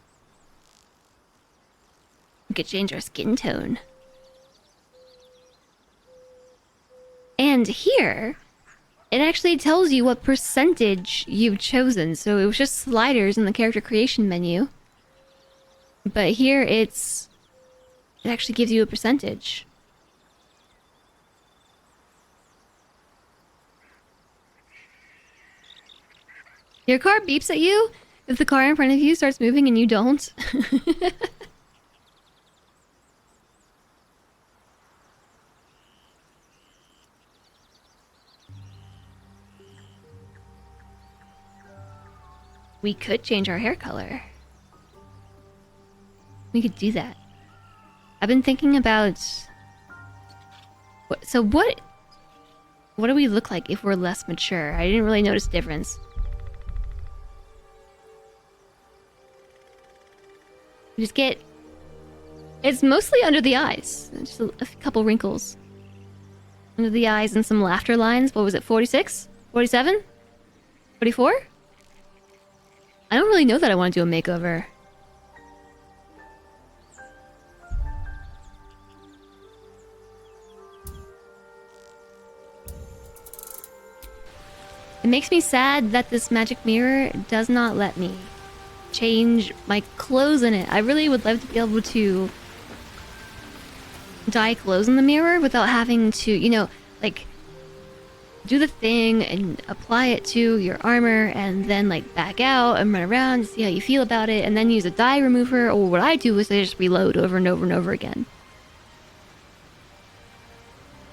We could change our skin tone. And here, it actually tells you what percentage you've chosen. So it was just sliders in the character creation menu. But here it actually gives you a percentage. Your car beeps at you if the car in front of you starts moving and you don't. We could change our hair color. We could do that. I've been thinking about... So what do we look like if we're less mature? I didn't really notice a difference. You just get... It's mostly under the eyes. Just a couple wrinkles. Under the eyes and some laughter lines. What was it, 46? 47? 44? I don't really know that I want to do a makeover. It makes me sad that this magic mirror does not let me change my clothes in it. I really would love to be able to dye clothes in the mirror without having to, you know, like do the thing and apply it to your armor and then like back out and run around to see how you feel about it and then use a dye remover. Or what I do is I just reload over and over and over again.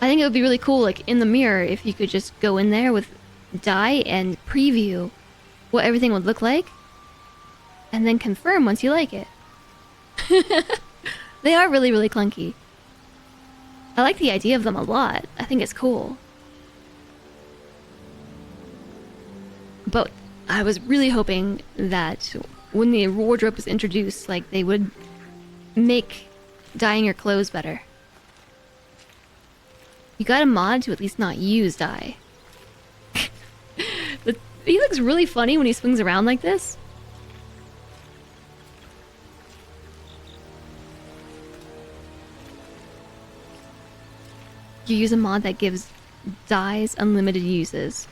I think it would be really cool, like in the mirror, if you could just go in there with dye and preview what everything would look like and then confirm once you like it. They are really, really clunky. I like the idea of them a lot. I think it's cool. But I was really hoping that when the wardrobe was introduced, like they would make dyeing your clothes better. You got a mod to at least not use dye. He looks really funny when he swings around like this. You use a mod that gives dyes unlimited uses.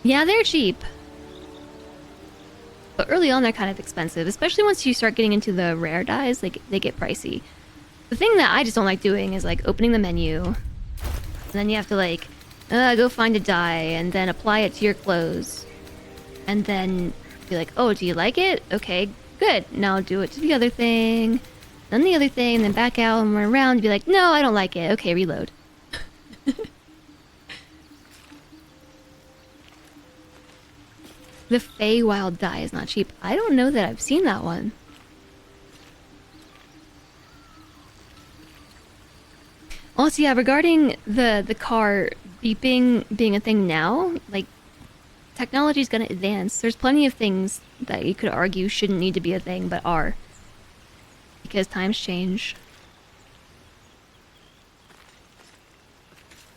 Yeah, they're cheap. But early on they're kind of expensive, especially once you start getting into the rare dyes, they get pricey. The thing that I just don't like doing is like opening the menu, and then you have to like go find a dye and then apply it to your clothes. And then be like, oh, do you like it? Okay, good. Now do it to the other thing, then the other thing, and then back out and run around and be like, no, I don't like it. Okay, reload. The Feywild dye is not cheap. I don't know that I've seen that one. Also, yeah, regarding the car beeping being a thing now, like, technology's gonna advance. There's plenty of things that you could argue shouldn't need to be a thing, but are. Because times change.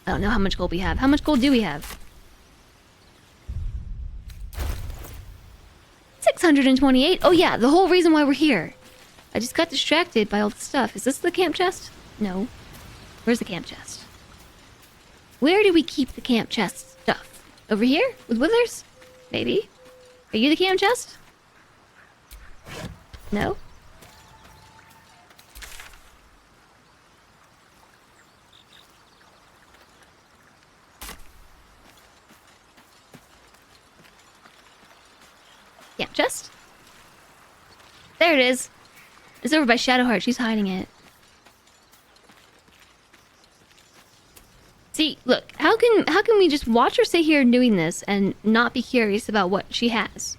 I don't know how much gold we have. How much gold do we have? 628. Oh yeah, the whole reason why we're here I just got distracted by all the stuff. Is this the camp chest? No. Where's the camp chest? Where do we keep the camp chest stuff? Over here? With Withers? Maybe. Are you the camp chest? No? Camp chest? There it is. It's over by Shadowheart. She's hiding it. See, look, how can we just watch her sit here doing this and not be curious about what she has?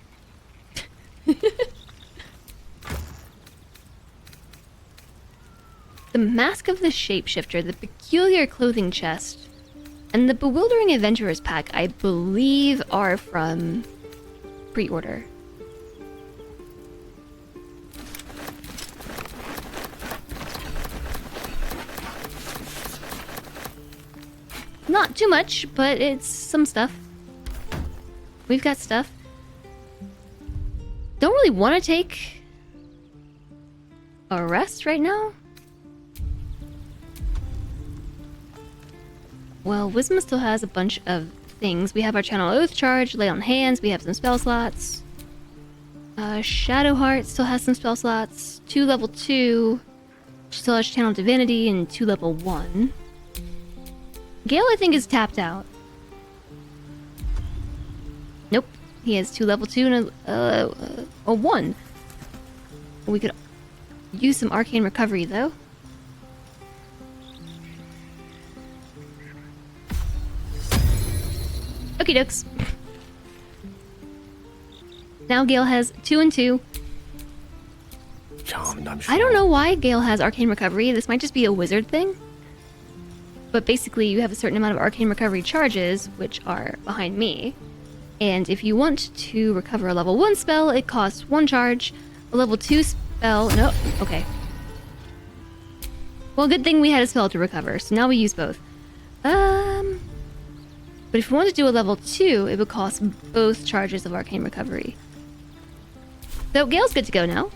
The Mask of the Shapeshifter, the Peculiar Clothing Chest, and the Bewildering Adventurers Pack, I believe, are from pre-order. Not too much, but it's some stuff. We've got stuff. Don't really want to take a rest right now. Well, Wisdom still has a bunch of things. We have our Channel Oath charge, Lay on Hands, we have some spell slots. Shadowheart still has some spell slots. 2 level 2. Still has Channel Divinity and 2 level 1. Gale, I think, is tapped out. Nope. He has 2 level 2 and a 1. We could use some Arcane Recovery, though. Okie dokes. Now Gale has 2 and 2. Charmed, I'm sure. I don't know why Gale has Arcane Recovery. This might just be a wizard thing. But basically, you have a certain amount of Arcane Recovery charges, which are behind me. And if you want to recover a level 1 spell, it costs 1 charge. A level 2 spell... No, okay. Well, good thing we had a spell to recover, so now we use both. But if you want to do a level 2, it would cost both charges of Arcane Recovery. So Gale's good to go now.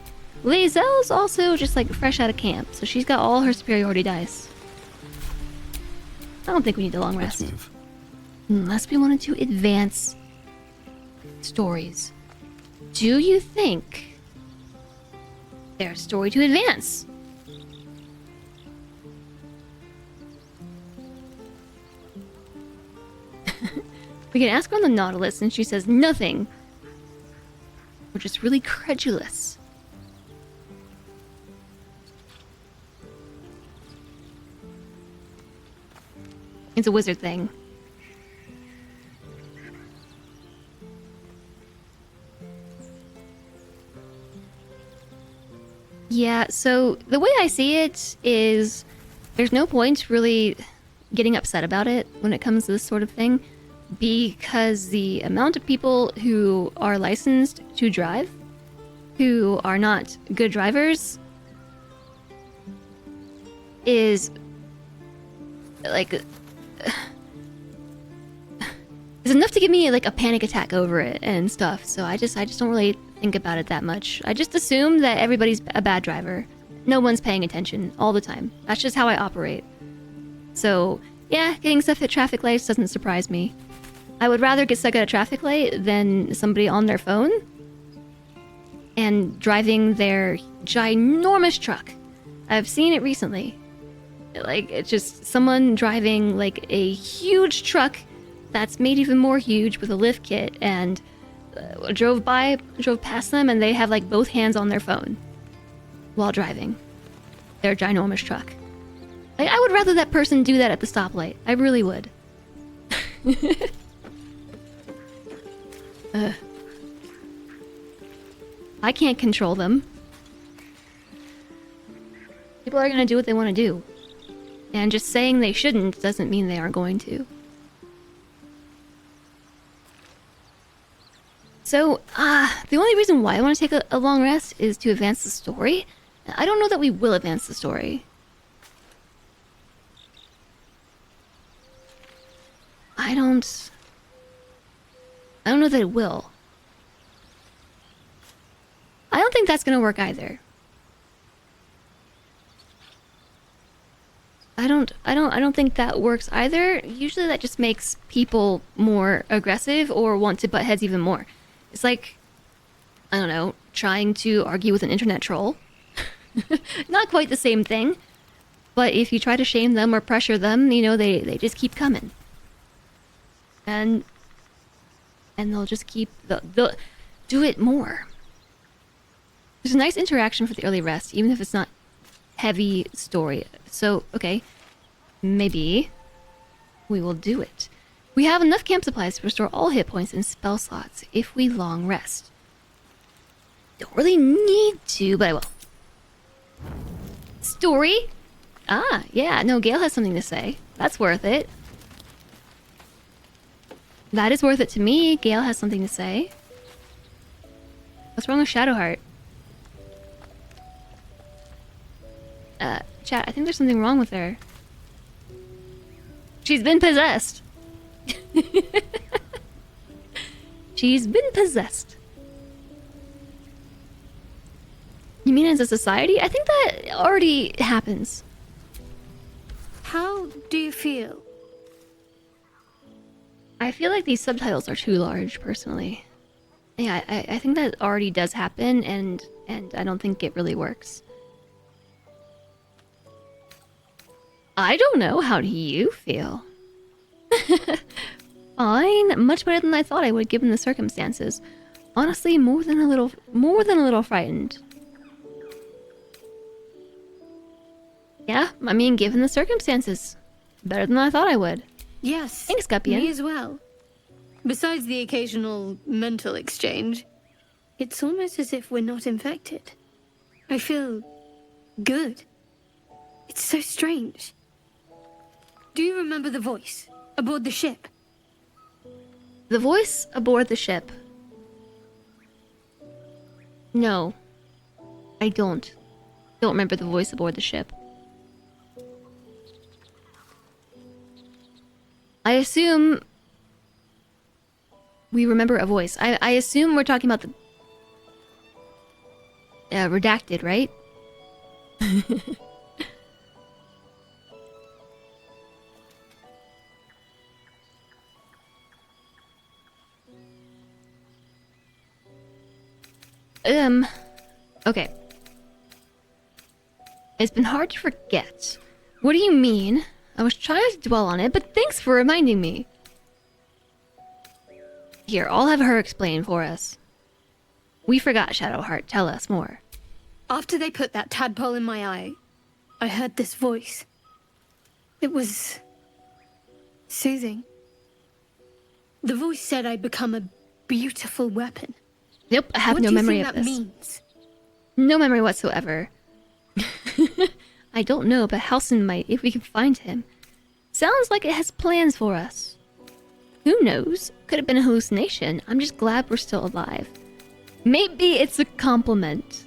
Lae'zel's also just like fresh out of camp, so she's got all her superiority dice. I don't think we need a long rest. Let's move. Unless we wanted to advance stories. Do you think there's a story to advance? We can ask her on the Nautilus, and she says nothing. We're just really credulous. It's a wizard thing. Yeah, so the way I see it is there's no point really getting upset about it when it comes to this sort of thing, because the amount of people who are licensed to drive, who are not good drivers, is like is enough to give me like a panic attack over it and stuff. So I just don't really think about it that much. I just assume that everybody's a bad driver. No one's paying attention all the time. That's just how I operate. So yeah, getting stuck at traffic lights doesn't surprise me. I would rather get stuck at a traffic light than somebody on their phone and driving their ginormous truck. I've seen it recently. Like, it's just someone driving like a huge truck that's made even more huge with a lift kit, and drove past them, and they have like both hands on their phone while driving their ginormous truck. Like, I would rather that person do that at the stoplight. I really would. I can't control them. People are gonna do what they want to do. And just saying they shouldn't doesn't mean they aren't going to. So, the only reason why I want to take a long rest is to advance the story. I don't know that we will advance the story. I don't know that it will. I don't think that's gonna work either. I don't think that works either. Usually that just makes people more aggressive or want to butt heads even more. It's like, I don't know, trying to argue with an internet troll. Not quite the same thing, but if you try to shame them or pressure them, you know, they just keep coming. And they'll just keep, they'll do it more. There's a nice interaction for the early rest, even if it's not heavy story. So, okay, maybe we will do it. We have enough camp supplies to restore all hit points and spell slots if we long rest. Don't really need to, but I will. Story? Ah, yeah, no, Gale has something to say. That's worth it. That is worth it to me. Gale has something to say. What's wrong with Shadowheart? Chat, I think there's something wrong with her. She's been possessed. She's been possessed. You mean as a society? I think that already happens. How do you feel? I feel like these subtitles are too large, personally. Yeah, I think that already does happen, and I don't think it really works. I don't know. How do you feel? Fine. Much better than I thought I would, given the circumstances. Honestly, more than a little frightened. Yeah, I mean, given the circumstances, better than I thought I would. Yes. Thanks, Gupian. Me as well. Besides the occasional mental exchange, it's almost as if we're not infected. I feel good. It's so strange. Do you remember the voice aboard the ship? The voice aboard the ship? No. I don't. Don't remember the voice aboard the ship. I assume we remember a voice. I assume we're talking about the redacted, right? Okay. It's been hard to forget. What do you mean? I was trying to dwell on it, but thanks for reminding me. Here, I'll have her explain for us. We forgot, Shadowheart. Tell us more. After they put that tadpole in my eye, I heard this voice. It was soothing. The voice said I'd become a beautiful weapon. Nope, I have no memory of this. What do you think that means? No memory whatsoever. I don't know, but Halsin might if we can find him. Sounds like it has plans for us. Who knows? Could have been a hallucination. I'm just glad we're still alive. Maybe it's a compliment.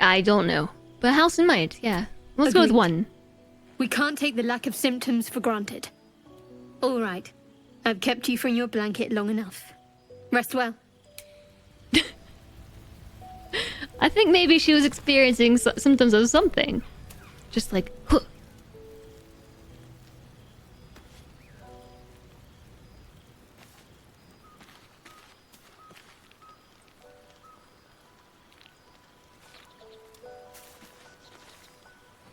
I don't know. But Halsin might, yeah. Let's go with one. We can't take the lack of symptoms for granted. All right. I've kept you from your blanket long enough. Rest well. I think maybe she was experiencing symptoms of something. Just like, huh.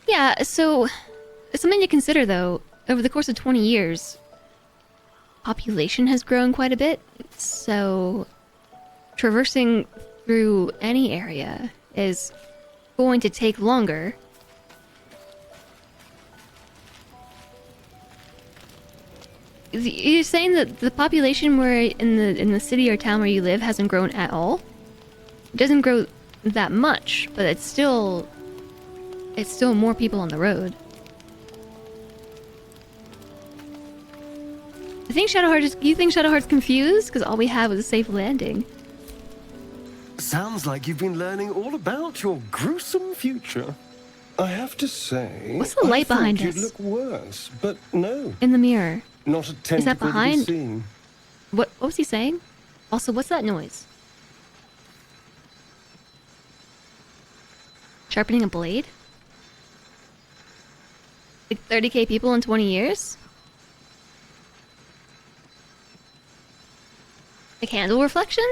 Yeah, so something to consider though, over the course of 20 years, population has grown quite a bit, so traversing through any area is going to take longer. You're saying that the population where in the city or town where you live hasn't grown at all? It doesn't grow that much, but it's still more people on the road. You think Shadowheart's confused? Because all we have was a safe landing. Sounds like you've been learning all about your gruesome future. I have to say... What's the light behind I thought us? you'd look worse, but no. In the mirror. Not a tentacle Is that behind? to be seen. What was he saying? Also, what's that noise? Sharpening a blade? Like 30k people in 20 years? A candle reflection?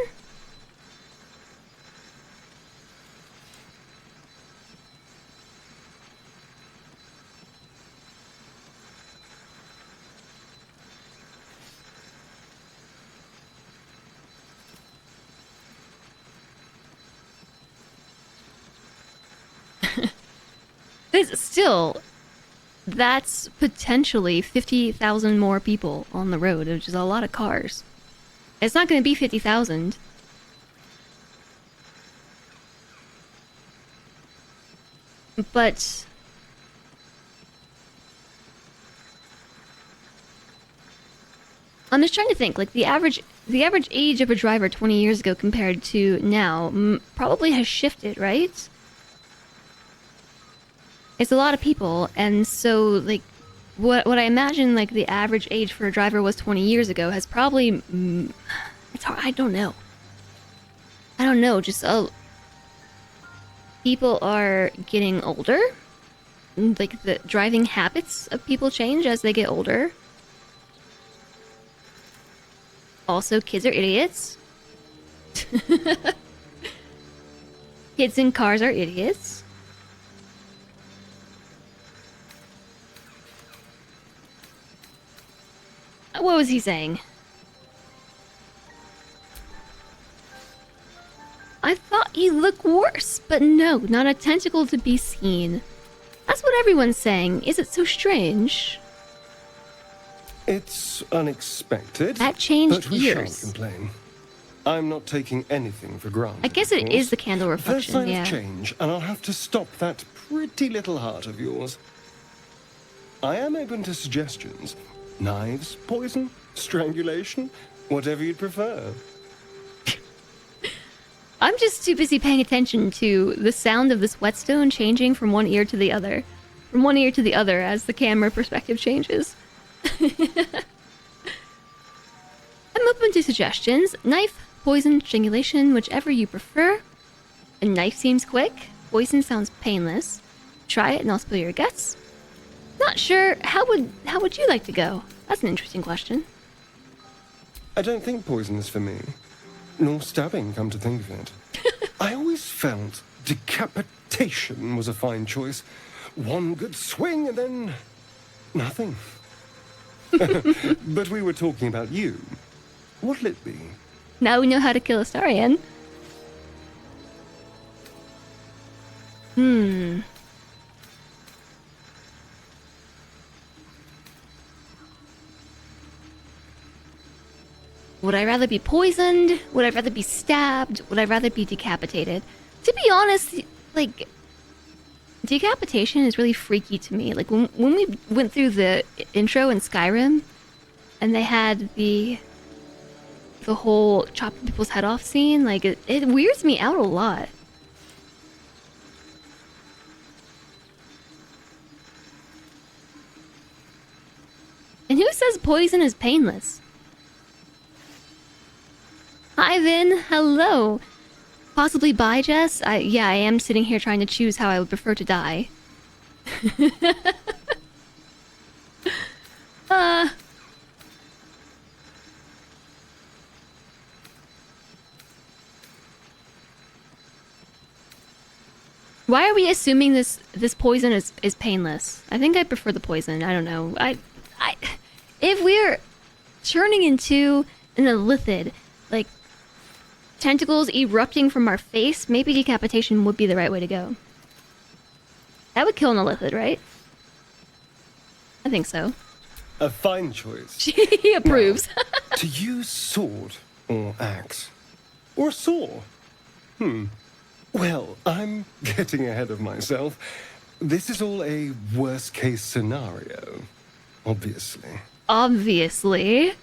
Still, that's potentially 50,000 more people on the road, which is a lot of cars. It's not going to be 50,000. But I'm just trying to think, like the average age of a driver 20 years ago compared to now probably has shifted, right? It's a lot of people, and so like what I imagine like the average age for a driver was 20 years ago has probably it's hard. I don't know. Just people are getting older. Like the driving habits of people change as they get older. Also, kids are idiots. Kids in cars are idiots. What was he saying? I thought he looked worse, but no, not a tentacle to be seen. That's what everyone's saying. Is it so strange? It's unexpected. That changed but we years. shan't complain. I'm not taking anything for granted. I guess it is the candle reflection, First sign yeah. of change, and I'll have to stop that pretty little heart of yours. I am open to suggestions. Knives, poison, strangulation, whatever you'd prefer. I'm just too busy paying attention to the sound of this whetstone changing from one ear to the other. From one ear to the other as the camera perspective changes. I'm open to suggestions. Knife, poison, strangulation, whichever you prefer. A knife seems quick. Poison sounds painless. Try it and I'll spill your guts. Not sure. How would you like to go? That's an interesting question. I don't think poison is for me. Nor stabbing, come to think of it. I always felt decapitation was a fine choice. One good swing and then nothing. But we were talking about you. What'll it be? Now we know how to kill Astarion. Would I rather be poisoned? Would I rather be stabbed? Would I rather be decapitated? To be honest, like, decapitation is really freaky to me. Like, when we went through the intro in Skyrim, and they had the whole chopping people's head off scene, like, it weirds me out a lot. And who says poison is painless? Hi, Vin. Hello. Possibly bye, Jess? Yeah, I am sitting here trying to choose how I would prefer to die. Why are we assuming this poison is painless? I think I prefer the poison. I don't know. If we're turning into an elithid, like tentacles erupting from our face, maybe decapitation would be the right way to go. That would kill an elithid, right? I think so. A fine choice. He approves. Now, to use sword or axe or saw. Well, I'm getting ahead of myself. This is all a worst-case scenario, obviously. Obviously.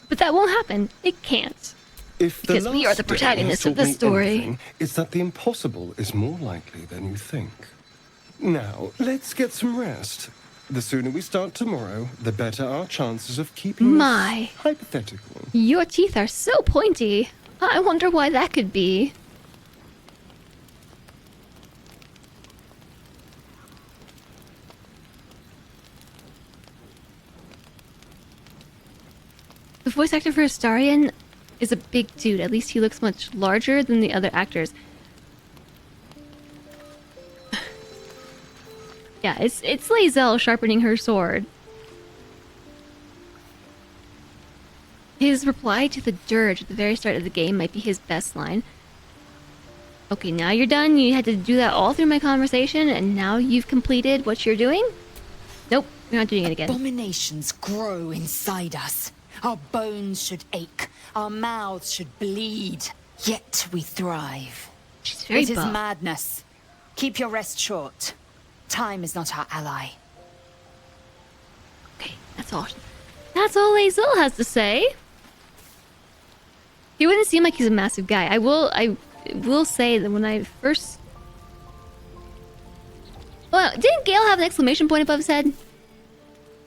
But that won't happen. It can't. If the Because we are last the day has protagonists of taught this me story. anything, it's that the impossible is more likely than you think. Now, let's get some rest. The sooner we start tomorrow, the better our chances of keeping My. this hypothetical. Your teeth are so pointy. I wonder why that could be. The voice actor for Astarion is a big dude. At least he looks much larger than the other actors. Yeah, it's Lae'zel sharpening her sword. His reply to the dirge at the very start of the game might be his best line. Okay, now you're done. You had to do that all through my conversation, and now you've completed what you're doing? Nope, you're not doing it again. Abominations grow inside us. Our bones should ache. Our mouths should bleed. Yet we thrive. She's very It is buff. madness. Keep your rest short. Time is not our ally. Okay, that's all. That's all Lae'zel has to say. He wouldn't seem like he's a massive guy. I will say that when I first... Well, didn't Gale have an exclamation point above his head?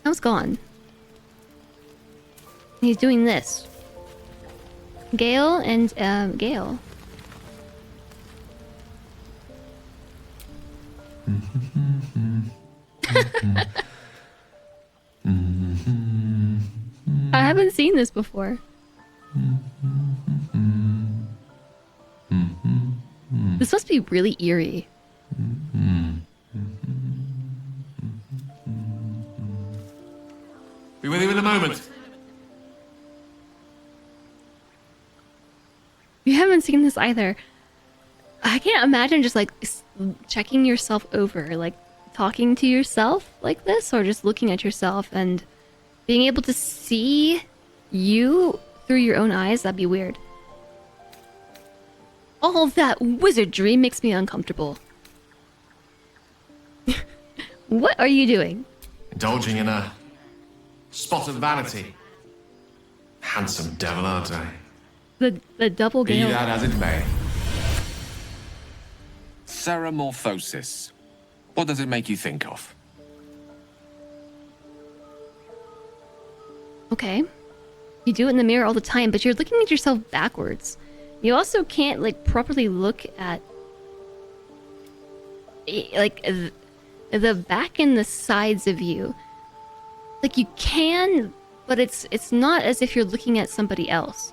That was gone. He's doing this. Gale and, Gale. I haven't seen this before. This must be really eerie. Be with you in a moment. You haven't seen this either. I can't imagine just like checking yourself over, like talking to yourself like this, or just looking at yourself and being able to see you through your own eyes. That'd be weird. All that wizardry makes me uncomfortable. What are you doing? Indulging in a spot of vanity. Handsome devil, aren't I? The double Be Gale. that as it may. Ceramorphosis. What does it make you think of? Okay. You do it in the mirror all the time, but you're looking at yourself backwards. You also can't, like, properly look at... like, the back and the sides of you. Like, you can, but it's not as if you're looking at somebody else.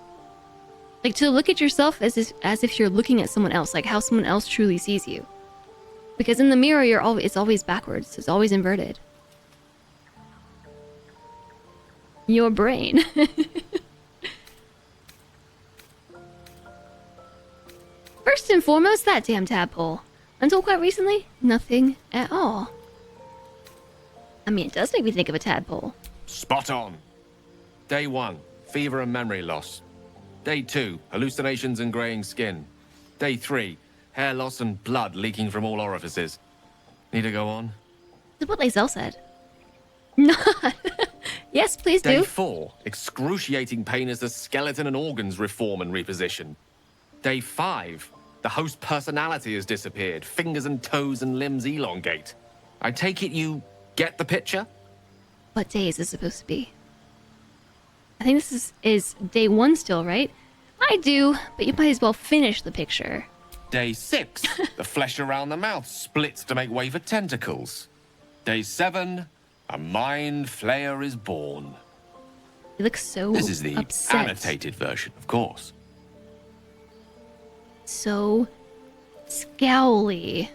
Like, to look at yourself as if you're looking at someone else, like how someone else truly sees you. Because in the mirror, it's always backwards. It's always inverted. Your brain. First and foremost, that damn tadpole. Until quite recently, nothing at all. I mean, it does make me think of a tadpole. Spot on. Day 1, fever and memory loss. Day 2, hallucinations and graying skin. Day 3, hair loss and blood leaking from all orifices. Need to go on? That's what Lae'zel said. Not. Yes, please do. Day 4, excruciating pain as the skeleton and organs reform and reposition. Day 5, the host personality has disappeared. Fingers and toes and limbs elongate. I take it you get the picture? What day is this supposed to be? I think this is day 1 still, right? I do, but you might as well finish the picture. Day 6, the flesh around the mouth splits to make way for tentacles. Day 7, a mind flayer is born. You look so This is the upset. annotated version, of course. So scowly.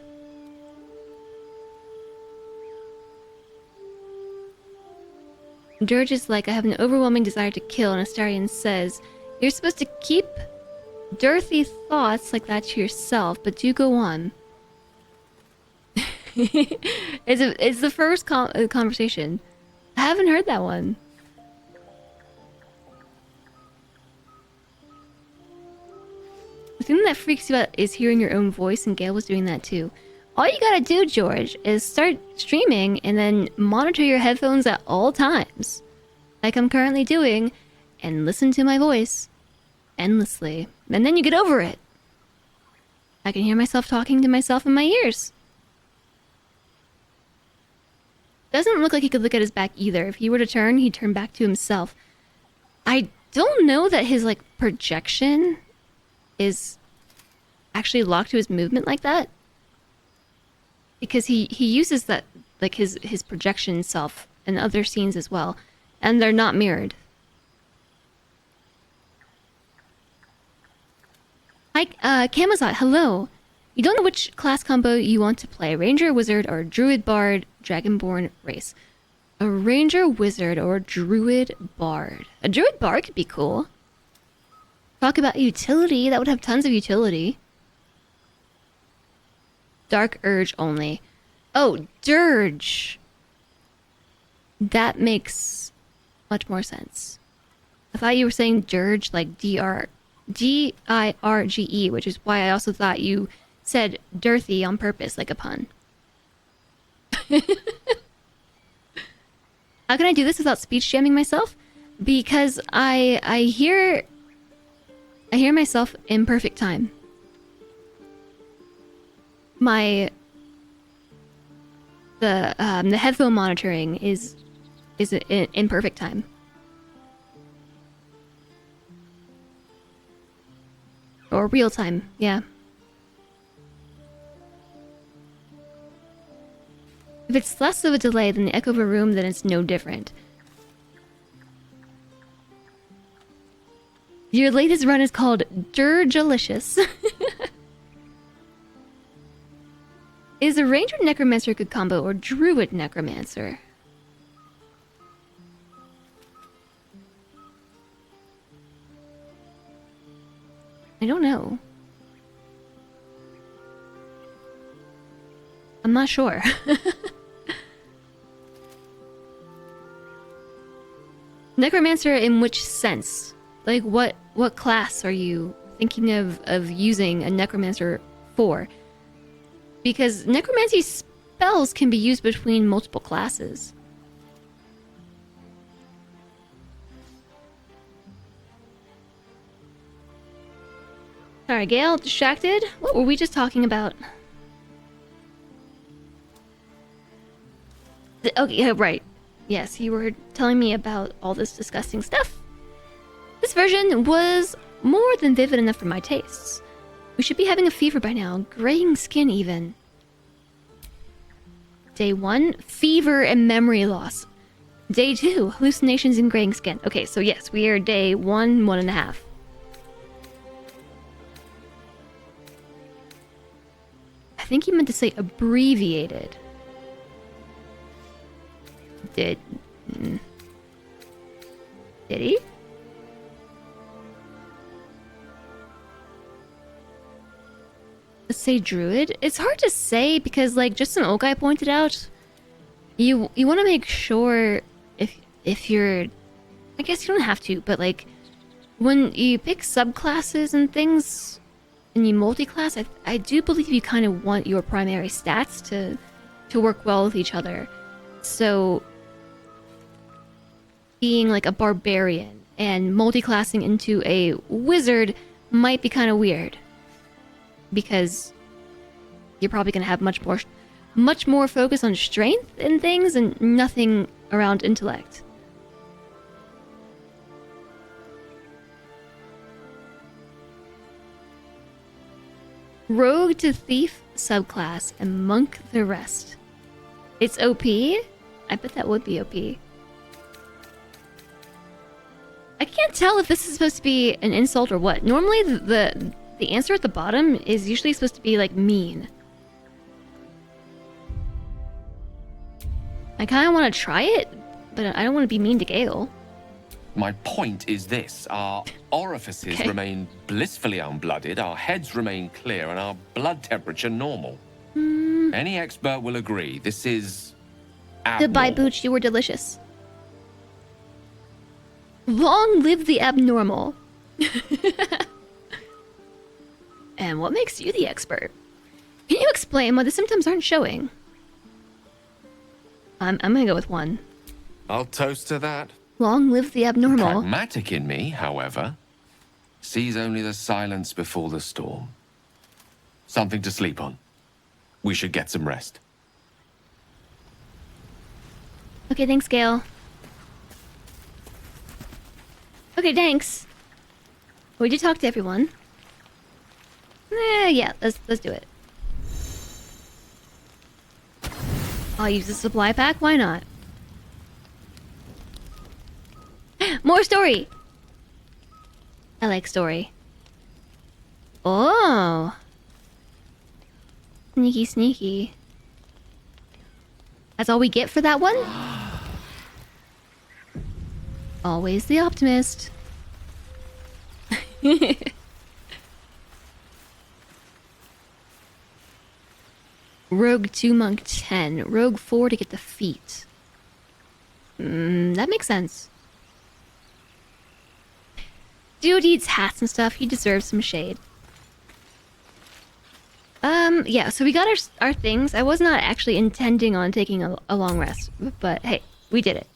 Dirge is like, I have an overwhelming desire to kill, and Astarion says, you're supposed to keep dirty thoughts like that to yourself, but do go on. It's the first conversation. I haven't heard that one. The thing that freaks you out is hearing your own voice, and Gale was doing that too. All you gotta do, George, is start streaming and then monitor your headphones at all times, like I'm currently doing, and listen to my voice. endlessly, and then you get over it. I can hear myself talking to myself in my ears. Doesn't look like he could look at his back either. If he were to turn, he'd turn back to himself. I don't know that his, like, projection is actually locked to his movement like that. Because he uses that, like, his projection self in other scenes as well. And they're not mirrored. Hi, Kamazot, hello. You don't know which class combo you want to play. Ranger, Wizard, or Druid, Bard, Dragonborn race. A Ranger, Wizard, or Druid, Bard. A Druid Bard could be cool. Talk about utility. That would have tons of utility. Dark Urge only. Oh, Dirge. That makes much more sense. I thought you were saying Dirge, like D-I-R-G-E, which is why I also thought you said Dirthy on purpose, like a pun. How can I do this without speech jamming myself? Because I hear myself in perfect time. The headphone monitoring is in perfect time. Or real time, yeah. If it's less of a delay than the echo of a room, then it's no different. Your latest run is called Dirgelicious. Is a Ranger Necromancer a good combo or Druid Necromancer? I don't know. I'm not sure. Necromancer in which sense? Like what class are you thinking of using a Necromancer for? Because Necromancy spells can be used between multiple classes. Sorry, Gale, distracted? What were we just talking about? Okay, yeah, right. Yes, you were telling me about all this disgusting stuff. This version was more than vivid enough for my tastes. We should be having a fever by now, graying skin even. Day 1, fever and memory loss. Day 2, hallucinations and graying skin. Okay, so yes, we are day 1, 1.5. I think he meant to say abbreviated. Did he? Let's say druid. It's hard to say because, like, just an old guy pointed out, you want to make sure if you're, I guess you don't have to, but like when you pick subclasses and things and you multi-class, I do believe you kind of want your primary stats to work well with each other. So being like a barbarian and multi-classing into a wizard might be kind of weird. Because you're probably going to have much more focus on strength and things and nothing around intellect. Rogue to thief subclass and monk the rest. It's OP? I bet that would be OP. I can't tell if this is supposed to be an insult or what. Normally the answer at the bottom is usually supposed to be like mean. I kind of want to try it, but I don't want to be mean to Gale. My point is this. Our orifices remain blissfully unblooded, our heads remain clear, and our blood temperature normal. Any expert will agree this is abnormal. Goodbye, Booch. You were delicious. Long live the abnormal. And what makes you the expert? Can you explain why the symptoms aren't showing? I'm gonna go with 1. I'll toast to that. Long live the abnormal. Pragmatic in me, however. sees only the silence before the storm. Something to sleep on. We should get some rest. Okay, thanks, Gale. Okay, thanks. We did talk to everyone. Yeah, let's do it. I'll use the supply pack, why not? More story! I like story. Oh! Sneaky, sneaky. That's all we get for that one? Always the optimist. Rogue 2 Monk 10. Rogue 4 to get the feet. That makes sense. Dude eats hats and stuff. He deserves some shade. Yeah, so we got our things. I was not actually intending on taking a long rest, but hey, we did it.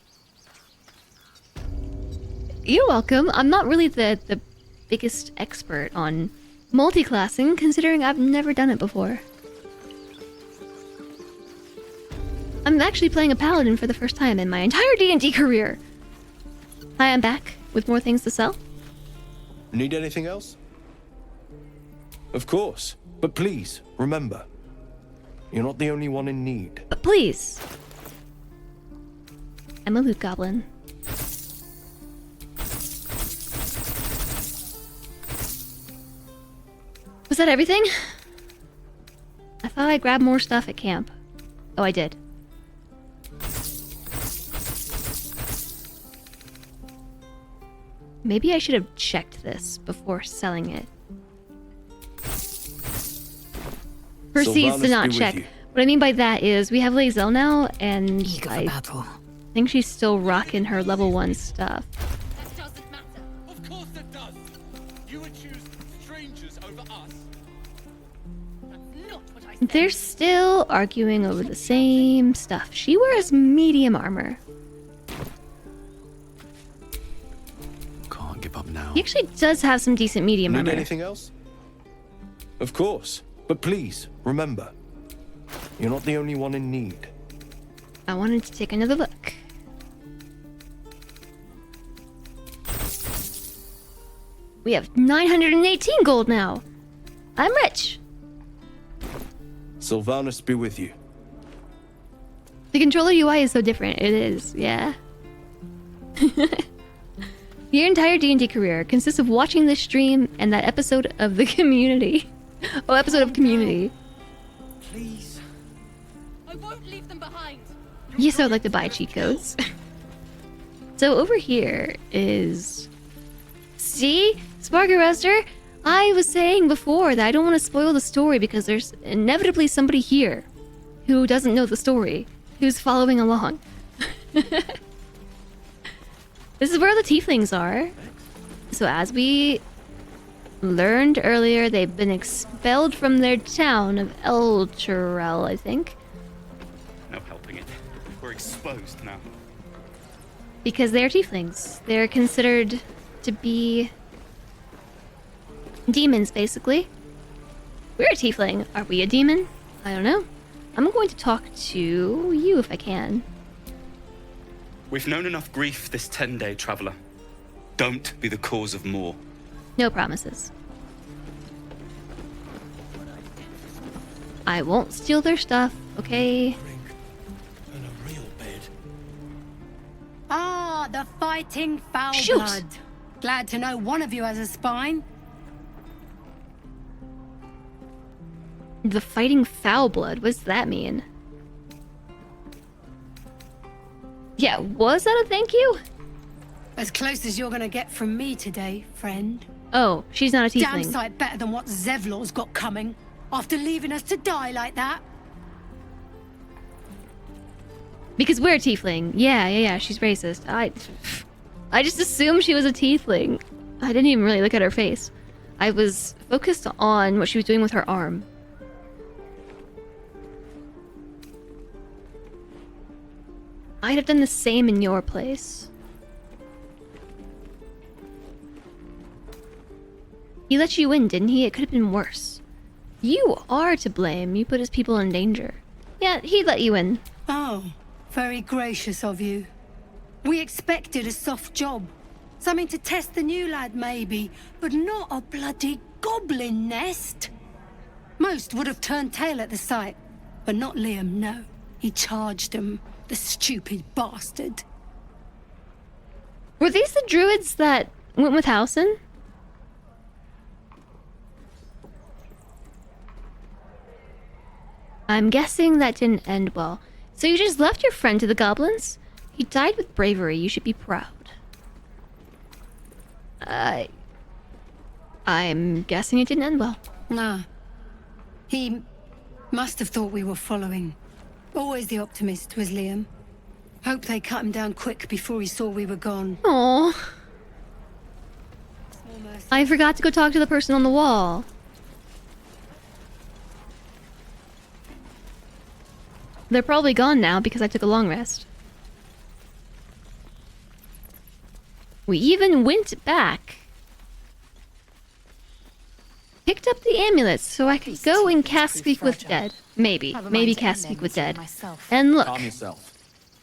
You're welcome. I'm not really the biggest expert on multi-classing, considering I've never done it before. I'm actually playing a paladin for the first time in my entire D&D career. Hi, I'm back with more things to sell. Need anything else? Of course, but please, remember, you're not the only one in need. But please. I'm a loot goblin. Was that everything? I thought I grabbed more stuff at camp. Oh, I did. Maybe I should have checked this before selling it. Proceeds to not check. What I mean by that is we have Lae'zel now, and I think she's still rocking her level 1 stuff. That doesn't matter. Of course it does. You would choose strangers over us. That's not what I said. They're still arguing over the same stuff. She wears medium armor. Can't give up now. He actually does have some decent medium armor. Need anything else? Of course, but please, remember, you're not the only one in need. I wanted to take another look. We have 918 gold now. I'm rich. Sylvanas be with you. The controller UI is so different. It is, yeah. Your entire D&D career consists of watching this stream and that episode of the Community. Oh, episode of Community. Please. I won't leave them behind. Yes, I would like to buy cheat codes. So over here is... See? Sparky Rester? I was saying before that I don't want to spoil the story because there's inevitably somebody here who doesn't know the story, who's following along. This is where the tieflings are. So as we learned earlier, they've been expelled from their town of Elturel, I think. No helping it. We're exposed now. Because they're tieflings. They're considered to be demons, basically. We're a tiefling. Are we a demon? I don't know. I'm going to talk to you if I can. We've known enough grief this 10-day traveler. Don't be the cause of more. No promises. I won't steal their stuff, okay? Ah, the fighting foul blood. Glad to know one of you has a spine. The fighting foul blood, what's that mean? Yeah, was that a thank you? As close as you're gonna get from me today, friend. Oh, she's not a tiefling. Damn sight better than what Zevlor's got coming. After leaving us to die like that. Because we're a tiefling. Yeah, she's racist. I just assumed she was a tiefling. I didn't even really look at her face. I was focused on what she was doing with her arm. I'd have done the same in your place. He let you in, didn't he? It could have been worse. You are to blame. You put his people in danger. Yeah, he let you in. Oh, very gracious of you. We expected a soft job. Something to test the new lad, maybe, but not a bloody goblin nest. Most would have turned tail at the sight, but not Liam, no. He charged them, the stupid bastard. Were these the druids that went with Howson? I'm guessing that didn't end well. So you just left your friend to the goblins? He died with bravery. You should be proud. I'm guessing it didn't end well. Nah. He must have thought we were following. Always the optimist was Liam. Hope they cut him down quick before he saw we were gone. Aww. I forgot to go talk to the person on the wall. They're probably gone now because I took a long rest. We even went back. Picked up the amulets so I could go and cast Speak with Dead. Maybe cast Speak with Dead. And look. Calm yourself.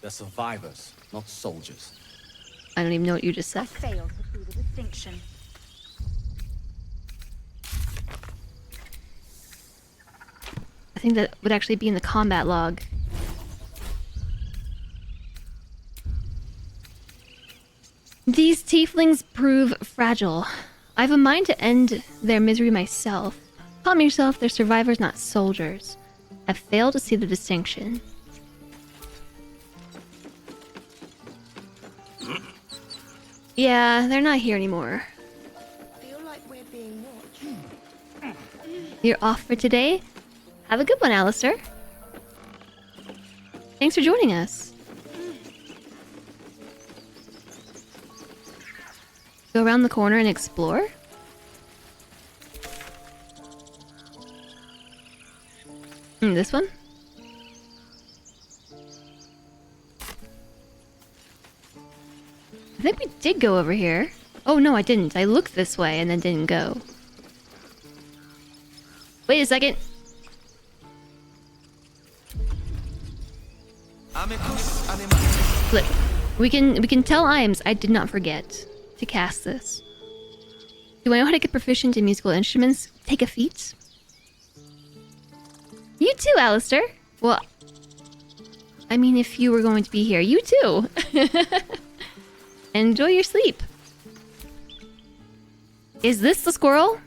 They're survivors, not soldiers. I don't even know what you just said. Failed to see the distinction. I think that would actually be in the combat log. These tieflings prove fragile. I have a mind to end their misery myself. Calm yourself, they're survivors, not soldiers. I fail to see the distinction. Yeah, they're not here anymore. Feel like we're being watched. You're off for today? Have a good one, Alistair. Thanks for joining us. Go around the corner and explore? This one? I think we did go over here. Oh no, I didn't. I looked this way and then didn't go. Wait a second. Flip. We can tell Iams I did not forget to cast this. Do I know how to get proficient in musical instruments? Take a feat? You too, Alistair. Well, I mean, if you were going to be here, you too. Enjoy your sleep. Is this the squirrel?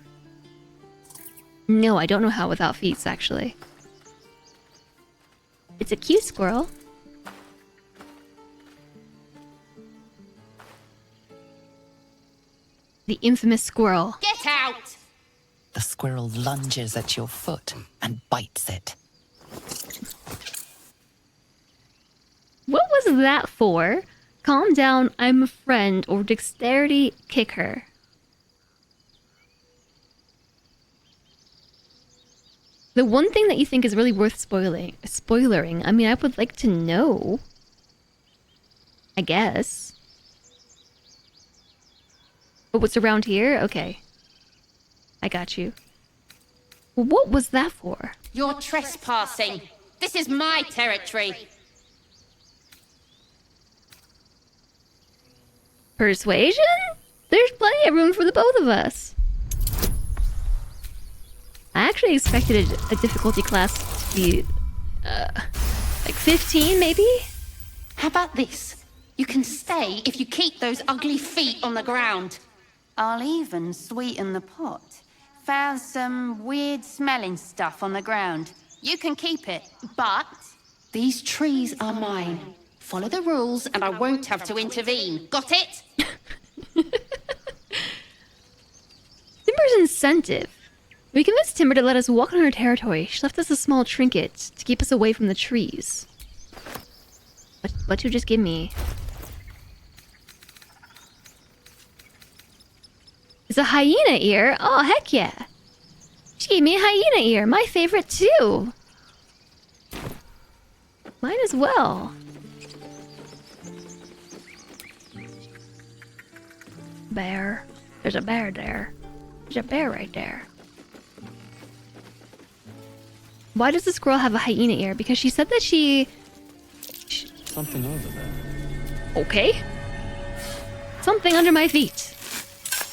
No, I don't know how without feats, actually. It's a cute squirrel. The infamous squirrel. Get out! The squirrel lunges at your foot and bites it. What was that for? Calm down, I'm a friend, or dexterity, kick her. The one thing that you think is really worth spoilering, I mean, I would like to know. I guess. But what's around here? Okay. I got you. What was that for? You're trespassing. This is my territory. Persuasion? There's plenty of room for the both of us. I actually expected a difficulty class to be, like 15 maybe? How about this? You can stay if you keep those ugly feet on the ground. I'll even sweeten the pot. Found some weird smelling stuff on the ground. You can keep it, but these trees are mine. Follow the rules and I won't have to intervene. Got it? Timber's incentive. We convinced Timber to let us walk on her territory. She left us a small trinket to keep us away from the trees. What you just give me? It's a hyena ear? Oh, heck yeah. She gave me a hyena ear. My favorite too. Mine as well. Bear. There's a bear there. There's a bear right there. Why does this girl have a hyena ear? Because she said that she... Something over there. Okay. Something under my feet.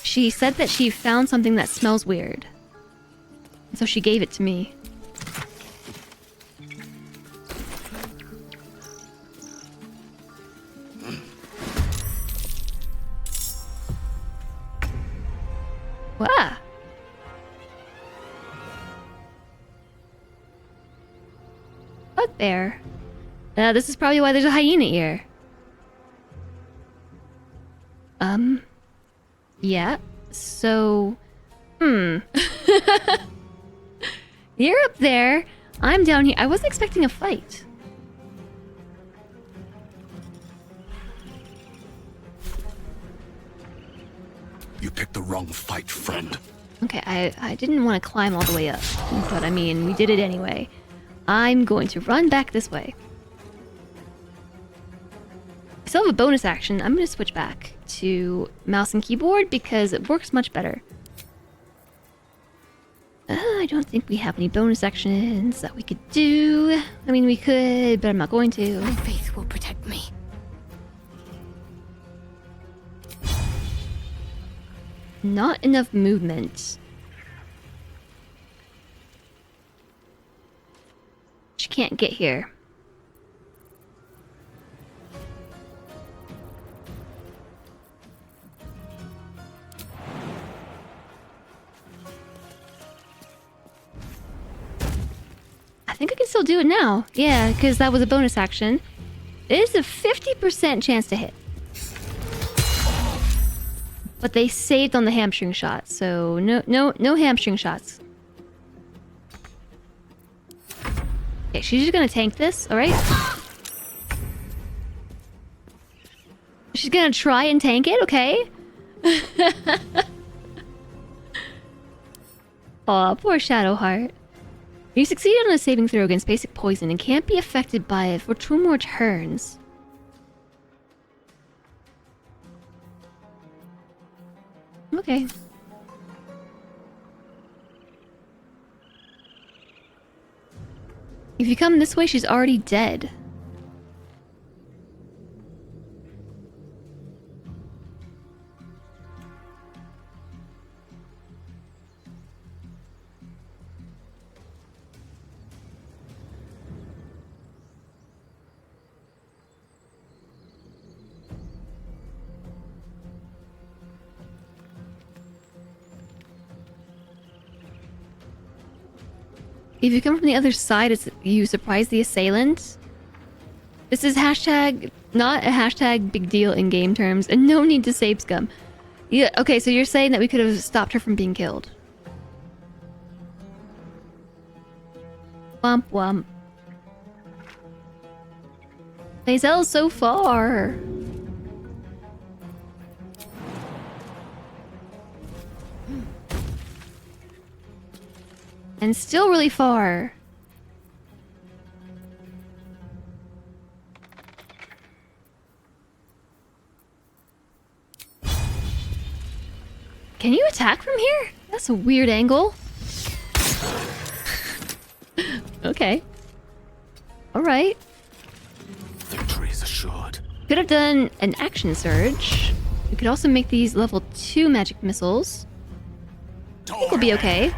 She said that she found something that smells weird. So she gave it to me. Wow. What bear? This is probably why there's a hyena ear. Yeah. So, You're up there. I'm down here. I wasn't expecting a fight. You picked the wrong fight, friend. Okay, I didn't want to climb all the way up, but I mean, we did it anyway. I'm going to run back this way. I still have a bonus action. I'm going to switch back to mouse and keyboard because it works much better. I don't think we have any bonus actions that we could do. I mean, we could, but I'm not going to. My faith will protect me. Not enough movement. She can't get here. I think I can still do it now. Yeah, because that was a bonus action. It is a 50% chance to hit. But they saved on the hamstring shot, so no hamstring shots. Okay, she's just gonna tank this, alright? She's gonna try and tank it, okay? Aw, poor Shadowheart. You succeeded on a saving throw against basic poison and can't be affected by it for 2 more turns. Okay. If you come this way, she's already dead. If you come from the other side, you surprise the assailant. This is hashtag, not a hashtag big deal in game terms, and no need to save scum. Yeah, okay, so you're saying that we could have stopped her from being killed. Womp womp. Lae'zel's so far. And still really far. Can you attack from here? That's a weird angle. Okay. Alright. Victory is assured. Could have done an action surge. We could also make these level 2 magic missiles. I think we'll be okay.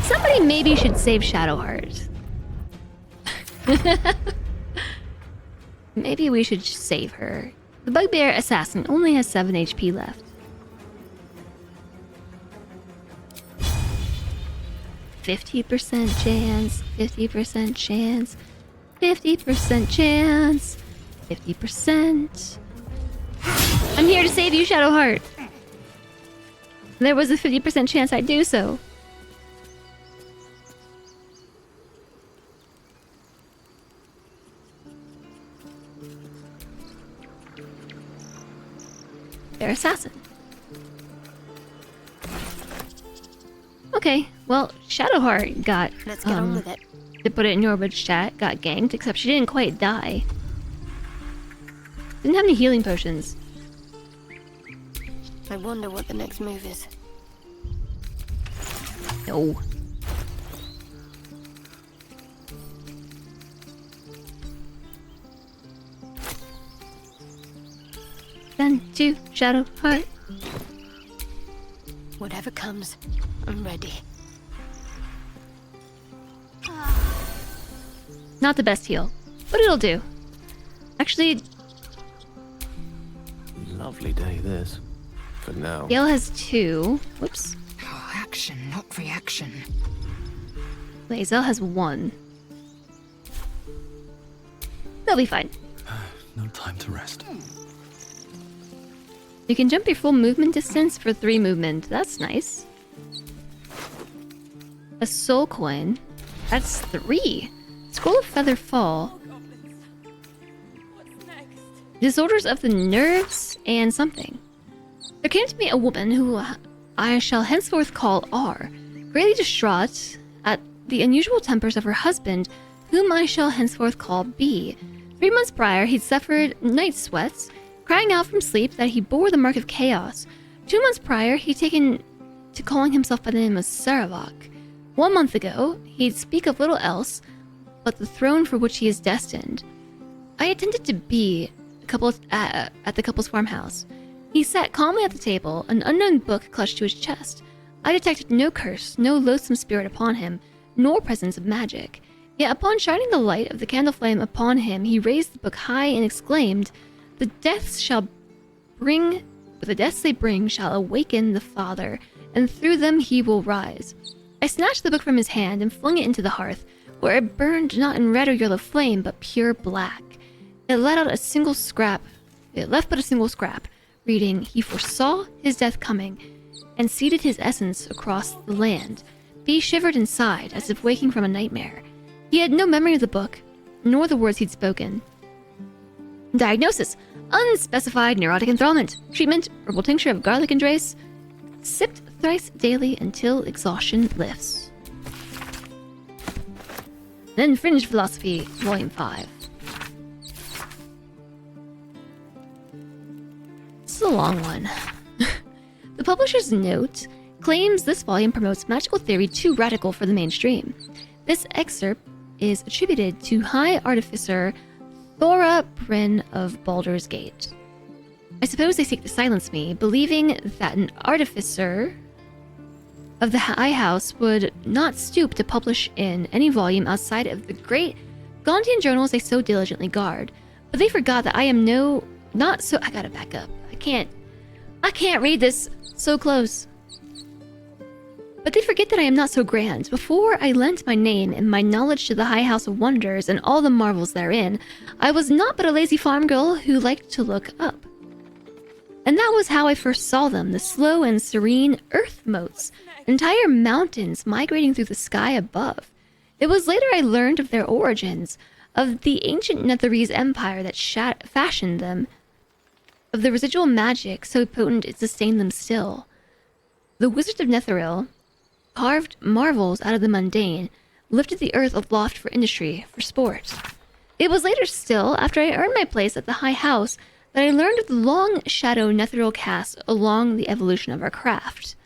Somebody maybe should save Shadowheart. Maybe we should save her. The Bugbear Assassin only has 7 HP left. "50% chance, 50% chance, 50% chance, 50%. I'm here to save you, Shadowheart. There was a 50% chance I'd do so. Their assassin. Okay, well, Shadowheart got, Let's get on with it. to put it in your bridge chat, got ganked, except she didn't quite die. Didn't have any healing potions. I wonder what the next move is. No. Then to Shadow Heart. Whatever comes, I'm ready. Not the best heal, but it'll do. Actually, Lovely day, this. For now. Gale has 2. Whoops. Oh, action, not reaction. Lae'zel has 1. They'll be fine. No time to rest. You can jump your full movement distance for 3 movement. That's nice. A soul coin. That's 3. Scroll of Feather Fall. Disorders of the nerves and something. There came to me a woman who I shall henceforth call R, greatly distraught at the unusual tempers of her husband, whom I shall henceforth call B. 3 months prior, he'd suffered night sweats, crying out from sleep that he bore the mark of chaos. 2 months prior, he'd taken to calling himself by the name of Saravok. 1 month ago, he'd speak of little else but the throne for which he is destined. I attended to B at the couple's farmhouse. He sat calmly at the table, an unknown book clutched to his chest. I detected no curse, no loathsome spirit upon him, nor presence of magic. Yet upon shining the light of the candle flame upon him, he raised the book high and exclaimed, The deaths they bring shall awaken the Father, and through them he will rise. I snatched the book from his hand and flung it into the hearth, where it burned not in red or yellow flame, but pure black. It left but a single scrap, reading, He foresaw his death coming, and seeded his essence across the land. B shivered and sighed, as if waking from a nightmare. He had no memory of the book, nor the words he'd spoken. Diagnosis: unspecified neurotic enthrallment. Treatment: herbal tincture of garlic and drace. Sipped thrice daily until exhaustion lifts. Then Fringe Philosophy, Volume 5. This is a long one. The publisher's note claims this volume promotes magical theory too radical for the mainstream. This excerpt is attributed to High Artificer Thora Bryn of Baldur's Gate. I suppose they seek to silence me, believing that an artificer of the High House would not stoop to publish in any volume outside of the great Gondian journals they so diligently guard. But they forgot that I am I gotta back up. I can't read this so close. But they forget that I am not so grand. Before I lent my name and my knowledge to the High House of Wonders and all the marvels therein, I was not but a lazy farm girl who liked to look up. And that was how I first saw them, the slow and serene earth motes, entire mountains migrating through the sky above. It was later I learned of their origins, of the ancient Netherese empire that fashioned them, of the residual magic so potent it sustained them still. The wizards of Netheril carved marvels out of the mundane, lifted the earth aloft for industry, for sport. It was later still, after I earned my place at the High House, that I learned of the long shadow Netheril cast along the evolution of our craft.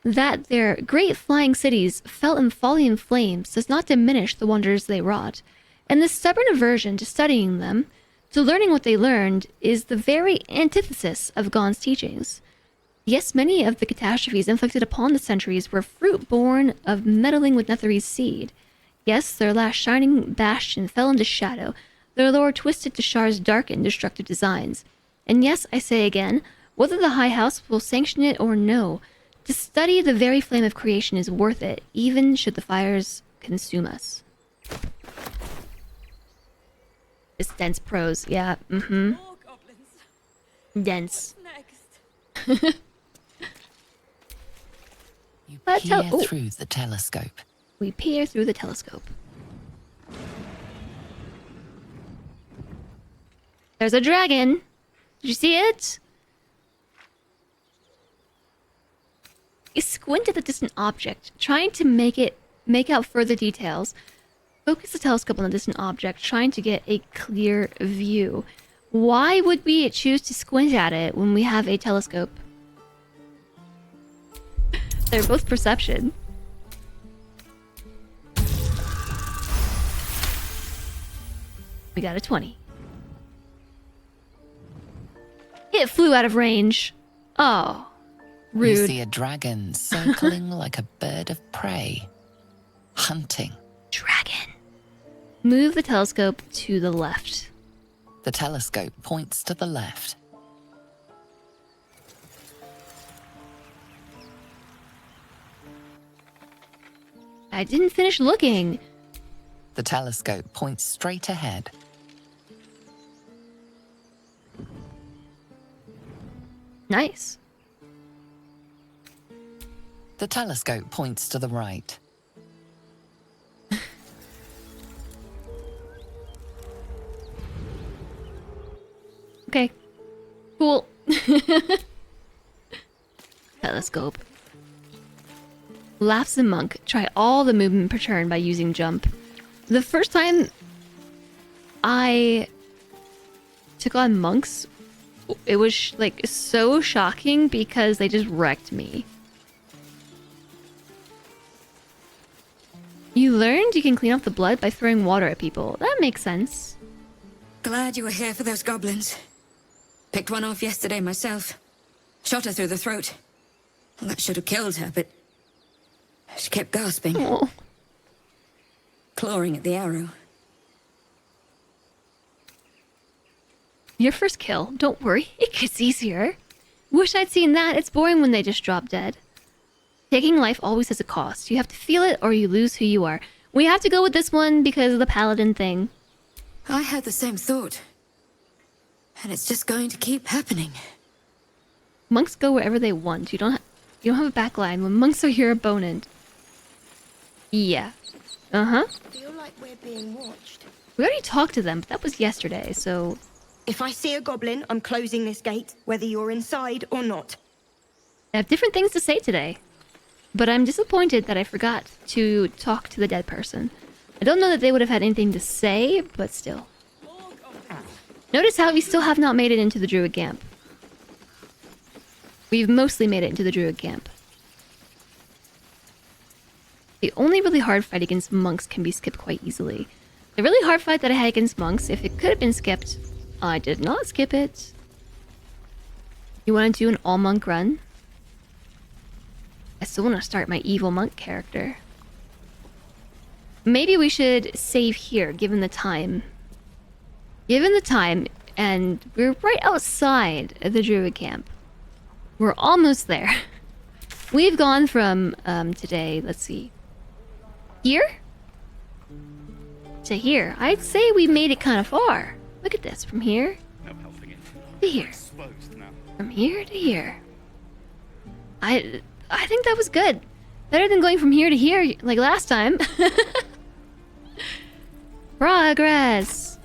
That their great flying cities fell in folly and flames does not diminish the wonders they wrought, and this stubborn aversion to studying them, to learning what they learned, is the very antithesis of Gon's teachings. Yes, many of the catastrophes inflicted upon the centuries were fruit born of meddling with Netherese seed. Yes, their last shining bastion fell into shadow, their lore twisted to Shar's dark and destructive designs. And yes, I say again, whether the High House will sanction it or no, to study the very flame of creation is worth it, even should the fires consume us. It's dense prose, yeah, Dense. Peer through the telescope. We peer through the telescope. There's a dragon. Did you see it? You squint at the distant object, trying to make out further details. Focus the telescope on the distant object, trying to get a clear view. Why would we choose to squint at it when we have a telescope? They're both perception. We got a 20. It flew out of range. Oh, rude. You see a dragon circling like a bird of prey. Hunting. Dragon. Move the telescope to the left. The telescope points to the left. I didn't finish looking. The telescope points straight ahead. Nice. The telescope points to the right. Okay. Cool. Telescope. Laughs and Monk. Try all the movement per turn by using jump. The first time I took on monks, it was like so shocking because they just wrecked me. You learned you can clean off the blood by throwing water at people. That makes sense. Glad you were here for those goblins. Picked one off yesterday myself. Shot her through the throat. Well, that should have killed her, but she kept gasping. Oh. Clawing at the arrow. Your first kill. Don't worry, it gets easier. Wish I'd seen that. It's boring when they just drop dead. Taking life always has a cost. You have to feel it or you lose who you are. We have to go with this one because of the paladin thing. I had the same thought. And it's just going to keep happening. Monks go wherever they want. You don't have a backline. When monks are your opponent. Yeah. Uh-huh. Feel like we're being watched. We already talked to them, but that was yesterday, so... If I see a goblin, I'm closing this gate, whether you're inside or not. I have different things to say today. But I'm disappointed that I forgot to talk to the dead person. I don't know that they would have had anything to say, but still. Notice how we still have not made it into the druid camp. We've mostly made it into the druid camp. The only really hard fight against monks can be skipped quite easily. The really hard fight that I had against monks, if it could have been skipped, I did not skip it. You want to do an all-monk run? I still want to start my evil monk character. Maybe we should save here, given the time. Given the time, and we're right outside of the druid camp. We're almost there. We've gone from, today, let's see. Here? To here. I'd say we made it kind of far. Look at this, from here to here. From here to here. I think that was good. Better than going from here to here like last time. Progress.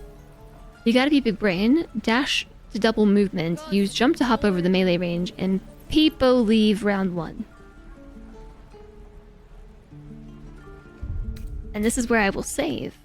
You gotta be big brain. Dash to double movement. Use jump to hop over the melee range. And Peepo leave round 1. And this is where I will save.